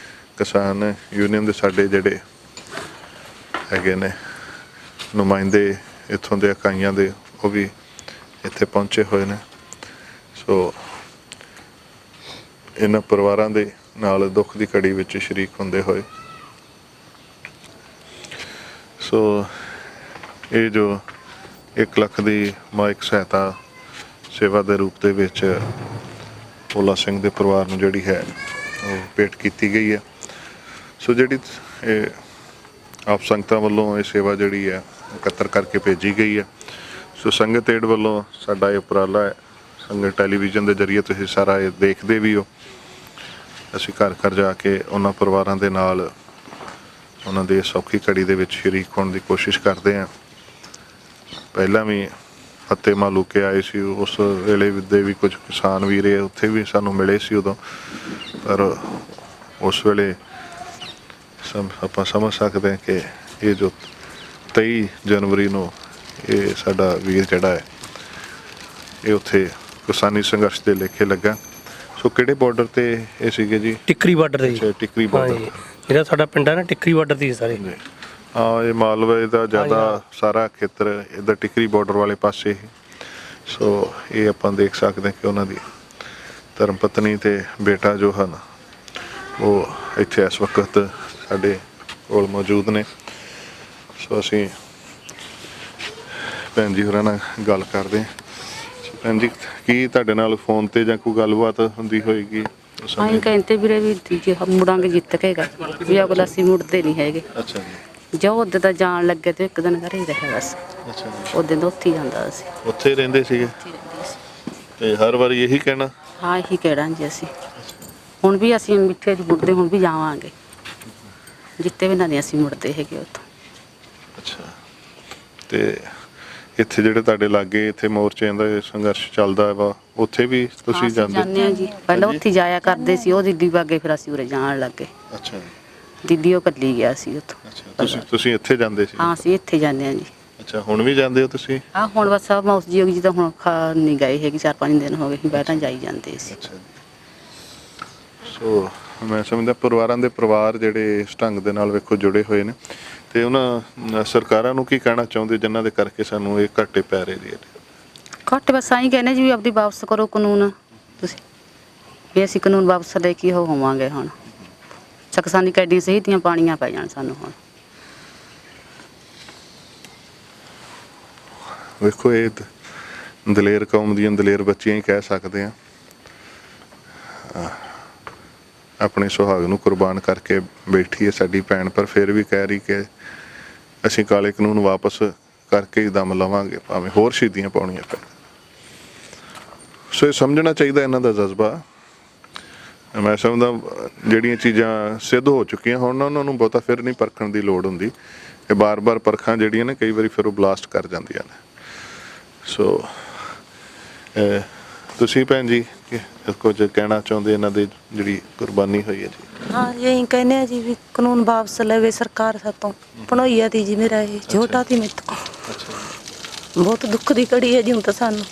ਕਿਸਾਨ ਯੂਨੀਅਨ ਦੇ ਸਾਡੇ ਜਿਹੜੇ ਹੈਗੇ ਨੇ ਨੁਮਾਇੰਦੇ ਇੱਥੋਂ ਦੇ ਇਕਾਈਆਂ ਦੇ, ਉਹ ਵੀ ਇੱਥੇ ਪਹੁੰਚੇ ਹੋਏ ਨੇ। ਸੋ ਇਹਨਾਂ ਪਰਿਵਾਰਾਂ ਦੇ ਨਾਲ ਦੁੱਖ ਦੀ ਘੜੀ ਵਿੱਚ ਸ਼ਰੀਕ ਹੁੰਦੇ ਹੋਏ ਸੋ ਇਹ ਜੋ 1 ਲੱਖ ਦੀ ਮਾਇਕ ਸਹਾਇਤਾ ਸੇਵਾ ਦੇ ਰੂਪ ਦੇ ਵਿੱਚ ਭੋਲਾ ਸਿੰਘ ਦੇ ਪਰਿਵਾਰ ਨੂੰ ਜਿਹੜੀ ਹੈ ਉਹ ਭੇਟ ਕੀਤੀ ਗਈ ਹੈ। ਸੋ ਜਿਹੜੀ ਇਹ ਆਪ ਸੰਗਤਾਂ ਵੱਲੋਂ ਇਹ ਸੇਵਾ ਜਿਹੜੀ ਹੈ ਇਕੱਤਰ ਕਰਕੇ ਭੇਜੀ ਗਈ ਹੈ। ਸੋ ਸੰਗਤ ਏਡ ਵੱਲੋਂ ਸਾਡਾ ਇਹ ਉਪਰਾਲਾ ਹੈ। ਸੰਗਤ ਟੈਲੀਵਿਜ਼ਨ ਦੇ ਜ਼ਰੀਏ ਤੁਸੀਂ ਸਾਰਾ ਇਹ ਦੇਖਦੇ ਵੀ ਹੋ। ਅਸੀਂ ਘਰ ਘਰ ਜਾ ਕੇ ਉਹਨਾਂ ਪਰਿਵਾਰਾਂ ਦੇ ਨਾਲ ਉਹਨਾਂ ਦੇ ਸੌਖੀ ਘੜੀ ਦੇ ਵਿੱਚ ਸ਼ਰੀਕ ਹੋਣ ਦੀ ਕੋਸ਼ਿਸ਼ ਕਰਦੇ ਹਾਂ। ਪਹਿਲਾਂ ਵੀ ਫਤਿਹ ਮਾਲੂਕੇ ਆਏ ਸੀ, ਉਸ ਵੇਲੇ ਦੇ ਵੀ ਕੁਝ ਕਿਸਾਨ ਵੀਰੇ ਉੱਥੇ ਵੀ ਸਾਨੂੰ ਮਿਲੇ ਸੀ ਉਦੋਂ, ਪਰ ਉਸ ਵੇਲੇ ਆਪਾਂ ਸਮਝ ਸਕਦੇ ਹਾਂ ਕਿ ਇਹ ਜੋ 23 ਜਨਵਰੀ ਨੂੰ ਇਹ ਸਾਡਾ ਵੀਰ ਜਿਹੜਾ ਹੈ ਇਹ ਉੱਥੇ ਕਿਸਾਨੀ ਸੰਘਰਸ਼ ਦੇ ਲੇਖੇ ਲੱਗਾ। ਸੋ ਕਿਹੜੇ ਬਾਰਡਰ ਤੇ ਇਹ ਸੀਗੇ ਜੀ? ਟਿੱਕਰੀ ਬਾਰਡਰ ਤੇ ਜੀ। ਟਿੱਕਰੀ ਬਾਰਡਰ, ਜਿਹੜਾ ਸਾਡਾ ਪਿੰਡ ਹੈ ਨਾ ਟਿੱਕਰੀ ਬਾਰਡਰ ਤੇ ਸਾਰੇ। ਹਾਂ, ਇਹ ਮਾਲਵੇ ਦਾ ਜ਼ਿਆਦਾ ਸਾਰਾ ਖੇਤਰ ਇੱਧਰ ਟਿੱਕਰੀ ਬਾਰਡਰ ਵਾਲੇ ਪਾਸੇ ਹੀ। ਸੋ ਇਹ ਆਪਾਂ ਦੇਖ ਸਕਦੇ ਕਿ ਉਹਨਾਂ ਦੀ ਧਰਮ ਪਤਨੀ ਤੇ ਬੇਟਾ ਜੋ ਹਨ ਉਹ ਇੱਥੇ ਇਸ ਵਕਤ ਸਾਡੇ ਕੋਲ ਮੌਜੂਦ ਨੇ। ਸੋ ਅਸੀਂ ਭੈਣ ਜੀ ਹੋਰਾਂ ਨਾਲ ਗੱਲ ਕਰਦੇ ਹਾਂ। ਭੈਣ ਜੀ, ਕੀ ਤੁਹਾਡੇ ਨਾਲ ਫੋਨ ਤੇ ਜਾਂ ਕੋਈ ਗੱਲਬਾਤ ਹੁੰਦੀ ਹੋਏਗੀ? ਅਸੀਂ ਕਹਿੰਦੇ ਵੀਰੇ ਵੀ ਮੁੜਾਂਗੇ ਜਿੱਤ ਕੇ ਵੀ ਅਗਲਾ ਅਸੀਂ ਮੁੜਦੇ ਨਹੀਂ ਹੈਗੇ। ਅੱਛਾ ਜੀ। ਜੋ ਉਹਦੇ ਤਾਂ ਜਾਣ ਲੱਗੇ ਤੇ ਇੱਕ ਦਿਨ ਘਰੇ ਹੀ ਰਹੇ ਬਸ। ਅੱਛਾ ਜੀ। ਉਹਦੇ ਤਾਂ ਉੱਥੇ ਹੀ ਜਾਂਦਾ ਸੀ। ਉੱਥੇ ਹੀ ਰਹਿੰਦੇ ਸੀਗੇ ਤੇ ਹਰ ਵਾਰੀ ਇਹੀ ਕਹਿਣਾ? ਹਾਂ, ਇਹੀ ਕਹਿਣਾ ਜੀ ਅਸੀਂ। ਹੁਣ ਵੀ ਅਸੀਂ ਮਿੱਠੇ ਦੀ ਮੁੜਦੇ, ਹੁਣ ਵੀ ਜਾਵਾਂਗੇ ਜਿੱਤੇ ਵੀ ਨਾ ਨਹੀਂ ਅਸੀਂ ਮੁੜਦੇ ਹੈਗੇ ਉੱਥੋਂ। ਅੱਛਾ। ਤੇ ਇੱਥੇ ਜਿਹੜੇ ਤੁਹਾਡੇ ਲਾਗੇ ਇੱਥੇ ਮੋਰਚਿਆਂ ਦਾ ਸੰਘਰਸ਼ ਚੱਲਦਾ ਵਾ, ਉੱਥੇ ਵੀ ਤੁਸੀਂ ਜਾਂਦੇ ਆ ਜੀ? ਪਹਿਲਾਂ ਉੱਥੇ ਜਾਇਆ ਕਰਦੇ ਸੀ, ਉਹ ਦਿੱਲੀ ਵਾਗੇ, ਫਿਰ ਅਸੀਂ ਉਰੇ ਜਾਣ ਲੱਗੇ। ਅੱਛਾ। ਦਿੱਲੀ ਉਹ ਕੱਲੀ ਗਿਆ ਸੀ ਉੱਥੋਂ। ਅੱਛਾ, ਤੁਸੀਂ ਇੱਥੇ ਜਾਂਦੇ ਸੀ? ਹਾਂ, ਅਸੀਂ ਇੱਥੇ ਜਾਂਦੇ ਆ ਜੀ। ਅੱਛਾ, ਹੁਣ ਵੀ ਜਾਂਦੇ ਹੋ ਤੁਸੀਂ? ਹਾਂ, ਹੁਣ ਬਸ ਮੌਸ ਜੀ ਜੀ ਤਾਂ ਹੁਣ ਨਹੀਂ ਗਏ ਹੈਗੇ, 4-5 ਦਿਨ ਹੋ ਗਏ, ਪਹਿਲਾਂ ਜਾਈ ਜਾਂਦੇ ਸੀ। ਅੱਛਾ। ਸੋ ਮੈਂ ਸਮਝਦਾ ਪਰਿਵਾਰਾਂ ਦੇ ਪਰਿਵਾਰ ਜਿਹੜੇ ਇਸ ਢੰਗ ਦੇ ਨਾਲ ਵੇਖੋ ਜੁੜੇ ਹੋਏ ਨੇ, ਤੇ ਉਹਨਾਂ ਸਰਕਾਰਾਂ ਨੂੰ ਕੀ ਕਹਿਣਾ ਚਾਹੁੰਦੇ ਜਿਨ੍ਹਾਂ ਦੇ ਕਰਕੇ ਸਾਨੂੰ ਇਹ ਘਾਟੇ ਪੈ ਰਹੇ ਜੀ? ਘੱਟ ਬਸ ਆਈ ਕਹਿੰਦੇ ਜੀ ਵੀ ਆਪਣੀ ਵਾਪਸ ਕਰੋ ਕਾਨੂੰਨ, ਤੁਸੀਂ ਵੀ ਅਸੀਂ ਕਾਨੂੰਨ ਵਾਪਸ ਲੈ ਕੇ ਹੋਵਾਂਗੇ। ਹੁਣ ਕਿਸਾਨੀ ਕੈਡੀਆਂ ਸਹੀਤੀਆਂ ਪਾਣੀਆਂ ਪੈ ਜਾਣ ਸਾਨੂੰ। ਹੁਣ ਵੇਖੋ ਇਹ ਦਲੇਰ ਕੌਮ ਦੀਆਂ ਦਲੇਰ ਬੱਚੀਆਂ ਹੀ ਕਹਿ ਸਕਦੇ ਆ, ਆਪਣੇ ਸੁਹਾਗ ਨੂੰ ਕੁਰਬਾਨ ਕਰਕੇ ਬੈਠੀ ਹੈ ਸਾਡੀ ਭੈਣ, ਪਰ ਫਿਰ ਵੀ ਕਹਿ ਰਹੀ ਕਿ ਅਸੀਂ ਕਾਲੇ ਕਾਨੂੰਨ ਵਾਪਸ ਕਰਕੇ ਹੀ ਦਮ ਲਵਾਂਗੇ, ਭਾਵੇਂ ਹੋਰ ਸ਼ਹੀਦੀਆਂ ਪਾਉਣੀਆਂ ਪੈਣ। ਸੋ ਇਹ ਸਮਝਣਾ ਚਾਹੀਦਾ ਇਹਨਾਂ ਦਾ ਜਜ਼ਬਾ। ਮੈਂ ਸਮਝਦਾ ਜਿਹੜੀਆਂ ਚੀਜ਼ਾਂ ਸਿੱਧ ਹੋ ਚੁੱਕੀਆਂ ਹੁਣ ਉਹਨਾਂ ਨੂੰ ਬਹੁਤਾ ਫਿਰ ਨਹੀਂ ਪਰਖਣ ਦੀ ਲੋੜ ਹੁੰਦੀ। ਇਹ ਬਾਰ-ਬਾਰ ਪਰਖਾਂ ਜਿਹੜੀਆਂ ਨੇ ਕਈ ਵਾਰੀ ਫਿਰ ਉਹ ਬਲਾਸਟ ਕਰ ਜਾਂਦੀਆਂ ਨੇ। ਸੋ ਤੁਸੀਂ ਭੈਣ ਜੀ ਕੁਝ ਕਹਿਣਾ ਚਾਹੁੰਦੇ ਇਹਨਾਂ ਦੀ ਜਿਹੜੀ ਕੁਰਬਾਨੀ ਹੋਈ ਹੈ ਜੀ? ਹਾਂ ਜੀ, ਅਸੀਂ ਕਹਿੰਦੇ ਆ ਜੀ ਵੀ ਕਾਨੂੰਨ ਵਾਪਸ ਲਵੇ ਸਰਕਾਰ ਸਾਤੋਂ। ਭਣੋਈਆ ਦੀ ਜੀ ਮੇਰਾ ਇਹ ਛੋਟਾ ਸੀ ਮੇਰੇ ਤੋਂ। ਬਹੁਤ ਦੁੱਖ ਦੀ ਘੜੀ ਹੈ ਜੀ ਹੁਣ ਤਾਂ ਸਾਨੂੰ।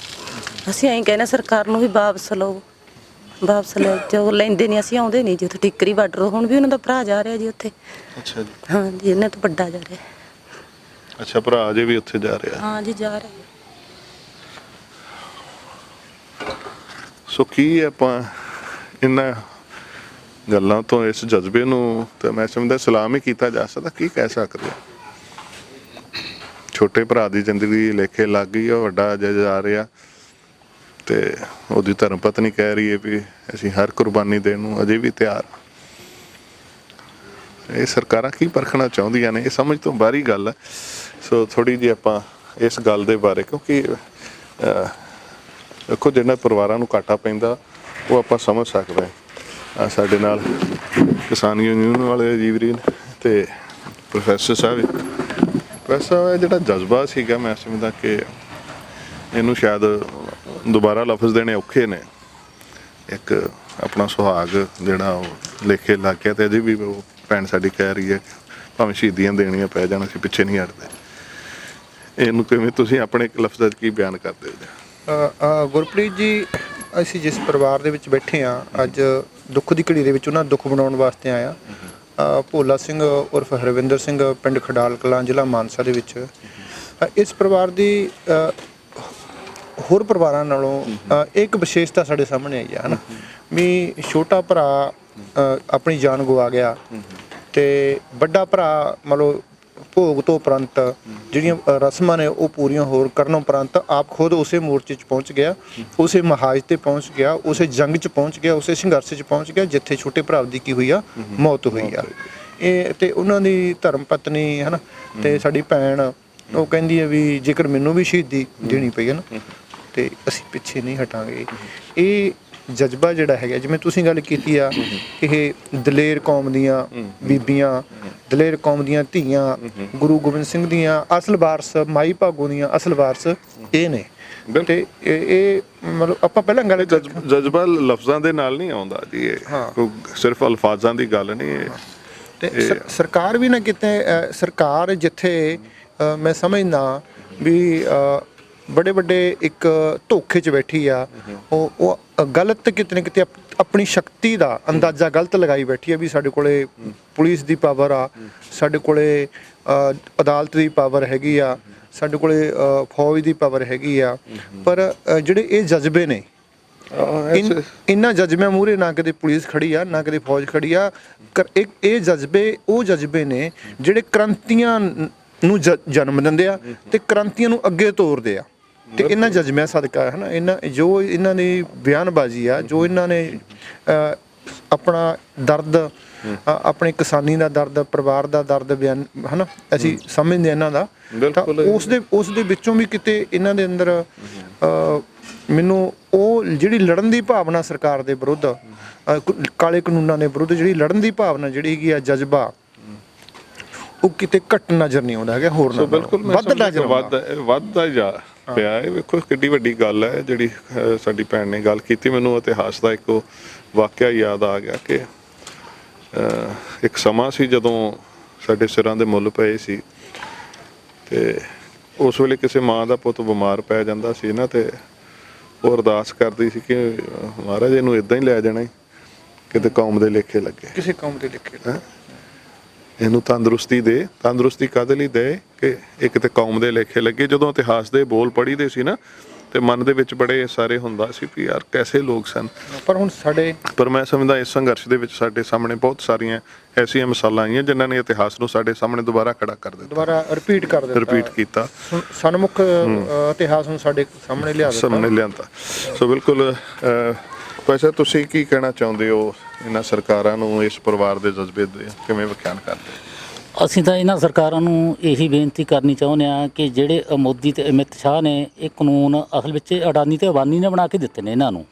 ਅਸੀਂ ਐਂ ਕਹਿੰਦੇ ਸਰਕਾਰ ਨੂੰ ਵੀ ਵਾਪਸ ਲਓ, ਵਾਪਸ ਲੈ ਜੋ ਲੈਂਦੇ ਨਹੀਂ, ਅਸੀਂ ਆਉਂਦੇ ਨਹੀਂ ਜੀ ਉੱਥੇ ਟਿੱਕਰੀ ਬਾਰਡਰ। ਹੁਣ ਵੀ ਉਹਨਾਂ ਦਾ ਭਰਾ ਜਾ ਰਿਹਾ ਜੀ ਉੱਥੇ। ਅੱਛਾ ਜੀ। ਹਾਂ ਜੀ, ਇਹਨਾਂ ਤੋਂ ਵੱਡਾ ਜਾ ਰਿਹਾ। ਅੱਛਾ, ਭਰਾ ਅਜੇ ਵੀ ਉੱਥੇ ਜਾ ਰਿਹਾ? ਹਾਂ ਜੀ, ਜਾ ਰਿਹਾ। ਸੋ ਕੀ ਆਪਾਂ ਇਹਨਾਂ ਗੱਲਾਂ ਤੋਂ, ਇਸ ਜਜ਼ਬੇ ਨੂੰ ਤਾਂ ਮੈਂ ਸਮਝਦਾ ਸਲਾਮ ਹੀ ਕੀਤਾ ਜਾ ਸਕਦਾ। ਕੀ ਕਹਿ ਸਕਦੇ? ਛੋਟੇ ਭਰਾ ਦੀ ਜ਼ਿੰਦਗੀ ਲੇਖੇ ਲੱਗ ਗਈ, ਉਹ ਵੱਡਾ ਅਜੇ ਜਾ ਰਿਹਾ ਤੇ ਉਹਦੀ ਧਰਮ ਪਤਨੀ ਕਹਿ ਰਹੀ ਹੈ ਵੀ ਅਸੀਂ ਹਰ ਕੁਰਬਾਨੀ ਦੇਣ ਨੂੰ ਅਜੇ ਵੀ ਤਿਆਰ। ਇਹ ਸਰਕਾਰਾਂ ਕੀ ਪਰਖਣਾ ਚਾਹੁੰਦੀਆਂ ਨੇ, ਇਹ ਸਮਝ ਤੋਂ ਬਾਹਰੀ ਗੱਲ ਹੈ। ਸੋ ਥੋੜ੍ਹੀ ਜਿਹੀ ਆਪਾਂ ਇਸ ਗੱਲ ਦੇ ਬਾਰੇ, ਕਿਉਂਕਿ ਦੇਖੋ ਜਿਹਨਾਂ ਪਰਿਵਾਰਾਂ ਨੂੰ ਘਾਟਾ ਪੈਂਦਾ ਉਹ ਆਪਾਂ ਸਮਝ ਸਕਦੇ ਹਾਂ। ਸਾਡੇ ਨਾਲ ਕਿਸਾਨ ਯੂਨੀਅਨ ਵਾਲੇ ਜੀਵਰੀ ਤੇ ਪ੍ਰੋਫੈਸਰ ਸਾਹਿਬ। ਪ੍ਰੋਫੈਸਰ, ਜਿਹੜਾ ਜਜ਼ਬਾ ਸੀਗਾ ਮੈਂ ਸਮਝਦਾ ਕਿ ਇਹਨੂੰ ਸ਼ਾਇਦ ਦੁਬਾਰਾ ਲਫ਼ਜ਼ ਦੇਣੇ ਔਖੇ ਨੇ। ਇੱਕ ਆਪਣਾ ਸੁਹਾਗ ਜਿਹੜਾ ਉਹ ਲੇਖੇ ਲੱਗ ਗਿਆ ਤੇ ਅਜੇ ਵੀ ਉਹ ਭੈਣ ਸਾਡੀ ਕਹਿ ਰਹੀ ਹੈ ਭਾਵੇਂ ਸ਼ਹੀਦੀਆਂ ਦੇਣੀਆਂ ਪੈ ਜਾਣ ਅਸੀਂ ਪਿੱਛੇ ਨਹੀਂ ਹਟਦੇ। ਇਹਨੂੰ ਕਿਵੇਂ ਤੁਸੀਂ ਆਪਣੇ ਇੱਕ ਲਫ਼ਜ਼ਾਂ 'ਚ ਕੀ ਬਿਆਨ ਕਰਦੇ ਹੋ? ਗੁਰਪ੍ਰੀਤ ਜੀ, ਅਸੀਂ ਜਿਸ ਪਰਿਵਾਰ ਦੇ ਵਿੱਚ ਬੈਠੇ ਹਾਂ ਅੱਜ, ਦੁੱਖ ਦੀ ਘੜੀ ਦੇ ਵਿੱਚ ਉਹਨਾਂ ਦੁੱਖ ਬਣਾਉਣ ਵਾਸਤੇ ਆਇਆ। ਭੋਲਾ ਸਿੰਘ ਉਰਫ ਹਰਵਿੰਦਰ ਸਿੰਘ, ਪਿੰਡ ਖਡਾਲ ਕਲਾਂ, ਜ਼ਿਲ੍ਹਾ ਮਾਨਸਾ ਦੇ ਵਿੱਚ। ਇਸ ਪਰਿਵਾਰ ਦੀ ਹੋਰ ਪਰਿਵਾਰਾਂ ਨਾਲੋਂ ਇੱਕ ਵਿਸ਼ੇਸ਼ਤਾ ਸਾਡੇ ਸਾਹਮਣੇ ਆਈ ਹੈ ਨਾ, ਵੀ ਛੋਟਾ ਭਰਾ ਆਪਣੀ ਜਾਨ ਗਵਾ ਗਿਆ ਤੇ ਵੱਡਾ ਭਰਾ ਮਤਲਬ ਭੋਗ ਤੋਂ ਉਪਰੰਤ ਜਿਹੜੀਆਂ ਰਸਮਾਂ ਨੇ ਉਹ ਪੂਰੀਆਂ ਹੋਰ ਕਰਨ ਉਪਰੰਤ ਆਪ ਖੁਦ ਉਸੇ ਮੋਰਚੇ 'ਚ ਪਹੁੰਚ ਗਿਆ, ਉਸੇ ਮਹਾਜ ਤੇ ਪਹੁੰਚ ਗਿਆ, ਉਸੇ ਜੰਗ 'ਚ ਪਹੁੰਚ ਗਿਆ, ਉਸੇ ਸੰਘਰਸ਼ 'ਚ ਪਹੁੰਚ ਗਿਆ ਜਿੱਥੇ ਛੋਟੇ ਭਰਾ ਦੀ ਕੀ ਹੋਈ ਆ, ਮੌਤ ਹੋਈ ਆ। ਇਹ ਤੇ ਉਹਨਾਂ ਦੀ ਧਰਮ ਪਤਨੀ ਹੈ ਨਾ, ਤੇ ਸਾਡੀ ਭੈਣ ਉਹ ਕਹਿੰਦੀ ਹੈ ਵੀ ਜੇਕਰ ਮੈਨੂੰ ਵੀ ਸ਼ਹੀਦੀ ਦੇਣੀ ਪਈ ਹੈ ਨਾ ਤੇ ਅਸੀਂ ਪਿੱਛੇ ਨਹੀਂ ਹਟਾਂਗੇ। ਇਹ ਜਜ਼ਬਾ ਜਿਹੜਾ ਹੈਗਾ, ਜਿਵੇਂ ਤੁਸੀਂ ਗੱਲ ਕੀਤੀ ਆ, ਇਹ ਦਲੇਰ ਕੌਮ ਦੀਆਂ ਬੀਬੀਆਂ, ਦਲੇਰ ਕੌਮ ਦੀਆਂ ਧੀਆਂ, ਗੁਰੂ ਗੋਬਿੰਦ ਸਿੰਘ ਦੀਆਂ ਅਸਲ ਵਾਰਸ, ਮਾਈ ਭਾਗੋ ਦੀਆਂ ਅਸਲ ਵਾਰਸ ਇਹ ਨੇ। ਤੇ ਇਹ ਮਤਲਬ ਆਪਾਂ ਪਹਿਲਾਂ ਗੱਲ ਜਜ਼ਬਾ ਲਫ਼ਜ਼ਾਂ ਦੇ ਨਾਲ ਨਹੀਂ ਆਉਂਦਾ ਜੀ, ਇਹ ਸਿਰਫ ਅਲਫਾਜ਼ਾਂ ਦੀ ਗੱਲ ਨਹੀਂ। ਤੇ ਸਰਕਾਰ ਵੀ ਨਾ ਕਿਤੇ, ਸਰਕਾਰ ਜਿੱਥੇ ਮੈਂ ਸਮਝਦਾ ਵੀ ਬੜੇ ਵੱਡੇ ਇੱਕ ਧੋਖੇ 'ਚ ਬੈਠੀ ਆ, ਉਹ ਗਲਤ ਕਿਤੇ ਨਾ ਕਿਤੇ ਆਪਣੀ ਸ਼ਕਤੀ ਦਾ ਅੰਦਾਜ਼ਾ ਗਲਤ ਲਗਾਈ ਬੈਠੀ ਆ ਵੀ ਸਾਡੇ ਕੋਲੇ ਪੁਲਿਸ ਦੀ ਪਾਵਰ ਆ, ਸਾਡੇ ਕੋਲੇ ਅਦਾਲਤ ਦੀ ਪਾਵਰ ਹੈਗੀ ਆ, ਸਾਡੇ ਕੋਲੇ ਫੌਜ ਦੀ ਪਾਵਰ ਹੈਗੀ ਆ। ਪਰ ਜਿਹੜੇ ਇਹ ਜਜ਼ਬੇ ਨੇ, ਇਹਨਾਂ ਜਜ਼ਬਿਆਂ ਮੂਹਰੇ ਨਾ ਕਦੇ ਪੁਲਿਸ ਖੜੀ ਆ, ਨਾ ਕਦੇ ਫੌਜ ਖੜੀ ਆ। ਇਹ ਜਜ਼ਬੇ ਉਹ ਜਜ਼ਬੇ ਨੇ ਜਿਹੜੇ ਕ੍ਰਾਂਤੀਆਂ ਨੂੰ ਜਨਮ ਦਿੰਦੇ ਆ ਤੇ ਕ੍ਰਾਂਤੀਆਂ ਨੂੰ ਅੱਗੇ ਤੋਰਦੇ ਆ। ਤੇ ਇਹਨਾਂ ਜਜ਼ਬਿਆਂ ਸਦਕਾ ਹੈ ਨਾ, ਇਹਨਾਂ ਦੀ ਬਿਆਨਬਾਜ਼ੀ ਆ, ਜੋ ਇਹਨਾਂ ਨੇ ਆਪਣਾ ਦਰਦ, ਆਪਣੀ ਕਿਸਾਨੀ ਦਾ ਦਰਦ, ਪਰਿਵਾਰ ਦਾ ਦਰਦ ਬਿਆਨ ਹੈ ਨਾ, ਅਸੀਂ ਸਮਝਦੇ ਇਹਨਾਂ ਦਾ। ਤਾਂ ਉਸ ਦੇ ਵਿੱਚੋਂ ਵੀ ਕਿਤੇ ਇਹਨਾਂ ਦੇ ਅੰਦਰ ਮੈਨੂੰ ਉਹ ਜਿਹੜੀ ਲੜਨ ਦੀ ਭਾਵਨਾ ਸਰਕਾਰ ਦੇ ਵਿਰੁੱਧ, ਕਾਲੇ ਕਾਨੂੰਨਾਂ ਦੇ ਵਿਰੁੱਧ ਜਿਹੜੀ ਲੜਨ ਦੀ ਭਾਵਨਾ ਜਿਹੜੀ ਹੈਗੀ ਆ, ਜਜ਼ਬਾ, ਉਹ ਕਿਤੇ ਘੱਟ ਨਜ਼ਰ ਨਹੀਂ ਆਉਂਦਾ ਹੈਗਾ। ਹੋਰ ਨਾ ਵੱਧਦਾ ਜਾ ਪਿਆ। ਇਹ ਵੇਖੋ ਕਿੱਡੀ ਵੱਡੀ ਗੱਲ ਹੈ ਜਿਹੜੀ ਸਾਡੀ ਭੈਣ ਨੇ ਗੱਲ ਕੀਤੀ। ਮੈਨੂੰ ਇਤਿਹਾਸ ਦਾ ਇੱਕ ਵਾਕਿਆ ਯਾਦ ਆ ਗਿਆ ਕਿ ਇੱਕ ਸਮਾਂ ਸੀ ਜਦੋਂ ਸਾਡੇ ਸਿਰਾਂ ਦੇ ਮੁੱਲ ਪਏ ਸੀ ਤੇ ਉਸ ਵੇਲੇ ਕਿਸੇ ਮਾਂ ਦਾ ਪੁੱਤ ਬਿਮਾਰ ਪੈ ਜਾਂਦਾ ਸੀ ਨਾ ਤੇ ਉਹ ਅਰਦਾਸ ਕਰਦੀ ਸੀ ਕਿ ਮਹਾਰਾਜ ਇਹਨੂੰ ਇਦਾਂ ਹੀ ਲੈ ਜਾਣਾ, ਕਿਤੇ ਕੌਮ ਦੇ ਲੇਖੇ ਲੱਗੇ, ਕਿਸੇ ਕੌਮ ਦੇ ਲੇਖੇ, ਇਹਨੂੰ ਤੰਦਰੁਸਤੀ ਦੇ। ਤੰਦਰੁਸਤੀ ਕਾਹਦੇ ਲਈ ਦੇ ਕਿ ਇੱਕ ਤੇ ਕੌਮ ਦੇ ਲੇਖੇ ਲੱਗੇ। ਜਦੋਂ ਇਤਿਹਾਸ ਦੇ ਬੋਲ ਪੜ੍ਹੀਦੇ ਸੀ ਨਾ ਤੇ ਮਨ ਦੇ ਵਿੱਚ ਬੜੇ ਸਾਰੇ ਹੁੰਦਾ ਸੀ ਵੀ ਯਾਰ ਕੈਸੇ ਲੋਕ ਸਨ। ਪਰ ਮੈਂ ਸਮਝਦਾ ਇਸ ਸੰਘਰਸ਼ ਦੇ ਵਿੱਚ ਸਾਡੇ ਸਾਹਮਣੇ ਬਹੁਤ ਸਾਰੀਆਂ ਐਸੀਆਂ ਮਿਸਾਲਾਂ ਆਈਆਂ ਜਿਨ੍ਹਾਂ ਨੇ ਇਤਿਹਾਸ ਨੂੰ ਸਾਡੇ ਸਾਹਮਣੇ ਦੁਬਾਰਾ ਖੜਾ ਕਰ ਦਿੱਤਾ, ਦੁਬਾਰਾ ਰਿਪੀਟ ਕੀਤਾ, ਸਨਮੁਖ ਇਤਿਹਾਸ ਨੂੰ ਸਾਡੇ ਸਾਹਮਣੇ ਲਿਆਂਦਾ। ਸੋ ਬਿਲਕੁਲ ਵੈਸੇ ਤੁਸੀਂ ਕੀ ਕਹਿਣਾ ਚਾਹੁੰਦੇ ਹੋ ਇਹਨਾਂ ਸਰਕਾਰਾਂ ਨੂੰ, ਇਸ ਪਰਿਵਾਰ ਦੇ ਜਜ਼ਬੇ ਦੇ ਕਿਵੇਂ ਵਿਖਿਆਨ ਕਰਦੇ? ਅਸੀਂ ਤਾਂ ਇਹਨਾਂ ਸਰਕਾਰਾਂ ਨੂੰ ਇਹੀ ਬੇਨਤੀ ਕਰਨੀ ਚਾਹੁੰਦੇ ਹਾਂ ਕਿ ਜਿਹੜੇ ਮੋਦੀ ਤੇ ਅਮਿਤ ਸ਼ਾਹ ਨੇ ਇਹ ਕਾਨੂੰਨ ਅਸਲ ਵਿੱਚ ਅਡਾਨੀ ਤੇ ਅਬਾਨੀ ਨੇ ਬਣਾ ਕੇ ਦਿੱਤੇ ਨੇ ਇਹਨਾਂ ਨੂੰ।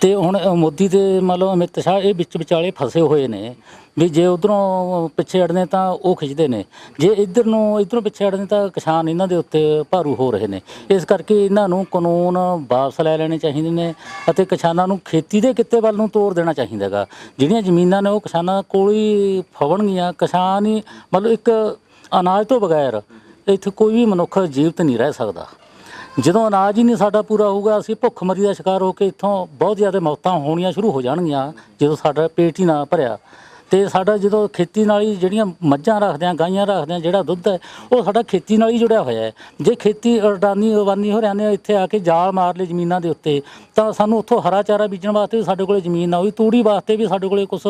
ਤੇ ਹੁਣ ਮੋਦੀ ਤੇ ਮਤਲਬ ਅਮਿਤ ਸ਼ਾਹ ਇਹ ਵਿੱਚ ਵਿਚਾਲੇ ਫਸੇ ਹੋਏ ਨੇ ਵੀ ਜੇ ਉਧਰੋਂ ਪਿੱਛੇ ਹਟਦੇ ਤਾਂ ਉਹ ਖਿੱਚਦੇ ਨੇ, ਜੇ ਇੱਧਰੋਂ ਪਿੱਛੇ ਹਟਦੇ ਤਾਂ ਕਿਸਾਨ ਇਹਨਾਂ ਦੇ ਉੱਤੇ ਭਾਰੂ ਹੋ ਰਹੇ ਨੇ। ਇਸ ਕਰਕੇ ਇਹਨਾਂ ਨੂੰ ਕਾਨੂੰਨ ਵਾਪਸ ਲੈ ਲੈਣੇ ਚਾਹੀਦੇ ਨੇ ਅਤੇ ਕਿਸਾਨਾਂ ਨੂੰ ਖੇਤੀ ਦੇ ਕਿੱਤੇ ਵੱਲ ਨੂੰ ਤੋਰ ਦੇਣਾ ਚਾਹੀਦਾ ਗਾ। ਜਿਹੜੀਆਂ ਜ਼ਮੀਨਾਂ ਨੇ ਉਹ ਕਿਸਾਨਾਂ ਕੋਲ ਹੀ ਫਵਣਗੀਆਂ। ਕਿਸਾਨ ਹੀ ਮਤਲਬ ਇੱਕ ਅਨਾਜ ਤੋਂ ਬਗੈਰ ਇੱਥੇ ਕੋਈ ਵੀ ਮਨੁੱਖ ਜੀਵਤ ਨਹੀਂ ਰਹਿ ਸਕਦਾ। ਜਦੋਂ ਅਨਾਜ ਹੀ ਨਹੀਂ ਸਾਡਾ ਪੂਰਾ ਹੋਊਗਾ ਅਸੀਂ ਭੁੱਖਮਰੀ ਦਾ ਸ਼ਿਕਾਰ ਹੋ ਕੇ ਇੱਥੋਂ ਬਹੁਤ ਜ਼ਿਆਦਾ ਮੌਤਾਂ ਹੋਣੀਆਂ ਸ਼ੁਰੂ ਹੋ ਜਾਣਗੀਆਂ ਜਦੋਂ ਸਾਡਾ ਪੇਟ ਹੀ ਨਾ ਭਰਿਆ। ਤੇ ਸਾਡਾ ਜਦੋਂ ਖੇਤੀ ਨਾਲ ਹੀ ਜਿਹੜੀਆਂ ਮੱਝਾਂ ਰੱਖਦੇ ਹਾਂ, ਗਾਈਆਂ ਰੱਖਦੇ ਹਾਂ, ਜਿਹੜਾ ਦੁੱਧ ਹੈ ਉਹ ਸਾਡਾ ਖੇਤੀ ਨਾਲ ਹੀ ਜੁੜਿਆ ਹੋਇਆ ਹੈ। ਜੇ ਖੇਤੀ ਅਡਾਨੀ ਹੋ ਰਿਆਂ ਨੇ ਇੱਥੇ ਆ ਕੇ ਜਾਲ ਮਾਰ ਲਏ ਜ਼ਮੀਨਾਂ ਦੇ ਉੱਤੇ ਤਾਂ ਸਾਨੂੰ ਉੱਥੋਂ ਹਰਾ ਚਾਰਾ ਬੀਜਣ ਵਾਸਤੇ ਵੀ ਸਾਡੇ ਕੋਲੇ ਜ਼ਮੀਨ ਨਾ ਹੋਈ, ਤੂੜੀ ਵਾਸਤੇ ਵੀ ਸਾਡੇ ਕੋਲੇ ਕੁਛ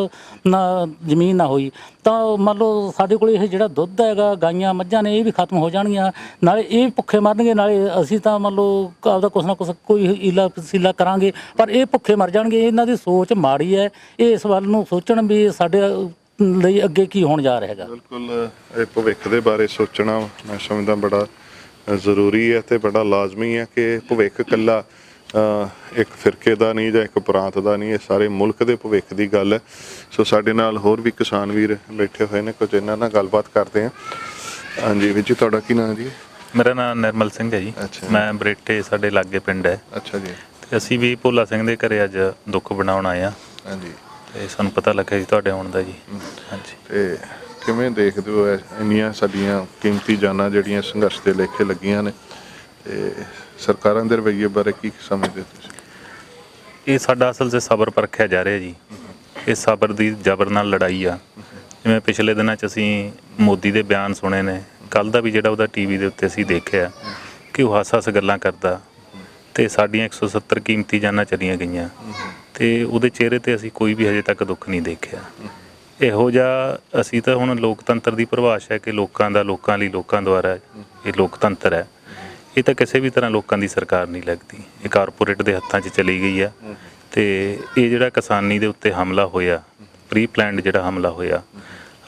ਨਾ ਜ਼ਮੀਨ ਨਾ ਹੋਈ ਤਾਂ ਮੰਨ ਲਓ ਸਾਡੇ ਕੋਲੇ ਇਹ ਜਿਹੜਾ ਦੁੱਧ ਹੈਗਾ ਗਾਈਆਂ ਮੱਝਾਂ ਨੇ ਇਹ ਵੀ ਖਤਮ ਹੋ ਜਾਣਗੀਆਂ, ਨਾਲੇ ਇਹ ਭੁੱਖੇ ਮਰਨਗੇ, ਨਾਲੇ ਅਸੀਂ ਤਾਂ ਮੰਨ ਲਓ ਆਪਦਾ ਕੁਛ ਨਾ ਕੁਛ ਕੋਈ ਹੀਲਾ ਵਸੀਲਾ ਕਰਾਂਗੇ ਪਰ ਇਹ ਭੁੱਖੇ ਮਰ ਜਾਣਗੇ। ਇਹਨਾਂ ਦੀ ਸੋਚ ਮਾੜੀ ਹੈ, ਇਹ ਇਸ ਵੱਲ ਨੂੰ ਸੋਚਣ ਵੀ ਸਾਡੇ ਲਈ ਅੱਗੇ ਕੀ ਹੋਣ ਜਾ ਰਿਹਾ ਹੈਗਾ। ਬਿਲਕੁਲ ਇਹ ਭਵਿੱਖ ਦੇ ਬਾਰੇ ਸੋਚਣਾ ਮੈਂ ਸਮਝਦਾ ਬੜਾ ਜ਼ਰੂਰੀ ਹੈ ਤੇ ਬੜਾ ਲਾਜ਼ਮੀ ਹੈ ਕਿ ਭਵਿੱਖ ਇਕੱਲਾ ਇੱਕ ਫਿਰਕੇ ਦਾ ਨਹੀਂ ਜਾਂ ਇੱਕ ਪ੍ਰਾਂਤ ਦਾ ਨਹੀਂ, ਇਹ ਸਾਰੇ ਮੁਲਕ ਦੇ ਭਵਿੱਖ ਦੀ ਗੱਲ ਹੈ। ਸੋ ਸਾਡੇ ਨਾਲ ਹੋਰ ਵੀ ਕਿਸਾਨ ਵੀਰ ਬੈਠੇ ਹੋਏ ਨੇ, ਕੁਝ ਇਹਨਾਂ ਨਾਲ ਗੱਲਬਾਤ ਕਰਦੇ ਹਾਂ। ਹਾਂਜੀ ਵੀਰ ਜੀ, ਤੁਹਾਡਾ ਕੀ ਨਾਮ ਜੀ? ਮੇਰਾ ਨਾਮ ਨਿਰਮਲ ਸਿੰਘ ਹੈ ਜੀ। ਮੈਂ ਬਰੇਟੇ ਸਾਡੇ ਲਾਗੇ ਪਿੰਡ ਹੈ। ਅੱਛਾ ਜੀ। ਤੇ ਅਸੀਂ ਵੀ ਭੋਲਾ ਸਿੰਘ ਦੇ ਘਰੇ ਅੱਜ ਦੁੱਖ ਬਣਾਉਣ ਆਏ ਹਾਂ। ਹਾਂਜੀ। ਤੇ ਸਾਨੂੰ ਪਤਾ ਲੱਗਿਆ ਜੀ ਤੁਹਾਡੇ ਆਉਣ ਦਾ ਜੀ। ਹਾਂਜੀ। ਤੇ ਕਿਵੇਂ ਦੇਖਦੇ ਹੋ ਇੰਨੀਆਂ ਸਾਡੀਆਂ ਕੀਮਤੀ ਜਾਨਾਂ ਜਿਹੜੀਆਂ ਸੰਘਰਸ਼ ਦੇ ਲੇਖੇ ਲੱਗੀਆਂ ਨੇ ਤੇ ਸਰਕਾਰਾਂ ਦੇ ਰਵੱਈਏ ਬਾਰੇ ਕੀ ਸਮਝਦੇ ਤੁਸੀਂ? ਇਹ ਸਾਡਾ ਅਸਲ 'ਚ ਸਬਰ ਪਰਖਿਆ ਜਾ ਰਿਹਾ ਜੀ। ਇਹ ਸਬਰ ਦੀ ਜ਼ਬਰ ਨਾਲ ਲੜਾਈ ਆ। ਜਿਵੇਂ ਪਿਛਲੇ ਦਿਨਾਂ 'ਚ ਅਸੀਂ ਮੋਦੀ ਦੇ ਬਿਆਨ ਸੁਣੇ ਨੇ, ਕੱਲ੍ਹ ਦਾ ਵੀ ਜਿਹੜਾ ਉਹਦਾ ਟੀਵੀ ਦੇ ਉੱਤੇ ਅਸੀਂ ਦੇਖਿਆ ਕਿ ਉਹ ਹੱਸ-ਹੱਸ ਗੱਲਾਂ ਕਰਦਾ ਤੇ ਸਾਡੀਆਂ 170 ਕੀਮਤੀ ਜਾਨਾਂ ਚਲੀਆਂ ਗਈਆਂ ਤੇ ਉਹਦੇ ਚਿਹਰੇ ਤੇ ਅਸੀਂ ਕੋਈ ਵੀ ਹਜੇ ਤੱਕ ਦੁੱਖ ਨਹੀਂ ਦੇਖਿਆ। ਇਹੋ ਜਿਹਾ ਅਸੀਂ ਤਾਂ ਹੁਣ ਲੋਕਤੰਤਰ ਦੀ ਪਰਿਭਾਸ਼ਾ ਹੈ ਕਿ ਲੋਕਾਂ ਦਾ ਲੋਕਾਂ ਲਈ ਲੋਕਾਂ ਦੁਆਰਾ ਇਹ ਲੋਕਤੰਤਰ ਹੈ। ਇਹ ਤਾਂ ਕਿਸੇ ਵੀ ਤਰ੍ਹਾਂ ਲੋਕਾਂ ਦੀ ਸਰਕਾਰ ਨਹੀਂ ਲੱਗਦੀ, ਇਹ ਕਾਰਪੋਰੇਟ ਦੇ ਹੱਥਾਂ 'ਚ ਚਲੀ ਗਈ ਆ। ਤੇ ਇਹ ਜਿਹੜਾ ਕਿਸਾਨੀ ਦੇ ਉੱਤੇ ਹਮਲਾ ਹੋਇਆ, ਪ੍ਰੀ ਪਲੈਨਡ ਜਿਹੜਾ ਹਮਲਾ ਹੋਇਆ,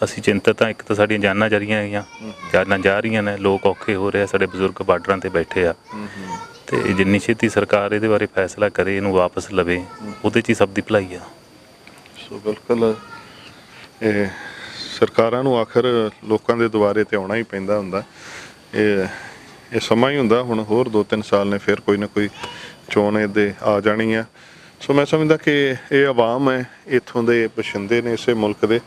ਅਸੀਂ ਚਿੰਤਤ ਹਾਂ। ਇੱਕ ਤਾਂ ਸਾਡੀਆਂ ਜਾਨਾਂ ਜਾ ਰਹੀਆਂ ਨੇ, ਲੋਕ ਔਖੇ ਹੋ ਰਹੇ ਆ, ਸਾਡੇ ਬਜ਼ੁਰਗ ਬਾਰਡਰਾਂ 'ਤੇ ਬੈਠੇ ਆ ਤੇ ਜਿੰਨੀ ਛੇਤੀ ਸਰਕਾਰ ਇਹਦੇ ਬਾਰੇ ਫੈਸਲਾ ਕਰੇ, ਇਹਨੂੰ ਵਾਪਸ ਲਵੇ, ਉਹਦੇ 'ਚ ਹੀ ਸਭ ਦੀ ਭਲਾਈ ਆ। ਸੋ ਬਿਲਕੁਲ ਇਹ ਸਰਕਾਰਾਂ ਨੂੰ ਆਖਰ ਲੋਕਾਂ ਦੇ ਦੁਆਰੇ ਤੇ ਆਉਣਾ ਹੀ ਪੈਂਦਾ ਹੁੰਦਾ। ਇਹ ਸਮਾਂ ਹੀ ਹੁੰਦਾ। ਹੁਣ ਹੋਰ 2-3 ਸਾਲ ਨੇ, ਫਿਰ ਕੋਈ ਨਾ ਕੋਈ ਚੋਣ ਇਹਦੇ ਆ ਜਾਣੀ ਆ। ਸੋ ਮੈਂ ਸਮਝਦਾ ਕਿ ਇਹ ਆਵਾਮ ਹੈ, ਇੱਥੋਂ ਦੇ ਬਸ਼ਿੰਦੇ ਨੇ ਇਸੇ ਮੁਲਕ ਦੇ,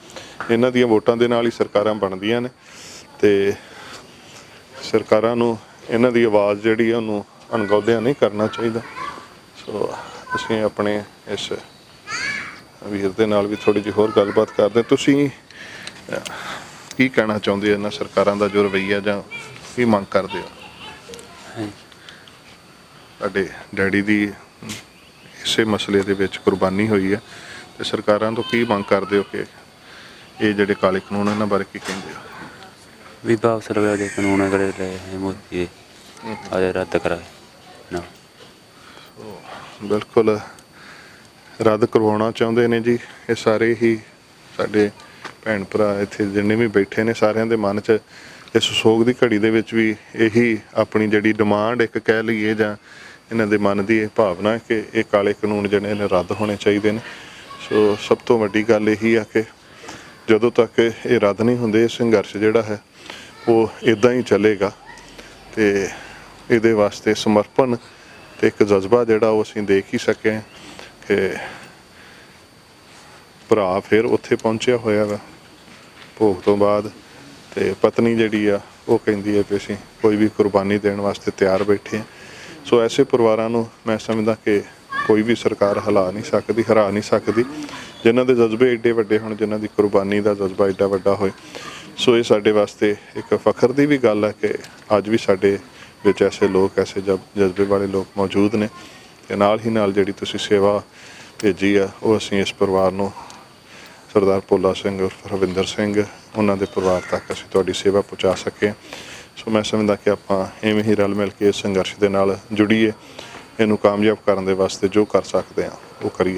ਇਹਨਾਂ ਦੀਆਂ ਵੋਟਾਂ ਦੇ ਨਾਲ ਹੀ ਸਰਕਾਰਾਂ ਬਣਦੀਆਂ ਨੇ ਤੇ ਸਰਕਾਰਾਂ ਨੂੰ ਇਹਨਾਂ ਦੀ ਆਵਾਜ਼ ਜਿਹੜੀ ਆ ਉਹਨੂੰ ਅਣਗੌਲਿਆ ਨਹੀਂ ਕਰਨਾ ਚਾਹੀਦਾ। ਸੋ ਅਸੀਂ ਆਪਣੇ ਇਸ ਵੀਰ ਦੇ ਨਾਲ ਵੀ ਥੋੜ੍ਹੀ ਜਿਹੀ ਹੋਰ ਗੱਲਬਾਤ ਕਰਦੇ। ਤੁਸੀਂ ਕੀ ਕਹਿਣਾ ਚਾਹੁੰਦੇ ਹੋ ਇਹਨਾਂ ਸਰਕਾਰਾਂ ਦਾ ਜੋ ਰਵੱਈਆ ਜਾਂ ਕੀ ਮੰਗ ਕਰਦੇ ਹੋ? ਸਾਡੇ ਡੈਡੀ ਦੀ ਇਸੇ ਮਸਲੇ ਦੇ ਵਿੱਚ ਕੁਰਬਾਨੀ ਹੋਈ ਹੈ ਤੇ ਸਰਕਾਰਾਂ ਤੋਂ ਕੀ ਮੰਗ ਕਰਦੇ ਹੋ ਕਿ ਇਹ ਜਿਹੜੇ ਕਾਲੇ ਕਾਨੂੰਨ ਇਹਨਾਂ ਬਾਰੇ ਕੀ ਕਹਿੰਦੇ ਹੋ? ਵੀ ਵਾਪਸ ਲਵੇ ਦੇ ਕਾਨੂੰਨ ਜਿਹੜੇ ਲਏ ਹੈ ਮੋਦੀ ਆਦੇ ਰੱਦ ਕਰਾਏ ਨਾ। ਬਿਲਕੁਲ ਰੱਦ ਕਰਵਾਉਣਾ ਚਾਹੁੰਦੇ ਨੇ ਜੀ ਇਹ ਸਾਰੇ ਹੀ ਸਾਡੇ ਭੈਣ ਭਰਾ ਇੱਥੇ ਜਿੰਨੇ ਵੀ ਬੈਠੇ ਨੇ, ਸਾਰਿਆਂ ਦੇ ਮਨ 'ਚ ਇਸ ਸੋਗ ਦੀ ਘੜੀ ਦੇ ਵਿੱਚ ਵੀ ਇਹੀ ਆਪਣੀ ਜਿਹੜੀ ਡਿਮਾਂਡ ਇੱਕ ਕਹਿ ਲਈਏ ਜਾਂ ਇਹਨਾਂ ਦੇ ਮਨ ਦੀ ਇਹ ਭਾਵਨਾ ਹੈ ਕਿ ਇਹ ਕਾਲੇ ਕਾਨੂੰਨ ਜਿਹੜੇ ਨੇ ਰੱਦ ਹੋਣੇ ਚਾਹੀਦੇ ਨੇ। ਸੋ ਸਭ ਤੋਂ ਵੱਡੀ ਗੱਲ ਇਹੀ ਆ ਕਿ ਜਦੋਂ ਤੱਕ ਇਹ ਰੱਦ ਨਹੀਂ ਹੁੰਦੇ, ਇਹ ਸੰਘਰਸ਼ ਜਿਹੜਾ ਹੈ ਉਹ ਇੱਦਾਂ ਹੀ ਚੱਲੇਗਾ ਤੇ ਇਹਦੇ ਵਾਸਤੇ ਸਮਰਪਣ ਤੇ ਇੱਕ ਜਜ਼ਬਾ ਜਿਹੜਾ ਉਹ ਅਸੀਂ ਦੇਖ ਹੀ ਸਕੇ ਹਾਂ ਕਿ ਭਰਾ ਫਿਰ ਉੱਥੇ ਪਹੁੰਚਿਆ ਹੋਇਆ ਵਾ ਭੋਗ ਤੋਂ ਬਾਅਦ ਤੇ ਪਤਨੀ ਜਿਹੜੀ ਆ ਉਹ ਕਹਿੰਦੀ ਹੈ ਕਿ ਅਸੀਂ ਕੋਈ ਵੀ ਕੁਰਬਾਨੀ ਦੇਣ ਵਾਸਤੇ ਤਿਆਰ ਬੈਠੇ ਹਾਂ। ਸੋ ਐਸੇ ਪਰਿਵਾਰਾਂ ਨੂੰ ਮੈਂ ਸਮਝਦਾ ਕਿ ਕੋਈ ਵੀ ਸਰਕਾਰ ਹਰਾ ਨਹੀਂ ਸਕਦੀ ਜਿਨ੍ਹਾਂ ਦੇ ਜਜ਼ਬੇ ਏਡੇ ਵੱਡੇ ਹੋਣ, ਜਿਨ੍ਹਾਂ ਦੀ ਕੁਰਬਾਨੀ ਦਾ ਜਜ਼ਬਾ ਏਡਾ ਵੱਡਾ ਹੋਏ। ਸੋ ਇਹ ਸਾਡੇ ਵਾਸਤੇ ਇੱਕ ਫਖਰ ਦੀ ਵੀ ਗੱਲ ਹੈ ਕਿ ਅੱਜ ਵੀ ਸਾਡੇ ਵਿੱਚ ਐਸੇ ਲੋਕ, ਐਸੇ ਜਜ਼ਬੇ ਵਾਲੇ ਲੋਕ ਮੌਜੂਦ ਨੇ ਤੇ ਨਾਲ ਹੀ ਨਾਲ ਜਿਹੜੀ ਤੁਸੀਂ ਸੇਵਾ ਭੇਜੀ ਆ ਉਹ ਅਸੀਂ ਇਸ ਪਰਿਵਾਰ ਨੂੰ, ਸਰਦਾਰ ਭੋਲਾ ਸਿੰਘ ਉਰਫ ਰਵਿੰਦਰ ਸਿੰਘ, ਉਹਨਾਂ ਦੇ ਪਰਿਵਾਰ ਤੱਕ ਅਸੀਂ ਤੁਹਾਡੀ ਸੇਵਾ ਪਹੁੰਚਾ ਸਕੇ। ਸੋ ਮੈਂ ਸਮਝਦਾ ਕਿ ਆਪਾਂ ਇਵੇਂ ਹੀ ਰਲ ਮਿਲ ਕੇ ਇਸ ਸੰਘਰਸ਼ ਦੇ ਨਾਲ ਜੁੜੀਏ, ਇਹਨੂੰ ਕਾਮਯਾਬ ਕਰਨ ਦੇ ਵਾਸਤੇ ਜੋ ਕਰ ਸਕਦੇ ਹਾਂ ਉਹ ਕਰੀਏ।